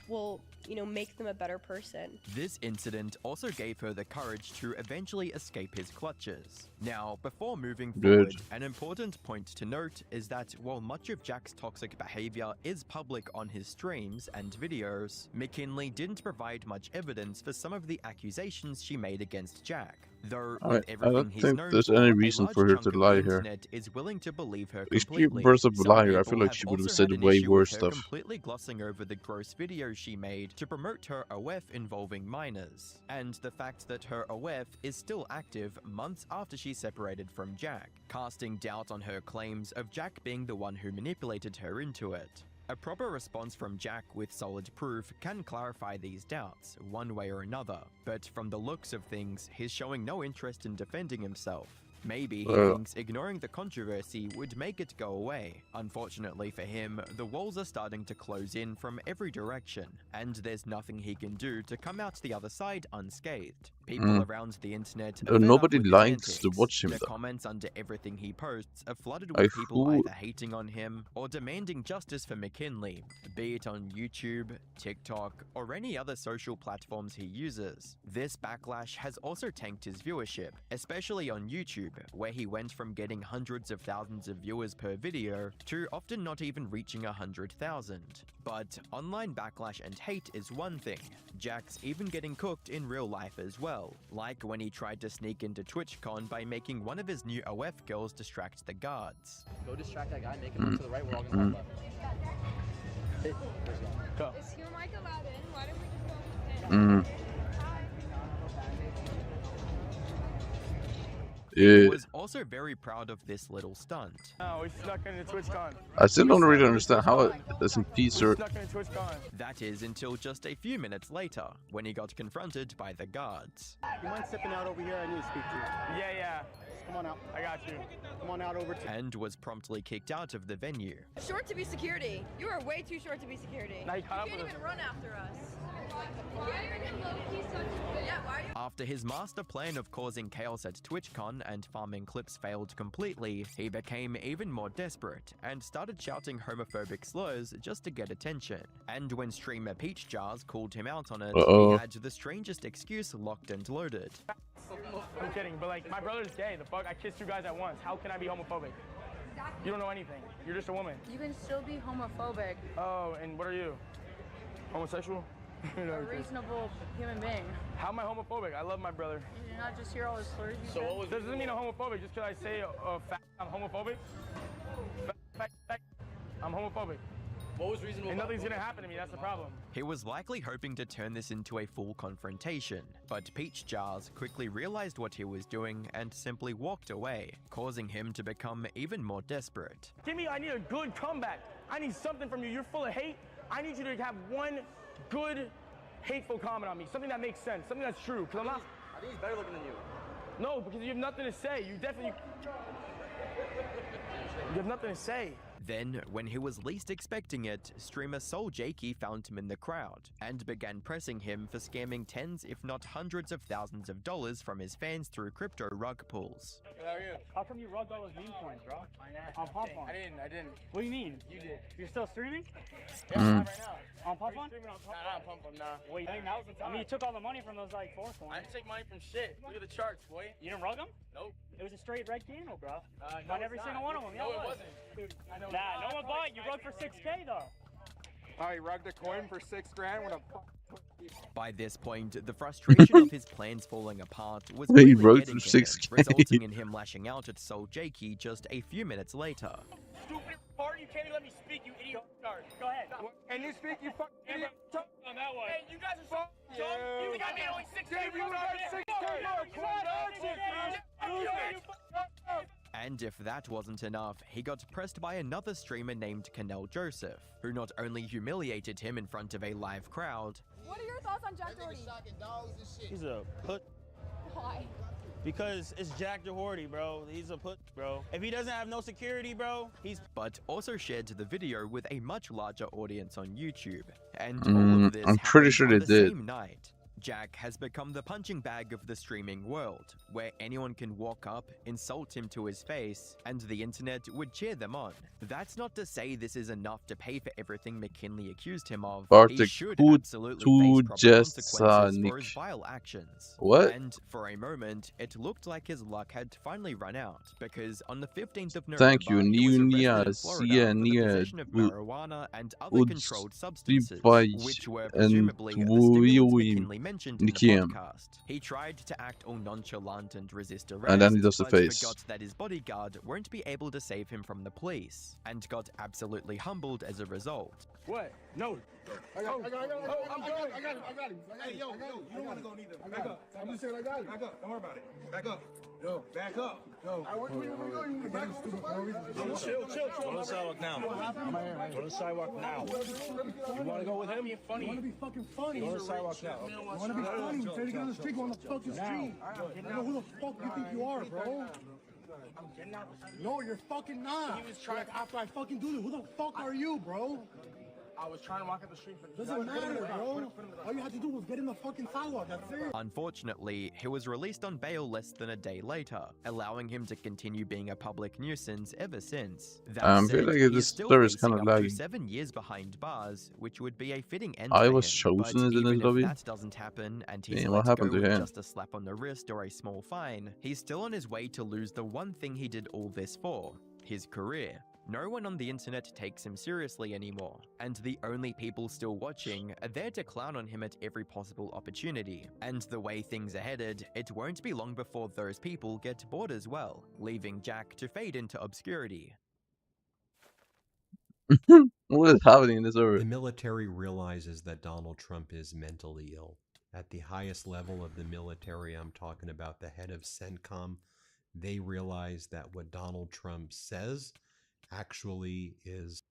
Speaker 13: will, you know, make them a better person.
Speaker 12: This incident also gave her the courage to eventually escape his clutches. Now, before moving forward, an important point to note is that while much of Jack's toxic behavior is public on his streams and videos, McKinley didn't provide much evidence for some of the accusations she made against Jack. Though, with
Speaker 2: I
Speaker 12: everything
Speaker 2: don't
Speaker 12: he's
Speaker 2: think
Speaker 12: known
Speaker 2: there's
Speaker 12: for,
Speaker 2: any
Speaker 12: a
Speaker 2: reason
Speaker 12: large
Speaker 2: for her
Speaker 12: chunk
Speaker 2: to
Speaker 12: of the
Speaker 2: lie here.
Speaker 12: internet is willing to believe her
Speaker 2: If she
Speaker 12: completely.
Speaker 2: burst up a
Speaker 12: Some
Speaker 2: liar, I
Speaker 12: people
Speaker 2: feel like
Speaker 12: have
Speaker 2: she would have
Speaker 12: also
Speaker 2: said
Speaker 12: had an
Speaker 2: way
Speaker 12: issue
Speaker 2: worse
Speaker 12: with her
Speaker 2: stuff.
Speaker 12: completely glossing over the gross videos she made to promote her OF involving minors, and the fact that her OF is still active months after she separated from Jack, casting doubt on her claims of Jack being the one who manipulated her into it. A proper response from Jack with solid proof can clarify these doubts, one way or another, but from the looks of things, he's showing no interest in defending himself. Maybe he thinks ignoring the controversy would make it go away. Unfortunately for him, the walls are starting to close in from every direction, and there's nothing he can do to come out the other side unscathed. People around the internet are fed
Speaker 2: Nobody
Speaker 12: up with his
Speaker 2: likes to
Speaker 12: antics.
Speaker 2: watch him
Speaker 12: The
Speaker 2: though.
Speaker 12: comments under everything he posts are flooded
Speaker 2: Like,
Speaker 12: with people
Speaker 2: who-
Speaker 12: either hating on him or demanding justice for McKinley, be it on YouTube, TikTok, or any other social platforms he uses. This backlash has also tanked his viewership, especially on YouTube, where he went from getting hundreds of thousands of viewers per video to often not even reaching 100,000. But online backlash and hate is one thing. Jack's even getting cooked in real life as well, like when he tried to sneak into TwitchCon by making one of his new OF girls distract the guards.
Speaker 7: Go distract that guy, make him look to the right, we're all gonna talk left. Hey, where's he going? Go.
Speaker 27: Is your mic allowed in? Why don't we just go with him?
Speaker 12: He was also very proud of this little stunt.
Speaker 14: Oh, we snuck into TwitchCon.
Speaker 2: I still don't really understand how it doesn't piece or.
Speaker 12: That is until just a few minutes later, when he got confronted by the guards.
Speaker 8: You mind stepping out over here? I need to speak to you.
Speaker 14: Yeah.
Speaker 8: Come on out.
Speaker 14: I got you.
Speaker 8: Come on out over to.
Speaker 12: And was promptly kicked out of the venue.
Speaker 27: Short to be security. You are way too short to be security.
Speaker 14: Now you
Speaker 27: You
Speaker 14: caught up
Speaker 27: can't
Speaker 14: with
Speaker 27: even
Speaker 14: us.
Speaker 27: run after us.
Speaker 12: After his master plan of causing chaos at TwitchCon and farming clips failed completely, he became even more desperate and started shouting homophobic slurs just to get attention. And when streamer Peach Jars called him out on it, he had the strangest excuse locked and loaded.
Speaker 14: I'm kidding, but like, my brother's gay. The fuck? I kissed 2 guys at once. How can I be homophobic? You don't know anything. You're just a woman.
Speaker 27: You can still be homophobic.
Speaker 14: Oh, and what are you? Homosexual?
Speaker 27: A reasonable human being.
Speaker 14: How am I homophobic? I love my brother.
Speaker 27: You did not just hear all the slurs you
Speaker 14: So
Speaker 27: said?
Speaker 14: what was this doesn't mean I'm homophobic just because I say I'm homophobic. Fact, I'm homophobic.
Speaker 5: What was reasonable?
Speaker 14: And nothing's gonna happen to me, that's the problem.
Speaker 12: He was likely hoping to turn this into a full confrontation, but Peach Jars quickly realized what he was doing and simply walked away, causing him to become even more desperate.
Speaker 14: I need a good comeback. I need something from you. You're full of hate. I need you to have one good, hateful comment on me. Something that makes sense. Something that's true. Because I'm not.
Speaker 5: I think he's better looking than you.
Speaker 14: No, because you have nothing to say. You have nothing to say.
Speaker 12: Then, when he was least expecting it, streamer Soul Jakey found him in the crowd and began pressing him for scamming tens if not hundreds of thousands of dollars from his fans through crypto rug pulls.
Speaker 14: How are you? How come you rugged all those meme coins, bro? On Pop On. I didn't. What do you mean? You did. You're still streaming? Yeah, I'm right now. On Pop On? Nah, not on Pop On, nah. Wait, I think that was the time. I mean, you took all the money from those, like, 4 coins. I didn't take money from shit. Look at the charts, boy. You didn't rug them? Nope. It was a straight red candle, bro. Not every single one of them. No, it wasn't. Dude, I know. Nah, no one bought it. You rugged for 6K, though. Oh, you rugged a coin for 6 grand? What a
Speaker 12: By this point, the frustration of his plans falling apart was really getting to him, resulting in him lashing out at Soul Jakey just a few minutes later.
Speaker 14: Stupid part, you can't even let me speak, you idiot. Go ahead. Can you speak, you fucking idiot? On that one. Hey, you guys are so dumb. You think I made only 6K? You
Speaker 12: And if that wasn't enough, he got pressed by another streamer named Canel Joseph, who not only humiliated him in front of a live crowd.
Speaker 27: What are your thoughts on Jack Doherty?
Speaker 14: He's a put.
Speaker 27: Why?
Speaker 14: Because it's Jack Doherty, bro. He's a put, bro. If he doesn't have no security, bro, he's...
Speaker 12: But also shared the video with a much larger audience on YouTube. And all of this
Speaker 2: I'm pretty sure they
Speaker 12: the
Speaker 2: did.
Speaker 12: Same night. Jack has become the punching bag of the streaming world, where anyone can walk up, insult him to his face, and the internet would cheer them on. That's not to say this is enough to pay for everything McKinley accused him of. He should absolutely face proper consequences for his vile actions.
Speaker 2: What?
Speaker 12: And for a moment, it looked like his luck had finally run out, because on the 15th of November,
Speaker 2: Thank you,
Speaker 12: he was
Speaker 2: Nia,
Speaker 12: arrested in Florida for the possession of marijuana and other controlled substances, which were presumably the stimulants McKinley mentioned in the podcast. He tried to act all nonchalant and resist arrest,
Speaker 2: and then he does the
Speaker 12: but
Speaker 2: face.
Speaker 12: forgot that his bodyguard won't be able to save him from the police, and got absolutely humbled as a result.
Speaker 14: What? No.
Speaker 15: I got him. Hey, yo, you don't want to go neither. Back up. I'm just saying I got him. Back up. Don't worry about it. Back up. Yo, back up. Yo. Chill. Go to the sidewalk now. Go to the sidewalk now. You want to go with him? You want to be fucking funny. Go to the sidewalk now. You want to be funny? You say to get on the street, go on the fucking street. I know who the fuck you think you are, bro. No, you're fucking not. He was trying after I fucking do this. Who the fuck are you, bro? I was trying to walk up the street, but doesn't matter, bro. All you had to do was get in the fucking sidewalk. That's it.
Speaker 12: Unfortunately, he was released on bail less than a day later, allowing him to continue being a public nuisance ever since.
Speaker 2: I feel like this story is kind of like
Speaker 12: 7 years behind bars, which would be a fitting end.
Speaker 2: I
Speaker 12: for
Speaker 2: was
Speaker 12: him.
Speaker 2: chosen
Speaker 12: But
Speaker 2: in this
Speaker 12: even
Speaker 2: lobby.
Speaker 12: if that doesn't happen, and he's
Speaker 2: Damn,
Speaker 12: let
Speaker 2: what happened
Speaker 12: go
Speaker 2: to
Speaker 12: with
Speaker 2: him?
Speaker 12: just a slap on the wrist or a small fine, he's still on his way to lose the one thing he did all this for: his career. No one on the internet takes him seriously anymore, and the only people still watching are there to clown on him at every possible opportunity. And the way things are headed, it won't be long before those people get bored as well, leaving Jack to fade into obscurity.
Speaker 2: What is happening in this over?
Speaker 18: The military realizes that Donald Trump is mentally ill. At the highest level of the military, I'm talking about the head of CENTCOM, they realize that what Donald Trump says actually is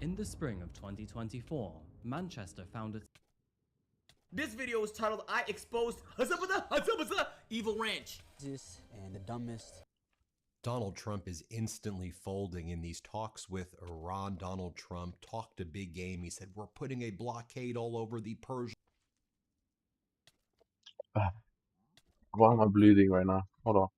Speaker 16: In the spring of 2024, Manchester found its...
Speaker 10: This video is titled "I Exposed Evil Ranch."
Speaker 18: And the dumbest. Donald Trump is instantly folding in these talks with Iran. Donald Trump talked a big game. He said, we're putting a blockade all over the Persian.
Speaker 2: Why am I bleeding right now? Hold on.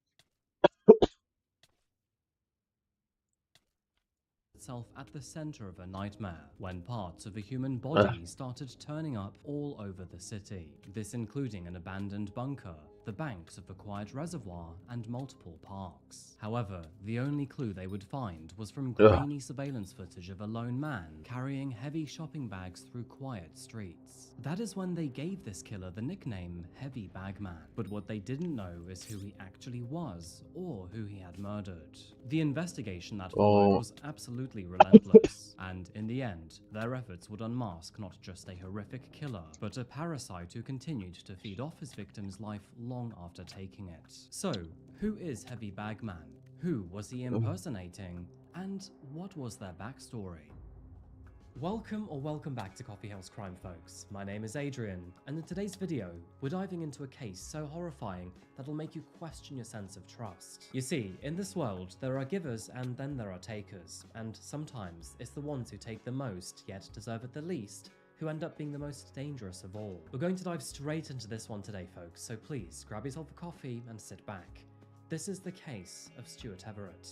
Speaker 16: itself at the center of a nightmare when parts of a human body started turning up all over the city. This including an abandoned bunker, the banks of the quiet reservoir, and multiple parks. However, the only clue they would find was from grainy surveillance footage of a lone man carrying heavy shopping bags through quiet streets. That is when they gave this killer the nickname Heavy Bag Man. But what they didn't know is who he actually was or who he had murdered. The investigation that followed was absolutely relentless, and in the end, their efforts would unmask not just a horrific killer, but a parasite who continued to feed off his victim's life long after taking it. So, who is Heavy Bag Man? Who was he impersonating? And what was their backstory? Welcome back to Coffee House Crime, folks. My name is Adrian, and in today's video, we're diving into a case so horrifying that'll make you question your sense of trust. You see, in this world, there are givers and then there are takers, and sometimes it's the ones who take the most, yet deserve it the least, who end up being the most dangerous of all. We're going to dive straight into this one today, folks, so please grab yourself a coffee and sit back. This is the case of Stuart Everett.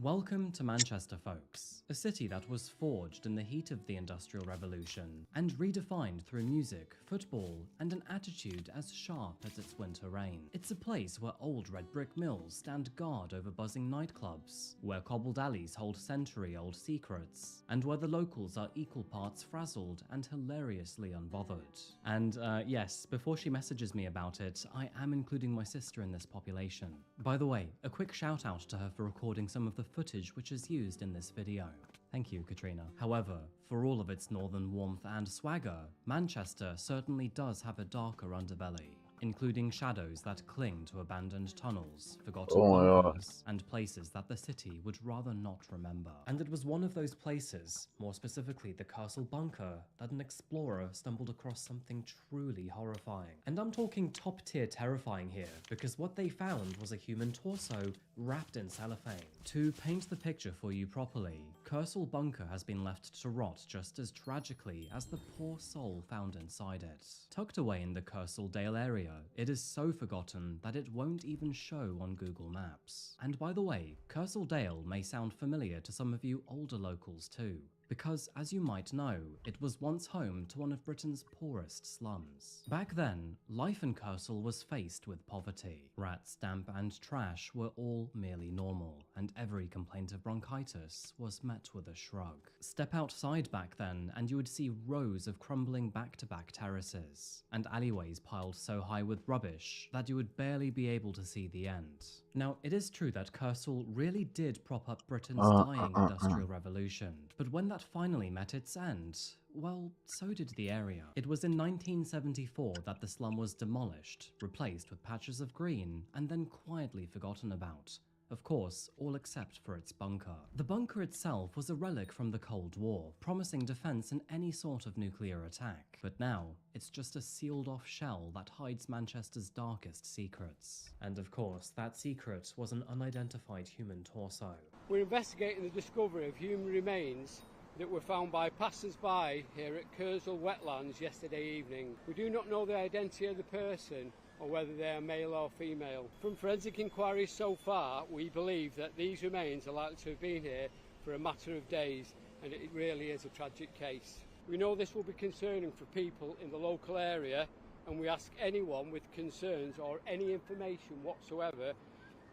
Speaker 16: Welcome to Manchester, folks, a city that was forged in the heat of the Industrial Revolution and redefined through music, football, and an attitude as sharp as its winter rain. It's a place where old red brick mills stand guard over buzzing nightclubs, where cobbled alleys hold century-old secrets, and where the locals are equal parts frazzled and hilariously unbothered. And yes, before she messages me about it, I am including my sister in this population. By the way, a quick shout out to her for recording some of the footage which is used in this video. Thank you, Katrina. However, for all of its northern warmth and swagger, Manchester certainly does have a darker underbelly, including shadows that cling to abandoned tunnels, forgotten bunkers, and places that the city would rather not remember. And it was one of those places, more specifically the Castle Bunker, that an explorer stumbled across something truly horrifying. And I'm talking top-tier terrifying here, because what they found was a human torso wrapped in cellophane. To paint the picture for you properly, Castle Bunker has been left to rot just as tragically as the poor soul found inside it. Tucked away in the Castle Dale area, it is so forgotten that it won't even show on Google Maps. And by the way, Castle Dale may sound familiar to some of you older locals too, because as you might know, it was once home to one of Britain's poorest slums. Back then, life in Castle was faced with poverty. Rats, damp and trash were all merely normal, and every complaint of bronchitis was met with a shrug. Step outside back then and you would see rows of crumbling back-to-back terraces, and alleyways piled so high with rubbish that you would barely be able to see the end. Now, it is true that Castle really did prop up Britain's dying industrial revolution, but when that finally met its end, well, so did the area. It was in 1974 that the slum was demolished, replaced with patches of green, and then quietly forgotten about. Of course, all except for its bunker. The bunker itself was a relic from the Cold War, promising defense in any sort of nuclear attack. But now, it's just a sealed-off shell that hides Manchester's darkest secrets. And of course, that secret was an unidentified human torso.
Speaker 6: We're investigating the discovery of human remains that were found by passers-by here at Kersal Wetlands yesterday evening. We do not know the identity of the person or whether they are male or female. From forensic inquiries so far, we believe that these remains are likely to have been here for a matter of days, and it really is a tragic case. We know this will be concerning for people in the local area, and we ask anyone with concerns or any information whatsoever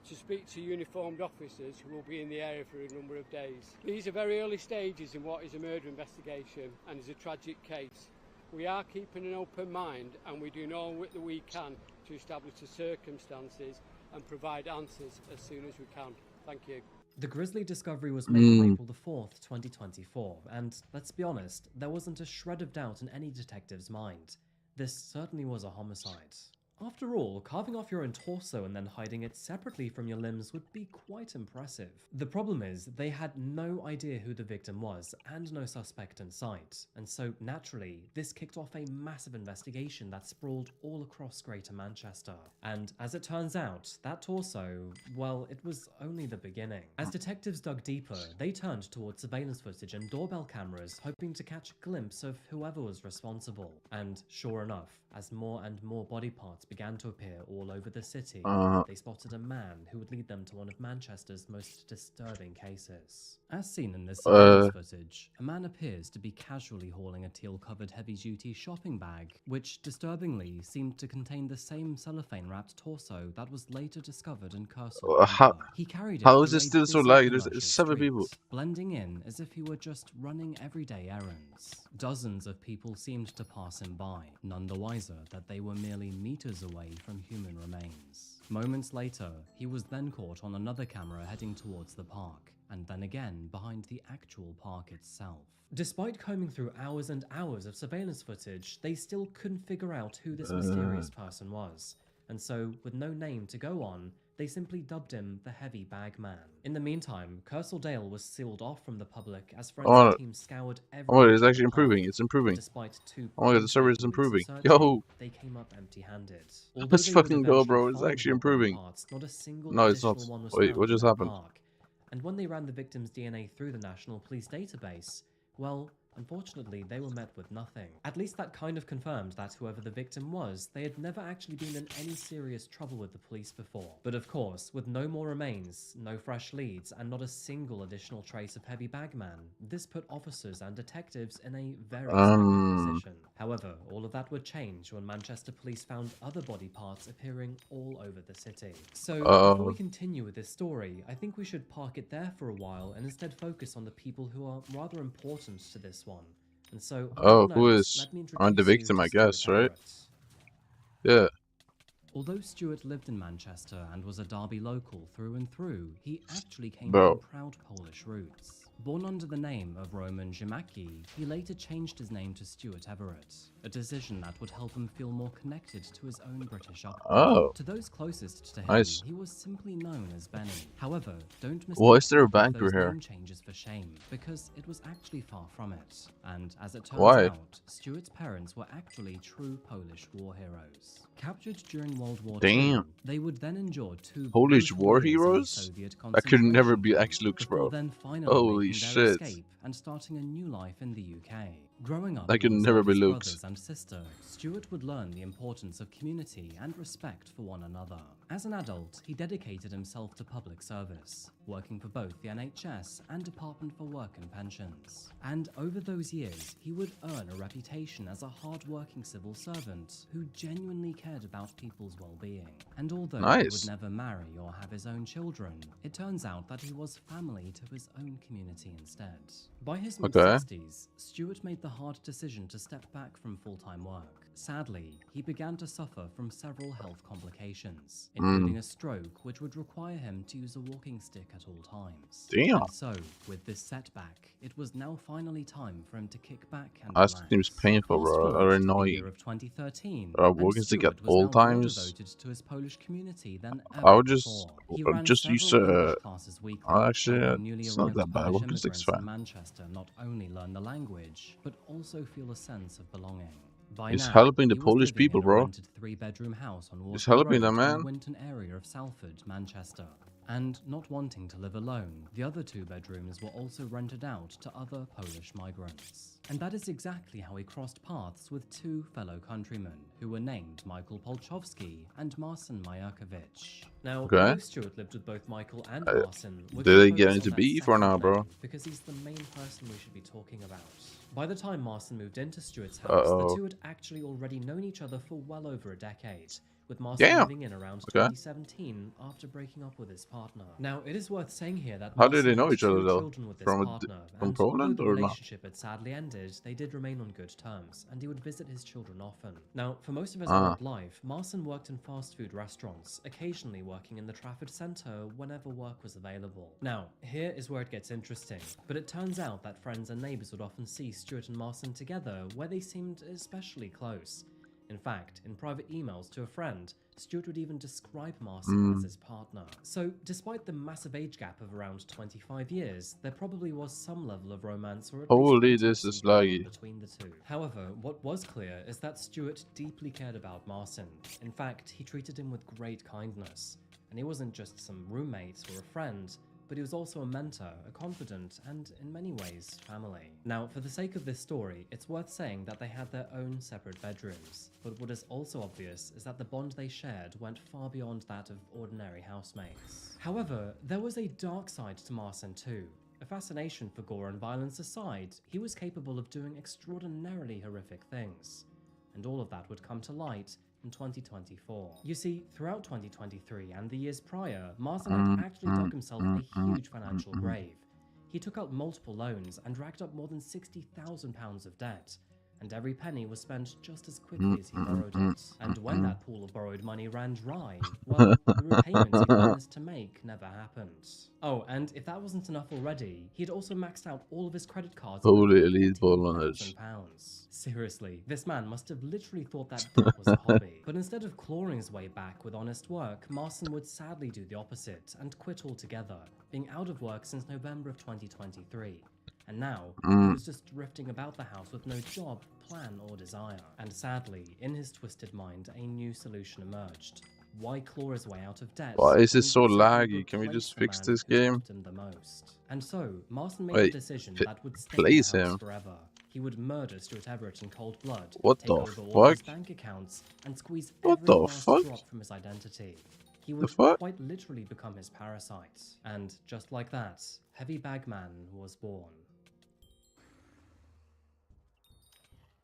Speaker 6: to speak to uniformed officers who will be in the area for a number of days. These are very early stages in what is a murder investigation and is a tragic case. We are keeping an open mind, and we do all that we can to establish the circumstances and provide answers as soon as we can. Thank you.
Speaker 16: The grisly discovery was made on April the 4th, 2024, and let's be honest, there wasn't a shred of doubt in any detective's mind. This certainly was a homicide. After all, carving off your own torso and then hiding it separately from your limbs would be quite impressive. The problem is, they had no idea who the victim was and no suspect in sight, and so naturally, this kicked off a massive investigation that sprawled all across Greater Manchester. And as it turns out, that torso, well, it was only the beginning. As detectives dug deeper, they turned towards surveillance footage and doorbell cameras, hoping to catch a glimpse of whoever was responsible. And sure enough, as more and more body parts began to appear all over the city, they spotted a man who would lead them to one of Manchester's most disturbing cases. As seen in this surveillance footage, a man appears to be casually hauling a teal-covered heavy-duty shopping bag, which disturbingly seemed to contain the same cellophane-wrapped torso that was later discovered in Kersal. He carried it
Speaker 2: how is
Speaker 16: through
Speaker 2: it
Speaker 16: a
Speaker 2: still so
Speaker 16: busy
Speaker 2: laggy?
Speaker 16: commercial
Speaker 2: There's 7 people.
Speaker 16: street, blending in as if he were just running everyday errands. Dozens of people seemed to pass him by, none the wiser that they were merely meters away from human remains. Moments later, he was then caught on another camera heading towards the park, and then again behind the actual park itself. Despite combing through hours and hours of surveillance footage, they still couldn't figure out who this mysterious person was. And so, with no name to go on, they simply dubbed him the Heavy Bag Man. In the meantime, Kersal Dale was sealed off from the public as forensic teams scoured every
Speaker 2: oh, it's actually improving. It's improving.
Speaker 16: Despite 2
Speaker 2: oh my god, the server is improving.
Speaker 16: searching,
Speaker 2: Yo,
Speaker 16: they came up empty-handed. Although
Speaker 2: let's
Speaker 16: they would
Speaker 2: fucking go, bro.
Speaker 16: eventually
Speaker 2: It's
Speaker 16: find
Speaker 2: actually
Speaker 16: more body
Speaker 2: improving.
Speaker 16: parts, not a single
Speaker 2: No, it's not.
Speaker 16: additional one was
Speaker 2: Wait,
Speaker 16: found
Speaker 2: what just
Speaker 16: in that
Speaker 2: happened?
Speaker 16: park. And when they ran the victim's DNA through the National Police database, well, unfortunately, they were met with nothing. At least that kind of confirmed that whoever the victim was, they had never actually been in any serious trouble with the police before. But of course, with no more remains, no fresh leads, and not a single additional trace of Heavy Bag Man, this put officers and detectives in a very stagnant position. However, all of that would change when Manchester police found other body parts appearing all over the city. So, before we continue with this story, I think we should park it there for a while and instead focus on the people who are rather important to this one. And so,
Speaker 2: who is? I'm the victim, I guess, right? Yeah.
Speaker 16: Although Stuart lived in Manchester and was a Derby local through and through, he actually came
Speaker 2: Bro.
Speaker 16: from proud Polish roots. Born under the name of Roman Ziemacki, he later changed his name to Stuart Everett, a decision that would help him feel more connected to his own British upbringing. To those closest to him, he was simply known as Benny. However, don't mistake
Speaker 2: Why is there a
Speaker 16: those
Speaker 2: banker here?
Speaker 16: name changes for shame, because it was actually far from it. And as it turns
Speaker 2: Why?
Speaker 16: out, Stuart's parents were actually true Polish war heroes. Captured during World War
Speaker 2: Damn.
Speaker 16: II, they would then endure 2
Speaker 2: Polish
Speaker 16: brutal
Speaker 2: war
Speaker 16: years in the
Speaker 2: heroes?
Speaker 16: Soviet
Speaker 2: That could never
Speaker 16: concentration
Speaker 2: be
Speaker 16: camp
Speaker 2: X-Lux,
Speaker 16: before
Speaker 2: bro.
Speaker 16: then finally
Speaker 2: Holy
Speaker 16: making their
Speaker 2: shit.
Speaker 16: escape and starting a new life in the UK. Growing up
Speaker 2: That could
Speaker 16: alongside
Speaker 2: never be
Speaker 16: his
Speaker 2: Lux.
Speaker 16: brothers and sister, Stuart would learn the importance of community and respect for one another. As an adult, he dedicated himself to public service, working for both the NHS and Department for Work and Pensions. And over those years, he would earn a reputation as a hard-working civil servant who genuinely cared about people's well-being. And although he would never marry or have his own children, it turns out that he was family to his own community instead. By his mid-60s, Stuart made the hard decision to step back from full-time work. Sadly, he began to suffer from several health complications, including a stroke which would require him to use a walking stick at all times.
Speaker 2: Damn.
Speaker 16: And so, with this setback, it was now finally time for him to kick back and
Speaker 2: That
Speaker 16: relax.
Speaker 2: seems painful, bro. Or
Speaker 16: The
Speaker 2: annoying.
Speaker 16: year of 2013,
Speaker 2: Walking stick at
Speaker 16: Stuart was
Speaker 2: all
Speaker 16: now more
Speaker 2: times.
Speaker 16: devoted to his Polish community than
Speaker 2: I
Speaker 16: ever
Speaker 2: would just,
Speaker 16: before. He ran
Speaker 2: just use
Speaker 16: several English classes weekly,
Speaker 2: actually,
Speaker 16: helping newly
Speaker 2: it's not
Speaker 16: arrived
Speaker 2: that bad.
Speaker 16: Polish
Speaker 2: Walking stick's
Speaker 16: immigrants in
Speaker 2: fine.
Speaker 16: Manchester not only learn the language, but also feel a sense of belonging. By
Speaker 2: He's
Speaker 16: now,
Speaker 2: helping the
Speaker 16: he was
Speaker 2: Polish
Speaker 16: living
Speaker 2: people,
Speaker 16: in a
Speaker 2: bro.
Speaker 16: rented 3-bedroom house on
Speaker 2: He's
Speaker 16: Waterloo
Speaker 2: helping
Speaker 16: Road
Speaker 2: them,
Speaker 16: in
Speaker 2: man.
Speaker 16: the Winton area of Salford, Manchester. And not wanting to live alone, the other 2 bedrooms were also rented out to other Polish migrants. And that is exactly how he crossed paths with 2 fellow countrymen, who were named Michael Polchowski and Marcin Majakowicz. Now, although Stuart lived with both Michael and Marcin, we're
Speaker 2: Did
Speaker 16: gonna
Speaker 2: they get
Speaker 16: focus
Speaker 2: into
Speaker 16: on that
Speaker 2: beef or
Speaker 16: second
Speaker 2: not, bro?
Speaker 16: man, because he's the main person we should be talking about. By the time Marcin moved into Stuart's house, the 2 had actually already known each other for well over a decade, with Marcin moving in around 2017 after breaking up with his partner. Now, it is worth saying here that
Speaker 2: How did they
Speaker 16: Marcin
Speaker 2: know
Speaker 16: had
Speaker 2: each other,
Speaker 16: 2
Speaker 2: though?
Speaker 16: children with his
Speaker 2: From
Speaker 16: partner, and
Speaker 2: Poland
Speaker 16: although
Speaker 2: or
Speaker 16: the
Speaker 2: not?
Speaker 16: relationship had sadly ended, they did remain on good terms, and he would visit his children often. Now, for most of his adult life, Marcin worked in fast food restaurants, occasionally working in the Trafford Centre whenever work was available. Now, here is where it gets interesting, but it turns out that friends and neighbours would often see Stuart and Marcin together where they seemed especially close. In fact, in private emails to a friend, Stuart would even describe Marcin as his partner. So, despite the massive age gap of around 25 years, there probably was some level of romance or at
Speaker 2: Holy,
Speaker 16: least
Speaker 2: this is
Speaker 16: intimacy going on
Speaker 2: laggy.
Speaker 16: between the 2. However, what was clear is that Stuart deeply cared about Marcin. In fact, he treated him with great kindness. And he wasn't just some roommate or a friend, but he was also a mentor, a confidant, and in many ways, family. Now, for the sake of this story, it's worth saying that they had their own separate bedrooms, but what is also obvious is that the bond they shared went far beyond that of ordinary housemates. However, there was a dark side to Marcin too. A fascination for gore and violence aside, he was capable of doing extraordinarily horrific things, and all of that would come to light in 2024. You see, throughout 2023 and the years prior, Marcin had actually dug himself a huge financial grave. He took out multiple loans and racked up more than £60,000 of debt, and every penny was spent just as quickly as he borrowed it. And when that pool of borrowed money ran dry, well, the repayments he promised to make never happened. Oh, and if that wasn't enough already, he'd also maxed out all of his credit cards with £14,000. Seriously, this man must have literally thought that debt was a hobby. But instead of clawing his way back with honest work, Marcin would sadly do the opposite and quit altogether, being out of work since November of 2023. And now, he was just drifting about the house with no job, plan, or desire. And sadly, in his twisted mind, a new solution emerged. Why claw his way out of debt?
Speaker 2: Why is this so laggy? Can we just fix this game?
Speaker 16: The most. And so, Marcin made a decision that would stay in the house forever. He would murder Stuart Everett in cold blood, take over all his bank accounts, and squeeze every last drop from his identity. He would quite literally become his parasite. And just like that, Heavy Bag Man was born.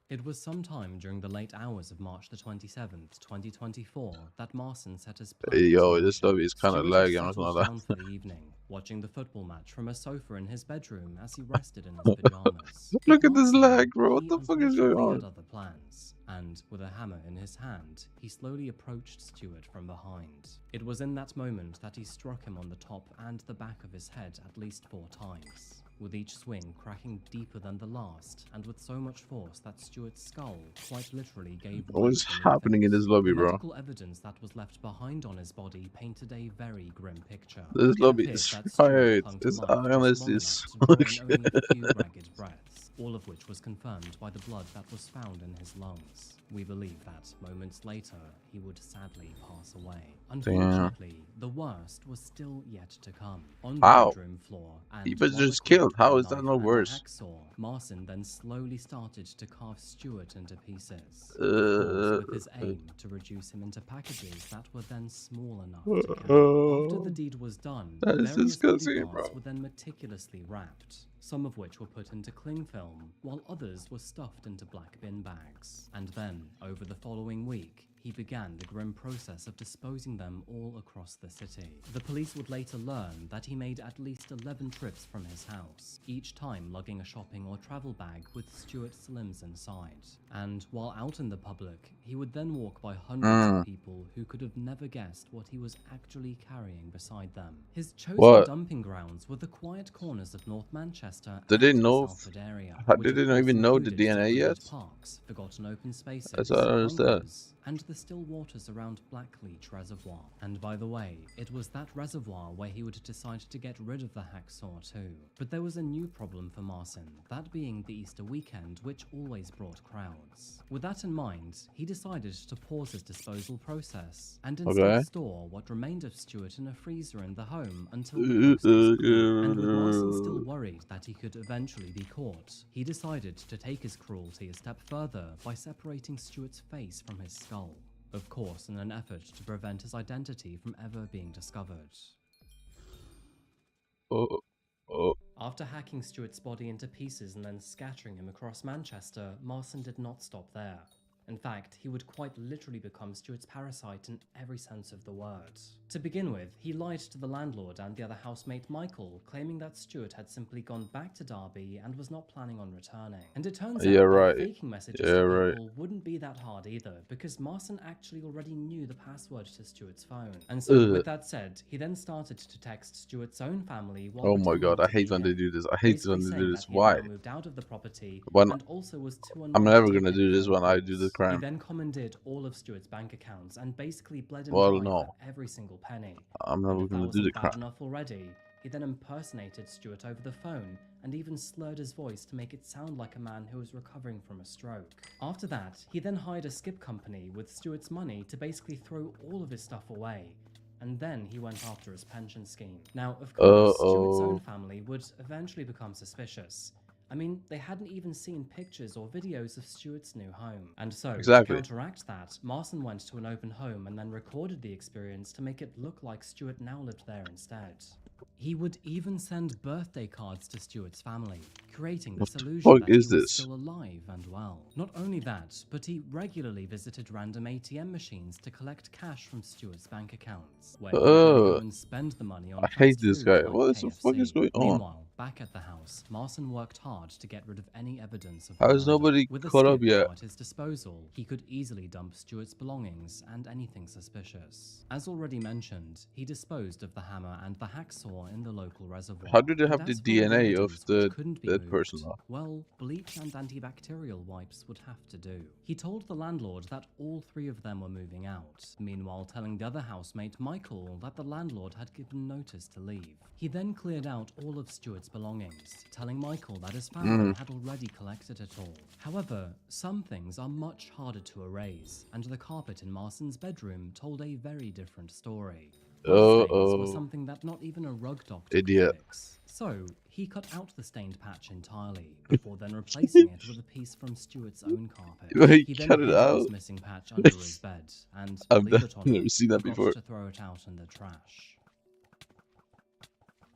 Speaker 16: It was sometime during the late hours of March the 27th, 2024, that Marcin set his plans.
Speaker 2: Yo, this lobby is kind of laggy, I'm not gonna lie.
Speaker 16: For the evening, watching the football match from a sofa in his bedroom as he rested in his pajamas.
Speaker 2: Look at this lag, bro. What the fuck is going on?
Speaker 16: He had other plans, and with a hammer in his hand, he slowly approached Stuart from behind. It was in that moment that he struck him on the top and the back of his head at least 4 times, with each swing cracking deeper than the last, and with so much force that Stuart's skull quite literally gave way.
Speaker 2: What is happening in this lobby, bro?
Speaker 16: Medical evidence that was left behind on his body painted a very grim picture.
Speaker 2: This lobby is right. This honest is
Speaker 16: only a few ragged breaths, all of which was confirmed by the blood that was found in his lungs. We believe that moments later, he would sadly pass away. Unfortunately, the worst was still yet to come. On the bedroom floor, and
Speaker 2: he was just killed. How is that no worse?
Speaker 16: Marcin then slowly started to carve Stuart into pieces, with his aim to reduce him into packages that were then small enough to carry. After the deed was done, various body parts were then meticulously wrapped, some of which were put into cling film, while others were stuffed into black bin bags. And then, over the following week, he began the grim process of disposing them all across the city. The police would later learn that he made at least 11 trips from his house, each time lugging a shopping or travel bag with Stuart's limbs inside. And while out in the public, he would then walk by hundreds of people who could have never guessed what he was actually carrying beside them. His chosen dumping grounds were the quiet corners of North Manchester.
Speaker 2: Did they know? Did they even know the DNA yet?
Speaker 16: Parks, forgotten open spaces,
Speaker 2: That's what I understand.
Speaker 16: And the still waters around Blackleach Reservoir. And by the way, it was that reservoir where he would decide to get rid of the hacksaw too. But there was a new problem for Marcin, that being the Easter weekend, which always brought crowds. With that in mind, he decided to pause his disposal process, and instead store what remained of Stuart in a freezer in the home until the process cooled. And with Marcin still worried that he could eventually be caught, he decided to take his cruelty a step further by separating Stuart's face from his skull. Of course, in an effort to prevent his identity from ever being discovered. After hacking Stuart's body into pieces and then scattering him across Manchester, Marcin did not stop there. In fact, he would quite literally become Stuart's parasite in every sense of the word. To begin with, he lied to the landlord and the other housemate Michael, claiming that Stuart had simply gone back to Derby and was not planning on returning. And it turns out that faking messages to people wouldn't be that hard either, because Marcin actually already knew the password to Stuart's phone. And so, with that said, he then started to text Stuart's own family while
Speaker 2: oh my god, I hate when they do this. I hate when they do this. Why?
Speaker 16: Moved out of the property
Speaker 2: when
Speaker 16: and also was too
Speaker 2: I'm never gonna do this when I do the crime.
Speaker 16: He then commandeered all of Stuart's bank accounts and basically bled him dry for every single penny.
Speaker 2: I'm never gonna do the crime.
Speaker 16: Enough already, he then impersonated Stuart over the phone and even slurred his voice to make it sound like a man who was recovering from a stroke. After that, he then hired a skip company with Stuart's money to basically throw all of his stuff away. and then he went after his pension scheme. Now, of course, Stuart's own family would eventually become suspicious. I mean, they hadn't even seen pictures or videos of Stuart's new home. And so, to counteract that, Marson went to an open home and then recorded the experience to make it look like Stuart now lived there instead. He would even send birthday cards to Stuart's family, creating this illusion that he was still alive and well. Not only that, but he regularly visited random ATM machines to collect cash from Stuart's bank accounts, where he would then go and spend the money on fast food like
Speaker 2: What the fuck is going on?
Speaker 16: Meanwhile, back at the house, Marson worked hard to get rid of any evidence of
Speaker 2: How is nobody caught up yet?
Speaker 16: At his disposal, he could easily dump Stuart's belongings and anything suspicious. As already mentioned, he disposed of the hammer and the hacksaw in the local reservoir.
Speaker 2: How do they have the DNA of the dead person?
Speaker 16: Well, bleach and antibacterial wipes would have to do. He told the landlord that all three of them were moving out, meanwhile telling the other housemate, Michael, that the landlord had given notice to leave. He then cleared out all of Stuart's belongings, telling Michael that his family had already collected it all. However, some things are much harder to erase, and the carpet in Marson's bedroom told a very different story. Was something that not even a rug doctor could fix. So, he cut out the stained patch entirely, before then replacing it with a piece from Stuart's own carpet. He then hid this missing patch under his bed, and believe it or not, forgot to throw it out in the trash.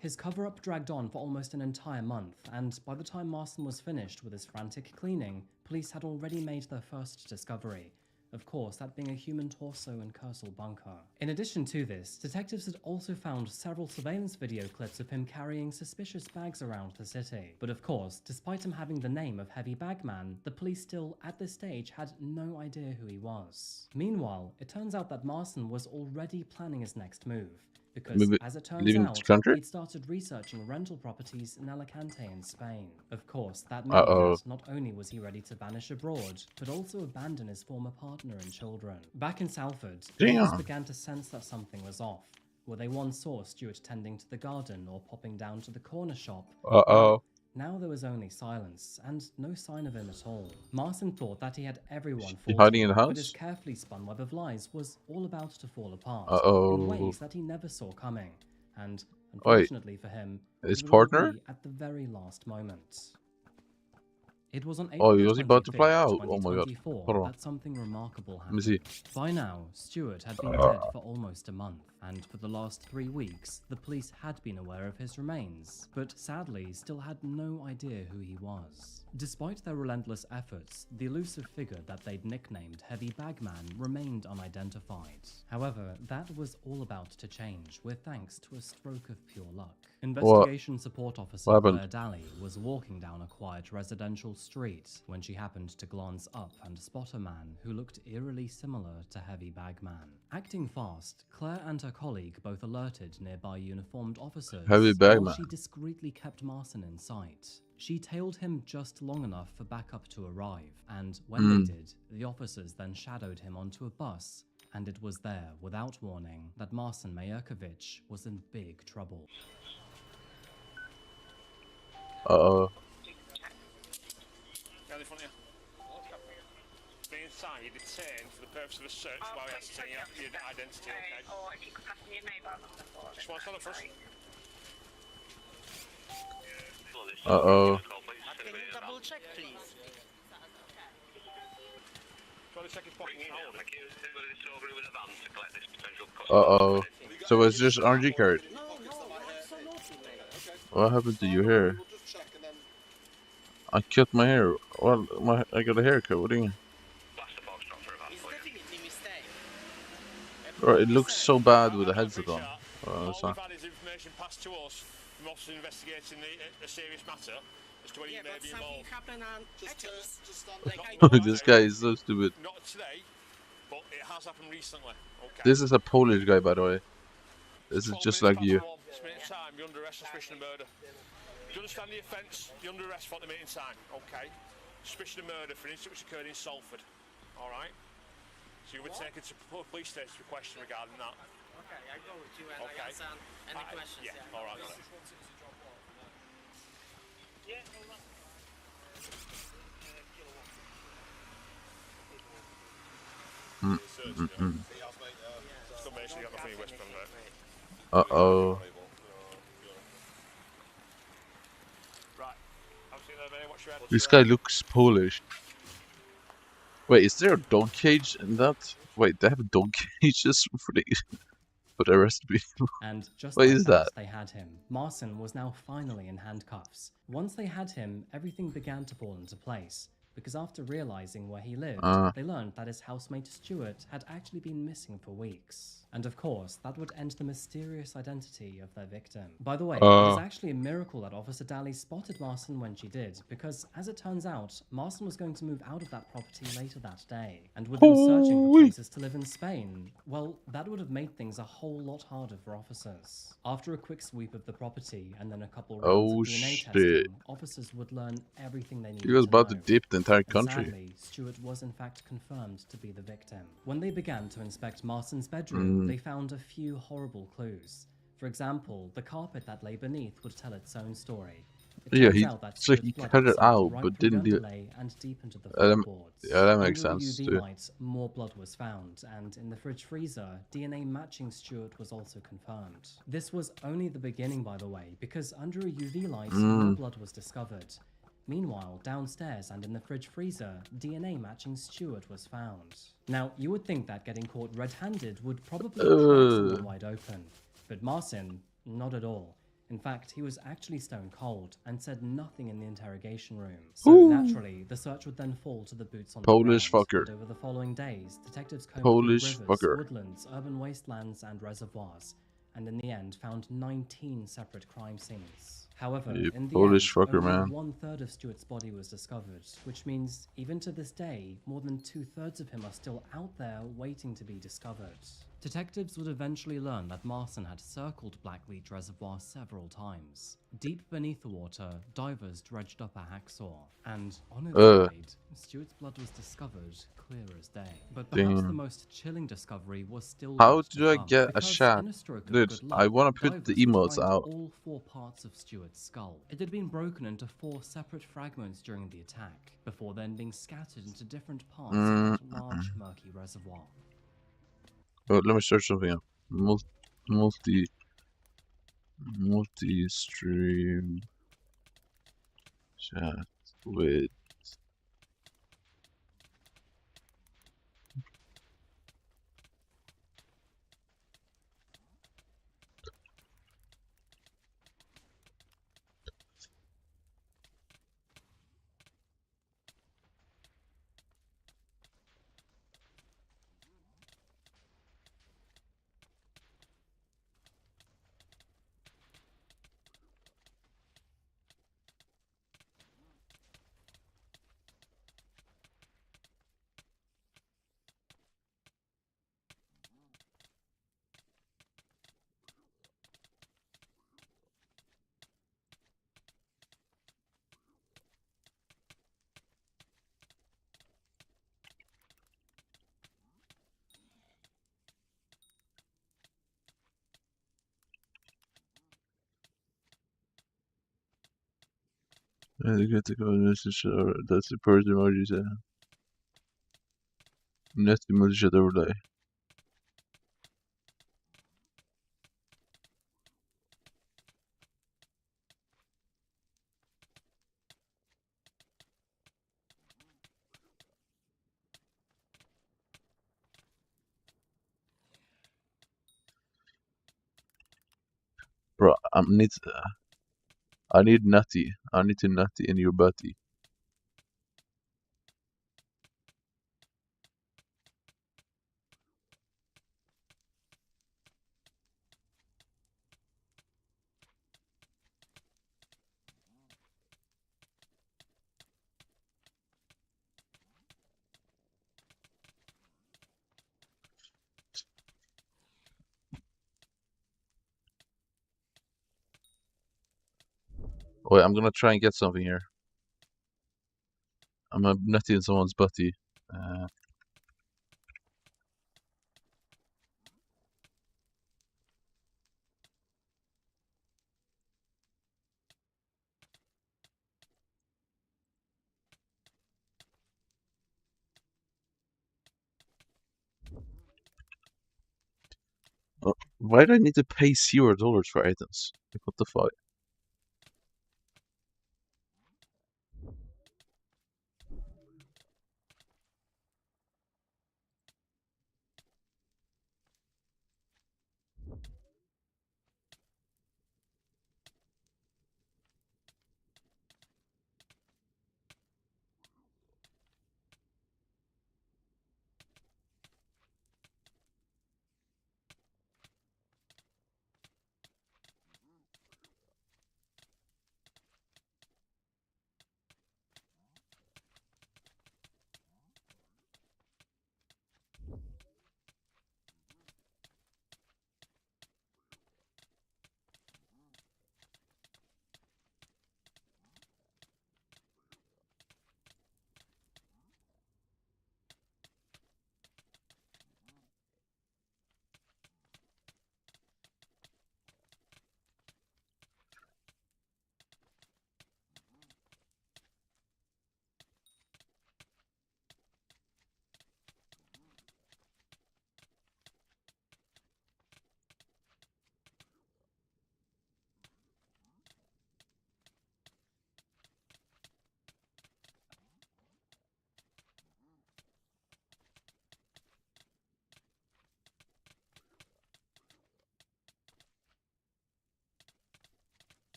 Speaker 16: His cover-up dragged on for almost an entire month, and by the time Marson was finished with his frantic cleaning, police had already made their first discovery. Of course, that being a human torso in Kersal Bunker. In addition to this, detectives had also found several surveillance video clips of him carrying suspicious bags around the city. But of course, despite him having the name of Heavy Bagman, the police still, at this stage, had no idea who he was. Meanwhile, it turns out that Marson was already planning his next move. Because, as it turns out, he'd started researching rental properties in Alicante in Spain. Of course, that meant that not only was he ready to vanish abroad, but also abandon his former partner and children. Back in Salford, police began to sense that something was off. Where they once saw Stuart tending to the garden or popping down to the corner shop. Now there was only silence, and no sign of him at all. Marson thought that he had everyone
Speaker 2: hiding in the house?
Speaker 16: but his carefully spun web of lies was all about to fall apart in ways that he never saw coming. And, unfortunately for him,
Speaker 2: his
Speaker 16: it would
Speaker 2: partner?
Speaker 16: be at the very last moment. It was on
Speaker 2: Oh,
Speaker 16: April
Speaker 2: he was about to fly out.
Speaker 16: 2024
Speaker 2: Oh my god. Hold on.
Speaker 16: that something remarkable
Speaker 2: Let me
Speaker 16: happened.
Speaker 2: see.
Speaker 16: By now, Stuart had been dead for almost a month, and for the last 3 weeks, the police had been aware of his remains, but sadly still had no idea who he was. Despite their relentless efforts, the elusive figure that they'd nicknamed Heavy Bagman remained unidentified. However, that was all about to change, with thanks to a stroke of pure luck. Investigation support officer Claire Daly was walking down a quiet residential street when she happened to glance up and spot a man who looked eerily similar to Heavy Bagman. Acting fast, Claire and her colleague both alerted nearby uniformed officers while she discreetly kept Marson in sight. She tailed him just long enough for backup to arrive, and when they did, the officers then shadowed him onto a bus, and it was there, without warning, that Marson Majerkovic was in big trouble.
Speaker 4: Inside, you're detained for the purpose of a search while we ascertain your identity, okay?
Speaker 17: Or if you could pass me your mobile number for it.
Speaker 4: Just one second first.
Speaker 17: Can you double check, please?
Speaker 2: So it's just RNG card. What happened to your hair? I cut my hair. Well, I got a haircut. What do you mean? Bro, it looks so bad with the headset on.
Speaker 4: All we've had is information passed to us from officers investigating a serious matter as to whether you may be involved.
Speaker 2: This guy is so stupid.
Speaker 4: Not today, but it has happened recently. Okay.
Speaker 2: This is a Polish guy, by the way. This is just like you.
Speaker 4: Time, you're under arrest for suspicion of murder. Do you understand the offence? You're under arrest for the meeting time. Okay. Suspicion of murder for an incident which occurred in Salford. Alright? So you were taken to police station for question regarding that.
Speaker 17: Okay, I go with you and I answer any questions.
Speaker 4: Yeah, alright.
Speaker 17: Yeah,
Speaker 4: Still literally got nothing whispering there.
Speaker 2: Uh-oh.
Speaker 4: Right. I'm seeing that, mate. What's your head?
Speaker 2: This guy looks Polish. Wait, is there a dog cage in that? Wait, they have dog cages for the rest of people.
Speaker 16: And just
Speaker 2: What
Speaker 16: like
Speaker 2: is
Speaker 16: that,
Speaker 2: that?
Speaker 16: they had him. Marcin was now finally in handcuffs. Once they had him, everything began to fall into place. Because after realizing where he lived, they learned that his housemate Stuart had actually been missing for weeks. And of course, that would end the mysterious identity of their victim. By the way, it is actually a miracle that Officer Daly spotted Marcin when she did, because as it turns out, Marcin was going to move out of that property later that day. And with them searching for places to live in Spain, well, that would have made things a whole lot harder for officers. After a quick sweep of the property and then a couple rounds of DNA testing, officers would learn everything they needed
Speaker 2: He was
Speaker 16: to
Speaker 2: about
Speaker 16: know.
Speaker 2: to dip the entire
Speaker 16: And
Speaker 2: country.
Speaker 16: sadly, Stuart was in fact confirmed to be the victim. When they began to inspect Marcin's bedroom, they found a few horrible clues. For example, the carpet that lay beneath would tell its own story. It turns out that Stuart's blood
Speaker 2: cut
Speaker 16: had
Speaker 2: it out,
Speaker 16: soaked right
Speaker 2: but
Speaker 16: through
Speaker 2: didn't do it.
Speaker 16: underlay and deep into the
Speaker 2: Yeah,
Speaker 16: floorboards.
Speaker 2: that makes
Speaker 16: Under
Speaker 2: sense
Speaker 16: a UV
Speaker 2: too.
Speaker 16: light, more blood was found, and in the fridge freezer, DNA matching Stuart was also confirmed. This was only the beginning, by the way, because under a UV light, more blood was discovered. Meanwhile, downstairs and in the fridge freezer, DNA matching Stuart was found. Now, you would think that getting caught red-handed would probably crack someone wide open, but Marcin, not at all. In fact, he was actually stone cold and said nothing in the interrogation room. So naturally, the search would then fall to the boots on
Speaker 2: Polish
Speaker 16: the ground.
Speaker 2: fucker.
Speaker 16: And over the following days, detectives combed
Speaker 2: Polish
Speaker 16: through rivers,
Speaker 2: fucker.
Speaker 16: woodlands, urban wastelands, and reservoirs, and in the end found 19 separate crime scenes. However,
Speaker 2: You
Speaker 16: in the
Speaker 2: Polish
Speaker 16: end,
Speaker 2: fucker,
Speaker 16: only
Speaker 2: man.
Speaker 16: 1/3 of Stuart's body was discovered, which means even to this day, more than 2/3 of him are still out there waiting to be discovered. Detectives would eventually learn that Marcin had circled Blackleach Reservoir several times. Deep beneath the water, divers dredged up a hacksaw, and on its side, Stuart's blood was discovered clear as day. But perhaps the most chilling discovery was still
Speaker 2: How
Speaker 16: yet to
Speaker 2: do I
Speaker 16: come,
Speaker 2: get a
Speaker 16: because
Speaker 2: shot?
Speaker 16: in a stroke of
Speaker 2: Dude,
Speaker 16: good
Speaker 2: I
Speaker 16: luck,
Speaker 2: want to put the
Speaker 16: divers would
Speaker 2: emotes
Speaker 16: find
Speaker 2: out.
Speaker 16: all 4 parts of Stuart's skull. It had been broken into 4 separate fragments during the attack, before then being scattered into different parts of that large, murky reservoir.
Speaker 2: Oh, let me search something up. Multi-stream chat with that's the person emojis. Net emoji overlay. Bro, I need nutty. I need to nutty in your butty. Wait, I'm gonna try and get something here. I'm a nutty in someone's butty. Why do I need to pay $0 for items? Like, what the fuck?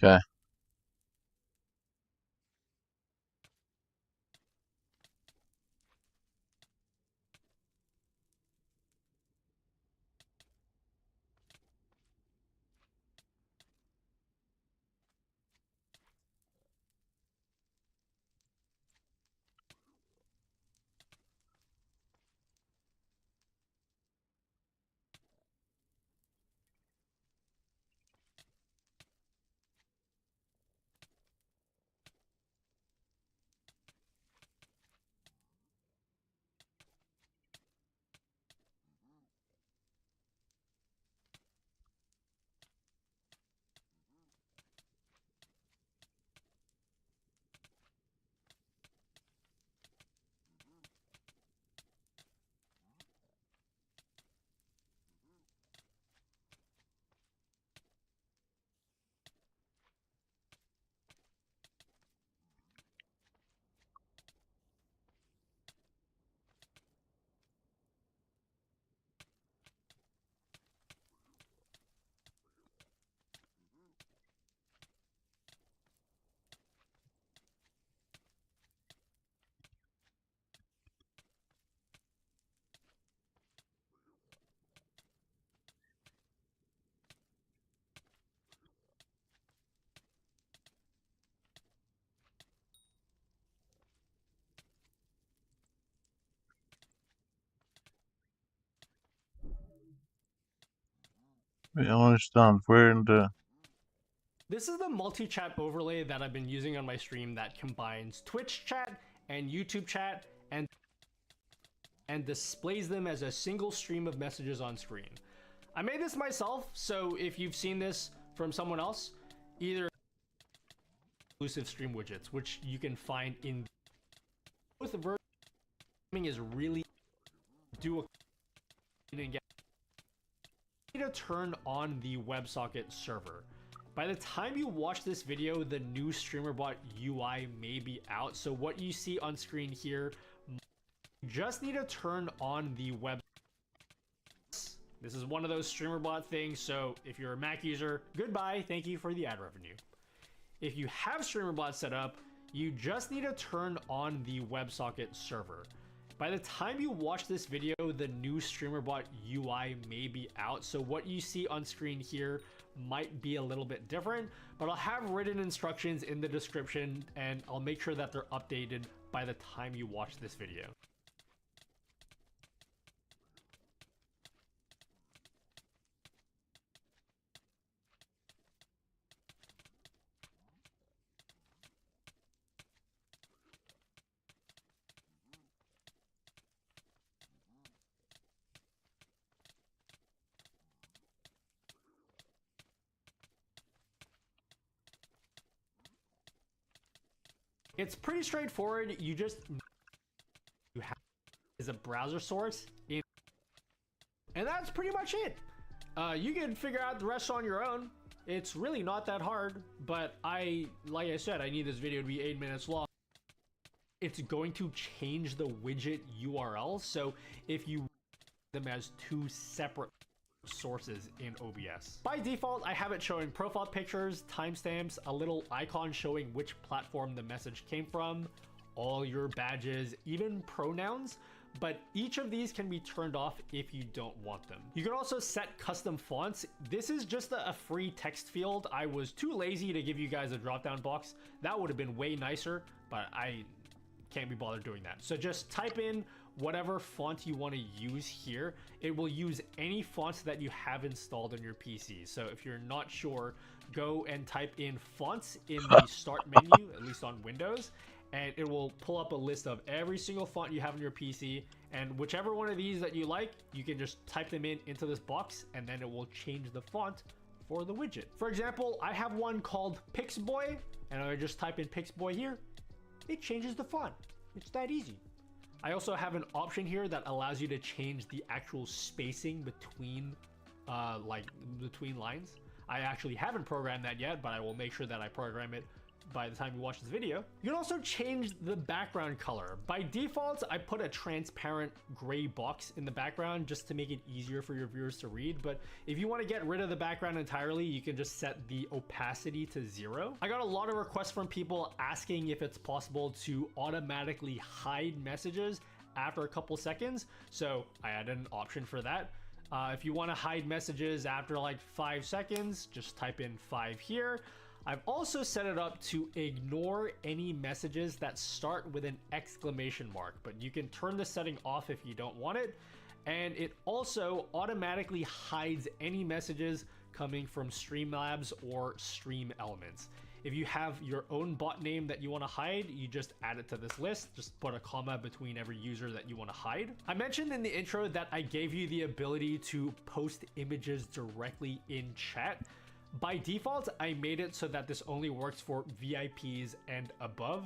Speaker 2: Okay. I don't understand. Where in the...
Speaker 9: This is the multi-chat overlay that I've been using on my stream that combines Twitch chat and YouTube chat and displays them as a single stream of messages on screen. I made this myself, so if you've seen this from someone else, either exclusive stream widgets, which you can find in both versions, is really do a and get to turn on the WebSocket server. By the time you watch this video, the new StreamerBot UI may be out. So what you see on screen here, you just need to turn on the web. This is one of those StreamerBot things. So if you're a Mac user, goodbye. Thank you for the ad revenue. If you have StreamerBot set up, you just need to turn on the WebSocket server. By the time you watch this video, the new StreamerBot UI may be out. So what you see on screen here might be a little bit different, but I'll have written instructions in the description and I'll make sure that they're updated by the time you watch this video. It's pretty straightforward. You have is a browser source in, and that's pretty much it. You can figure out the rest on your own. It's really not that hard, but like I said, I need this video to be 8 minutes long. It's going to change the widget URL, so if you them as two separate sources in OBS. By default, I have it showing profile pictures, timestamps, a little icon showing which platform the message came from, all your badges, even pronouns, but each of these can be turned off if you don't want them. You can also set custom fonts. This is just a free text field. I was too lazy to give you guys a drop-down box. That would have been way nicer, but I can't be bothered doing that. So just type in whatever font you want to use here. It will use any fonts that you have installed on your PC. So if you're not sure, go and type in fonts in the start menu, at least on Windows, and it will pull up a list of every single font you have on your PC, and whichever one of these that you like, you can just type them into this box, and then it will change the font for the widget. For example, I have one called Pixboy, and I just type in Pixboy here. It changes the font. It's that easy. I also have an option here that allows you to change the actual spacing between between lines. I actually haven't programmed that yet, but I will make sure that I program it by the time you watch this video. You can also change the background color. By default, I put a transparent gray box in the background just to make it easier for your viewers to read. But if you want to get rid of the background entirely, you can just set the opacity to 0. I got a lot of requests from people asking if it's possible to automatically hide messages after a couple seconds. So I added an option for that. If you want to hide messages after like 5 seconds, just type in 5 here. I've also set it up to ignore any messages that start with an exclamation mark, but you can turn the setting off if you don't want it. And it also automatically hides any messages coming from Streamlabs or Stream Elements. If you have your own bot name that you want to hide, you just add it to this list. Just put a comma between every user that you want to hide. I mentioned in the intro that I gave you the ability to post images directly in chat. By default, I made it so that this only works for VIPs and above.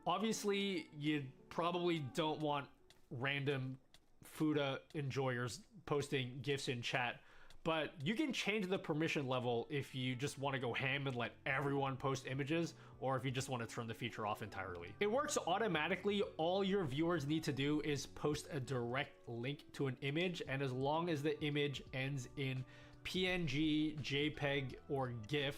Speaker 9: Obviously, you probably don't want random Fuda enjoyers posting GIFs in chat, but you can change the permission level if you just want to go ham and let everyone post images, or if you just want to turn the feature off entirely. It works automatically. All your viewers need to do is post a direct link to an image, and as long as the image ends in PNG, JPEG, or GIF,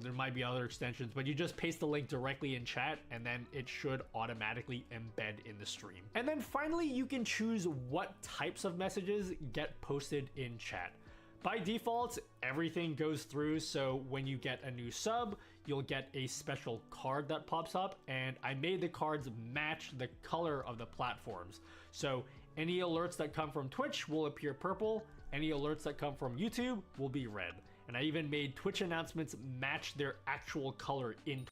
Speaker 9: there might be other extensions, but you just paste the link directly in chat and then it should automatically embed in the stream. And then finally, you can choose what types of messages get posted in chat. By default, everything goes through, so when you get a new sub, you'll get a special card that pops up, and I made the cards match the color of the platforms. So any alerts that come from Twitch will appear purple, Any alerts that come from YouTube will be red. And I even made Twitch announcements match their actual color in.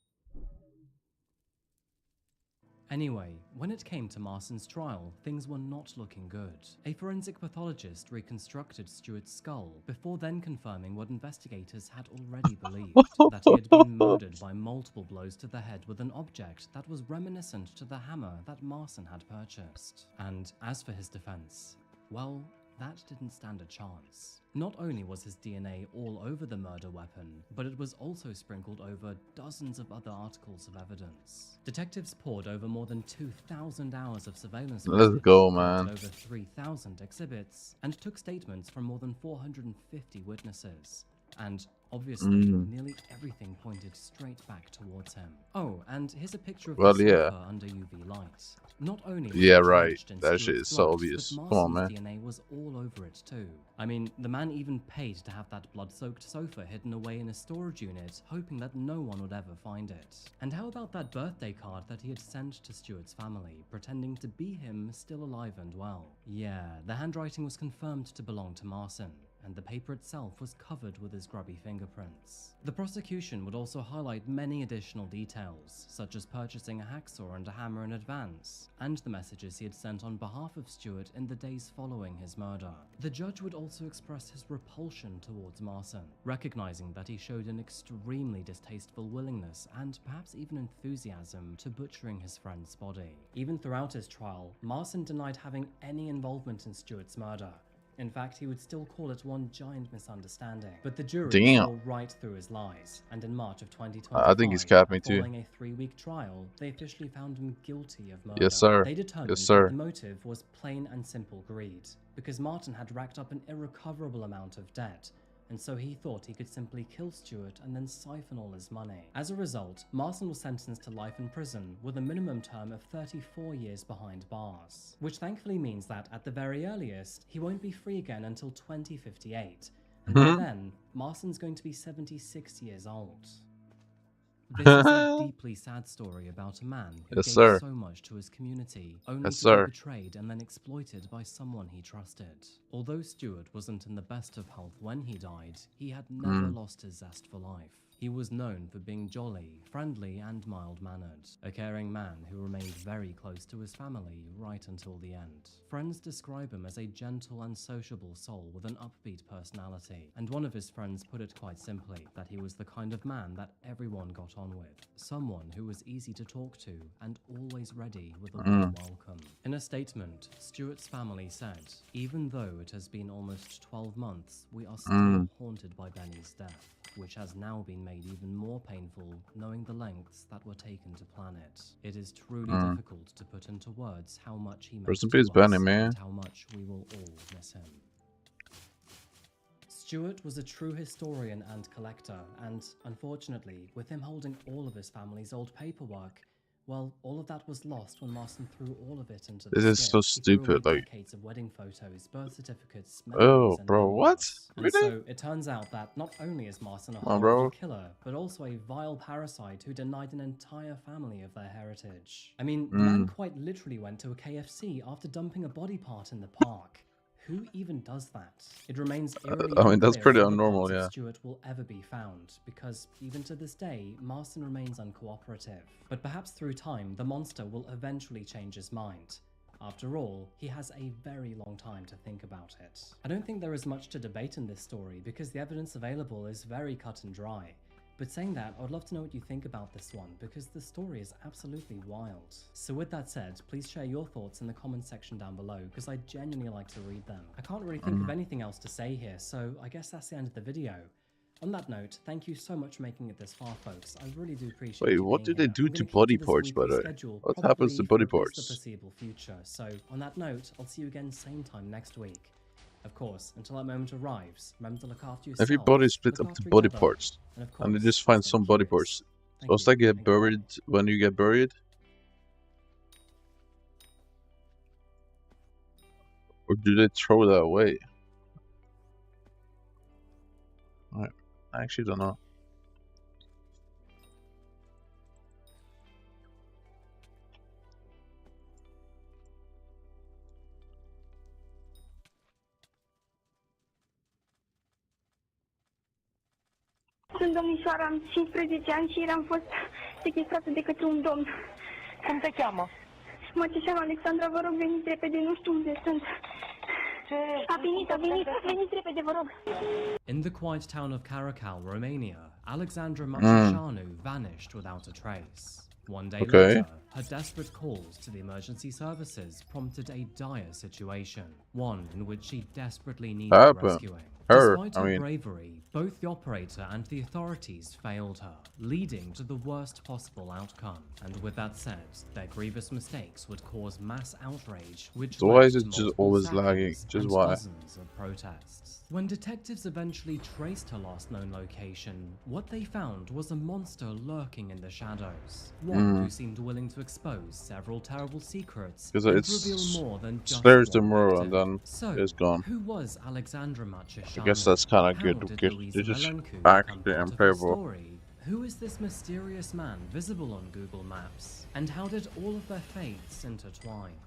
Speaker 16: Anyway, when it came to Marson's trial, things were not looking good. A forensic pathologist reconstructed Stuart's skull before then confirming what investigators had already believed, that he had been murdered by multiple blows to the head with an object that was reminiscent to the hammer that Marson had purchased. And as for his defense, well, that didn't stand a chance. Not only was his DNA all over the murder weapon, but it was also sprinkled over dozens of other articles of evidence. Detectives poured over more than 2,000 hours of surveillance
Speaker 2: Let's go,
Speaker 16: footage,
Speaker 2: man.
Speaker 16: over 3,000 exhibits, and took statements from more than 450 witnesses. And obviously, nearly everything pointed straight back towards him. Oh, and here's a picture of the sofa under UV light. Not only was it drenched in
Speaker 2: that shit
Speaker 16: Stuart's
Speaker 2: is so
Speaker 16: blood,
Speaker 2: obvious.
Speaker 16: but
Speaker 2: Come on,
Speaker 16: Marson's
Speaker 2: man.
Speaker 16: DNA was all over it too. I mean, the man even paid to have that blood-soaked sofa hidden away in a storage unit, hoping that no one would ever find it. And how about that birthday card that he had sent to Stuart's family, pretending to be him still alive and well? Yeah, the handwriting was confirmed to belong to Marson, and the paper itself was covered with his grubby fingerprints. The prosecution would also highlight many additional details, such as purchasing a hacksaw and a hammer in advance, and the messages he had sent on behalf of Stuart in the days following his murder. The judge would also express his repulsion towards Marson, recognizing that he showed an extremely distasteful willingness and perhaps even enthusiasm to butchering his friend's body. Even throughout his trial, Marson denied having any involvement in Stuart's murder. In fact, he would still call it one giant misunderstanding. But the jury saw right through his lies, and in March of 2025,
Speaker 2: I think he's capped me too.
Speaker 16: following a 3-week trial, they officially found him guilty of murder.
Speaker 2: Yes, sir.
Speaker 16: They determined
Speaker 2: Yes, sir.
Speaker 16: that the motive was plain and simple greed, because Martin had racked up an irrecoverable amount of debt, and so he thought he could simply kill Stuart and then siphon all his money. As a result, Marson was sentenced to life in prison with a minimum term of 34 years behind bars, which thankfully means that at the very earliest, he won't be free again until 2058, and by then, Marson's going to be 76 years old. This is a deeply sad story about a man who gave so much to his community, only to be betrayed and then exploited by someone he trusted. Although Stuart wasn't in the best of health when he died, he had never lost his zest for life. He was known for being jolly, friendly, and mild-mannered, a caring man who remained very close to his family right until the end. Friends describe him as a gentle and sociable soul with an upbeat personality, and one of his friends put it quite simply, that he was the kind of man that everyone got on with, someone who was easy to talk to and always ready with a warm welcome. In a statement, Stuart's family said, "Even though it has been almost 12 months, we are still haunted by Benny's death, which has now been made even more painful knowing the lengths that were taken to plan it. It is truly difficult to put into words how much he meant to us and how much we will all miss him." Stuart was a true historian and collector, and unfortunately, with him holding all of his family's old paperwork, well, all of that was lost when Marston threw all of it into the
Speaker 2: This is so stupid, like...
Speaker 16: decades of wedding photos, birth certificates,
Speaker 2: Oh, bro, what?
Speaker 16: And so it turns out that not only is Marston a horrible killer, but also a vile parasite who denied an entire family of their heritage. I mean, the man quite literally went to a KFC after dumping a body part in the park. Who even does that? It remains eerily
Speaker 2: I mean, that's
Speaker 16: unclear
Speaker 2: pretty
Speaker 16: if other
Speaker 2: unnormal,
Speaker 16: parts of
Speaker 2: yeah.
Speaker 16: Stuart will ever be found, because even to this day, Marston remains uncooperative. But perhaps through time, the monster will eventually change his mind. After all, he has a very long time to think about it. I don't think there is much to debate in this story, because the evidence available is very cut and dry. But saying that, I would love to know what you think about this one, because the story is absolutely wild. So with that said, please share your thoughts in the comments section down below, because I genuinely like to read them. I can't really think of anything else to say here, so I guess that's the end of the video. On that note, thank you so much for making it this far, folks. I really do appreciate it.
Speaker 2: Wait, what do they do to body parts, by the way? What happens to body parts?
Speaker 16: The foreseeable future. So on that note, I'll see you again same time next week. Of course, until that moment arrives, remember to look after yourself.
Speaker 2: Everybody split up to body parts, and they just find some body parts. Supposed to get buried when you get buried? Or do they throw that away? I actually don't know.
Speaker 27: Sunt domnișoara, am 15 ani și am fost sechestrată de către un domn. Cum te cheamă? Mă cheamă Alexandra, vă rog, veniți repede, nu știu unde sunt. Veniți repede, vă rog.
Speaker 16: In the quiet town of Caracal, Romania, Alexandra Macișanu vanished without a trace. One day later, her desperate calls to the emergency services prompted a dire situation, one in which she desperately needed rescuing. Despite her bravery, both the operator and the authorities failed her, leading to the worst possible outcome. And with that said, their grievous mistakes would cause mass outrage, which
Speaker 2: so why is it just always lagging? Just why?
Speaker 16: Dozens of protests. When detectives eventually traced her last known location, what they found was a monster lurking in the shadows. One who seemed willing to expose several terrible secrets and reveal more than just
Speaker 2: scares
Speaker 16: one
Speaker 2: tomorrow
Speaker 16: victim.
Speaker 2: and then it's gone.
Speaker 16: Who was Alexandra Macișanu?
Speaker 2: I guess that's kind of good because they just actually unplayable.
Speaker 16: Who is this mysterious man visible on Google Maps? And how did all of their fates intertwine?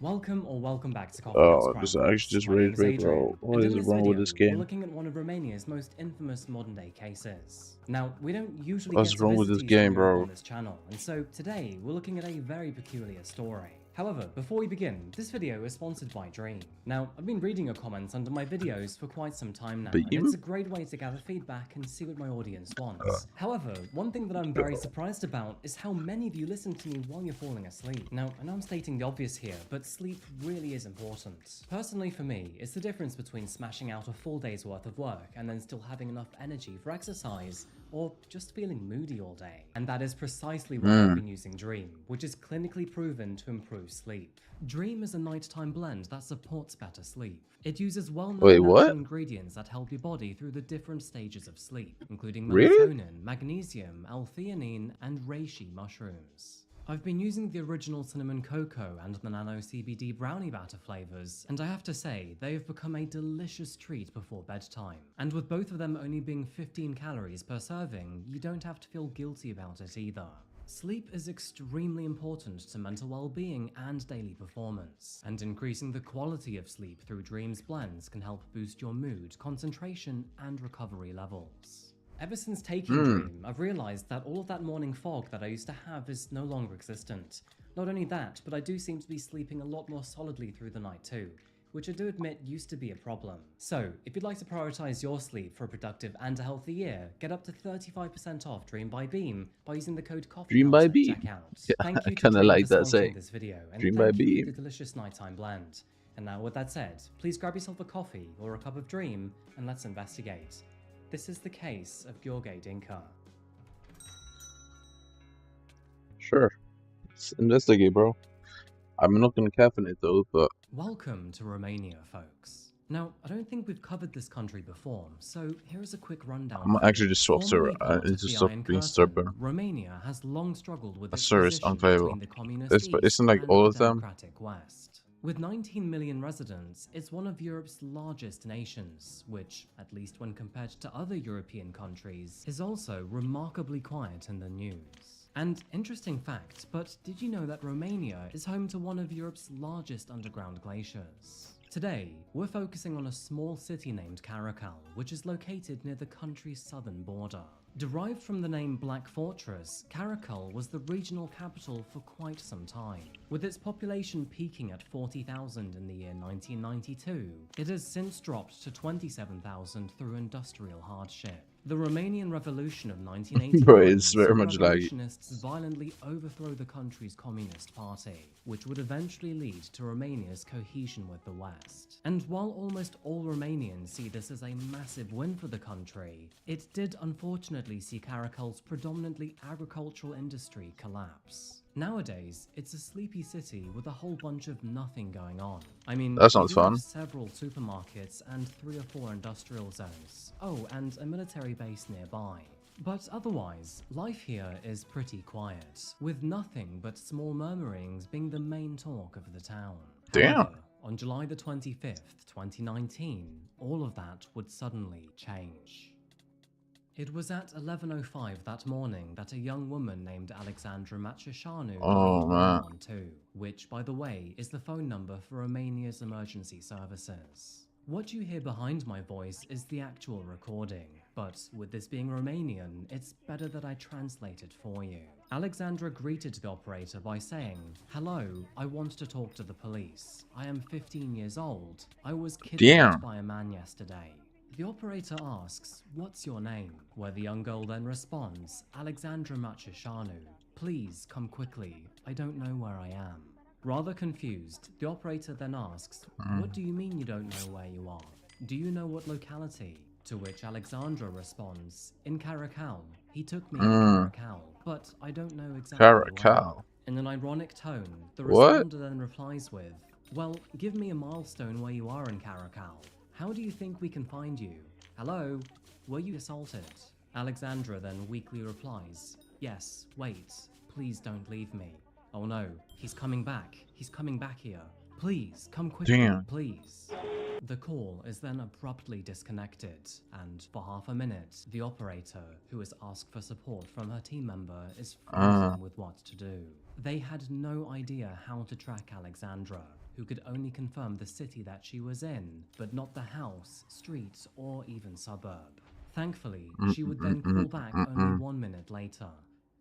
Speaker 16: Welcome back to Coffee
Speaker 2: Oh, this actually just rage bait, bro. What is wrong with this game?
Speaker 16: We're looking at one of Romania's most infamous modern-day cases. Now, we don't usually
Speaker 2: What's
Speaker 16: get to
Speaker 2: wrong with this game, bro?
Speaker 16: on this channel, and so today we're looking at a very peculiar story. However, before we begin, this video is sponsored by Dream. Now, I've been reading your comments under my videos for quite some time now, and it's a great way to gather feedback and see what my audience wants. However, one thing that I'm very surprised about is how many of you listen to me while you're falling asleep. Now, I know I'm stating the obvious here, but sleep really is important. Personally for me, it's the difference between smashing out a full day's worth of work and then still having enough energy for exercise, or just feeling moody all day. And that is precisely why I've been using Dream, which is clinically proven to improve sleep. Dream is a nighttime blend that supports better sleep. It uses well-known natural ingredients that help your body through the different stages of sleep, including melatonin, magnesium, L-theanine, and reishi mushrooms. I've been using the original cinnamon cocoa and the nano CBD brownie batter flavors, and I have to say, they have become a delicious treat before bedtime. And with both of them only being 15 calories per serving, you don't have to feel guilty about it either. Sleep is extremely important to mental well-being and daily performance, and increasing the quality of sleep through Dream's blends can help boost your mood, concentration, and recovery levels. Ever since taking Dream, I've realized that all of that morning fog that I used to have is no longer existent. Not only that, but I do seem to be sleeping a lot more solidly through the night too, which I do admit used to be a problem. So, if you'd like to prioritize your sleep for a productive and a healthy year, get up to 35% off Dream by Beam by using the code COFFEE
Speaker 2: Dream by Beam.
Speaker 16: Yeah, thank you
Speaker 2: I kind of like that saying.
Speaker 16: This video, and
Speaker 2: Dream by
Speaker 16: thank you
Speaker 2: Beam.
Speaker 16: for the delicious nighttime blend. And now with that said, please grab yourself a coffee or a cup of Dream and let's investigate. This is the case of Gheorghe Dinka.
Speaker 2: Sure. Let's investigate, bro. I'm not gonna caffeinate though, but...
Speaker 16: Welcome to Romania, folks. Now, I don't think we've covered this country before, so here's a quick rundown.
Speaker 2: I'm actually just swap server. I need to stop being stubborn.
Speaker 16: Romania has long struggled with its
Speaker 2: server is
Speaker 16: position
Speaker 2: unplayable.
Speaker 16: between the communist East
Speaker 2: Isn't like
Speaker 16: and
Speaker 2: all
Speaker 16: the
Speaker 2: of them?
Speaker 16: democratic West. With 19 million residents, it's one of Europe's largest nations, which, at least when compared to other European countries, is also remarkably quiet in the news. And interesting fact, but did you know that Romania is home to one of Europe's largest underground glaciers? Today, we're focusing on a small city named Caracal, which is located near the country's southern border. Derived from the name Black Fortress, Caracal was the regional capital for quite some time. With its population peaking at 40,000 in the year 1992, it has since dropped to 27,000 through industrial hardship. The Romanian Revolution of 1989
Speaker 2: Bro, it's very much like
Speaker 16: revolutionists violently overthrow the country's Communist Party, which would eventually lead to Romania's cohesion with the West. And while almost all Romanians see this as a massive win for the country, it did unfortunately see Caracal's predominantly agricultural industry collapse. Nowadays, it's a sleepy city with a whole bunch of nothing going on. I mean,
Speaker 2: that sounds fun.
Speaker 16: Several supermarkets and 3 or 4 industrial zones. Oh, and a military base nearby. But otherwise, life here is pretty quiet, with nothing but small murmurings being the main talk of the town.
Speaker 2: Damn.
Speaker 16: However, on July the 25th, 2019, all of that would suddenly change. It was at 11:05 that morning that a young woman named Alexandra Macișanu called 112, which, by the way, is the phone number for Romania's emergency services. What you hear behind my voice is the actual recording. but with this being Romanian, it's better that I translate it for you. Alexandra greeted the operator by saying, "Hello, I want to talk to the police. I am 15 years old. I was kidnapped by a man yesterday." The operator asks, "What's your name?" Where the young girl then responds, "Alexandra Machishanu. Please come quickly. I don't know where I am." Rather confused, the operator then asks, "What do you mean you don't know where you are? Do you know what locality?" To which Alexandra responds, "In Caracal. He took me in Caracal, but I don't know exactly where." In an ironic tone, the responder then replies with, "Well, give me a milestone where you are in Caracal. How do you think we can find you? Hello? Were you assaulted?" Alexandra then weakly replies, "Yes, wait. Please don't leave me. Oh no, he's coming back. He's coming back here. Please, come quickly, please." The call is then abruptly disconnected, and for half a minute, the operator, who has asked for support from her team member, is frozen with what to do. They had no idea how to track Alexandra, who could only confirm the city that she was in, but not the house, street, or even suburb. Thankfully, she would then call back only 1 minute later,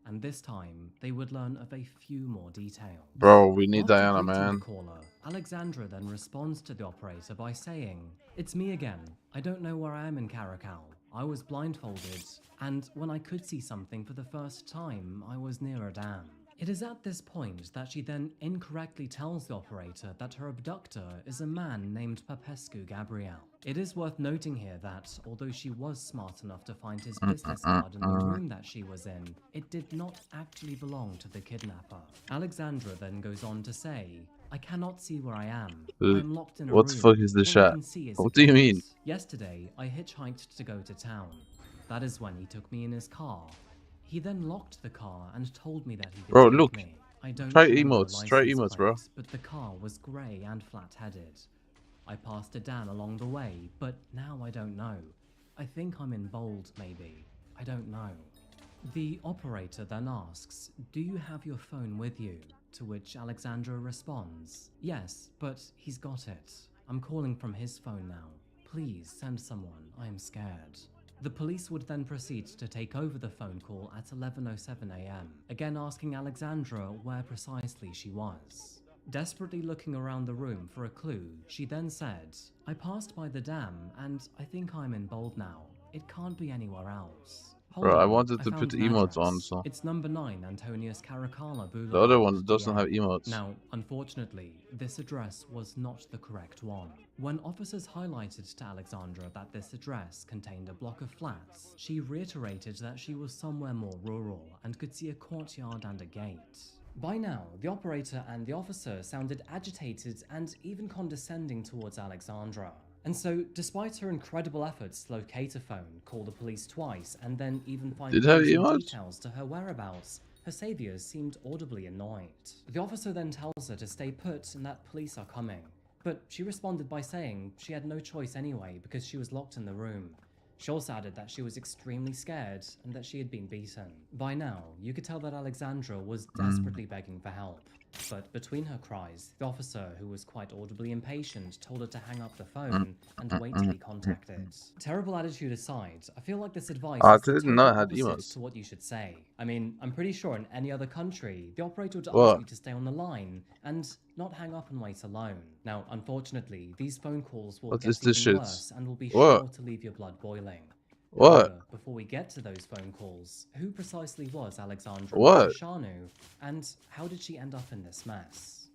Speaker 16: and this time they would learn of a few more details.
Speaker 2: Bro, we need
Speaker 16: After
Speaker 2: Diana,
Speaker 16: greeting
Speaker 2: man.
Speaker 16: the caller, Alexandra then responds to the operator by saying, "It's me again. I don't know where I am in Caracal. I was blindfolded, and when I could see something for the first time, I was near a dam." It is at this point that she then incorrectly tells the operator that her abductor is a man named Popescu Gabriel. It is worth noting here that, although she was smart enough to find his business card in the room that she was in, it did not actually belong to the kidnapper. Alexandra then goes on to say, "I cannot see where I am. I'm locked in a room.
Speaker 2: What the fuck is this
Speaker 16: All I
Speaker 2: chat?
Speaker 16: can see is
Speaker 2: What
Speaker 16: a
Speaker 2: do you
Speaker 16: gate.
Speaker 2: mean?
Speaker 16: Yesterday, I hitchhiked to go to town. That is when he took me in his car. He then locked the car and told me that he could
Speaker 2: Bro,
Speaker 16: take
Speaker 2: look.
Speaker 16: me. I don't
Speaker 2: Try
Speaker 16: remember the
Speaker 2: emotes. Try
Speaker 16: license
Speaker 2: emotes, bro.
Speaker 16: plate, but the car was grey and flat-headed. I passed a dam along the way, but now I don't know. I think I'm in bold, maybe. I don't know." The operator then asks, "Do you have your phone with you?" To which Alexandra responds, "Yes, but he's got it. I'm calling from his phone now. Please send someone. I am scared." The police would then proceed to take over the phone call at 11:07 a.m., again asking Alexandra where precisely she was. Desperately looking around the room for a clue, she then said, "I passed by the dam, and I think I'm in Bold now. It can't be anywhere else. Hold
Speaker 2: Bro, I
Speaker 16: on,
Speaker 2: wanted to put
Speaker 16: found
Speaker 2: the
Speaker 16: an
Speaker 2: emotes on,
Speaker 16: address.
Speaker 2: so.
Speaker 16: It's number 9 Antonius Caracalla Boulevard,
Speaker 2: The other one doesn't
Speaker 16: GA.
Speaker 2: have emotes.
Speaker 16: Now, unfortunately, this address was not the correct one. When officers highlighted to Alexandra that this address contained a block of flats, she reiterated that she was somewhere more rural and could see a courtyard and a gate. By now, the operator and the officer sounded agitated and even condescending towards Alexandra. And so, despite her incredible efforts to locate a phone, call the police twice, and then even find crucial details to her whereabouts, her saviors seemed audibly annoyed. The officer then tells her to stay put and that police are coming, but she responded by saying she had no choice anyway because she was locked in the room. She also added that she was extremely scared and that she had been beaten. By now, you could tell that Alexandra was desperately begging for help. But between her cries, the officer, who was quite audibly impatient, told her to hang up the phone and wait to be contacted. Terrible attitude aside, I feel like this advice is the total opposite to what you should say. I mean, I'm pretty sure in any other country, the operator would ask you to stay on the line and not hang up and wait alone. Now, unfortunately, these phone calls will get even worse and will be sure to leave your blood boiling. However, before we get to those phone calls, who precisely was Alexandra Machishanu, and how did she end up in this mess?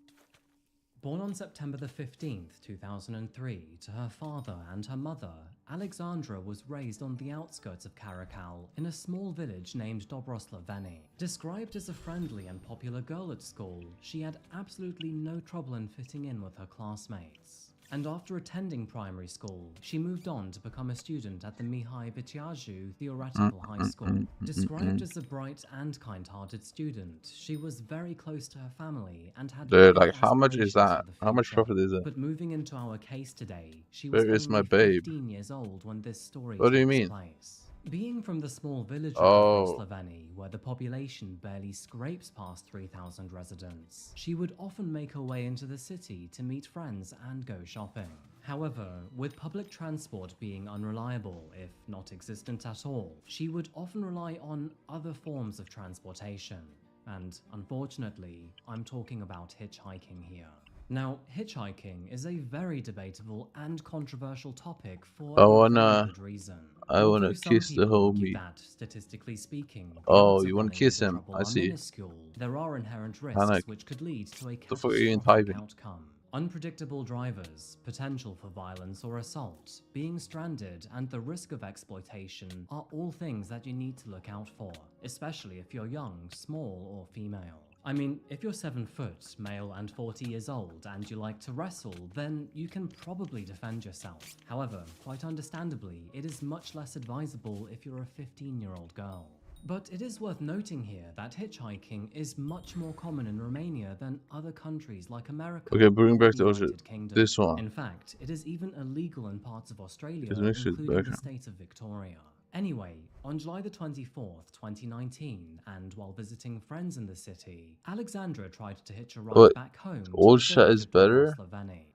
Speaker 16: Born on September the 15th, 2003, to her father and her mother, Alexandra was raised on the outskirts of Caracal in a small village named Dobroslaveni. Described as a friendly and popular girl at school, she had absolutely no trouble in fitting in with her classmates. And after attending primary school, she moved on to become a student at the Mihai Viteaju Theoretical High School. Described as a bright and kind-hearted student, she was very close to her family and had
Speaker 2: Dude, like, how much is that? How much profit is it?
Speaker 16: But moving into our case today, she
Speaker 2: Where
Speaker 16: was
Speaker 2: is my
Speaker 16: only
Speaker 2: babe?
Speaker 16: 15 years old when this story
Speaker 2: What do you
Speaker 16: takes
Speaker 2: mean?
Speaker 16: place. Being from the small village of Dobroslaveni, where the population barely scrapes past 3,000 residents, she would often make her way into the city to meet friends and go shopping. However, with public transport being unreliable, if not existent at all, she would often rely on other forms of transportation. And unfortunately, I'm talking about hitchhiking here. Now, hitchhiking is a very debatable and controversial topic for a very good reason.
Speaker 2: I wanna kiss the homie.
Speaker 16: That, statistically speaking,
Speaker 2: Oh, you wanna kiss him? I see.
Speaker 16: Minuscule. There are inherent risks which could lead to a
Speaker 2: the fuck are you
Speaker 16: catastrophic
Speaker 2: typing?
Speaker 16: outcome. Unpredictable drivers, potential for violence or assault, being stranded, and the risk of exploitation are all things that you need to look out for, especially if you're young, small, or female. I mean, if you're 7 foot, male and 40 years old, and you like to wrestle, then you can probably defend yourself. However, quite understandably, it is much less advisable if you're a 15-year-old girl. But it is worth noting here that hitchhiking is much more common in Romania than other countries like America.
Speaker 2: Okay, bring back the
Speaker 16: United Kingdom.
Speaker 2: this one.
Speaker 16: In fact, it is even illegal in parts of Australia,
Speaker 2: This
Speaker 16: including the state of Victoria. Anyway, on July the 24th, 2019, and while visiting friends in the city, Alexandra tried to hitch a ride back home to
Speaker 2: old shit is better?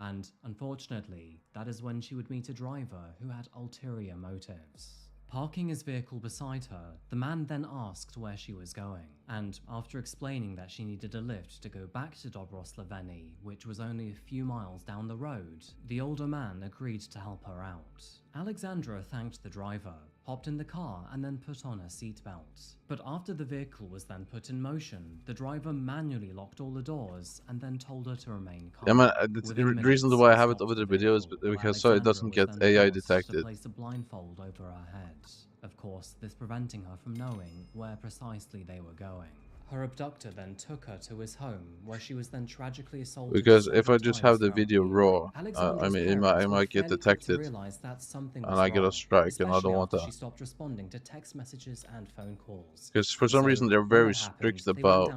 Speaker 16: and unfortunately, that is when she would meet a driver who had ulterior motives. Parking his vehicle beside her, the man then asked where she was going, and after explaining that she needed a lift to go back to Dobroslaveni, which was only a few miles down the road, the older man agreed to help her out. Alexandra thanked the driver, hopped in the car, and then put on her seatbelt. But after the vehicle was then put in motion, the driver manually locked all the doors and then told her to remain calm.
Speaker 2: Yeah, man, the reason why I have it over the video is because so it doesn't get AI detected.
Speaker 16: To place a blindfold over her head. Of course, this preventing her from knowing where precisely they were going. Her abductor then took her to his home, where she was then tragically assaulted.
Speaker 2: Because if I just have the video raw, I mean, it might get detected, and I get a strike, and I don't want that.
Speaker 16: She stopped responding to text messages and phone calls.
Speaker 2: Because for some reason they're very strict about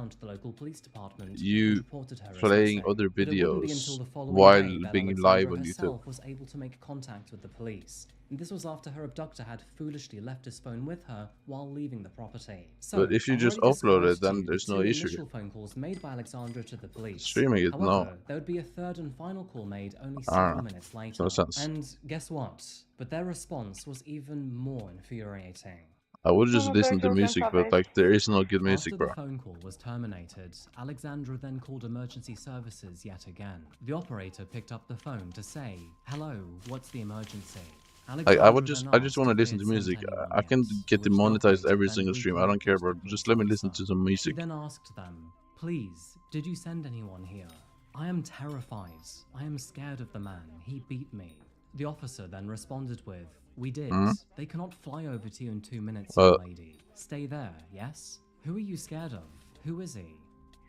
Speaker 2: you playing other videos while being live on YouTube.
Speaker 16: Was able to make contact with the police. And this was after her abductor had foolishly left his phone with her while leaving the property. So,
Speaker 2: but if you just upload it, then there's no issue.
Speaker 16: Initial phone calls made by Alexandra to the police.
Speaker 2: Streaming it,
Speaker 16: However,
Speaker 2: no.
Speaker 16: There would be a third and final call made only several minutes later.
Speaker 2: No sense.
Speaker 16: And guess what? But their response was even more infuriating.
Speaker 2: I would just listen to music, but like there is no good music, bro.
Speaker 16: After the phone call was terminated, Alexandra then called emergency services yet again. The operator picked up the phone to say, "Hello, what's the emergency?"
Speaker 2: Like I just want to listen to music. I can get demonetized every single stream. I don't care, bro. Just let me listen to some music.
Speaker 16: He then asked them, "Please, did you send anyone here? I am terrified. I am scared of the man. He beat me." The officer then responded with, "We did. They cannot fly over to you in 2 minutes, young lady. Stay there, yes? Who are you scared of? Who is he?"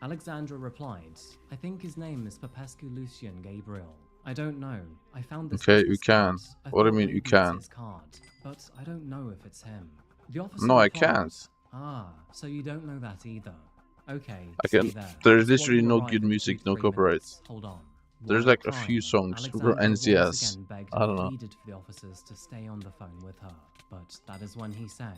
Speaker 16: Alexandra replied, "I think his name is Popescu Lucian Gabriel. I don't know. I found this.
Speaker 2: Okay, you can. What do you mean you can?
Speaker 16: His card, but I don't know if it's him." The officer
Speaker 2: no,
Speaker 16: replied,
Speaker 2: I can't.
Speaker 16: "Ah, so you don't know that either. Okay,
Speaker 2: I can. There's literally no good music, no copyrights.
Speaker 16: Hold on.
Speaker 2: There's like a few songs from NCS. I don't know.
Speaker 16: Pleaded for the officers to stay on the phone with her, but that is when he said,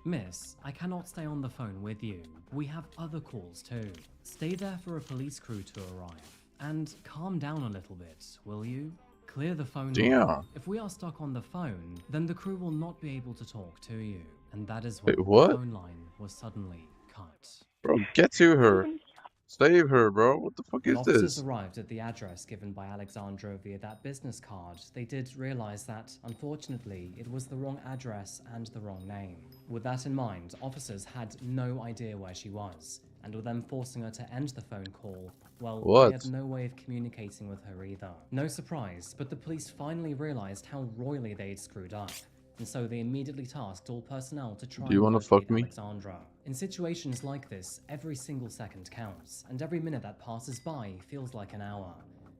Speaker 16: "Miss, I cannot stay on the phone with you. We have other calls too. Stay there for a police crew to arrive. And calm down a little bit, will you? Clear the phone line. If we are stuck on the phone, then the crew will not be able to talk to you." And that is when the phone line was suddenly cut.
Speaker 2: Bro, get to her. Save her, bro. What the fuck is
Speaker 16: officers
Speaker 2: this?
Speaker 16: Arrived at the address given by Alexandra via that business card. They did realize that, unfortunately, it was the wrong address and the wrong name. With that in mind, officers had no idea where she was, and with them forcing her to end the phone call, well, they had no way of communicating with her either. No surprise, but the police finally realized how royally they had screwed up, and so they immediately tasked all personnel to try and locate Alexandra. In situations like this, every single second counts, and every minute that passes by feels like an hour.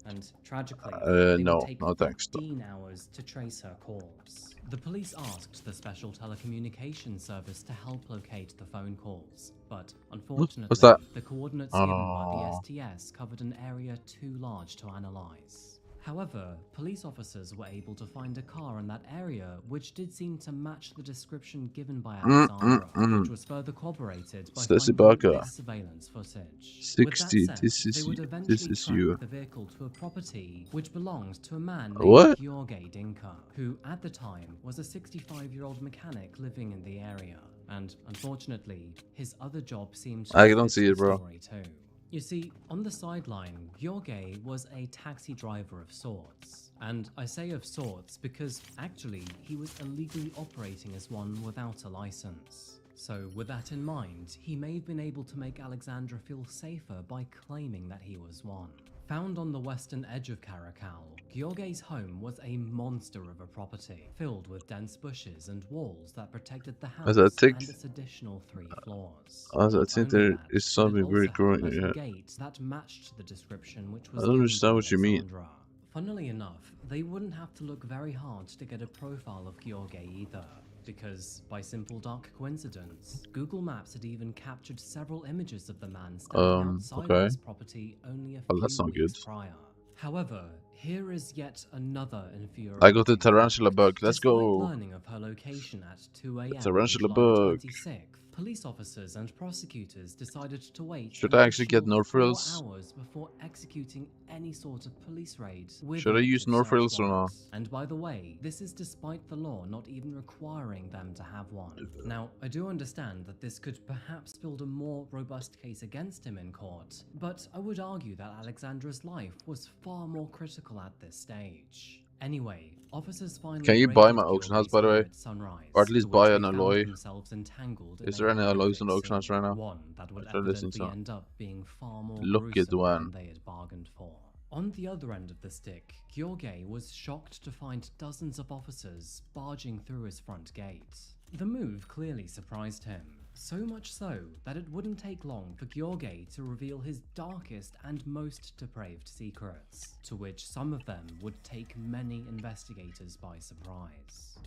Speaker 16: And tragically, it would take 15 hours to trace her corpse. The police asked the special telecommunications service to help locate the phone calls, but unfortunately, the coordinates given by the STS covered an area too large to analyze. However, police officers were able to find a car in that area which did seem to match the description given by Alexandra, which was further corroborated by finding this surveillance footage.
Speaker 2: 60,
Speaker 16: With that said,
Speaker 2: this is
Speaker 16: they would
Speaker 2: you.
Speaker 16: eventually
Speaker 2: This is
Speaker 16: track
Speaker 2: you.
Speaker 16: the vehicle to a property which belonged to a man named
Speaker 2: What?
Speaker 16: Gheorghe Dinka, who at the time was a 65-year-old mechanic living in the area. And unfortunately, his other job seemed to
Speaker 2: I don't
Speaker 16: fit
Speaker 2: see
Speaker 16: the
Speaker 2: it, bro.
Speaker 16: story too. You see, on the sideline, Gheorghe was a taxi driver of sorts. And I say of sorts because actually he was illegally operating as one without a license. So with that in mind, he may have been able to make Alexandra feel safer by claiming that he was one. Found on the western edge of Caracal, Gheorghe's home was a monster of a property, filled with dense bushes and walls that protected the house and its additional 3 floors.
Speaker 2: I think there is something very growing
Speaker 16: A
Speaker 2: here.
Speaker 16: gate that matched the description which was
Speaker 2: I don't
Speaker 16: given
Speaker 2: understand
Speaker 16: by
Speaker 2: what you mean.
Speaker 16: Alexandra. Funnily enough, they wouldn't have to look very hard to get a profile of Gheorghe either, because by simple dark coincidence, Google Maps had even captured several images of the man standing outside of his property only a few weeks prior. However, here is yet another infuriating.
Speaker 2: I got the tarantula bug. Let's
Speaker 16: Despite
Speaker 2: go.
Speaker 16: learning of her location at 2 a.m.
Speaker 2: Tarantula
Speaker 16: on July
Speaker 2: bug.
Speaker 16: 26th, police officers and prosecutors decided to wait
Speaker 2: Should I actually get
Speaker 16: additional 4
Speaker 2: Norfrills?
Speaker 16: hours before executing any sort of police raid.
Speaker 2: Should I use Norfrills or not?
Speaker 16: And by the way, this is despite the law not even requiring them to have one. Now, I do understand that this could perhaps build a more robust case against him in court, but I would argue that Alexandra's life was far more critical at this stage. Anyway, officers finally
Speaker 2: Can you buy
Speaker 16: raided
Speaker 2: my auction
Speaker 16: Gheorghe's
Speaker 2: house, by the
Speaker 16: home
Speaker 2: way?
Speaker 16: at sunrise,
Speaker 2: Or at least
Speaker 16: to
Speaker 2: buy
Speaker 16: which
Speaker 2: an
Speaker 16: they found
Speaker 2: alloy?
Speaker 16: themselves entangled in
Speaker 2: Is
Speaker 16: a
Speaker 2: there any alloys on the
Speaker 16: horrific
Speaker 2: auction house
Speaker 16: scene,
Speaker 2: right now?
Speaker 16: one that would
Speaker 2: After listening
Speaker 16: evidently
Speaker 2: to
Speaker 16: end up being far more
Speaker 2: Look at
Speaker 16: gruesome
Speaker 2: one.
Speaker 16: than they had bargained for. On the other end of the stick, Gheorghe was shocked to find dozens of officers barging through his front gate. The move clearly surprised him, so much so that it wouldn't take long for Gheorghe to reveal his darkest and most depraved secrets, to which some of them would take many investigators by surprise.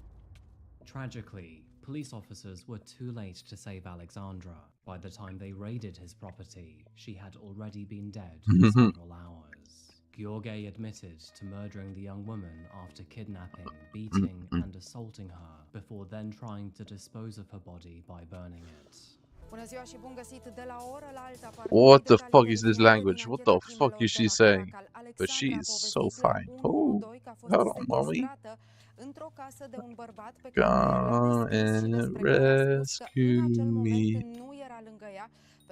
Speaker 16: Tragically, police officers were too late to save Alexandra. By the time they raided his property, she had already been dead for several hours. Gheorghe admitted to murdering the young woman after kidnapping, beating, and assaulting her, before then trying to dispose of her body by burning it.
Speaker 2: What the fuck is this language? What the fuck is she saying? But she is so fine. Oh, hello, mommy. Come and rescue me.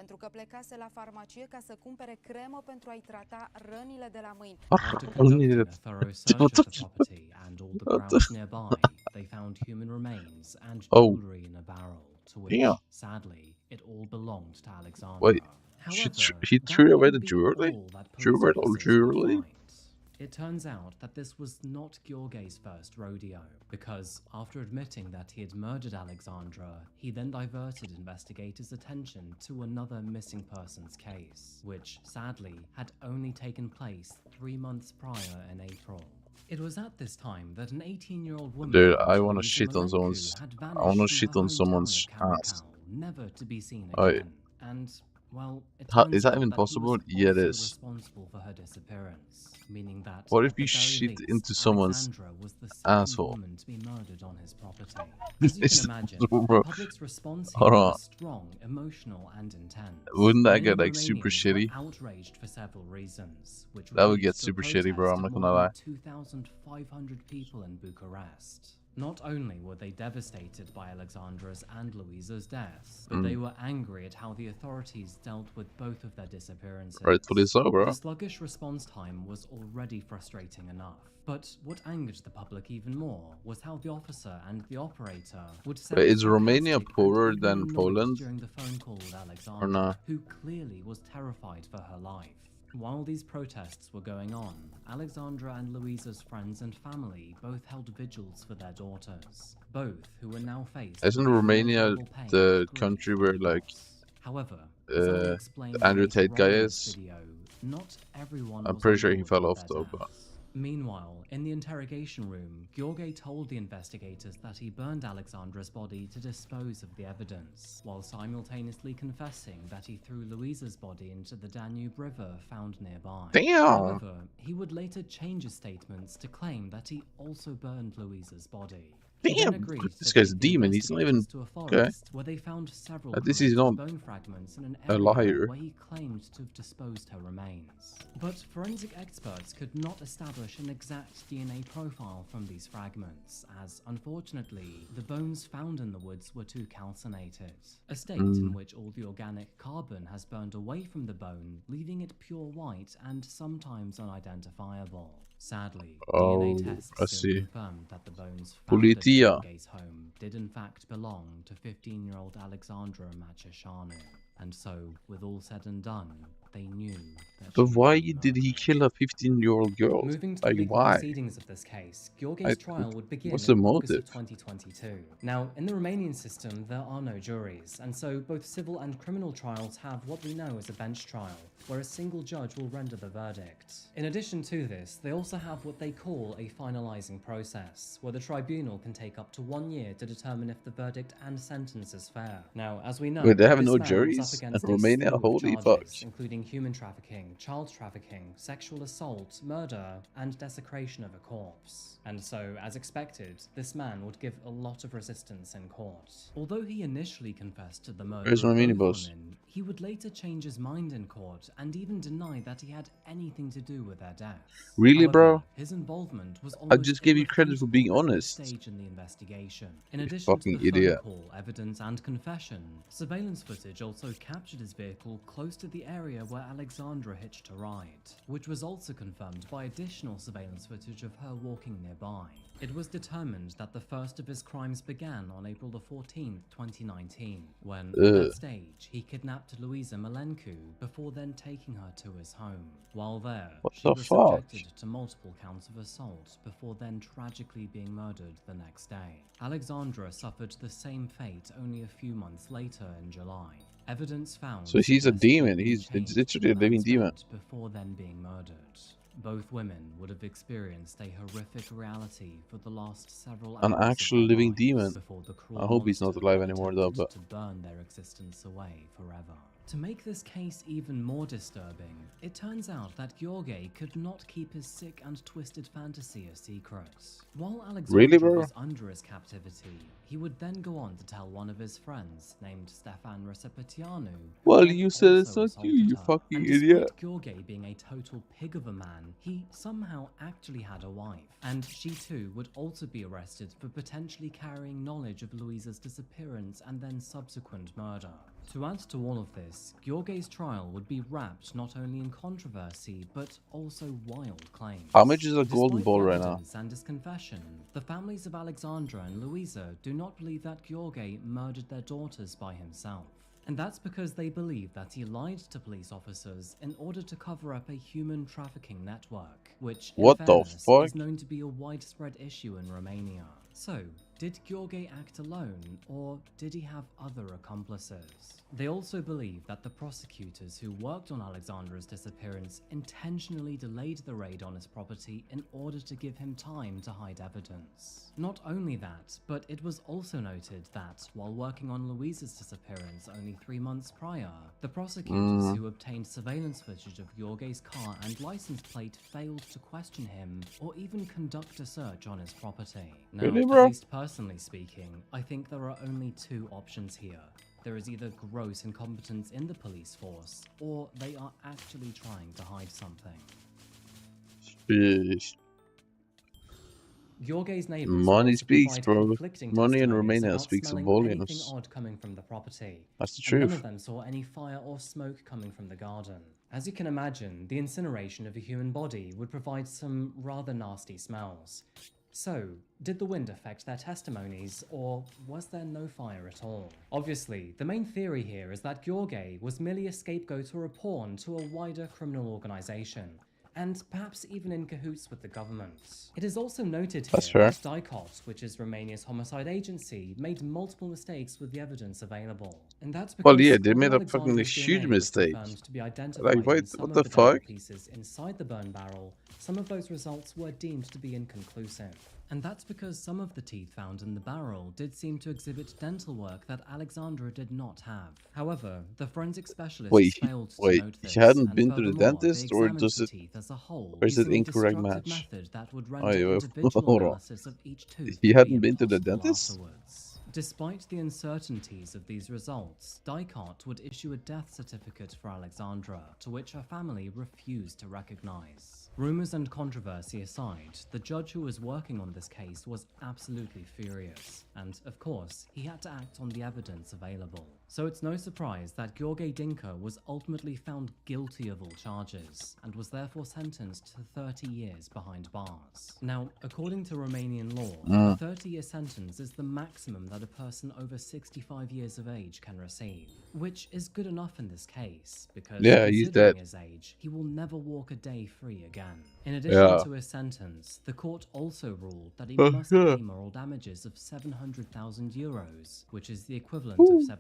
Speaker 1: pentru că plecase la farmacie ca să cumpere cremă pentru a-i trata rănile de la mâini.
Speaker 16: After conducting a thorough search of the property and all the grounds nearby, they found human remains and jewelry in a barrel, to which, sadly, it all belonged to Alexandra.
Speaker 2: Wait, he threw away the jewelry? Jewelry?
Speaker 16: It turns out that this was not Gheorghe's first rodeo, because after admitting that he had murdered Alexandra, he then diverted investigators' attention to another missing persons case, which, sadly, had only taken place 3 months prior in April. It was at this time that an 18-year-old woman...
Speaker 2: Dude, I wanna shit on someone's... I wanna shit on someone's ass.
Speaker 16: Never to be seen again. And, well,
Speaker 2: is that even possible? Yeah, it is.
Speaker 16: Responsible for her disappearance, meaning that
Speaker 2: what if you shit into someone's asshole?
Speaker 16: To be murdered on his property. As you can imagine, the public's response here was strong, emotional, and intense.
Speaker 2: Wouldn't that get like super shitty?
Speaker 16: Outraged for several reasons, which
Speaker 2: that would get super shitty, bro. I'm not gonna lie.
Speaker 16: 2,500 people in Bucharest. Not only were they devastated by Alexandra's and Louisa's deaths, but they were angry at how the authorities dealt with both of their disappearances.
Speaker 2: Rightfully so, bro.
Speaker 16: The sluggish response time was already frustrating enough. But what angered the public even more was how the officer and the operator would say...
Speaker 2: Is Romania poorer than Poland?
Speaker 16: During the phone call with Alexandra,
Speaker 2: or not?
Speaker 16: Who clearly was terrified for her life. While these protests were going on, Alexandra and Louisa's friends and family both held vigils for their daughters, both who were now faced...
Speaker 2: Isn't Romania the country where, like,
Speaker 16: however,
Speaker 2: the Andrew Tate guy is?
Speaker 16: Not everyone
Speaker 2: I'm pretty sure he fell off though, but...
Speaker 16: Meanwhile, in the interrogation room, Gheorghe told the investigators that he burned Alexandra's body to dispose of the evidence, while simultaneously confessing that he threw Louisa's body into the Danube River found nearby.
Speaker 2: Damn!
Speaker 16: However, he would later change his statements to claim that he also burned Louisa's body.
Speaker 2: Damn! This guy's a demon. He's not even okay.
Speaker 16: Where they found several
Speaker 2: At least he's not
Speaker 16: bone fragments in an
Speaker 2: a
Speaker 16: area
Speaker 2: liar.
Speaker 16: where he claimed to have disposed her remains. But forensic experts could not establish an exact DNA profile from these fragments, as unfortunately, the bones found in the woods were too calcinated, a state in which all the organic carbon has burned away from the bone, leaving it pure white and sometimes unidentifiable. Sadly, DNA tests soon confirmed that the bones found at Gheorghe's home did in fact belong to 15-year-old Alexandra Machishanu. And so, with all said and done, they knew that
Speaker 2: But why did he kill a 15-year-old girl?
Speaker 16: Moving to the
Speaker 2: Like,
Speaker 16: legal
Speaker 2: why?
Speaker 16: proceedings of this case, Gheorghe's trial would begin
Speaker 2: What's the
Speaker 16: in August
Speaker 2: motive?
Speaker 16: of 2022. Now, in the Romanian system, there are no juries, and so both civil and criminal trials have what we know as a bench trial, where a single judge will render the verdict. In addition to this, they also have what they call a finalizing process, where the tribunal can take up to 1 year to determine if the verdict and sentence is fair. Now, as we know,
Speaker 2: Wait, they have
Speaker 16: this
Speaker 2: no
Speaker 16: man was up
Speaker 2: juries
Speaker 16: against
Speaker 2: in
Speaker 16: a
Speaker 2: Romania?
Speaker 16: slew of
Speaker 2: Holy
Speaker 16: charges,
Speaker 2: fuck.
Speaker 16: including human trafficking, child trafficking, sexual assault, murder, and desecration of a corpse. And so, as expected, this man would give a lot of resistance in court. Although he initially confessed to the murder
Speaker 2: Where's
Speaker 16: of
Speaker 2: my
Speaker 16: both
Speaker 2: minibus?
Speaker 16: women, he would later change his mind in court and even deny that he had anything to do with their deaths.
Speaker 2: Really,
Speaker 16: However,
Speaker 2: bro?
Speaker 16: his involvement was
Speaker 2: I
Speaker 16: almost
Speaker 2: just gave you credit for being
Speaker 16: irrefutable at this
Speaker 2: honest.
Speaker 16: stage in the investigation. In
Speaker 2: You
Speaker 16: addition to
Speaker 2: fucking
Speaker 16: the
Speaker 2: idiot.
Speaker 16: phone call, evidence, and confession, surveillance footage also captured his vehicle close to the area where Alexandra hitched a ride, which was also confirmed by additional surveillance footage of her walking nearby. It was determined that the first of his crimes began on April the 14th, 2019, when, at that stage, he kidnapped Luisa Malencu before then taking her to his home. While there,
Speaker 2: What
Speaker 16: she
Speaker 2: the
Speaker 16: was
Speaker 2: fuck?
Speaker 16: subjected to multiple counts of assault before then tragically being murdered the next day. Alexandra suffered the same fate only a few months later in July. Evidence found
Speaker 2: So he's a
Speaker 16: suggests
Speaker 2: demon.
Speaker 16: that
Speaker 2: He's
Speaker 16: he changed
Speaker 2: literally a
Speaker 16: the
Speaker 2: living
Speaker 16: man's
Speaker 2: demon.
Speaker 16: fate before then being murdered. Both women would have experienced a horrific reality for the last several hours
Speaker 2: An
Speaker 16: of
Speaker 2: actual
Speaker 16: their
Speaker 2: living
Speaker 16: lives
Speaker 2: demon.
Speaker 16: before the cruel
Speaker 2: I hope he's not
Speaker 16: monster
Speaker 2: alive anymore though,
Speaker 16: attempted
Speaker 2: but
Speaker 16: to burn their existence away forever. To make this case even more disturbing, it turns out that Gheorghe could not keep his sick and twisted fantasy a secret. While Alexandra
Speaker 2: Really, bro?
Speaker 16: was under his captivity, he would then go on to tell one of his friends, named Stefan Resepetianu,
Speaker 2: well,
Speaker 16: he had
Speaker 2: you said it's
Speaker 16: also
Speaker 2: not you, you
Speaker 16: assaulted her.
Speaker 2: fucking
Speaker 16: And
Speaker 2: idiot.
Speaker 16: despite Gheorghe being a total pig of a man, he somehow actually had a wife, and she too would also be arrested for potentially carrying knowledge of Louisa's disappearance and then subsequent murder. To add to all of this, Gheorghe's trial would be wrapped not only in controversy, but also wild claims.
Speaker 2: How much is a golden
Speaker 16: Despite
Speaker 2: ball
Speaker 16: the
Speaker 2: right now?
Speaker 16: evidence and his confession, the families of Alexandra and Louisa do not believe that Gheorghe murdered their daughters by himself. And that's because they believe that he lied to police officers in order to cover up a human trafficking network, which, in
Speaker 2: What the
Speaker 16: fairness,
Speaker 2: fuck?
Speaker 16: is known to be a widespread issue in Romania. So, did Gheorghe act alone, or did he have other accomplices? They also believe that the prosecutors who worked on Alexandra's disappearance intentionally delayed the raid on his property in order to give him time to hide evidence. Not only that, but it was also noted that, while working on Louisa's disappearance only 3 months prior, the prosecutors who obtained surveillance footage of Gheorghe's car and license plate failed to question him or even conduct a search on his property. Now,
Speaker 2: Really, bro?
Speaker 16: at least personally speaking, I think there are only two options here. There is either gross incompetence in the police force, or they are actually trying to hide something.
Speaker 2: Sheesh.
Speaker 16: Gheorghe's neighbors
Speaker 2: Money
Speaker 16: also
Speaker 2: speaks,
Speaker 16: provide
Speaker 2: bro.
Speaker 16: conflicting
Speaker 2: Money in
Speaker 16: testimonies
Speaker 2: Romania
Speaker 16: about
Speaker 2: speaks
Speaker 16: smelling
Speaker 2: volumes.
Speaker 16: anything odd coming from the property.
Speaker 2: That's the
Speaker 16: And none
Speaker 2: truth.
Speaker 16: of them saw any fire or smoke coming from the garden. As you can imagine, the incineration of a human body would provide some rather nasty smells. So, did the wind affect their testimonies, or was there no fire at all? Obviously, the main theory here is that Gheorghe was merely a scapegoat or a pawn to a wider criminal organization, and perhaps even in cahoots with the government. It is also noted here
Speaker 2: That's fair.
Speaker 16: that DICOT, which is Romania's homicide agency, made multiple mistakes with the evidence available. And that's because
Speaker 2: Well, yeah, they made
Speaker 16: although
Speaker 2: a fucking
Speaker 16: Alexandra's
Speaker 2: huge
Speaker 16: DNA was
Speaker 2: mistake.
Speaker 16: confirmed to be identified
Speaker 2: Like, wait,
Speaker 16: in some
Speaker 2: what
Speaker 16: of
Speaker 2: the
Speaker 16: the dental
Speaker 2: fuck?
Speaker 16: pieces inside the burn barrel, some of those results were deemed to be inconclusive. And that's because some of the teeth found in the barrel did seem to exhibit dental work that Alexandra did not have. However, the forensic specialists failed to note this,
Speaker 2: he hadn't
Speaker 16: and
Speaker 2: been to the
Speaker 16: furthermore, they
Speaker 2: dentist, or
Speaker 16: examined
Speaker 2: does
Speaker 16: the
Speaker 2: it,
Speaker 16: teeth as a whole,
Speaker 2: or is it
Speaker 16: using a
Speaker 2: incorrect
Speaker 16: destructive
Speaker 2: match?
Speaker 16: method that would
Speaker 2: Oh,
Speaker 16: render
Speaker 2: yeah,
Speaker 16: individual
Speaker 2: hold on.
Speaker 16: analysis of each tooth
Speaker 2: He
Speaker 16: to
Speaker 2: hadn't
Speaker 16: be
Speaker 2: been to the
Speaker 16: impossible
Speaker 2: dentist?
Speaker 16: afterwards. Despite the uncertainties of these results, DICOT would issue a death certificate for Alexandra, to which her family refused to recognize. Rumors and controversy aside, the judge who was working on this case was absolutely furious, and of course, he had to act on the evidence available. So it's no surprise that Gheorghe Dinka was ultimately found guilty of all charges, and was therefore sentenced to 30 years behind bars. Now, according to Romanian law, a 30-year sentence is the maximum that a person over 65 years of age can receive, which is good enough in this case, because
Speaker 2: he's
Speaker 16: considering
Speaker 2: dead.
Speaker 16: his age, he will never walk a day free again. In addition to his sentence, the court also ruled that he must pay moral damages of 700,000 euros, which is the equivalent of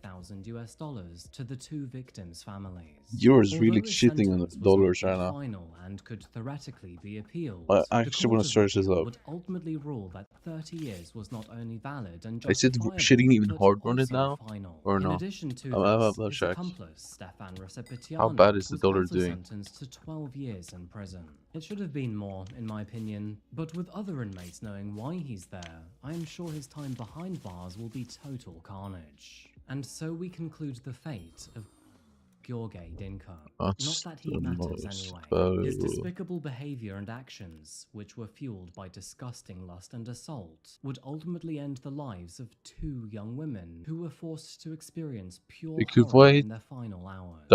Speaker 16: $722,000 to the two victims' families.
Speaker 2: Yours really
Speaker 16: Although his
Speaker 2: shitting on
Speaker 16: sentence was
Speaker 2: dollars
Speaker 16: not
Speaker 2: right
Speaker 16: yet
Speaker 2: now.
Speaker 16: final and could theoretically be appealed,
Speaker 2: I
Speaker 16: the
Speaker 2: actually
Speaker 16: Court
Speaker 2: want
Speaker 16: of
Speaker 2: to search this
Speaker 16: Appeal
Speaker 2: up.
Speaker 16: would ultimately rule that 30 years was not only valid and
Speaker 2: Is it
Speaker 16: justifiable,
Speaker 2: shitting even
Speaker 16: but
Speaker 2: hard on it
Speaker 16: also
Speaker 2: now?
Speaker 16: final.
Speaker 2: Or
Speaker 16: In
Speaker 2: no?
Speaker 16: addition to
Speaker 2: I'll
Speaker 16: this,
Speaker 2: have to
Speaker 16: his
Speaker 2: check.
Speaker 16: accomplice, Stefan Resepetiano,
Speaker 2: How bad is the
Speaker 16: was
Speaker 2: dollar
Speaker 16: also
Speaker 2: doing?
Speaker 16: sentenced to 12 years in prison. It should have been more, in my opinion, but with other inmates knowing why he's there, I am sure his time behind bars will be total carnage. And so we conclude the fate of Gheorghe Dinka.
Speaker 2: That's
Speaker 16: Not that he
Speaker 2: the
Speaker 16: matters
Speaker 2: most
Speaker 16: anyway. His
Speaker 2: valuable.
Speaker 16: despicable behavior and actions, which were fueled by disgusting lust and assault, would ultimately end the lives of two young women who were forced to experience pure horror in their final hours.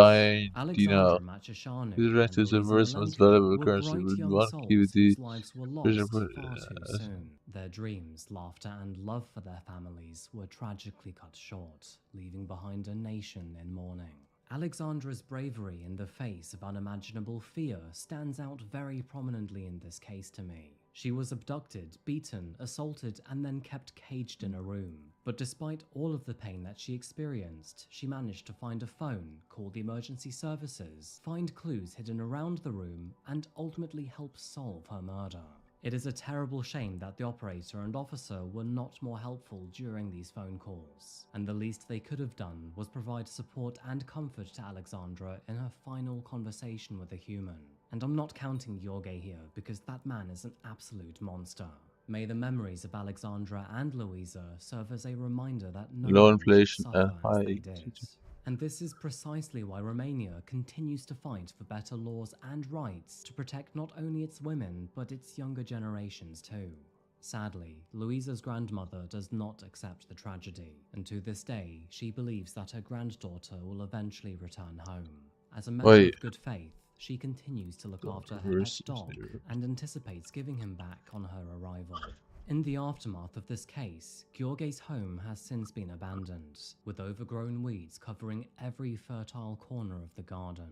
Speaker 16: Alexandra Machishanu
Speaker 2: His right
Speaker 16: and
Speaker 2: to
Speaker 16: Louisa
Speaker 2: subvert most
Speaker 16: Malenko
Speaker 2: valuable
Speaker 16: were
Speaker 2: currency
Speaker 16: bright
Speaker 2: with
Speaker 16: young
Speaker 2: one
Speaker 16: souls
Speaker 2: activity.
Speaker 16: whose lives were lost far too soon. Their dreams, laughter, and love for their families were tragically cut short, leaving behind a nation in mourning. Alexandra's bravery in the face of unimaginable fear stands out very prominently in this case to me. She was abducted, beaten, assaulted, and then kept caged in a room. But despite all of the pain that she experienced, she managed to find a phone, call the emergency services, find clues hidden around the room, and ultimately help solve her murder. It is a terrible shame that the operator and officer were not more helpful during these phone calls, and the least they could have done was provide support and comfort to Alexandra in her final conversation with a human. And I'm not counting Gheorghe here, because that man is an absolute monster. May the memories of Alexandra and Louisa serve as a reminder that no
Speaker 2: Low
Speaker 16: one should
Speaker 2: inflation and
Speaker 16: suffer as
Speaker 2: high.
Speaker 16: they did. And this is precisely why Romania continues to fight for better laws and rights to protect not only its women, but its younger generations too. Sadly, Louisa's grandmother does not accept the tragedy, and to this day, she believes that her granddaughter will eventually return home. As a measure of good faith, she continues to look after her pet dog and anticipates giving him back on her arrival. In the aftermath of this case, Gheorghe's home has since been abandoned, with overgrown weeds covering every fertile corner of the garden.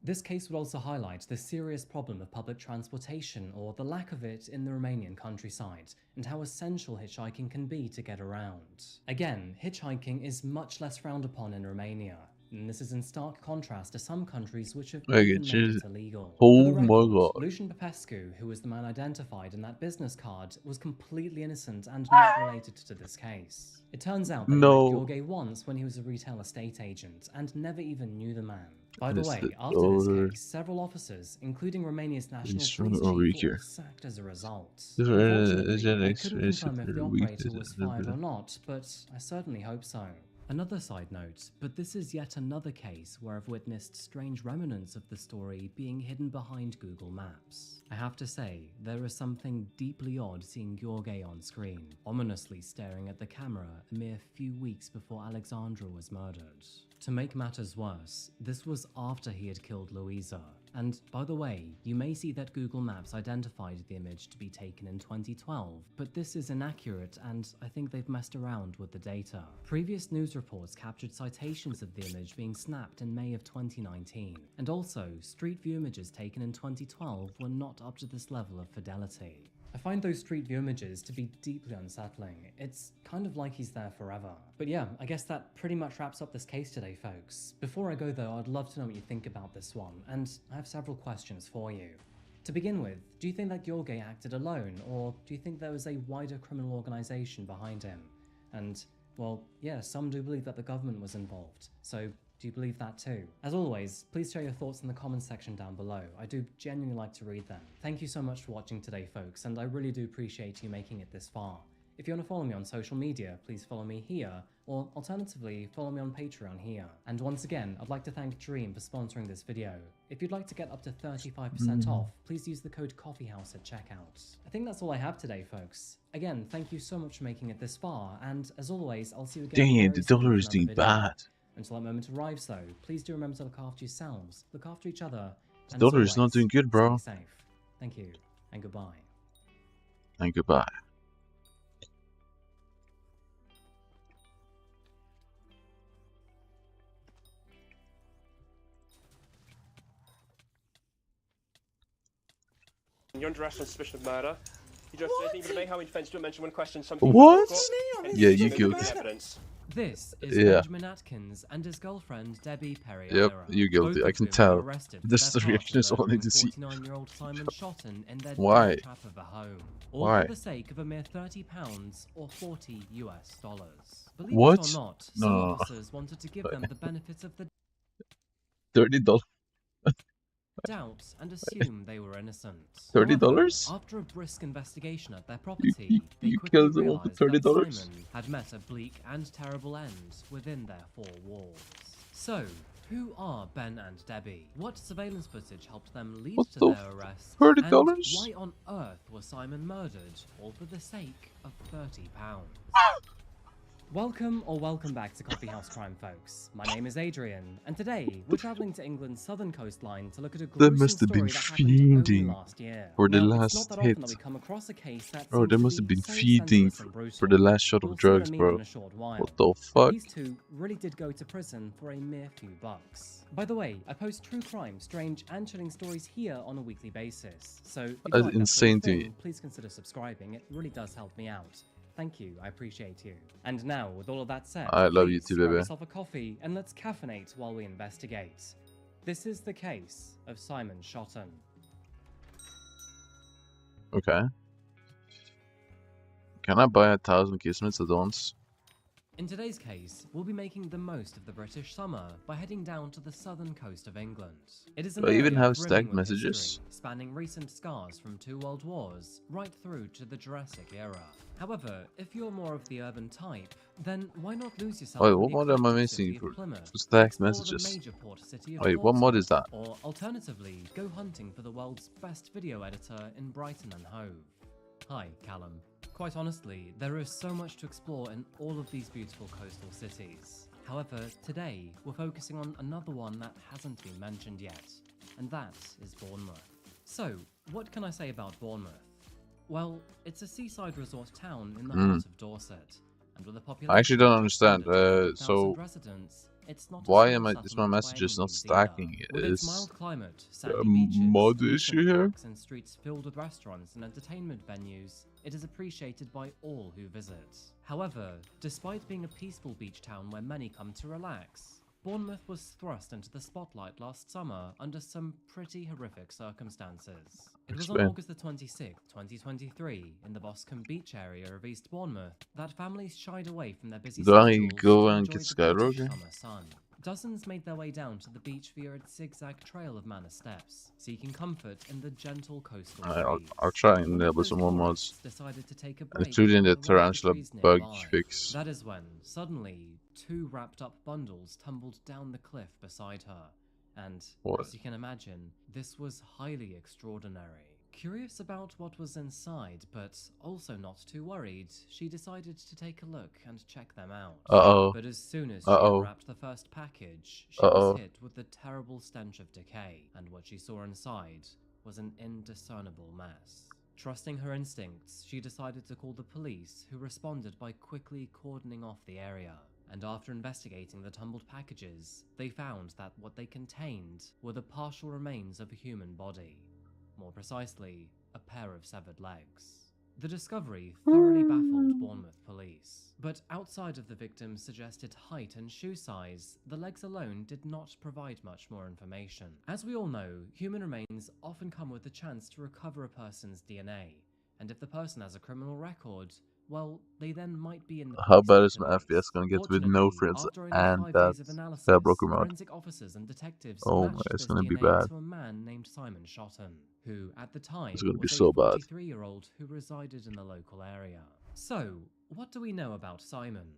Speaker 16: This case would also highlight the serious problem of public transportation, or the lack of it, in the Romanian countryside, and how essential hitchhiking can be to get around. Again, hitchhiking is much less frowned upon in Romania, and this is in stark contrast to some countries which have even made it illegal.
Speaker 2: Oh
Speaker 16: For the
Speaker 2: my
Speaker 16: record,
Speaker 2: god.
Speaker 16: Lucian Popescu, who was the man identified in that business card, was completely innocent and not related to this case. It turns out that he met Gheorghe once when he was a retail estate agent and never even knew the man. By the way, after this case, several officers, including Romania's national police chief, were sacked as a result. Unfortunately, I couldn't confirm if the operator was fired or not, but I certainly hope so. Another side note, but this is yet another case where I've witnessed strange remnants of the story being hidden behind Google Maps. I have to say, there is something deeply odd seeing Gheorghe on screen, ominously staring at the camera a mere few weeks before Alexandra was murdered. To make matters worse, this was after he had killed Louisa. And by the way, you may see that Google Maps identified the image to be taken in 2012, but this is inaccurate and I think they've messed around with the data. Previous news reports captured citations of the image being snapped in May of 2019. And also, Street View images taken in 2012 were not up to this level of fidelity. I find those Street View images to be deeply unsettling. It's kind of like he's there forever. But yeah, I guess that pretty much wraps up this case today, folks. Before I go though, I'd love to know what you think about this one, and I have several questions for you. To begin with, do you think that Jorge acted alone, or do you think there was a wider criminal organization behind him? And, well, yeah, some do believe that the government was involved, so do you believe that too? As always, please share your thoughts in the comments section down below. I do genuinely like to read them. Thank you so much for watching today, folks, and I really do appreciate you making it this far. If you want to follow me on social media, please follow me here, or alternatively, follow me on Patreon here. And once again, I'd like to thank Dream for sponsoring this video. If you'd like to get up to 35% off, please use the code COFFEEHOUSE at checkout. I think that's all I have today, folks. Again, thank you so much for making it this far, and as always, I'll see you again.
Speaker 2: Damn, the dollar is doing bad.
Speaker 16: Until that moment arrives, though, please do remember to look after yourselves, look after each other,
Speaker 2: The dollar is not doing good, bro.
Speaker 16: Stay safe. Thank you, and goodbye.
Speaker 2: And goodbye.
Speaker 3: You're under arrest on suspicion of murder. You don't say anything but how many defense don't mention one question. Something
Speaker 2: What? Yeah, you guilty.
Speaker 16: This is
Speaker 2: Yeah.
Speaker 16: Benjamin Atkins and his girlfriend Debbie Perry.
Speaker 2: Yep, you guilty. I can tell. This is the reaction is all I need to see.
Speaker 16: 49-year-old Simon Shotton in their
Speaker 2: Why?
Speaker 16: trap of a home. All
Speaker 2: Why?
Speaker 16: for the sake of a mere £30 or $40 US. Believe
Speaker 2: What?
Speaker 16: it or not,
Speaker 2: No,
Speaker 16: some
Speaker 2: no, no.
Speaker 16: officers wanted to give them the benefits of the
Speaker 2: $30.
Speaker 16: doubt and assume they were innocent.
Speaker 2: $30?
Speaker 16: After a brisk investigation at their property, they
Speaker 2: you
Speaker 16: quickly
Speaker 2: killed them all for
Speaker 16: realized that
Speaker 2: $30?
Speaker 16: Simon had met a bleak and terrible end within their four walls. So, who are Ben and Debbie? What surveillance footage helped them lead
Speaker 2: What
Speaker 16: to
Speaker 2: the
Speaker 16: their arrest?
Speaker 2: $30?
Speaker 16: And why on earth was Simon murdered, all for the sake of £30? Welcome back to Coffee House Crime, folks. My name is Adrian, and today we're traveling to England's southern coastline to look at a gruesome
Speaker 2: They must have been
Speaker 16: story that happened only
Speaker 2: feeding
Speaker 16: last year.
Speaker 2: for the
Speaker 16: Now,
Speaker 2: last
Speaker 16: it's not that
Speaker 2: hit.
Speaker 16: often that we come across a case that
Speaker 2: Bro,
Speaker 16: seems
Speaker 2: they
Speaker 16: to
Speaker 2: must
Speaker 16: be
Speaker 2: have been
Speaker 16: so
Speaker 2: feeding
Speaker 16: senseless and brutal.
Speaker 2: for the last shot
Speaker 16: We'll
Speaker 2: of
Speaker 16: see what I
Speaker 2: drugs,
Speaker 16: mean
Speaker 2: bro.
Speaker 16: in a short while.
Speaker 2: What the fuck?
Speaker 16: These two really did go to prison for a mere few bucks. By the way, I post true crime, strange, and chilling stories here on a weekly basis. So if you
Speaker 2: That's
Speaker 16: like that
Speaker 2: insane
Speaker 16: sort of
Speaker 2: to
Speaker 16: thing,
Speaker 2: me.
Speaker 16: please consider subscribing. It really does help me out. Thank you, I appreciate you. And now, with all of that said,
Speaker 2: I love you
Speaker 16: please
Speaker 2: too,
Speaker 16: grab
Speaker 2: baby.
Speaker 16: yourself a coffee and let's caffeinate while we investigate. This is the case of Simon Shotton.
Speaker 2: Okay. Can I buy 1,000 Kismets at once?
Speaker 16: In today's case, we'll be making the most of the British summer by heading down to the southern coast of England. It is an
Speaker 2: Do I even
Speaker 16: area
Speaker 2: have
Speaker 16: brimming
Speaker 2: stacked
Speaker 16: with
Speaker 2: messages?
Speaker 16: history, spanning recent scars from 2 world wars right through to the Jurassic era. However, if you're more of the urban type, then why not lose yourself
Speaker 2: Wait,
Speaker 16: in
Speaker 2: what
Speaker 16: the
Speaker 2: mod am I
Speaker 16: eclectic
Speaker 2: missing
Speaker 16: city of
Speaker 2: for
Speaker 16: Plymouth,
Speaker 2: stacked
Speaker 16: explore the
Speaker 2: messages?
Speaker 16: major port city of
Speaker 2: Wait, what mod is that?
Speaker 16: Portsmouth, or alternatively, go hunting for the world's best video editor in Brighton and Hove. Hi, Callum. Quite honestly, there is so much to explore in all of these beautiful coastal cities. However, today, we're focusing on another one that hasn't been mentioned yet, and that is Bournemouth. So, what can I say about Bournemouth? Well, it's a seaside resort town in the heart of Dorset, and with a population
Speaker 2: I actually don't
Speaker 16: of
Speaker 2: understand.
Speaker 16: 100,000
Speaker 2: So
Speaker 16: residents, it's not a
Speaker 2: why
Speaker 16: small
Speaker 2: am I? Is my
Speaker 16: settlement by
Speaker 2: message just
Speaker 16: any
Speaker 2: not
Speaker 16: means
Speaker 2: stacking?
Speaker 16: either. With its
Speaker 2: Is
Speaker 16: mild climate,
Speaker 2: a
Speaker 16: sandy beaches,
Speaker 2: mod
Speaker 16: amusement
Speaker 2: issue here?
Speaker 16: parks and streets filled with restaurants and entertainment venues, it is appreciated by all who visit. However, despite being a peaceful beach town where many come to relax, Bournemouth was thrust into the spotlight last summer under some pretty horrific circumstances. It was on
Speaker 2: Explain.
Speaker 16: August the 26th, 2023, in the Boscombe Beach area of East Bournemouth, that families shied away from their busy
Speaker 2: Do I
Speaker 16: schedules
Speaker 2: go
Speaker 16: to
Speaker 2: and
Speaker 16: enjoy
Speaker 2: get
Speaker 16: the British
Speaker 2: Skyblock?
Speaker 16: summer sun. Dozens made their way down to the beach via its zigzag trail of manor steps, seeking comfort in the gentle coastal breeze.
Speaker 2: I'll try and enable some more mods,
Speaker 16: Decided to take a break
Speaker 2: including the
Speaker 16: from the
Speaker 2: tarantula
Speaker 16: trees
Speaker 2: bug
Speaker 16: nearby.
Speaker 2: fix.
Speaker 16: That is when, suddenly, 2 wrapped-up bundles tumbled down the cliff beside her. And,
Speaker 2: What?
Speaker 16: as you can imagine, this was highly extraordinary. Curious about what was inside, but also not too worried, she decided to take a look and check them out.
Speaker 2: Uh-oh.
Speaker 16: But as soon as she
Speaker 2: Uh-oh.
Speaker 16: unwrapped the first package, she was hit with the terrible stench of decay, and what she saw inside was an indiscernible mess. Trusting her instincts, she decided to call the police, who responded by quickly cordoning off the area. And after investigating the tumbled packages, they found that what they contained were the partial remains of a human body. More precisely, a pair of severed legs. The discovery thoroughly baffled Bournemouth police, but outside of the victim's suggested height and shoe size, the legs alone did not provide much more information. As we all know, human remains often come with the chance to recover a person's DNA, and if the person has a criminal record, well, they then might be in the
Speaker 2: How bad
Speaker 16: police
Speaker 2: is my
Speaker 16: database.
Speaker 2: FPS gonna get with no
Speaker 16: Fortunately,
Speaker 2: friends
Speaker 16: after only
Speaker 2: and
Speaker 16: 5
Speaker 2: that
Speaker 16: days of analysis,
Speaker 2: Skyblock mode?
Speaker 16: forensic officers and detectives
Speaker 2: Oh my,
Speaker 16: matched
Speaker 2: it's
Speaker 16: this
Speaker 2: gonna be
Speaker 16: DNA
Speaker 2: bad.
Speaker 16: to a man named Simon Shotton, who at the time
Speaker 2: It's gonna be
Speaker 16: was
Speaker 2: so
Speaker 16: a
Speaker 2: bad.
Speaker 16: 43-year-old who resided in the local area. So, what do we know about Simon?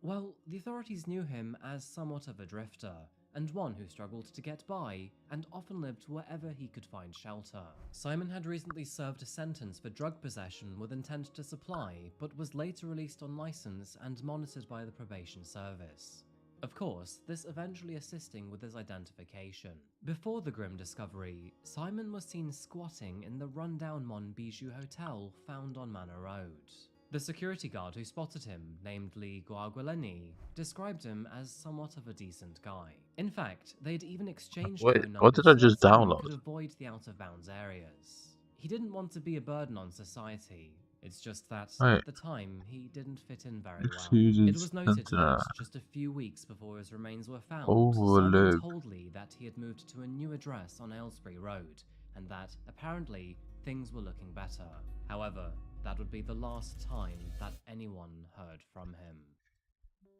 Speaker 16: Well, the authorities knew him as somewhat of a drifter, and one who struggled to get by, and often lived wherever he could find shelter. Simon had recently served a sentence for drug possession with intent to supply, but was later released on license and monitored by the probation service. Of course, this eventually assisting with his identification. Before the grim discovery, Simon was seen squatting in the rundown Mon Bijou Hotel found on Manor Road. The security guard who spotted him, named Lee Guagualeni, described him as somewhat of a decent guy. In fact, they'd even exchanged
Speaker 2: Wait,
Speaker 16: phone
Speaker 2: what
Speaker 16: numbers
Speaker 2: did I
Speaker 16: so
Speaker 2: just
Speaker 16: that Simon
Speaker 2: download?
Speaker 16: could avoid the out-of-bounds areas. He didn't want to be a burden on society. It's just that,
Speaker 2: Right.
Speaker 16: at the time, he didn't fit in very well.
Speaker 2: Excuses
Speaker 16: It was noted
Speaker 2: and,
Speaker 16: that just a few weeks before his remains were found,
Speaker 2: overlook.
Speaker 16: Simon told Lee that he had moved to a new address on Aylesbury Road, and that, apparently, things were looking better. However, that would be the last time that anyone heard from him.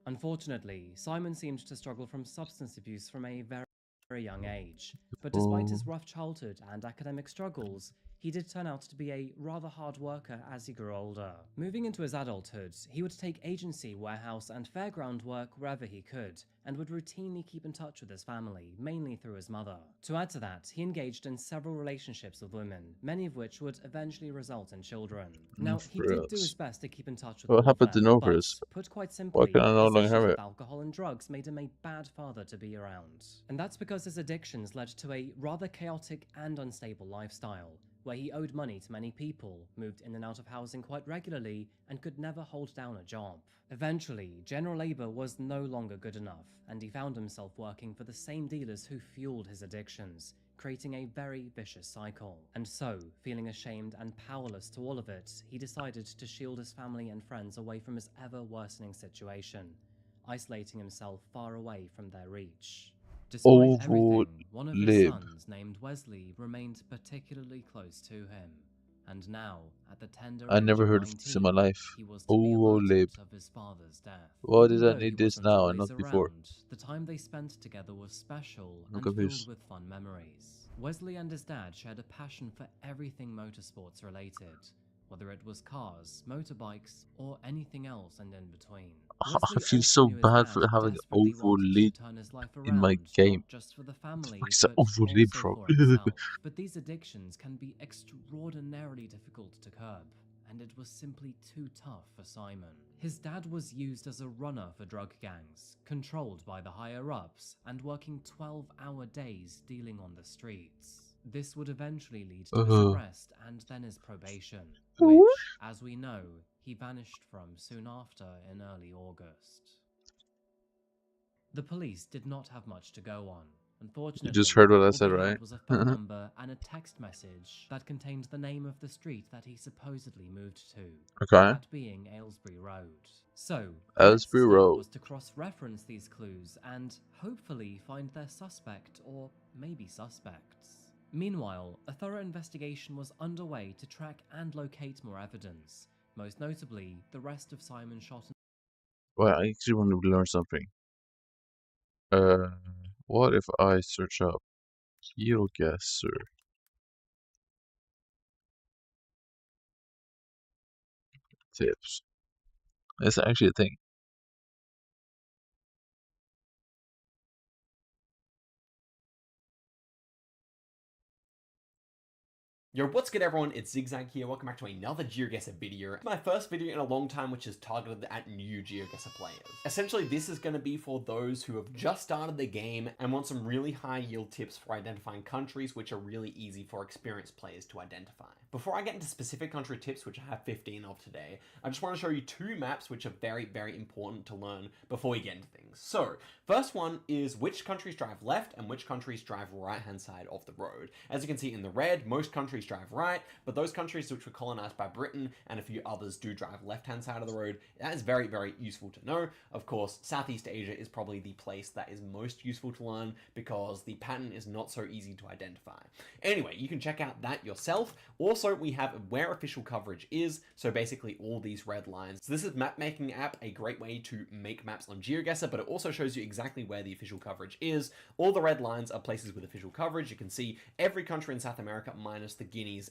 Speaker 16: Unfortunately, Simon seemed to struggle from substance abuse from a very young age, but despite his rough childhood and academic struggles, he did turn out to be a rather hard worker as he grew older. Moving into his adulthood, he would take agency, warehouse, and fairground work wherever he could, and would routinely keep in touch with his family, mainly through his mother. To add to that, he engaged in several relationships with women, many of which would eventually result in children. Now, he did do his best to keep in touch with
Speaker 2: What
Speaker 16: all
Speaker 2: happened
Speaker 16: of
Speaker 2: to
Speaker 16: them,
Speaker 2: Novers?
Speaker 16: but, put quite
Speaker 2: Why
Speaker 16: simply,
Speaker 2: can I no
Speaker 16: his
Speaker 2: longer
Speaker 16: issues
Speaker 2: have
Speaker 16: with
Speaker 2: it?
Speaker 16: alcohol and drugs made him a bad father to be around. And that's because his addictions led to a rather chaotic and unstable lifestyle, where he owed money to many people, moved in and out of housing quite regularly, and could never hold down a job. Eventually, general labor was no longer good enough, and he found himself working for the same dealers who fueled his addictions, creating a very vicious cycle. And so, feeling ashamed and powerless to all of it, he decided to shield his family and friends away from his ever-worsening situation, isolating himself far away from their reach. Despite everything, one of his
Speaker 2: Overlib.
Speaker 16: sons, named Wesley, remained particularly close to him. And now, at the tender
Speaker 2: I
Speaker 16: age
Speaker 2: never
Speaker 16: of
Speaker 2: heard of
Speaker 16: 19,
Speaker 2: this in my life.
Speaker 16: he was to be
Speaker 2: Overlib.
Speaker 16: alerted of his father's death.
Speaker 2: Why
Speaker 16: Even
Speaker 2: did I
Speaker 16: though he
Speaker 2: need this
Speaker 16: wasn't
Speaker 2: now and
Speaker 16: always
Speaker 2: not before?
Speaker 16: around, the time they spent together was special
Speaker 2: I'm
Speaker 16: and
Speaker 2: confused.
Speaker 16: filled with fun memories. Wesley and his dad shared a passion for everything motorsports related, whether it was cars, motorbikes, or anything else and in between.
Speaker 2: I
Speaker 16: Wesley
Speaker 2: feel
Speaker 16: also
Speaker 2: so
Speaker 16: knew his
Speaker 2: bad
Speaker 16: dad
Speaker 2: for having
Speaker 16: desperately wanted
Speaker 2: overlib
Speaker 16: to turn his life
Speaker 2: in my
Speaker 16: around,
Speaker 2: game.
Speaker 16: not just for the family,
Speaker 2: What's that
Speaker 16: but
Speaker 2: overlib
Speaker 16: also
Speaker 2: from?
Speaker 16: for himself. But these addictions can be extraordinarily difficult to curb, and it was simply too tough for Simon. His dad was used as a runner for drug gangs, controlled by the higher-ups, and working 12-hour days dealing on the streets. This would eventually lead to his arrest and then his probation, which, as we know, he vanished from soon after in early August. The police did not have much to go on. Unfortunately,
Speaker 2: You just heard what I
Speaker 16: all
Speaker 2: said,
Speaker 16: they
Speaker 2: right?
Speaker 16: had was a phone number and a text message that contained the name of the street that he supposedly moved to.
Speaker 2: Okay.
Speaker 16: That being Aylesbury Road. So, the next
Speaker 2: Aylesbury
Speaker 16: step
Speaker 2: Road.
Speaker 16: was to cross-reference these clues and hopefully find their suspect or maybe suspects. Meanwhile, a thorough investigation was underway to track and locate more evidence, most notably the rest of Simon Shotton's.
Speaker 2: Well, I actually want to learn something. What if I search up Hero Guesser tips? That's actually a thing.
Speaker 19: Yo, what's good everyone, it's Zigzag here, welcome back to another GeoGuessr video. It's my first video in a long time which is targeted at new GeoGuessr players. Essentially this is going to be for those who have just started the game and want some really high yield tips for identifying countries which are really easy for experienced players to identify. Before I get into specific country tips, which I have 15 of today, I just want to show you two maps which are very, very important to learn before we get into things. So, first one is which countries drive left and which countries drive right hand side of the road. As you can see in the red, most countries drive right, but those countries which were colonized by Britain and a few others do drive left hand side of the road. That is very, very useful to know. Of course, Southeast Asia is probably the place that is most useful to learn because the pattern is not so easy to identify. Anyway, you can check out that yourself. Also, we have where official coverage is, so basically all these red lines. So this is map making app, a great way to make maps on GeoGuessr, but it also shows you exactly where the official coverage is. All the red lines are places with official coverage. You can see every country in South America minus the Guineas.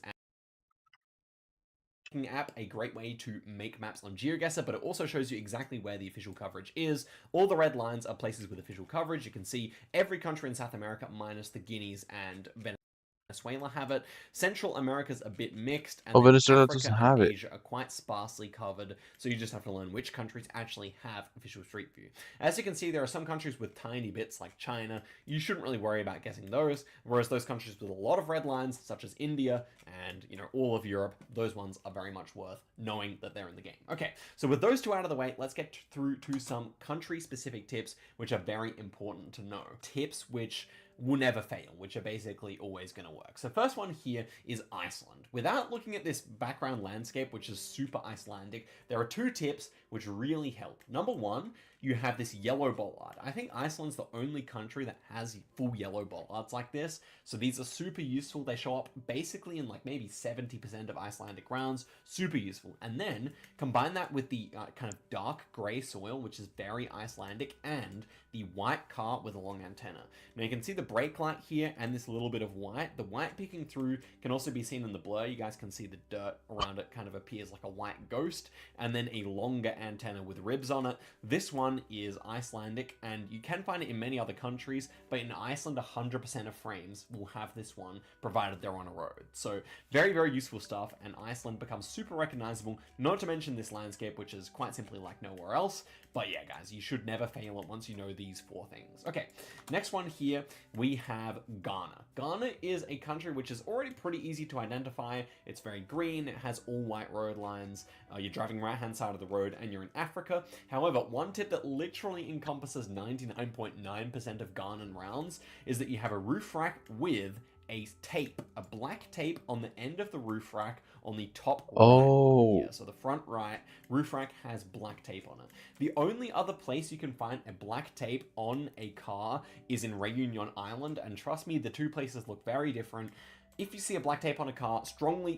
Speaker 19: App, a great way to make maps on GeoGuessr, but it also shows you exactly where the official coverage is. All the red lines are places with official coverage. You can see every country in South America minus the Guineas and Venezuela have it. Central America's a bit mixed, and
Speaker 2: Venezuela
Speaker 19: Africa
Speaker 2: doesn't
Speaker 19: and
Speaker 2: have it.
Speaker 19: Asia are quite sparsely covered, so you just have to learn which countries actually have official Street View. As you can see, there are some countries with tiny bits like China. You shouldn't really worry about guessing those, whereas those countries with a lot of red lines, such as India and, you know, all of Europe, those ones are very much worth knowing that they're in the game. Okay, so with those two out of the way, let's get through to some country-specific tips which are very important to know. Tips which will never fail, which are basically always going to work. So first one here is Iceland. Without looking at this background landscape, which is super Icelandic, there are two tips which really help. Number one, you have this yellow bollard. I think Iceland's the only country that has full yellow bollards like this. So these are super useful. They show up basically in like maybe 70% of Icelandic rounds. Super useful. And then combine that with the kind of dark gray soil, which is very Icelandic, and the white car with a long antenna. Now you can see the brake light here and this little bit of white. The white peeking through can also be seen in the blur. You guys can see the dirt around it kind of appears like a white ghost, and then a longer antenna with ribs on it. This one is Icelandic, and you can find it in many other countries, but in Iceland 100% of frames will have this one provided they're on a road. So very, very useful stuff, and Iceland becomes super recognizable, not to mention this landscape, which is quite simply like nowhere else. But yeah, guys, you should never fail it once you know these four things. Okay, next one here, we have Ghana. Ghana is a country which is already pretty easy to identify. It's very green, it has all white road lines, you're driving right-hand side of the road, and you're in Africa. However, one tip that literally encompasses 99.9% of Ghanan rounds is that you have a roof rack with a tape, a black tape on the end of the roof rack on the top right here. So the front right roof rack has black tape on it. The only other place you can find a black tape on a car is in Reunion Island, and trust me, the two places look very different. If you see a black tape on a car, strongly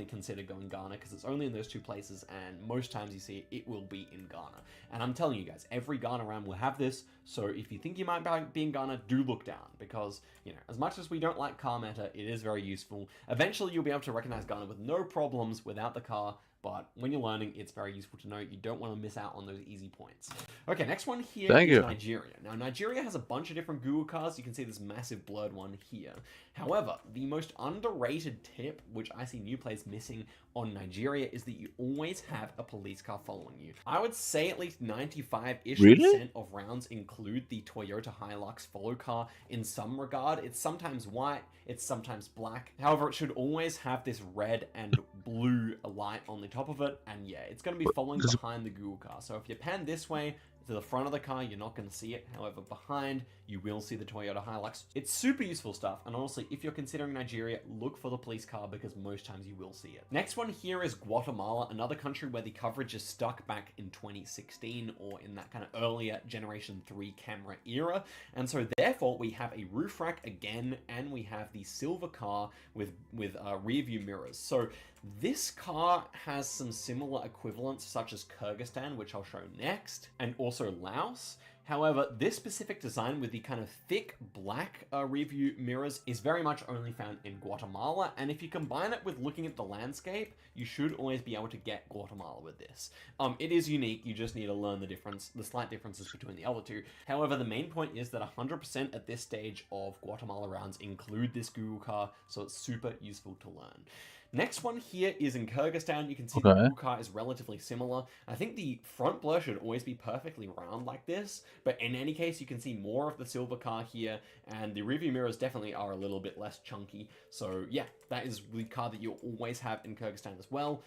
Speaker 19: consider going Ghana, because it's only in those two places, and most times you see it, it will be in Ghana. And I'm telling you guys, every Ghana round will have this, so if you think you might be in Ghana, do look down, because, you know, as much as we don't like car meta, it is very useful. Eventually, you'll be able to recognize Ghana with no problems without the car, but when you're learning, it's very useful to know. You don't want to miss out on those easy points. Okay, next one here is Nigeria. Now, Nigeria has a bunch of different Google cars. You can see this massive blurred one here. However, the most underrated tip, which I see new players missing on Nigeria, is that you always have a police car following you. I would say at least 95-ish% of rounds include the Toyota Hilux follow car in some regard. It's sometimes white, it's sometimes black. However, it should always have this red and blue light on the top of it, and yeah, it's going to be following behind the Google car. So if you pan this way to the front of the car, you're not going to see it. However, behind, you will see the Toyota Hilux. It's super useful stuff, and honestly, if you're considering Nigeria, look for the police car because most times you will see it. Next one here is Guatemala, another country where the coverage is stuck back in 2016 or in that kind of earlier Generation 3 camera era, and so therefore we have a roof rack again, and we have the silver car with rear view mirrors. So this car has some similar equivalents such as Kyrgyzstan, which I'll show next, and also Laos. However, this specific design with the kind of thick black rear view mirrors is very much only found in Guatemala, and if you combine it with looking at the landscape, you should always be able to get Guatemala with this. It is unique, you just need to learn the slight differences between the other two. However, the main point is that 100% at this stage of Guatemala rounds include this Google car, so it's super useful to learn. Next one here is in Kyrgyzstan. You can see the Google car is relatively similar. I think the front blur should always be perfectly round like this, but in any case, you can see more of the silver car here, and the rearview mirrors definitely are a little bit less chunky. So yeah, that is the car that you'll always have in Kyrgyzstan as well.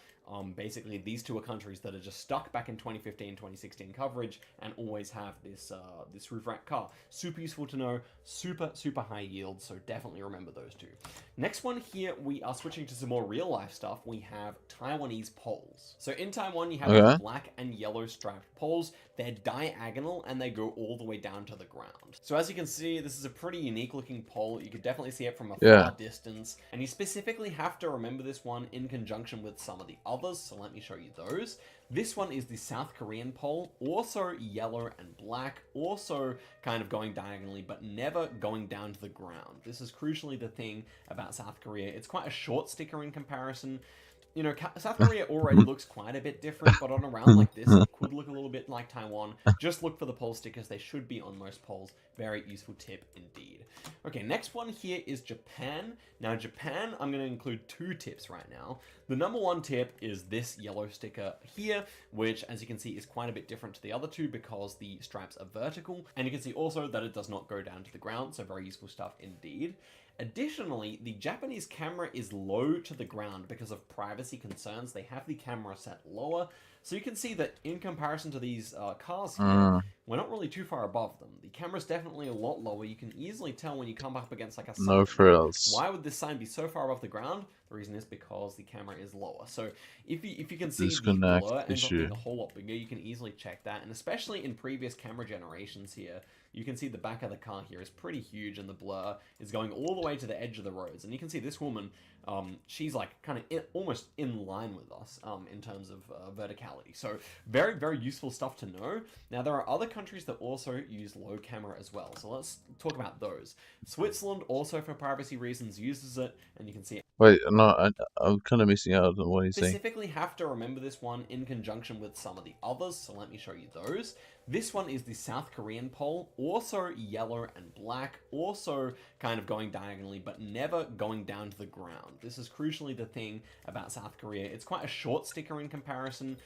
Speaker 19: Basically, these two are countries that are just stuck back in 2015, 2016 coverage and always have this this roof rack car. Super useful to know, super high yield, so definitely remember those two. Next one here, we are switching to some more real life stuff. We have Taiwanese poles. So in Taiwan, you have these black and yellow striped poles. They're diagonal and they go all the way down to the ground. So as you can see, this is a pretty unique looking pole. You could definitely see it from a far distance. And you specifically have to remember this one in conjunction with some of the others. So let me show you those. This one is the South Korean pole, also yellow and black, also kind of going diagonally, but never going down to the ground. This is crucially the thing about South Korea. It's quite a short sticker in comparison. You know, South Korea already looks quite a bit different, but on a round like this, it could look a little bit like Taiwan. Just look for the pole stickers. They should be on most poles. Very useful tip indeed. Okay, next one here is Japan. Now, Japan, I'm going to include two tips right now. The number one tip is this yellow sticker here, which, as you can see, is quite a bit different to the other two because the stripes are vertical. And you can see also that it does not go down to the ground, so very useful stuff indeed. Additionally, the Japanese camera is low to the ground because of privacy concerns. They have the camera set lower. So you can see that in comparison to these cars here, we're not really too far above them. The camera's definitely a lot lower. You can easily tell when you come up against like a sign.
Speaker 2: No frills.
Speaker 19: Why would this sign be so far above the ground? The reason is because the camera is lower. So if you can see the blur ends up being a whole lot bigger, you can easily check that. And especially in previous camera generations here, you can see the back of the car here is pretty huge and the blur is going all the way to the edge of the roads. And you can see this woman, she's like kind of almost in line with us in terms of verticality. So very useful stuff to know. Now there are other countries that also use low camera as well. So let's talk about those. Switzerland also for privacy reasons uses it, and you can see it.
Speaker 2: Wait, no, I'm kind of missing out on what he's saying.
Speaker 19: Specifically have to remember this one in conjunction with some of the others, so let me show you those. This one is the South Korean pole, also yellow and black, also kind of going diagonally, but never going down to the ground. This is crucially the thing about South Korea. It's quite a short sticker in comparison.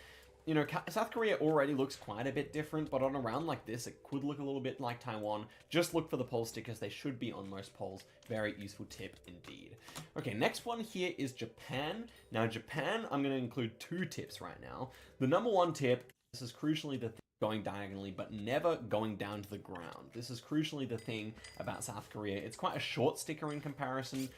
Speaker 19: You know, South Korea already looks quite a bit different, but on a round like this, it could look a little bit like Taiwan. Just look for the pole stickers. They should be on most poles. Very useful tip indeed. Okay, next one here is Japan. Now, Japan, I'm going to include two tips right now. The number one tip, this is crucially the thing going diagonally, but never going down to the ground. This is crucially the thing about South Korea. It's quite a short sticker in comparison.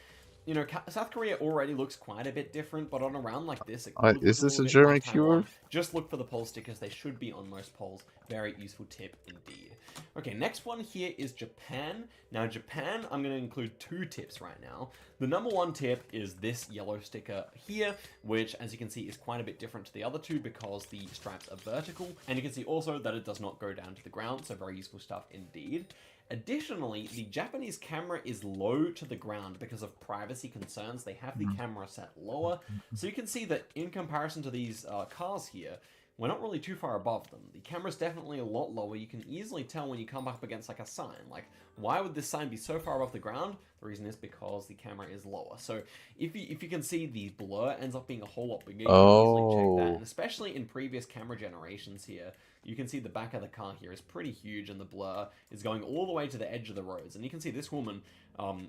Speaker 19: You know, South Korea already looks quite a bit different, but on a round like this, it could
Speaker 2: is this a German keyword?
Speaker 19: Just look for the pole stickers. They should be on most poles. Very useful tip indeed. Okay, next one here is Japan. Now, Japan, I'm going to include two tips right now. The number one tip is this yellow sticker here, which, as you can see, is quite a bit different to the other two because the stripes are vertical. And you can see also that it does not go down to the ground, so very useful stuff indeed. Additionally, the Japanese camera is low to the ground because of privacy concerns. They have the camera set lower. So you can see that in comparison to these cars here, we're not really too far above them. The camera's definitely a lot lower. You can easily tell when you come up against like a sign. Like, why would this sign be so far above the ground? The reason is because the camera is lower. So if you can see the blur ends up being a whole lot bigger, you can easily check that. And especially in previous camera generations here, you can see the back of the car here is pretty huge and the blur is going all the way to the edge of the roads. And you can see this woman,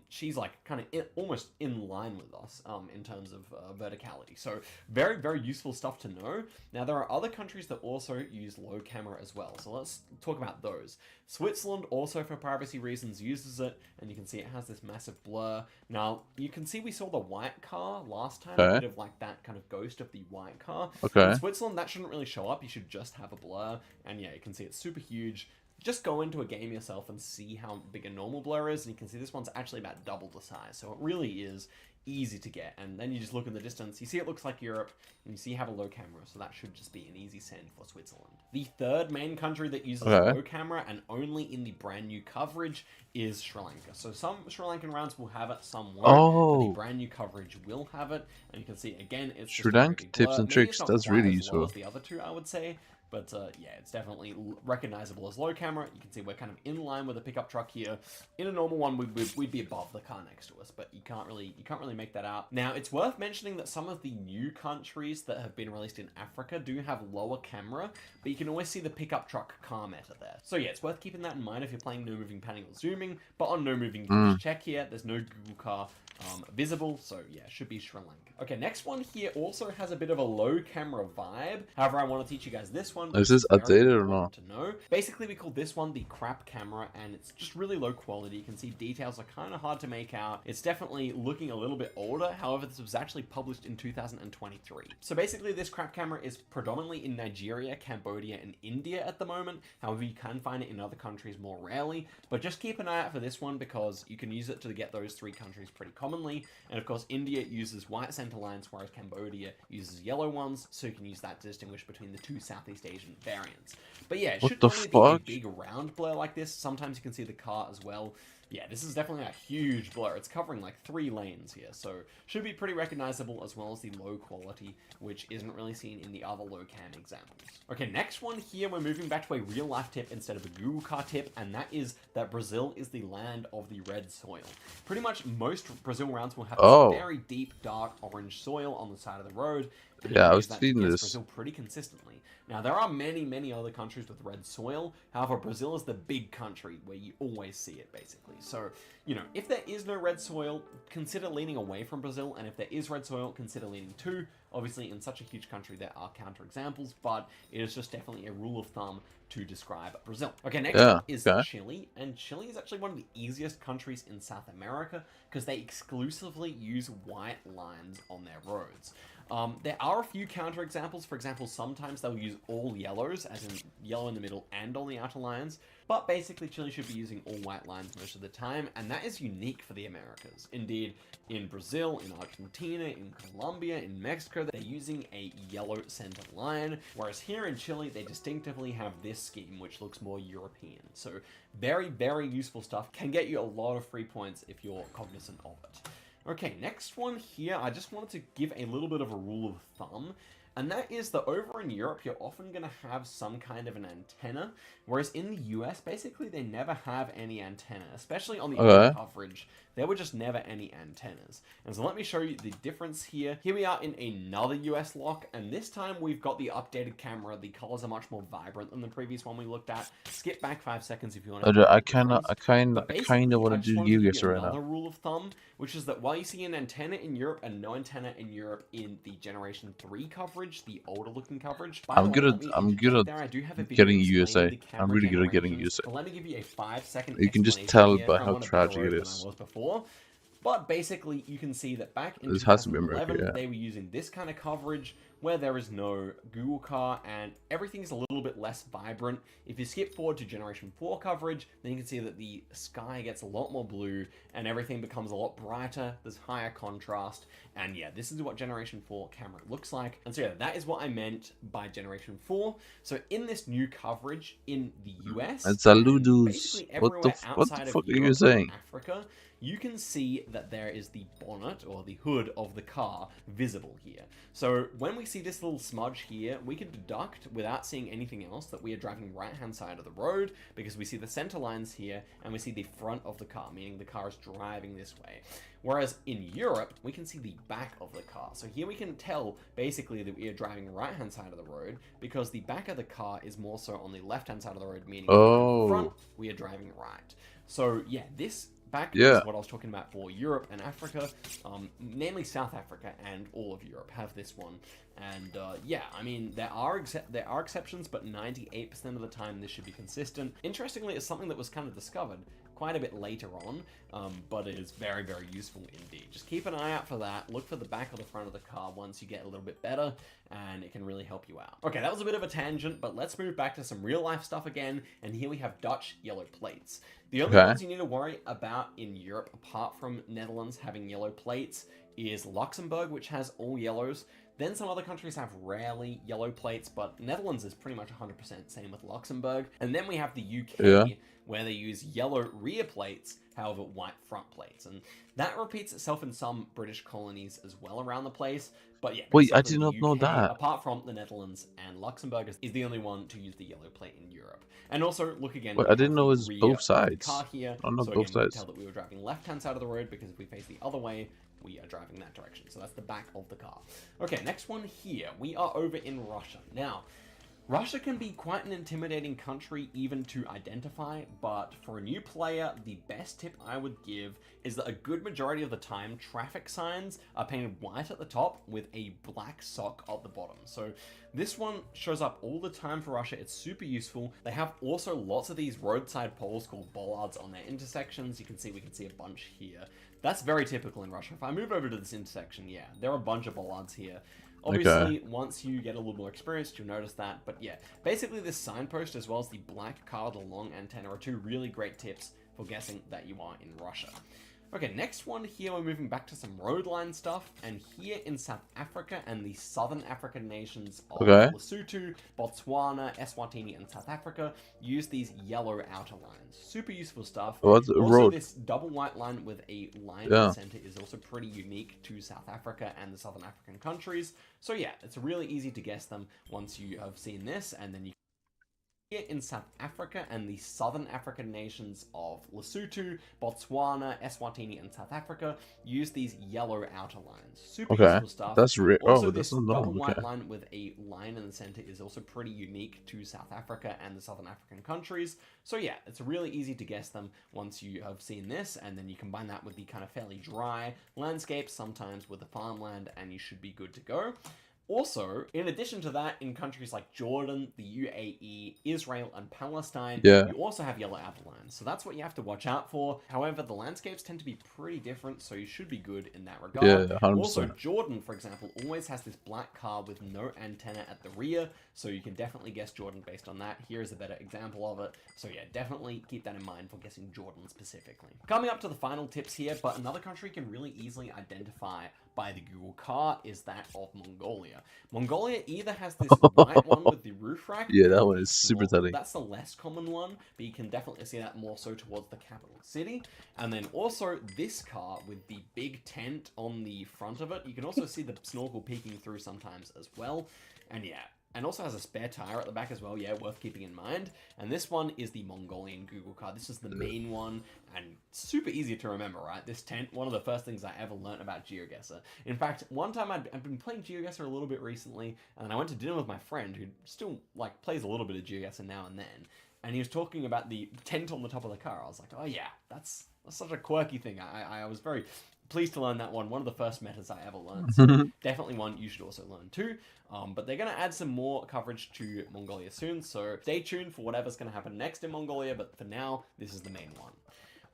Speaker 19: she's like kind of almost in line with us in terms of verticality. So very useful stuff to know. Now there are other countries that also use low camera as well. So let's talk about those. Switzerland also for privacy reasons uses it, and you can see it has this massive blur. Now you can see we saw the white car last time, a bit of like that kind of ghost of the white car. In Switzerland, that shouldn't really show up. You should just have a blur, and yeah, you can see it's super huge. Just go into a game yourself and see how big a normal blur is, and you can see this one's actually about double the size, so it really is easy to get. And then you just look in the distance, you see it looks like Europe, and you see you have a low camera, so that should just be an easy send for Switzerland. The third main country that uses low camera, and only in the brand new coverage, is Sri Lanka. So some Sri Lankan rounds will have it, some won't, but the brand new coverage will have it, and you can see again it's
Speaker 2: Sri Lanka tips and tricks, that's really useful.
Speaker 19: Well as the other two, I would say. But yeah, it's definitely recognizable as low camera. You can see we're kind of in line with a pickup truck here. In a normal one, we'd be above the car next to us, but you can't really make that out. Now, it's worth mentioning that some of the new countries that have been released in Africa do have lower camera, but you can always see the pickup truck car meta there. So yeah, it's worth keeping that in mind if you're playing no moving panning or zooming. But on no moving, you can just check here. There's no Google car visible, so yeah, should be Sri Lanka. Okay, next one here also has a bit of a low camera vibe. However, I want to teach you guys this one.
Speaker 2: Is this updated or not?
Speaker 19: To know. Basically, we call this one the crap camera, and it's just really low quality. You can see details are kind of hard to make out. It's definitely looking a little bit older. However, this was actually published in 2023. So basically, this crap camera is predominantly in Nigeria, Cambodia, and India at the moment. However, you can find it in other countries more rarely. But just keep an eye out for this one because you can use it to get those three countries pretty commonly. And of course, India uses white center lines, whereas Cambodia uses yellow ones. So you can use that to distinguish between the two Southeast Asian variants. But yeah, it should only be a big round blur like this. Sometimes you can see the car as well. Yeah, this is definitely a huge blur. It's covering like 3 lanes here, so should be pretty recognizable, as well as the low quality, which isn't really seen in the other low cam examples. Okay, next one here, we're moving back to a real life tip instead of a Google car tip, and that is that Brazil is the land of the red soil. Pretty much most Brazil rounds will have this very deep, dark orange soil on the side of the road.
Speaker 2: Yeah, I was seeing this.
Speaker 19: Brazil pretty consistently. Now, there are many other countries with red soil. However, Brazil is the big country where you always see it, basically. So, you know, if there is no red soil, consider leaning away from Brazil. And if there is red soil, consider leaning to. Obviously, in such a huge country, there are counterexamples, but it is just definitely a rule of thumb to describe Brazil. Okay, next up is Chile. And Chile is actually one of the easiest countries in South America because they exclusively use white lines on their roads. There are a few counterexamples. For example, sometimes they'll use all yellows, as in yellow in the middle and on the outer lines. But basically, Chile should be using all white lines most of the time, and that is unique for the Americas. Indeed, in Brazil, in Argentina, in Colombia, in Mexico, they're using a yellow center line, whereas here in Chile, they distinctively have this scheme, which looks more European. So very useful stuff. Can get you a lot of free points if you're cognizant of it. Okay, next one here, I just wanted to give a little bit of a rule of thumb, and that is that over in Europe, you're often going to have some kind of an antenna, whereas in the US, basically, they never have any antenna, especially on the old coverage. There were just never any antennas. And so let me show you the difference here. Here we are in another US lock, and this time we've got the updated camera. The colors are much more vibrant than the previous one we looked at. Skip back 5 seconds if you want to.
Speaker 2: I kind of want to do US right now.
Speaker 19: Another rule of thumb, which is that while you see an antenna in Europe and no antenna in Europe in the Generation 3 coverage, the older looking coverage.
Speaker 2: I'm good at getting USA. I'm really good at getting USA.
Speaker 19: So let me give you a 5-second.
Speaker 2: You can just tell by how tragic it is.
Speaker 19: But basically, you can see that back in 2011, they were using this kind of coverage where there is no Google car and everything's a little bit less vibrant. If you skip forward to Generation 4 coverage, then you can see that the sky gets a lot more blue and everything becomes a lot brighter. There's higher contrast. And yeah, this is what Generation 4 camera looks like. And so yeah, that is what I meant by Generation 4. So in this new coverage in the US,
Speaker 2: it's a ludus. What the fuck are you saying?
Speaker 19: Africa, you can see that there is the bonnet or the hood of the car visible here. So when we see this little smudge here, we can deduct without seeing anything else that we are driving right-hand side of the road because we see the center lines here and we see the front of the car, meaning the car is driving this way. Whereas in Europe, we can see the back of the car. So here we can tell basically that we are driving right-hand side of the road because the back of the car is more so on the left-hand side of the road, meaning in the front, we are driving right. So yeah, this back is what I was talking about for Europe and Africa, namely South Africa and all of Europe have this one. And yeah, I mean, there are exceptions, but 98% of the time this should be consistent. Interestingly, it's something that was kind of discovered quite a bit later on, but it is very, very useful indeed. Just keep an eye out for that. Look for the back or the front of the car once you get a little bit better, and it can really help you out. Okay, that was a bit of a tangent, but let's move back to some real life stuff again, and here we have Dutch yellow plates. The only ones you need to worry about in Europe, apart from Netherlands having yellow plates, is Luxembourg, which has all yellows. Then some other countries have rarely yellow plates, but Netherlands is pretty much 100% same with Luxembourg. And then we have the UK, where they use yellow rear plates, however white front plates. And that repeats itself in some British colonies as well around the place. But yeah,
Speaker 2: wait, I did not know that.
Speaker 19: Apart from the Netherlands and Luxembourg is the only one to use the yellow plate in Europe. And also, look again.
Speaker 2: Wait, I didn't know it was both sides.
Speaker 19: Car here.
Speaker 2: I know
Speaker 19: so
Speaker 2: both
Speaker 19: again, we
Speaker 2: sides.
Speaker 19: can tell that we were driving left-hand side of the road because if we face the other way, we are driving that direction. So that's the back of the car. Okay, next one here. We are over in Russia. Now, Russia can be quite an intimidating country even to identify, but for a new player, the best tip I would give is that a good majority of the time, traffic signs are painted white at the top with a black sock at the bottom. So this one shows up all the time for Russia. It's super useful. They have also lots of these roadside poles called bollards on their intersections. We can see a bunch here. That's very typical in Russia. If I move over to this intersection, yeah, there are a bunch of bollards here. Obviously, once you get a little more experienced, you'll notice that. But yeah, basically this signpost as well as the black car with the long antenna are two really great tips for guessing that you are in Russia. Okay, next one here, we're moving back to some road line stuff, and here in South Africa and the southern African nations of Lesotho, Botswana, Eswatini, and South Africa use these yellow outer lines. Super useful stuff. Also, this double white line with a line in the center is also pretty unique to South Africa and the southern African countries. So yeah, it's really easy to guess them once you have seen this, and then you here in South Africa and the southern African nations of Lesotho, Botswana, Eswatini, and South Africa use these yellow outer lines. Super useful stuff.
Speaker 2: That's real.
Speaker 19: Also,
Speaker 2: Oh,
Speaker 19: this
Speaker 2: that's
Speaker 19: double white line with a line in the center is also pretty unique to South Africa and the southern African countries. So yeah, it's really easy to guess them once you have seen this, and then you combine that with the kind of fairly dry landscape, sometimes with the farmland, and you should be good to go. Also, in addition to that, in countries like Jordan, the UAE, Israel, and Palestine, you also have yellow outer lines. So that's what you have to watch out for. However, the landscapes tend to be pretty different, so you should be good in that regard.
Speaker 2: Yeah, 100%.
Speaker 19: Also, Jordan, for example, always has this black car with no antenna at the rear, so you can definitely guess Jordan based on that. Here is a better example of it. So yeah, definitely keep that in mind for guessing Jordan specifically. Coming up to the final tips here, but another country you can really easily identify by the Google car is that of Mongolia. Mongolia either has this white one with the roof rack.
Speaker 2: Yeah, that one is super telling.
Speaker 19: That's the less common one, but you can definitely see that more so towards the capital city. And then also this car with the big tent on the front of it. You can also see the snorkel peeking through sometimes as well. And yeah, and also has a spare tire at the back as well, yeah, worth keeping in mind. And this one is the Mongolian Google car. This is the main one, and super easy to remember, right? This tent, one of the first things I ever learned about GeoGuessr. In fact, one time I'd been playing GeoGuessr a little bit recently, and I went to dinner with my friend who still, like, plays a little bit of GeoGuessr now and then. And he was talking about the tent on the top of the car. I was like, oh yeah, that's such a quirky thing. I was very pleased to learn that one of the first metas I ever learned. So definitely one you should also learn too. But they're going to add some more coverage to Mongolia soon, so stay tuned for whatever's going to happen next in Mongolia, but for now, this is the main one.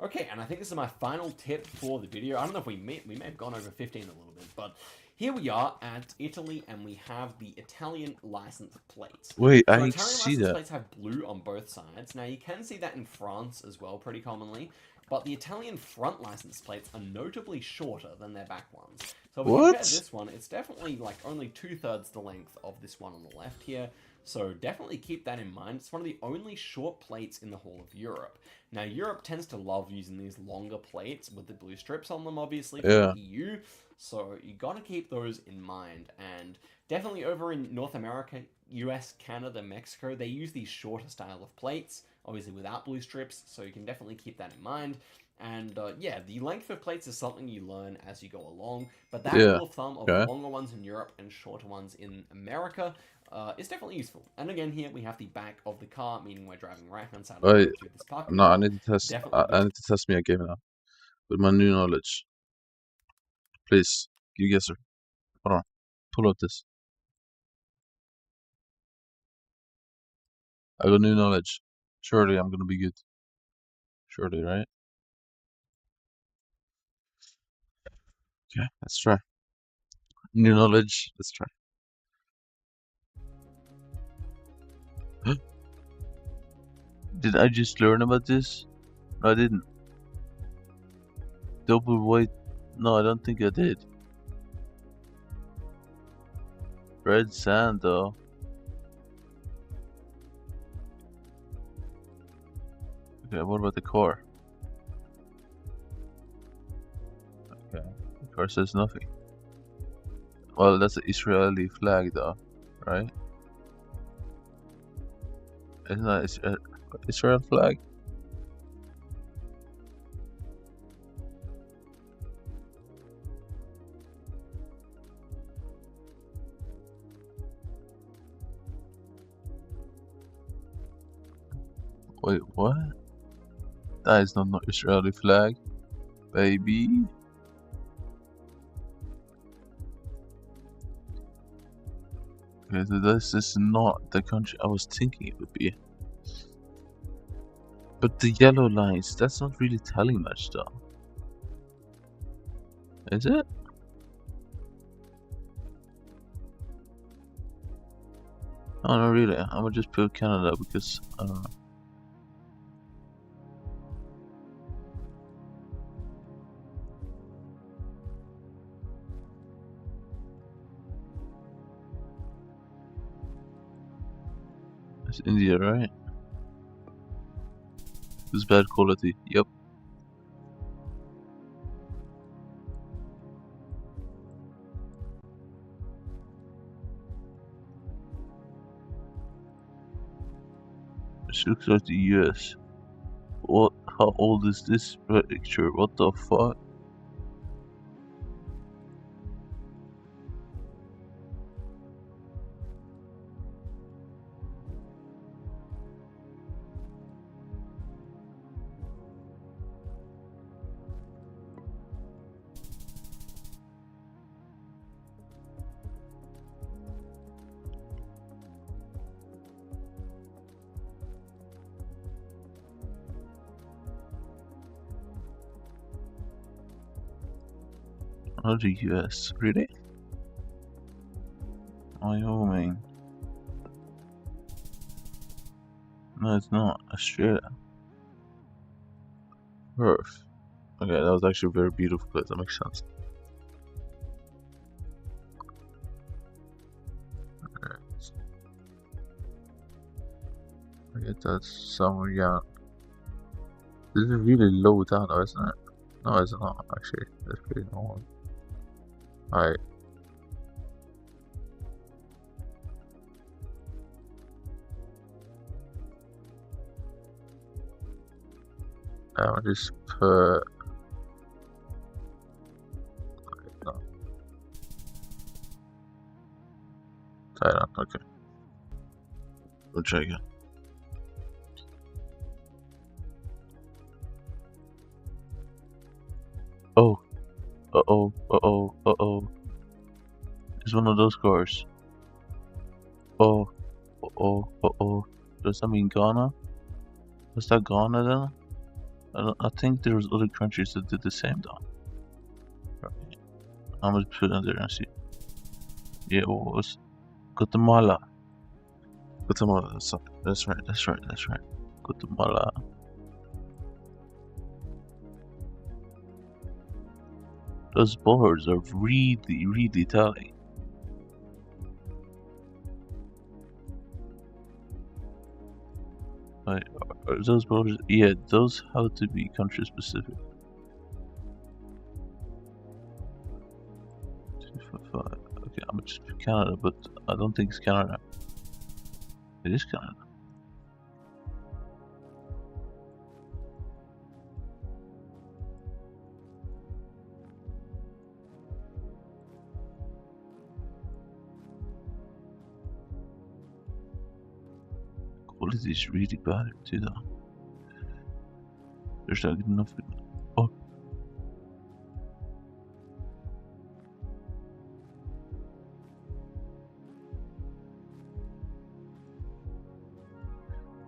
Speaker 19: Okay, and I think this is my final tip for the video. I don't know if we may have gone over 15 a little bit, but here we are at Italy, and we have the Italian license plates.
Speaker 2: Wait,
Speaker 19: so
Speaker 2: I
Speaker 19: Italian
Speaker 2: see
Speaker 19: license
Speaker 2: that.
Speaker 19: plates have blue on both sides. Now, you can see that in France as well, pretty commonly. But the Italian front license plates are notably shorter than their back ones. So if we compare this one, it's definitely like only 2/3 the length of this one on the left here. So definitely keep that in mind. It's one of the only short plates in the whole of Europe. Now, Europe tends to love using these longer plates with the blue strips on them, obviously, from the EU. So you got to keep those in mind. And definitely over in North America, US, Canada, Mexico, they use these shorter style of plates, obviously without blue strips, so you can definitely keep that in mind. And yeah, the length of plates is something you learn as you go along, but that rule of thumb of longer ones in Europe and shorter ones in America is definitely useful. And again, here we have the back of the car, meaning we're driving right-hand side of the road through this parking
Speaker 2: No,
Speaker 19: lot.
Speaker 2: I need to test. I need to test me a game now with my new knowledge. Please, you guesser. Hold on, pull up this. I got new knowledge. Surely I'm gonna be good. Surely, right? Okay, let's try. New knowledge. Let's try. Did I just learn about this? No, I didn't. Double white. No, I don't think I did. Red sand, though. Okay, what about the core? Okay, the core says nothing. Well, that's an Israeli flag, though, right? Isn't that Israel flag? Wait, what? That is not an Israeli flag, baby. Okay, so this is not the country I was thinking it would be. But the yellow lines, that's not really telling much, though. Is it? Oh, no, really. I'm gonna just put Canada because I don't know. It's India, right? It's bad quality. Yep. It looks like the US. What? How old is this picture? What the fuck? Oh, the US. Really? Wyoming. No, it's not. Australia. Perth. Okay, that was actually a very beautiful place. That makes sense. Okay. I get that somewhere, yeah. This is really low down, though, isn't it? No, it's not, actually. That's pretty normal. Alright. I'll just put... No. Thailand, okay. We'll try again. Oh. Uh-oh, uh-oh, uh-oh. It's one of those cars. Oh, uh-oh, uh-oh. Does that mean Ghana? Was that Ghana then? I think there was other countries that did the same though. Right. I'm gonna put it in there and see. Yeah, what was Guatemala? Guatemala, that's right. Guatemala. Those boards are really, really telling. Right, are those borders? Yeah, those have to be country specific. 245. Okay, I'm gonna just pick Canada, but I don't think it's Canada. It is Canada. Quality is really bad too, though. There's not good enough. Oh.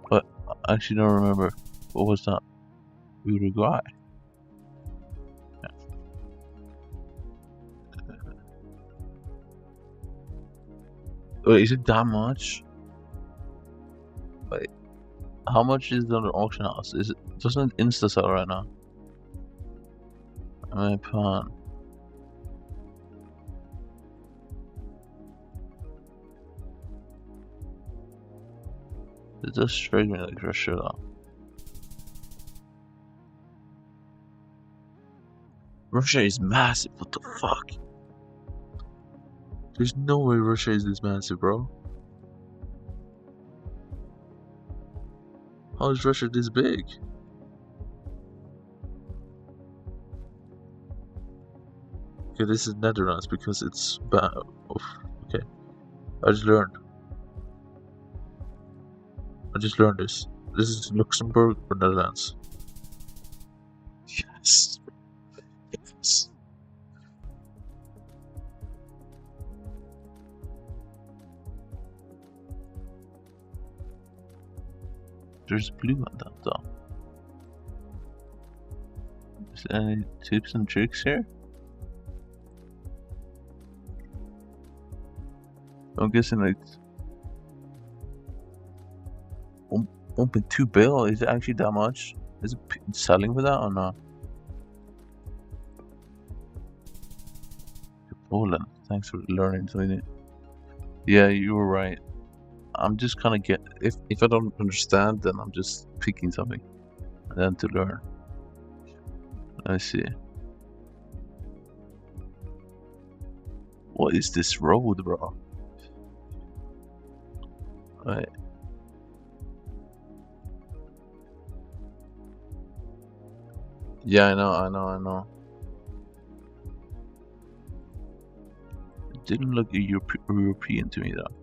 Speaker 2: But I actually don't remember. What was that? Uruguay. Yeah. Wait, is it that much? Wait, how much is it on the auction house? Is it doesn't it insta sell right now? My pan. It does strike me like Russia though. Russia is massive, what the fuck? There's no way Russia is this massive, bro. How is Russia this big? Okay, this is Netherlands because it's bad. Okay, I just learned this. This is Luxembourg or Netherlands. Yes. Yes. There's blue on that though. Is there any tips and tricks here? I'm guessing like 1.2 bill. Is it actually that much? Is it selling for that or not? Poland. Thanks for learning something. Yeah, you were right. I'm just kind of if I don't understand, then I'm just picking something and then to learn. I see. What is this road, bro? Right. Yeah, I know. It didn't look European to me though.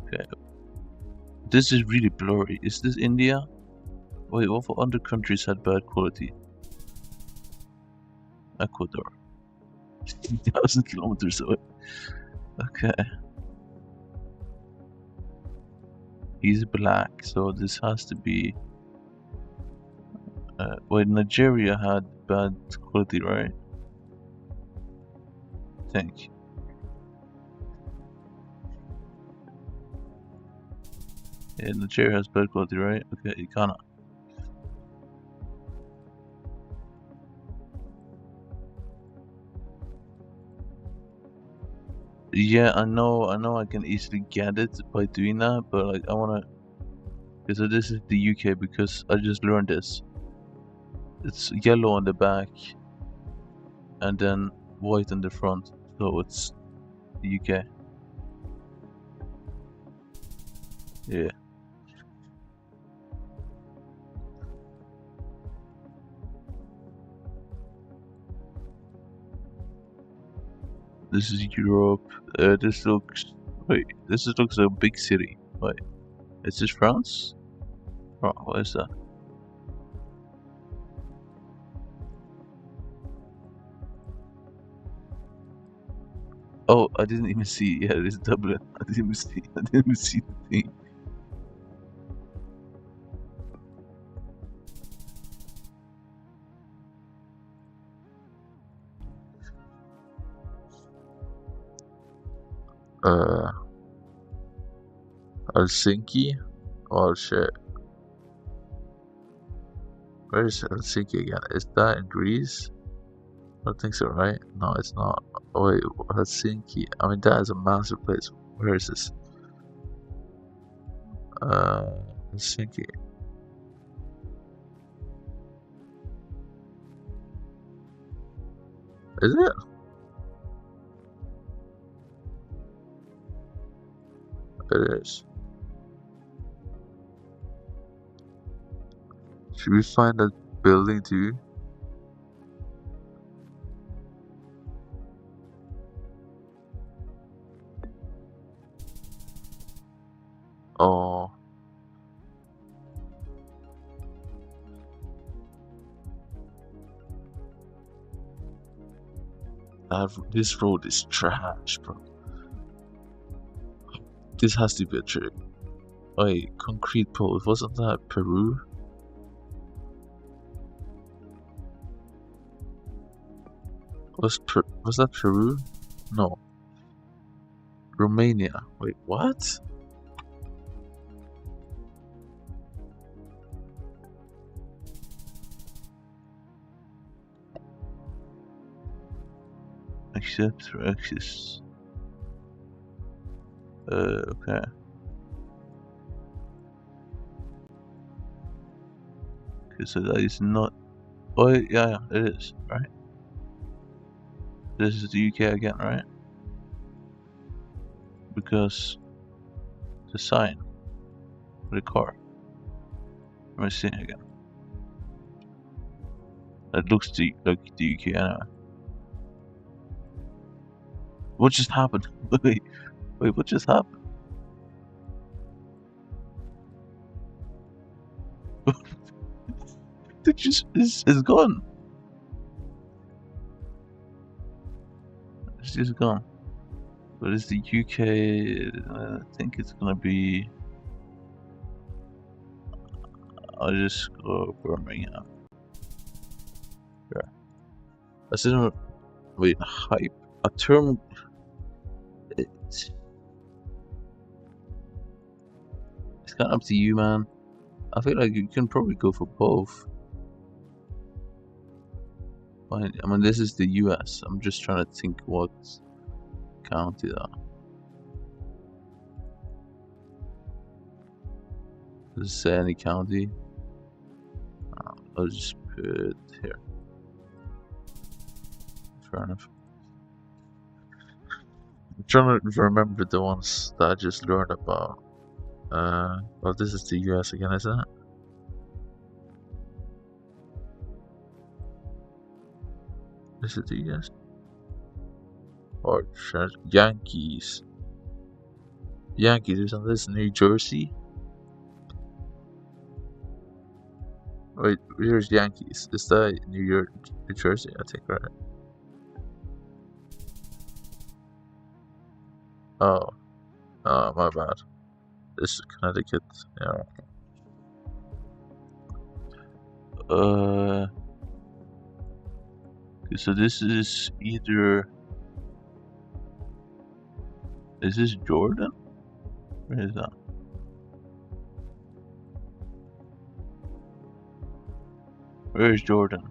Speaker 2: Okay. This is really blurry. Is this India? Wait, what other countries had bad quality? Ecuador. 1,000 kilometers away. Okay. He's black, so this has to be. Wait, Nigeria had bad quality, right? I think. Yeah, Nigeria has bad quality, right? Okay, Ghana. Yeah, I know I can easily get it by doing that, but like I wanna, because this is the UK, because I just learned this. It's yellow on the back and then white on the front, so it's the UK. Yeah. This is Europe. This looks. Wait, this looks like a big city. Wait, is this France? Oh, what is that? Oh, I didn't even see. Yeah, it is Dublin. I didn't even see. I didn't even see the thing. Helsinki? Oh shit. Where is Helsinki again? Is that in Greece? I don't think so, right? No, it's not. Oh, wait, Helsinki. I mean, that is a massive place. Where is this? Helsinki. Is it? It is. Should we find that building too? Oh. This road is trash, bro. This has to be a trick. Wait, concrete poles. Wasn't that Peru? Was that Peru? No. Romania. Wait, what? Accept or access. Okay. Okay, so that is not. Oh, yeah, it is, right? This is the UK again, right? Because the sign for the car. Let me see again. It looks like the UK anyway. What just happened? Wait, what just happened? It just is gone. It's just gone. But it's the UK. I think it's gonna be. I'll just go Birmingham. Yeah. I said, wait, hype. A term. It's kind of up to you, man. I feel like you can probably go for both. But, I mean, this is the US. I'm just trying to think what county that. Does it say any county? I'll just put it here. Fair enough. I'm trying to remember the ones that I just learned about. Well, this is the US again, isn't it? Is it the US? Or Yankees? Yankees, isn't this New Jersey? Wait, where's Yankees? Is that New Jersey? I think, right? Oh, my bad. This is Connecticut. Yeah. Okay, so this is either. Is this Jordan? Where is that? Where is Jordan?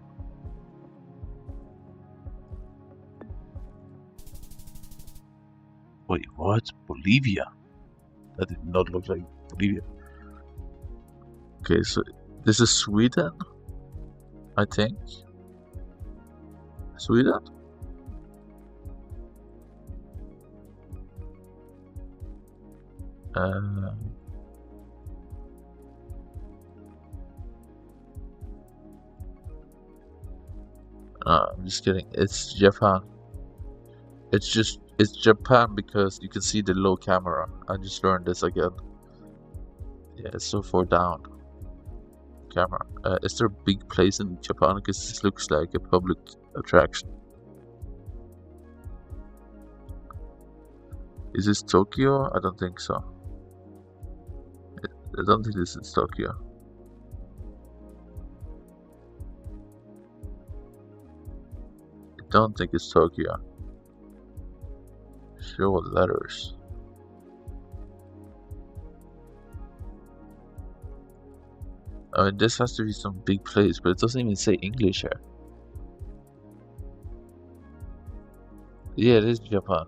Speaker 2: Wait, what? Bolivia? That did not look like Bolivia. Okay, so this is Sweden, I think. Sweden? I'm just kidding. It's Japan. It's Japan because you can see the low camera. I just learned this again. Yeah, it's so far down. Camera. Is there a big place in Japan? Because this looks like a public attraction. Is this Tokyo? I don't think so. I don't think this is Tokyo. I don't think it's Tokyo. Show letters. I mean, this has to be some big place, but it doesn't even say English here. Yeah, it is Japan.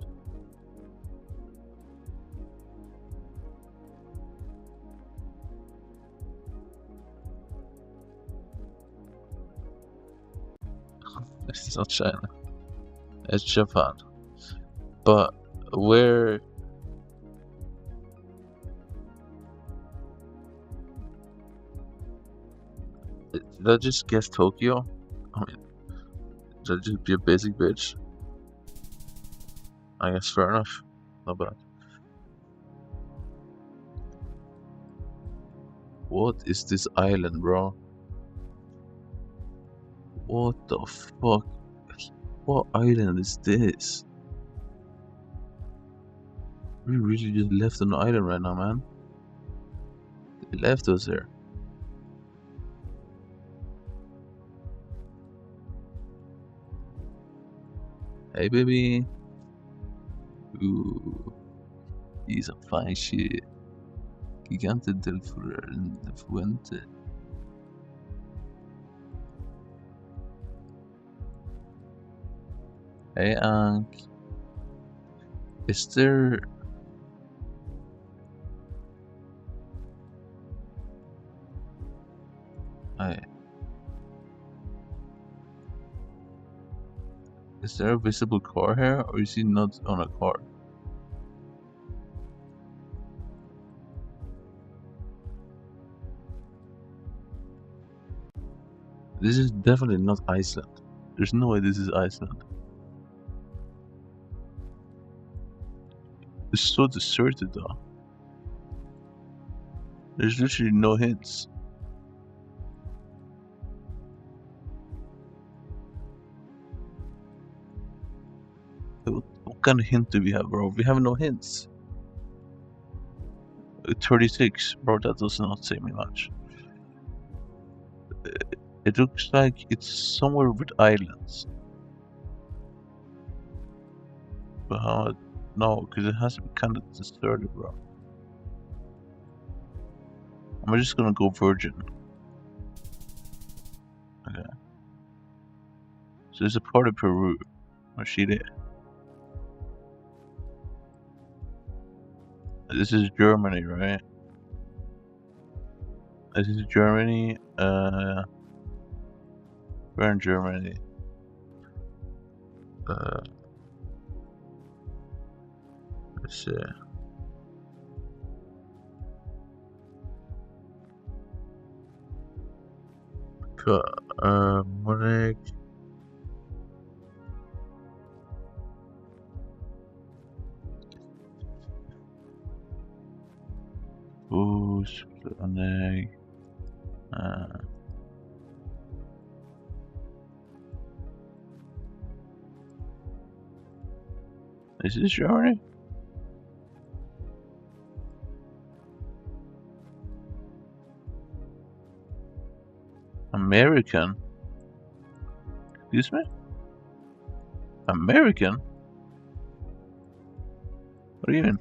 Speaker 2: It's not China. It's Japan. But where? Did I just guess Tokyo? I mean, did I just be a basic bitch? I guess fair enough. Not bad. What is this island, bro? What the fuck? What island is this? We really just left on the island right now, man. They left us there. Hey, baby. Ooh. He's a fine shit. Gigante del Fuente. Hey, Ank. Is there... Hey. Is there a visible car here, or is he not on a car? This is definitely not Iceland. There's no way this is Iceland. It's so deserted though. There's literally no hints. What kind of hint do we have, bro? We have no hints. 36, bro, that does not say me much. It looks like it's somewhere with islands. But how? No, because it has to be kind of deserted, bro. I'm just gonna go virgin. Okay. So there's a part of Peru. Was she there? This is Germany, right? This is Germany. We're in Germany. Let's see. Munich. Munich. Is this Germany? American? Excuse me? American? What do you mean?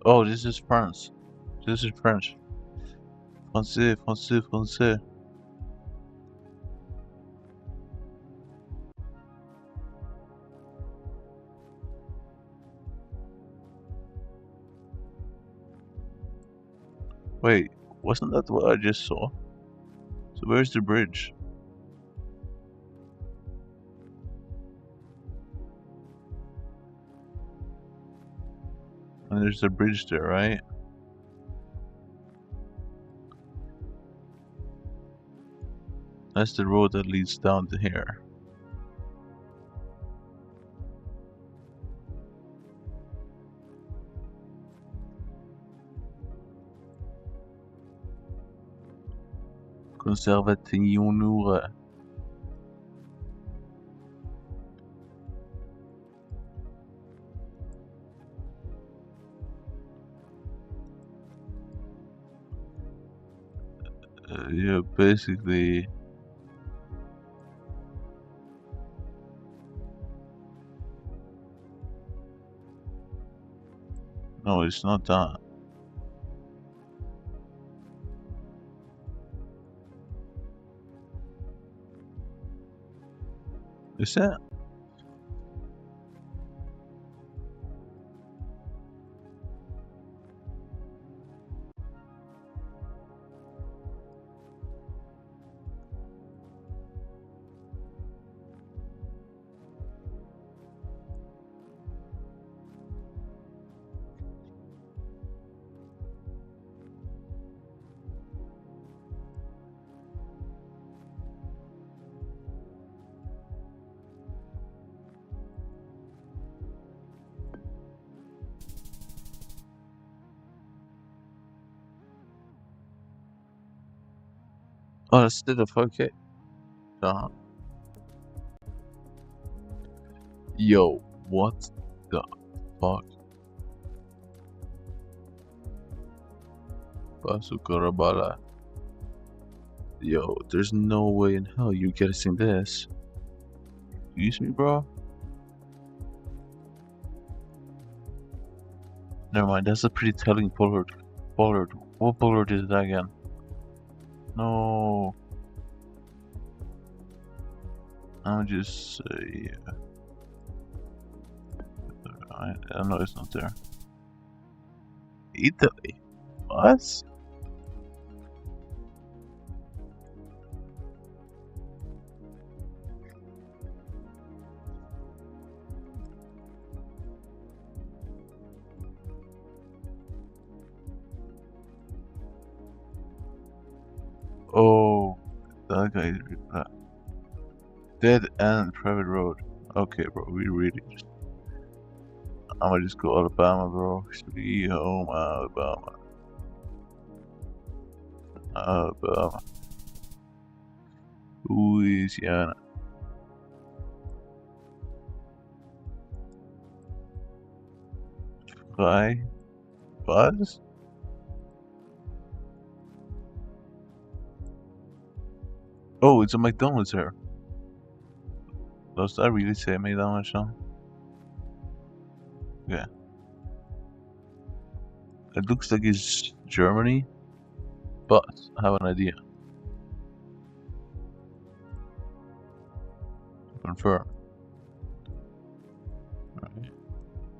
Speaker 2: Oh, this is France. This is French. Français, français, français. Wait, wasn't that what I just saw? So where's the bridge? And there's a bridge there, right? That's the road that leads down to here. Conservationure. Yeah, basically. No, it's not that. Is that? Oh, that's still the fuck it. Yo, what the fuck? Pasu Karabala. Yo, there's no way in hell you're guessing this. Excuse me, bro? Never mind, that's a pretty telling bollard. Bollard. What bollard is that again? No. I'll just say... I know it's not there. Italy? What? Oh, that guy is dead end private road. Okay, bro, we really just... I'ma just go Alabama, bro. Sweet home Alabama. Alabama. Louisiana. Fly? Buzz? Oh, it's a McDonald's here. Does that really say McDonald's now? Yeah. It looks like it's Germany, but I have an idea. Confirm. Alright.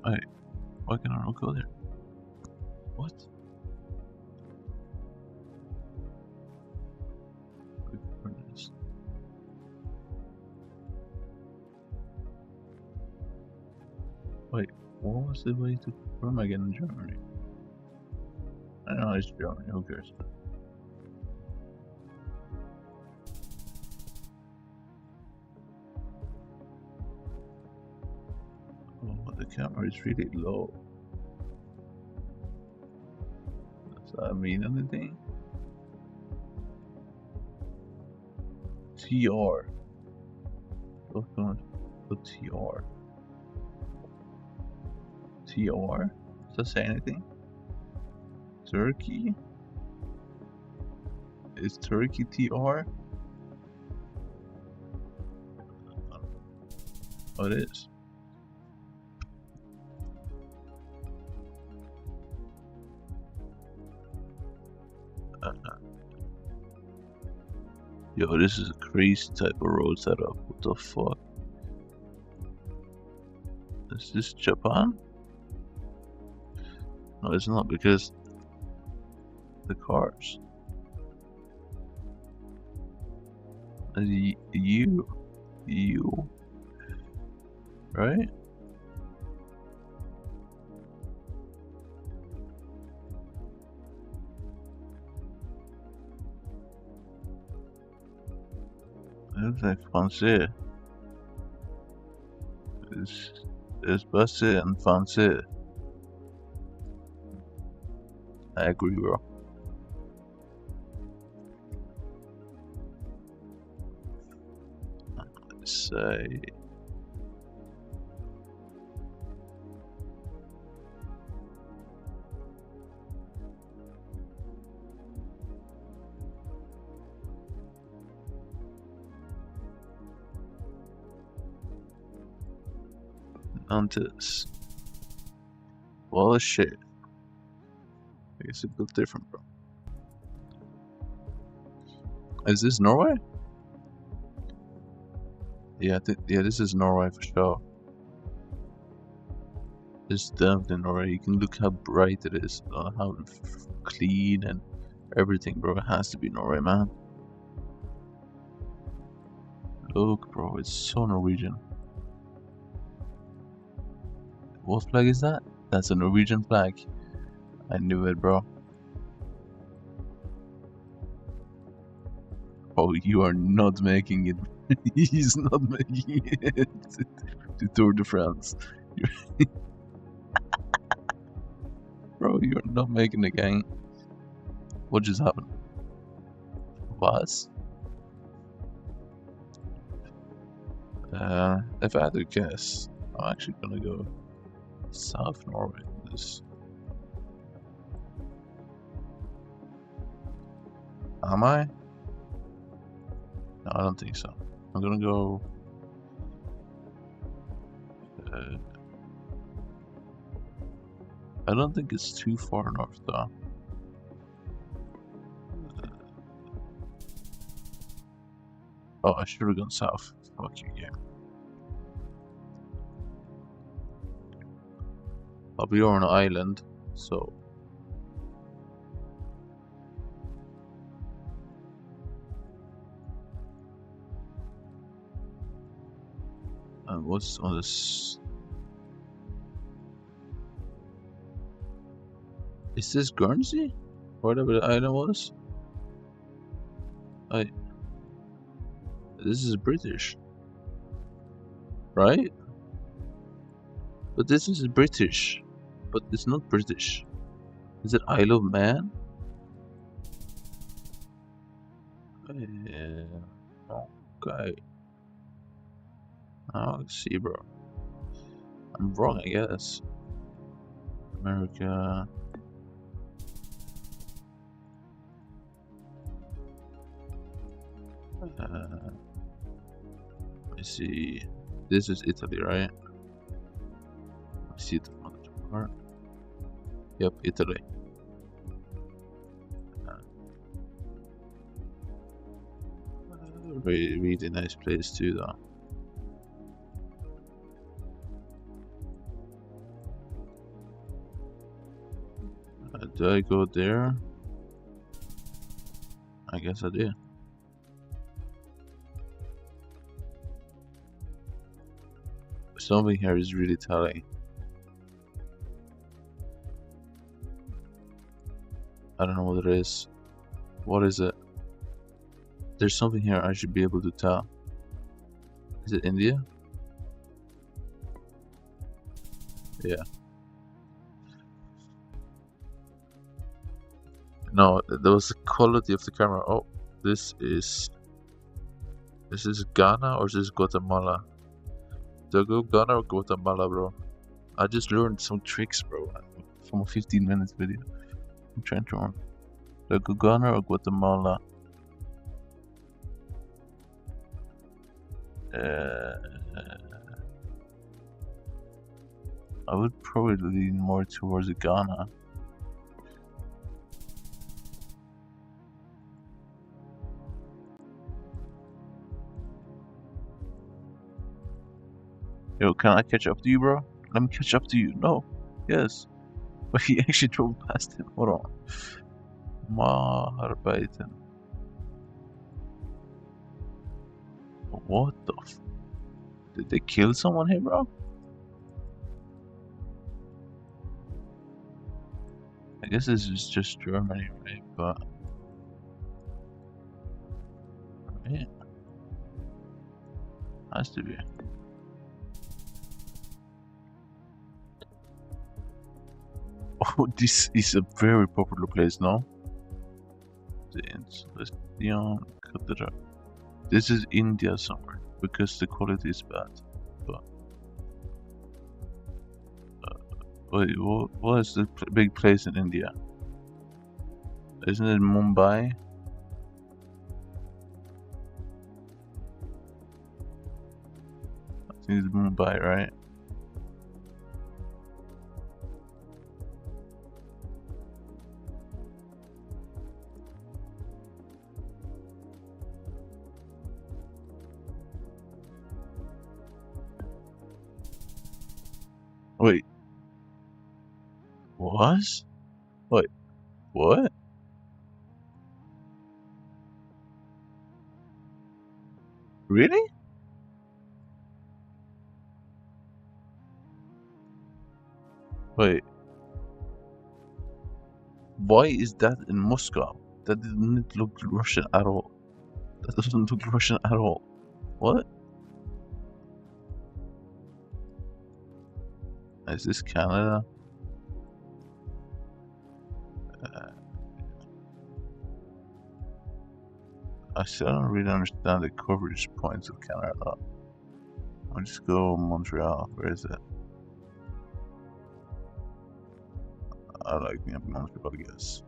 Speaker 2: Wait, why can I not go there? What? Wait, what was the way to confirm again in Germany? I know it's Germany, who cares? Oh, the camera is really low. Does that mean anything? TR. What's going on? TR. TR? Does that say anything? Turkey? Is Turkey TR? Oh, it is. Yo, this is a crazy type of road setup. What the fuck? Is this Japan? No, it's not, because the cars. You, right? It looks like français. It's passé and français. I agree, bro. Let's say... Nantes. Well, shit. I guess it built different, bro. Is this Norway? Yeah, this is Norway for sure. This is definitely Norway. You can look how bright it is, how clean and everything, bro. It has to be Norway, man. Look, bro, it's so Norwegian. What flag is that? That's a Norwegian flag. I knew it, bro. Oh, you are not making it. He's not making it to Tour de France. Bro, you're not making the gang. What just happened? What? If I had to guess, I'm actually gonna go South Norway. This. Am I? I don't think so. I'm gonna go. I don't think it's too far north though. Oh, I should have gone south. Fuck you, game. I'll be on an island, so. And what's on this? Is this Guernsey? Whatever the island was? This is British. Right? But this is British. But it's not British. Is it Isle of Man? Yeah. Okay. Oh, let's see, bro. I'm wrong, I guess. America. Let me see. This is Italy, right? I see the part. Yep, Italy. Really nice place too, though. Do I go there? I guess I do. Something here is really telling. I don't know what it is. What is it? There's something here I should be able to tell. Is it India? Yeah. No, there was the quality of the camera. Oh, this is Ghana or is this Guatemala? Do I go Ghana or Guatemala, bro? I just learned some tricks, bro, from a 15 minutes video. I'm trying to learn. Do I go Ghana or Guatemala? I would probably lean more towards Ghana. Yo, can I catch up to you, bro? Let me catch up to you. No. Yes. But he actually drove past him. Hold on. Marbeiten. What the f... Did they kill someone here, bro? I guess this is just Germany, right? But... Right? Has to be. Oh, this is a very popular place now. This is India somewhere because the quality is bad. But wait, what is the big place in India? Isn't it Mumbai? I think it's Mumbai, right? Wait. What? Wait. What? Really? Wait. Why is that in Moscow? That doesn't look Russian at all. That doesn't look Russian at all. What? Is this Canada? I still don't really understand the coverage points of Canada. I'll just go Montreal. Where is it? I like me Montreal, I guess.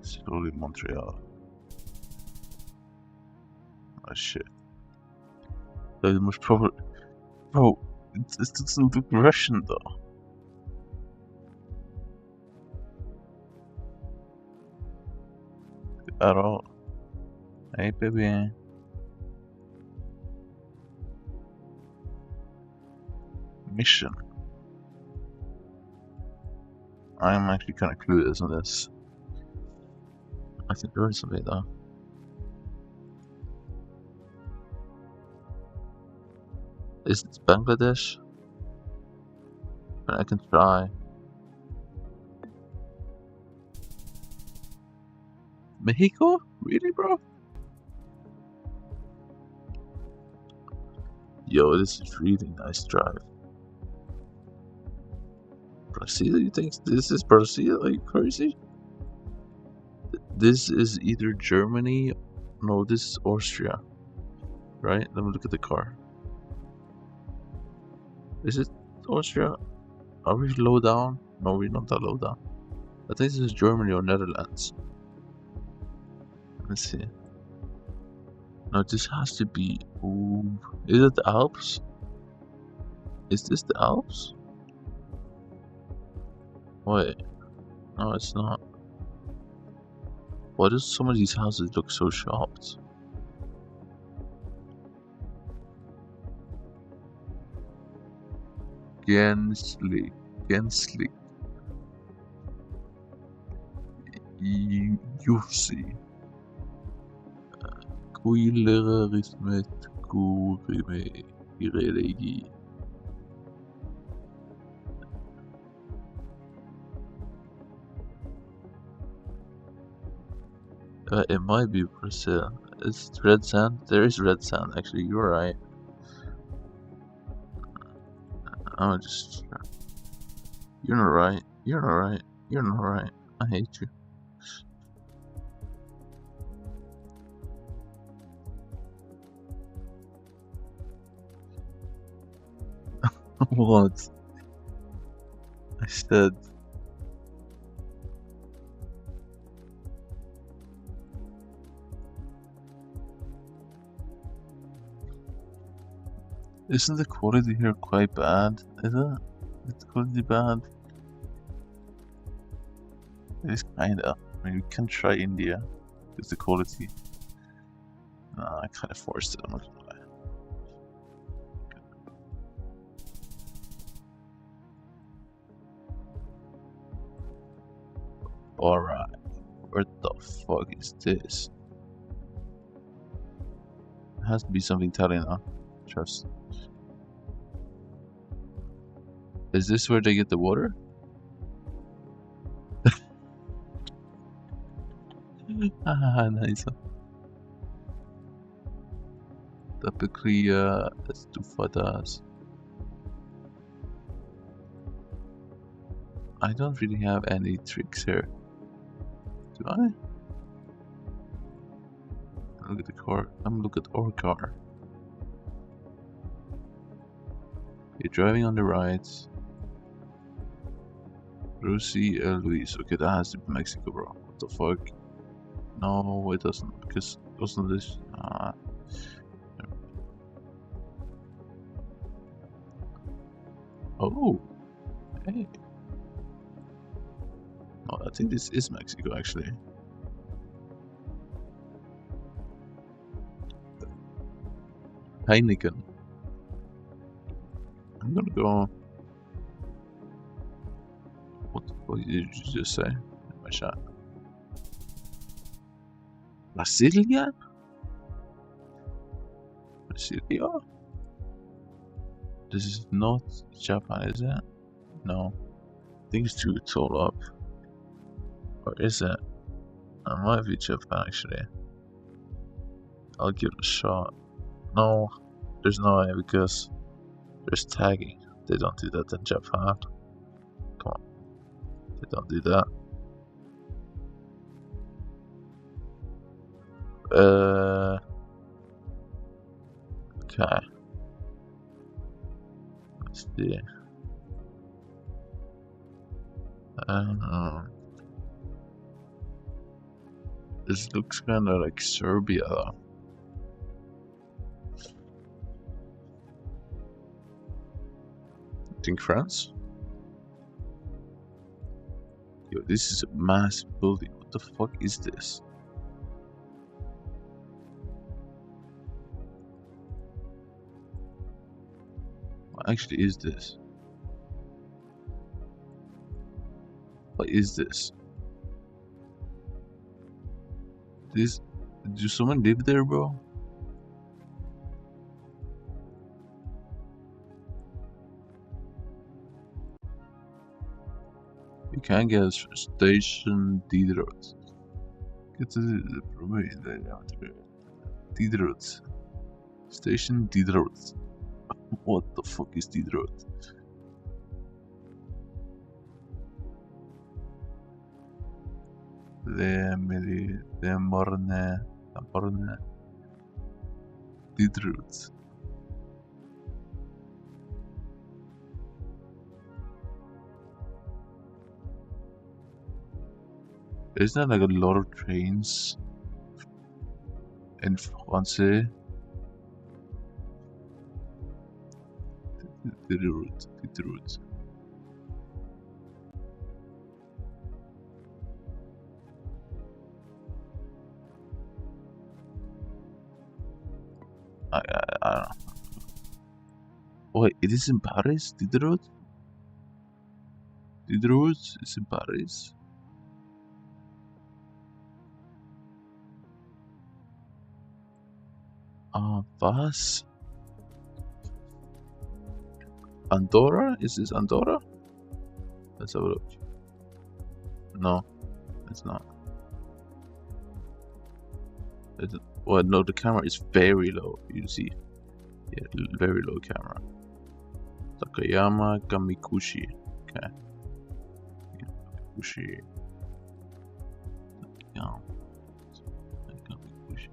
Speaker 2: Slowly Montreal. Oh shit. That must probably. Bro, it doesn't look Russian though. At all. Hey baby. Mission. I'm actually kind of clueless on this. I think there is something though. Is it Bangladesh? But I can try. Mexico? Really, bro? Yo, this is really nice drive. Brazil? You think this is Brazil? Are you crazy? This is either Germany. No, this is Austria. Right? Let me look at the car. Is it Austria? Are we low down? No, we're not that low down. I think this is Germany or Netherlands. Let's see. No, this has to be. Ooh, is it the Alps? Is this the Alps? Wait, no, it's not. Why do some of these houses look so shopped? Genslik. Jussi. Kuilere Rismet Kurime Irelegi. It might be Brazil. It's red sand. There is red sand. Actually, you're right. I'm just. You're not right. You're not right. You're not right. I hate you. What? I said. Isn't the quality here quite bad? Is it? Is the quality bad? It is kinda. I mean, we can try India. It's the quality. Nah, I kinda forced it. I'm not gonna lie. Alright. Where the fuck is this? It has to be something Italian, huh? Trust. Is this where they get the water? Ah, nice. Typically, estufadas. I don't really have any tricks here. Do I? Look at the car. I'm look at our car. You're driving on the right. Lucy Luis. Okay, that has to be Mexico, bro. What the fuck? No, it doesn't. Because wasn't this? Oh. Hey. Oh, I think this is Mexico, actually. Heineken. I'm gonna go. What did you just say? My shot. Brasilia? Brasilia? This is not Japan, is it? No. I think it's too tall up. Or is it? It might be Japan, actually. I'll give it a shot. No, there's no way because there's tagging. They don't do that in Japan. Come on. They don't do that. Okay. Let's see. This looks kinda like Serbia though. think France? Yo, this is a massive building. What the fuck is this? What actually is this? What is this? Do someone live there, bro? You can't get a station Deedroot. Get to the Deedroot. Station Deedroot. What the fuck is Deedroot? The Morne Deedroot. Isn't there like a lot of trains in France? Deedroot. I don't know. Wait, it is in Paris? Diderot? Diderot is in Paris? Was? Andorra? Is this Andorra? Let's have a look. No, it's not. Well, no, the camera is very low. You see, yeah, very low camera. Takayama Kamikushi. Okay. Kamikushi. Takayama Kamikushi.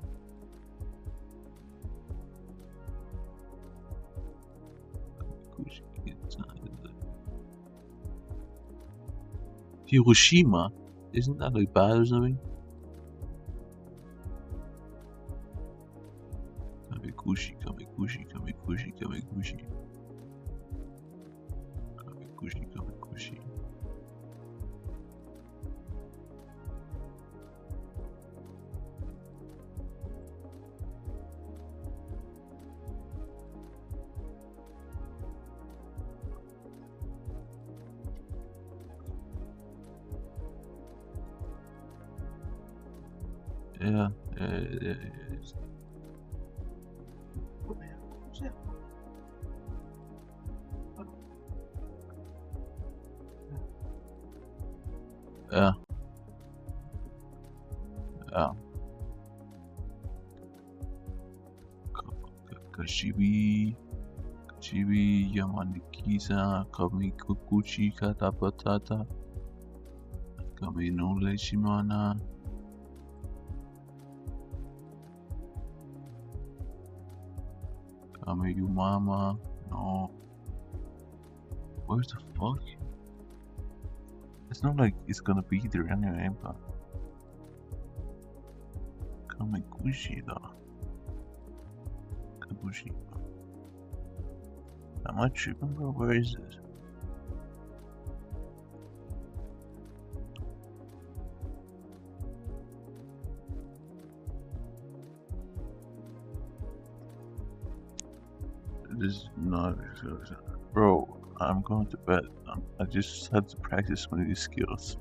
Speaker 2: Hiroshima? Isn't that like bad or something? Kamikushi. Yeah. Yeah. Kashibi Yamanikiza Kamikuchi Katapatata Kamino Leshimana Kameyumama. No. Where's the fuck? It's not like it's gonna be there anyway, but Kamikushi though. Kabushi. Am I tripping, bro? Where is this? This is not, bro. I'm going to bed. I just had to practice one of these skills.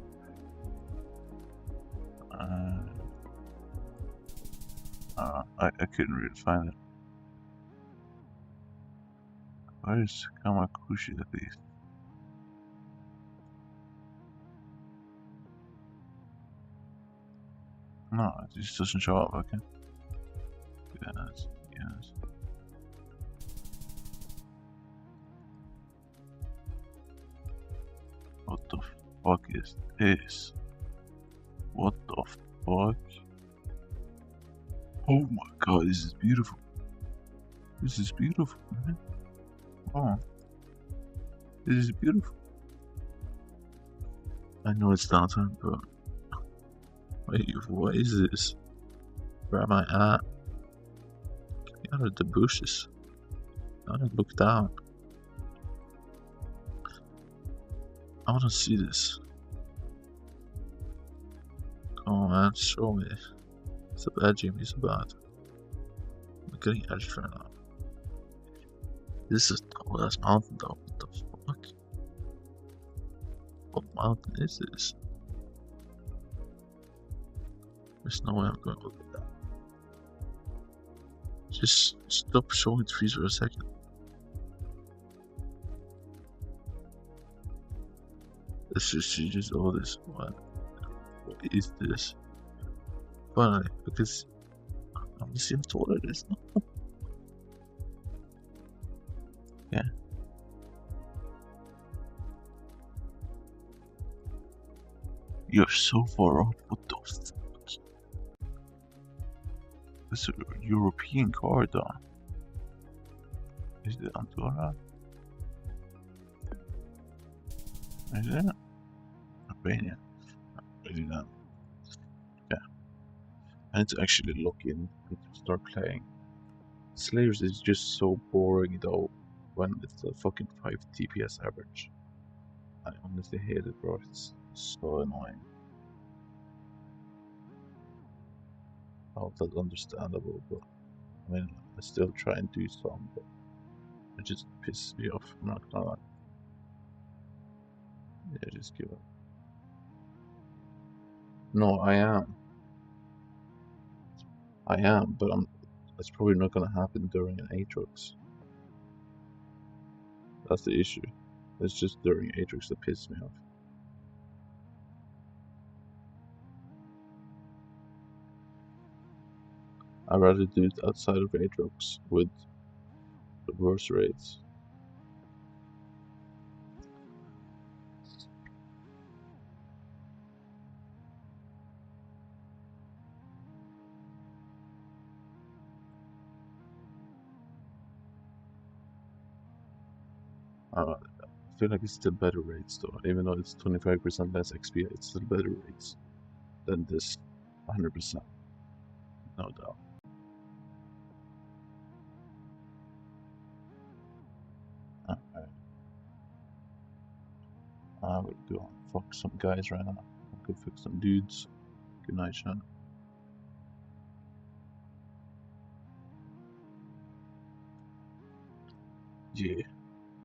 Speaker 2: I couldn't really find it. Where's Kamakushi at least? No, it just doesn't show up, okay? Yes. What the fuck is this? What the fuck? Oh my god, this is beautiful. This is beautiful, man. Oh. This is beautiful. I know it's downtown, but wait, what is this? Where am I at? Get out of the bushes. Gotta look down. I want to see this. Come on, man, show me. It's a bad, Jimmy. It's bad. I'm getting edged right now. This is oh, that's mountain though. What the fuck? What mountain is this? There's no way I'm going to look at that. Just stop showing trees for a second. This is just all this. What is this? Finally, because I'm just seeing how tall it is. Yeah. You're so far off. What the fuck? It's a European car, though. Is it Andorra? Is it? Albania. Really not. Yeah. I need to actually look in to start playing. Slayers is just so boring though when it's a fucking 5 TPS average. I honestly hate it, bro. It's so annoying. Oh, that's understandable, but I mean, I still try and do some, but it just pisses me off. I'm not gonna lie. Yeah, just give up. No, I am, but it's probably not gonna happen during an Aatrox. That's the issue. It's just during Aatrox that pisses me off. I'd rather do it outside of Aatrox with the worse rates. I feel like it's still better rates though, even though it's 25% less XP, it's still better rates than this 100%, no doubt. Alright. I would go and fuck some guys right now. I could fuck some dudes. Good night, Sean. Yeah.